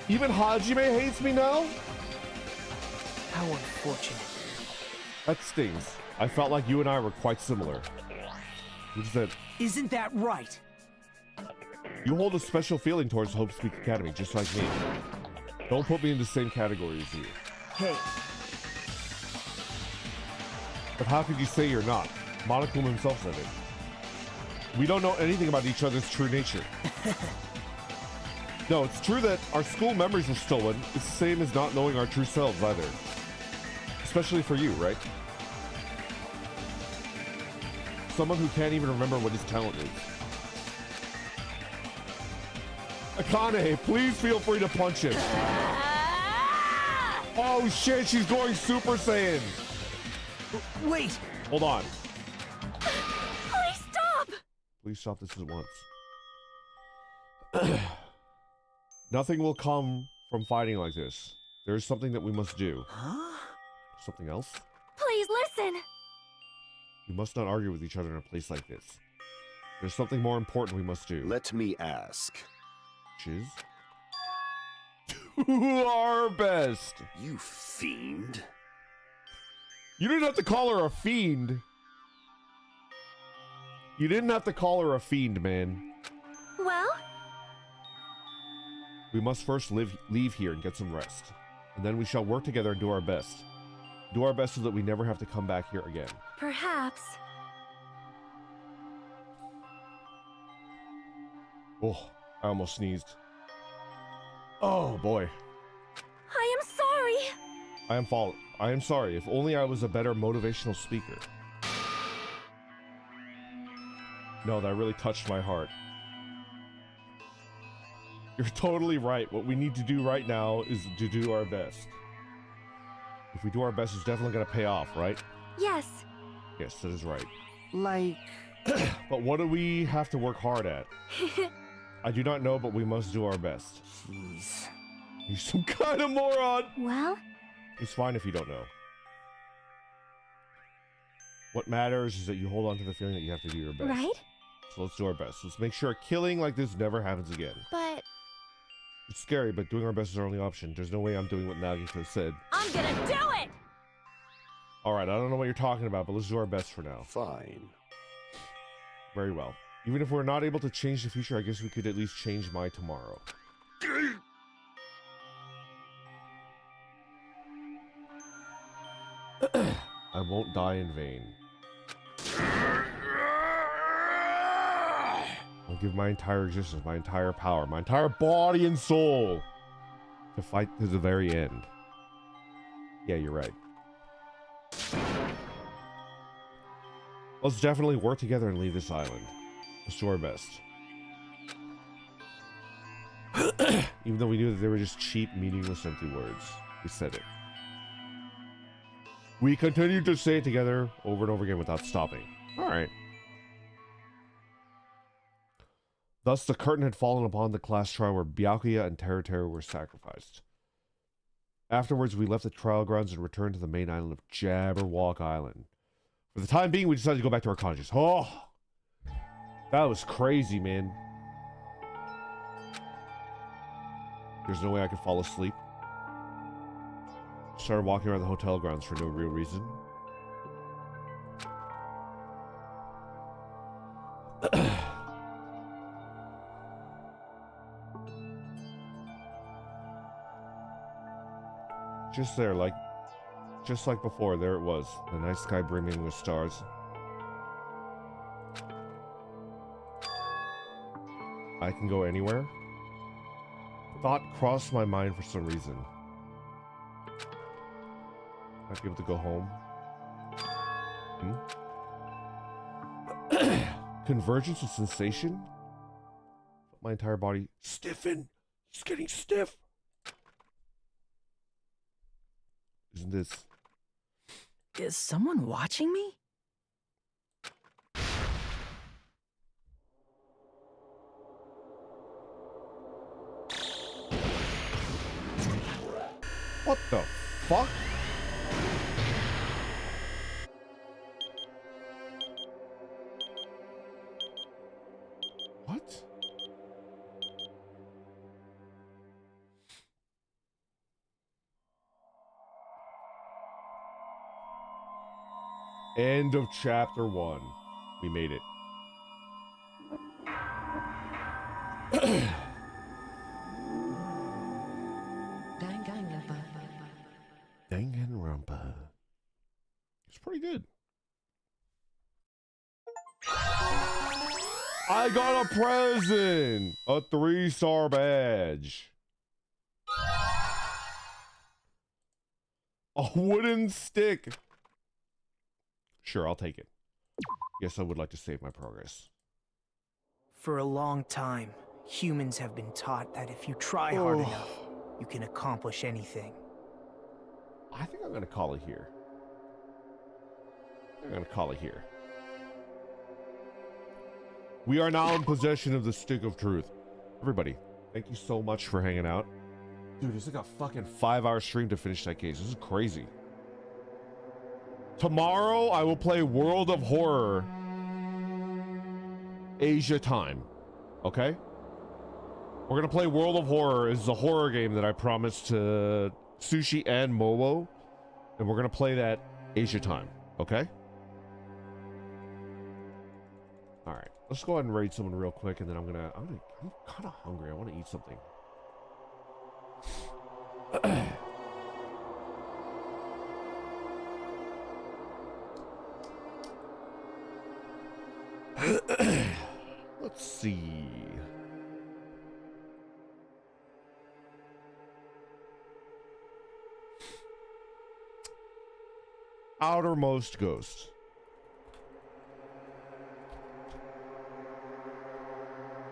A: Even Hajime hates me now?
J: How unfortunate.
A: That stings. I felt like you and I were quite similar. What is that?
L: Isn't that right?
A: You hold a special feeling towards Hope Speak Academy, just like me. Don't put me in the same category as you.
L: Hey.
A: But how could you say you're not? Monochrome himself said it. We don't know anything about each other's true nature. No, it's true that our school memories were stolen. It's the same as not knowing our true selves either. Especially for you, right? Someone who can't even remember what his talent is. Akane, please feel free to punch him. Oh shit, she's going Super Saiyan.
J: Wait!
A: Hold on.
N: Please stop!
A: Please stop this at once. Nothing will come from fighting like this. There's something that we must do.
J: Huh?
A: Something else?
N: Please listen!
A: We must not argue with each other in a place like this. There's something more important we must do.
F: Let me ask.
A: Which is? Do our best!
F: You fiend.
A: You didn't have to call her a fiend. You didn't have to call her a fiend, man.
N: Well?
A: We must first leave here and get some rest. And then we shall work together and do our best. Do our best so that we never have to come back here again.
N: Perhaps.
A: Oh, I almost sneezed. Oh boy.
N: I am sorry.
A: I am sorry. If only I was a better motivational speaker. No, that really touched my heart. You're totally right. What we need to do right now is to do our best. If we do our best, it's definitely going to pay off, right?
N: Yes.
A: Yes, that is right.
L: Like...
A: But what do we have to work hard at? I do not know, but we must do our best.
L: Jeez.
A: You're some kind of moron!
N: Well?
A: It's fine if you don't know. What matters is that you hold on to the feeling that you have to do your best.
N: Right?
A: So let's do our best. Let's make sure a killing like this never happens again.
N: But...
A: It's scary, but doing our best is our only option. There's no way I'm doing what Nagito said.
I: I'm gonna do it!
A: Alright, I don't know what you're talking about, but let's do our best for now.
F: Fine.
A: Very well. Even if we're not able to change the future, I guess we could at least change my tomorrow. I won't die in vain. I'll give my entire existence, my entire power, my entire body and soul to fight to the very end. Yeah, you're right. Let's definitely work together and leave this island. Let's do our best. Even though we knew that they were just cheap, meaningless, empty words. We said it. We continued to say it together over and over again without stopping. Alright. Thus, the curtain had fallen upon the class trial where Byakuya and Teru were sacrificed. Afterwards, we left the trial grounds and returned to the main island of Jabberwock Island. For the time being, we decided to go back to our cottages. Oh! That was crazy, man. There's no way I could fall asleep. Started walking around the hotel grounds for no real reason. Just there, just like before, there it was. The night sky brimming with stars. I can go anywhere? Thought crossed my mind for some reason. Might be able to go home. Convergence of sensation? My entire body stiffen. It's getting stiff. Isn't this?
J: Is someone watching me?
A: What the fuck? What? End of chapter 1. We made it. Danganronpa. It's pretty good. I got a present! A 3-star badge. A wooden stick. Sure, I'll take it. Yes, I would like to save my progress.
J: For a long time, humans have been taught that if you try hard enough, you can accomplish anything.
A: I think I'm gonna call it here. We are now in possession of the stick of truth. Everybody, thank you so much for hanging out. Dude, it's like a fucking 5-hour stream to finish that case. This is crazy. Tomorrow, I will play World of Horror Asia time. Okay? We're gonna play World of Horror. It's a horror game that I promised to Sushi and Momo. And we're gonna play that Asia time. Okay? Alright. Let's go ahead and raid someone real quick, and then I'm kind of hungry. I want to eat something. Let's see. Outermost Ghost.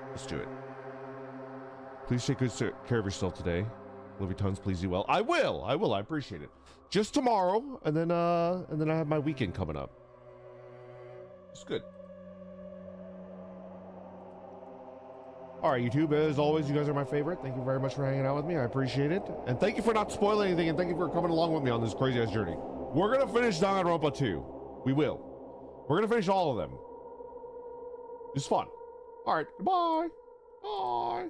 A: Let's do it. Please take good care of yourself today. Love you tons. Please do well. I will. I appreciate it. Just tomorrow, and then I have my weekend coming up. It's good. All right, YouTube. As always, you guys are my favorite. Thank you very much for hanging out with me. I appreciate it, and thank you for not spoiling anything, and thank you for coming along with me on this crazy ass journey. We're gonna finish Danganronpa 2. We will. We're gonna finish all of them. It's fun. All right. Goodbye. Bye.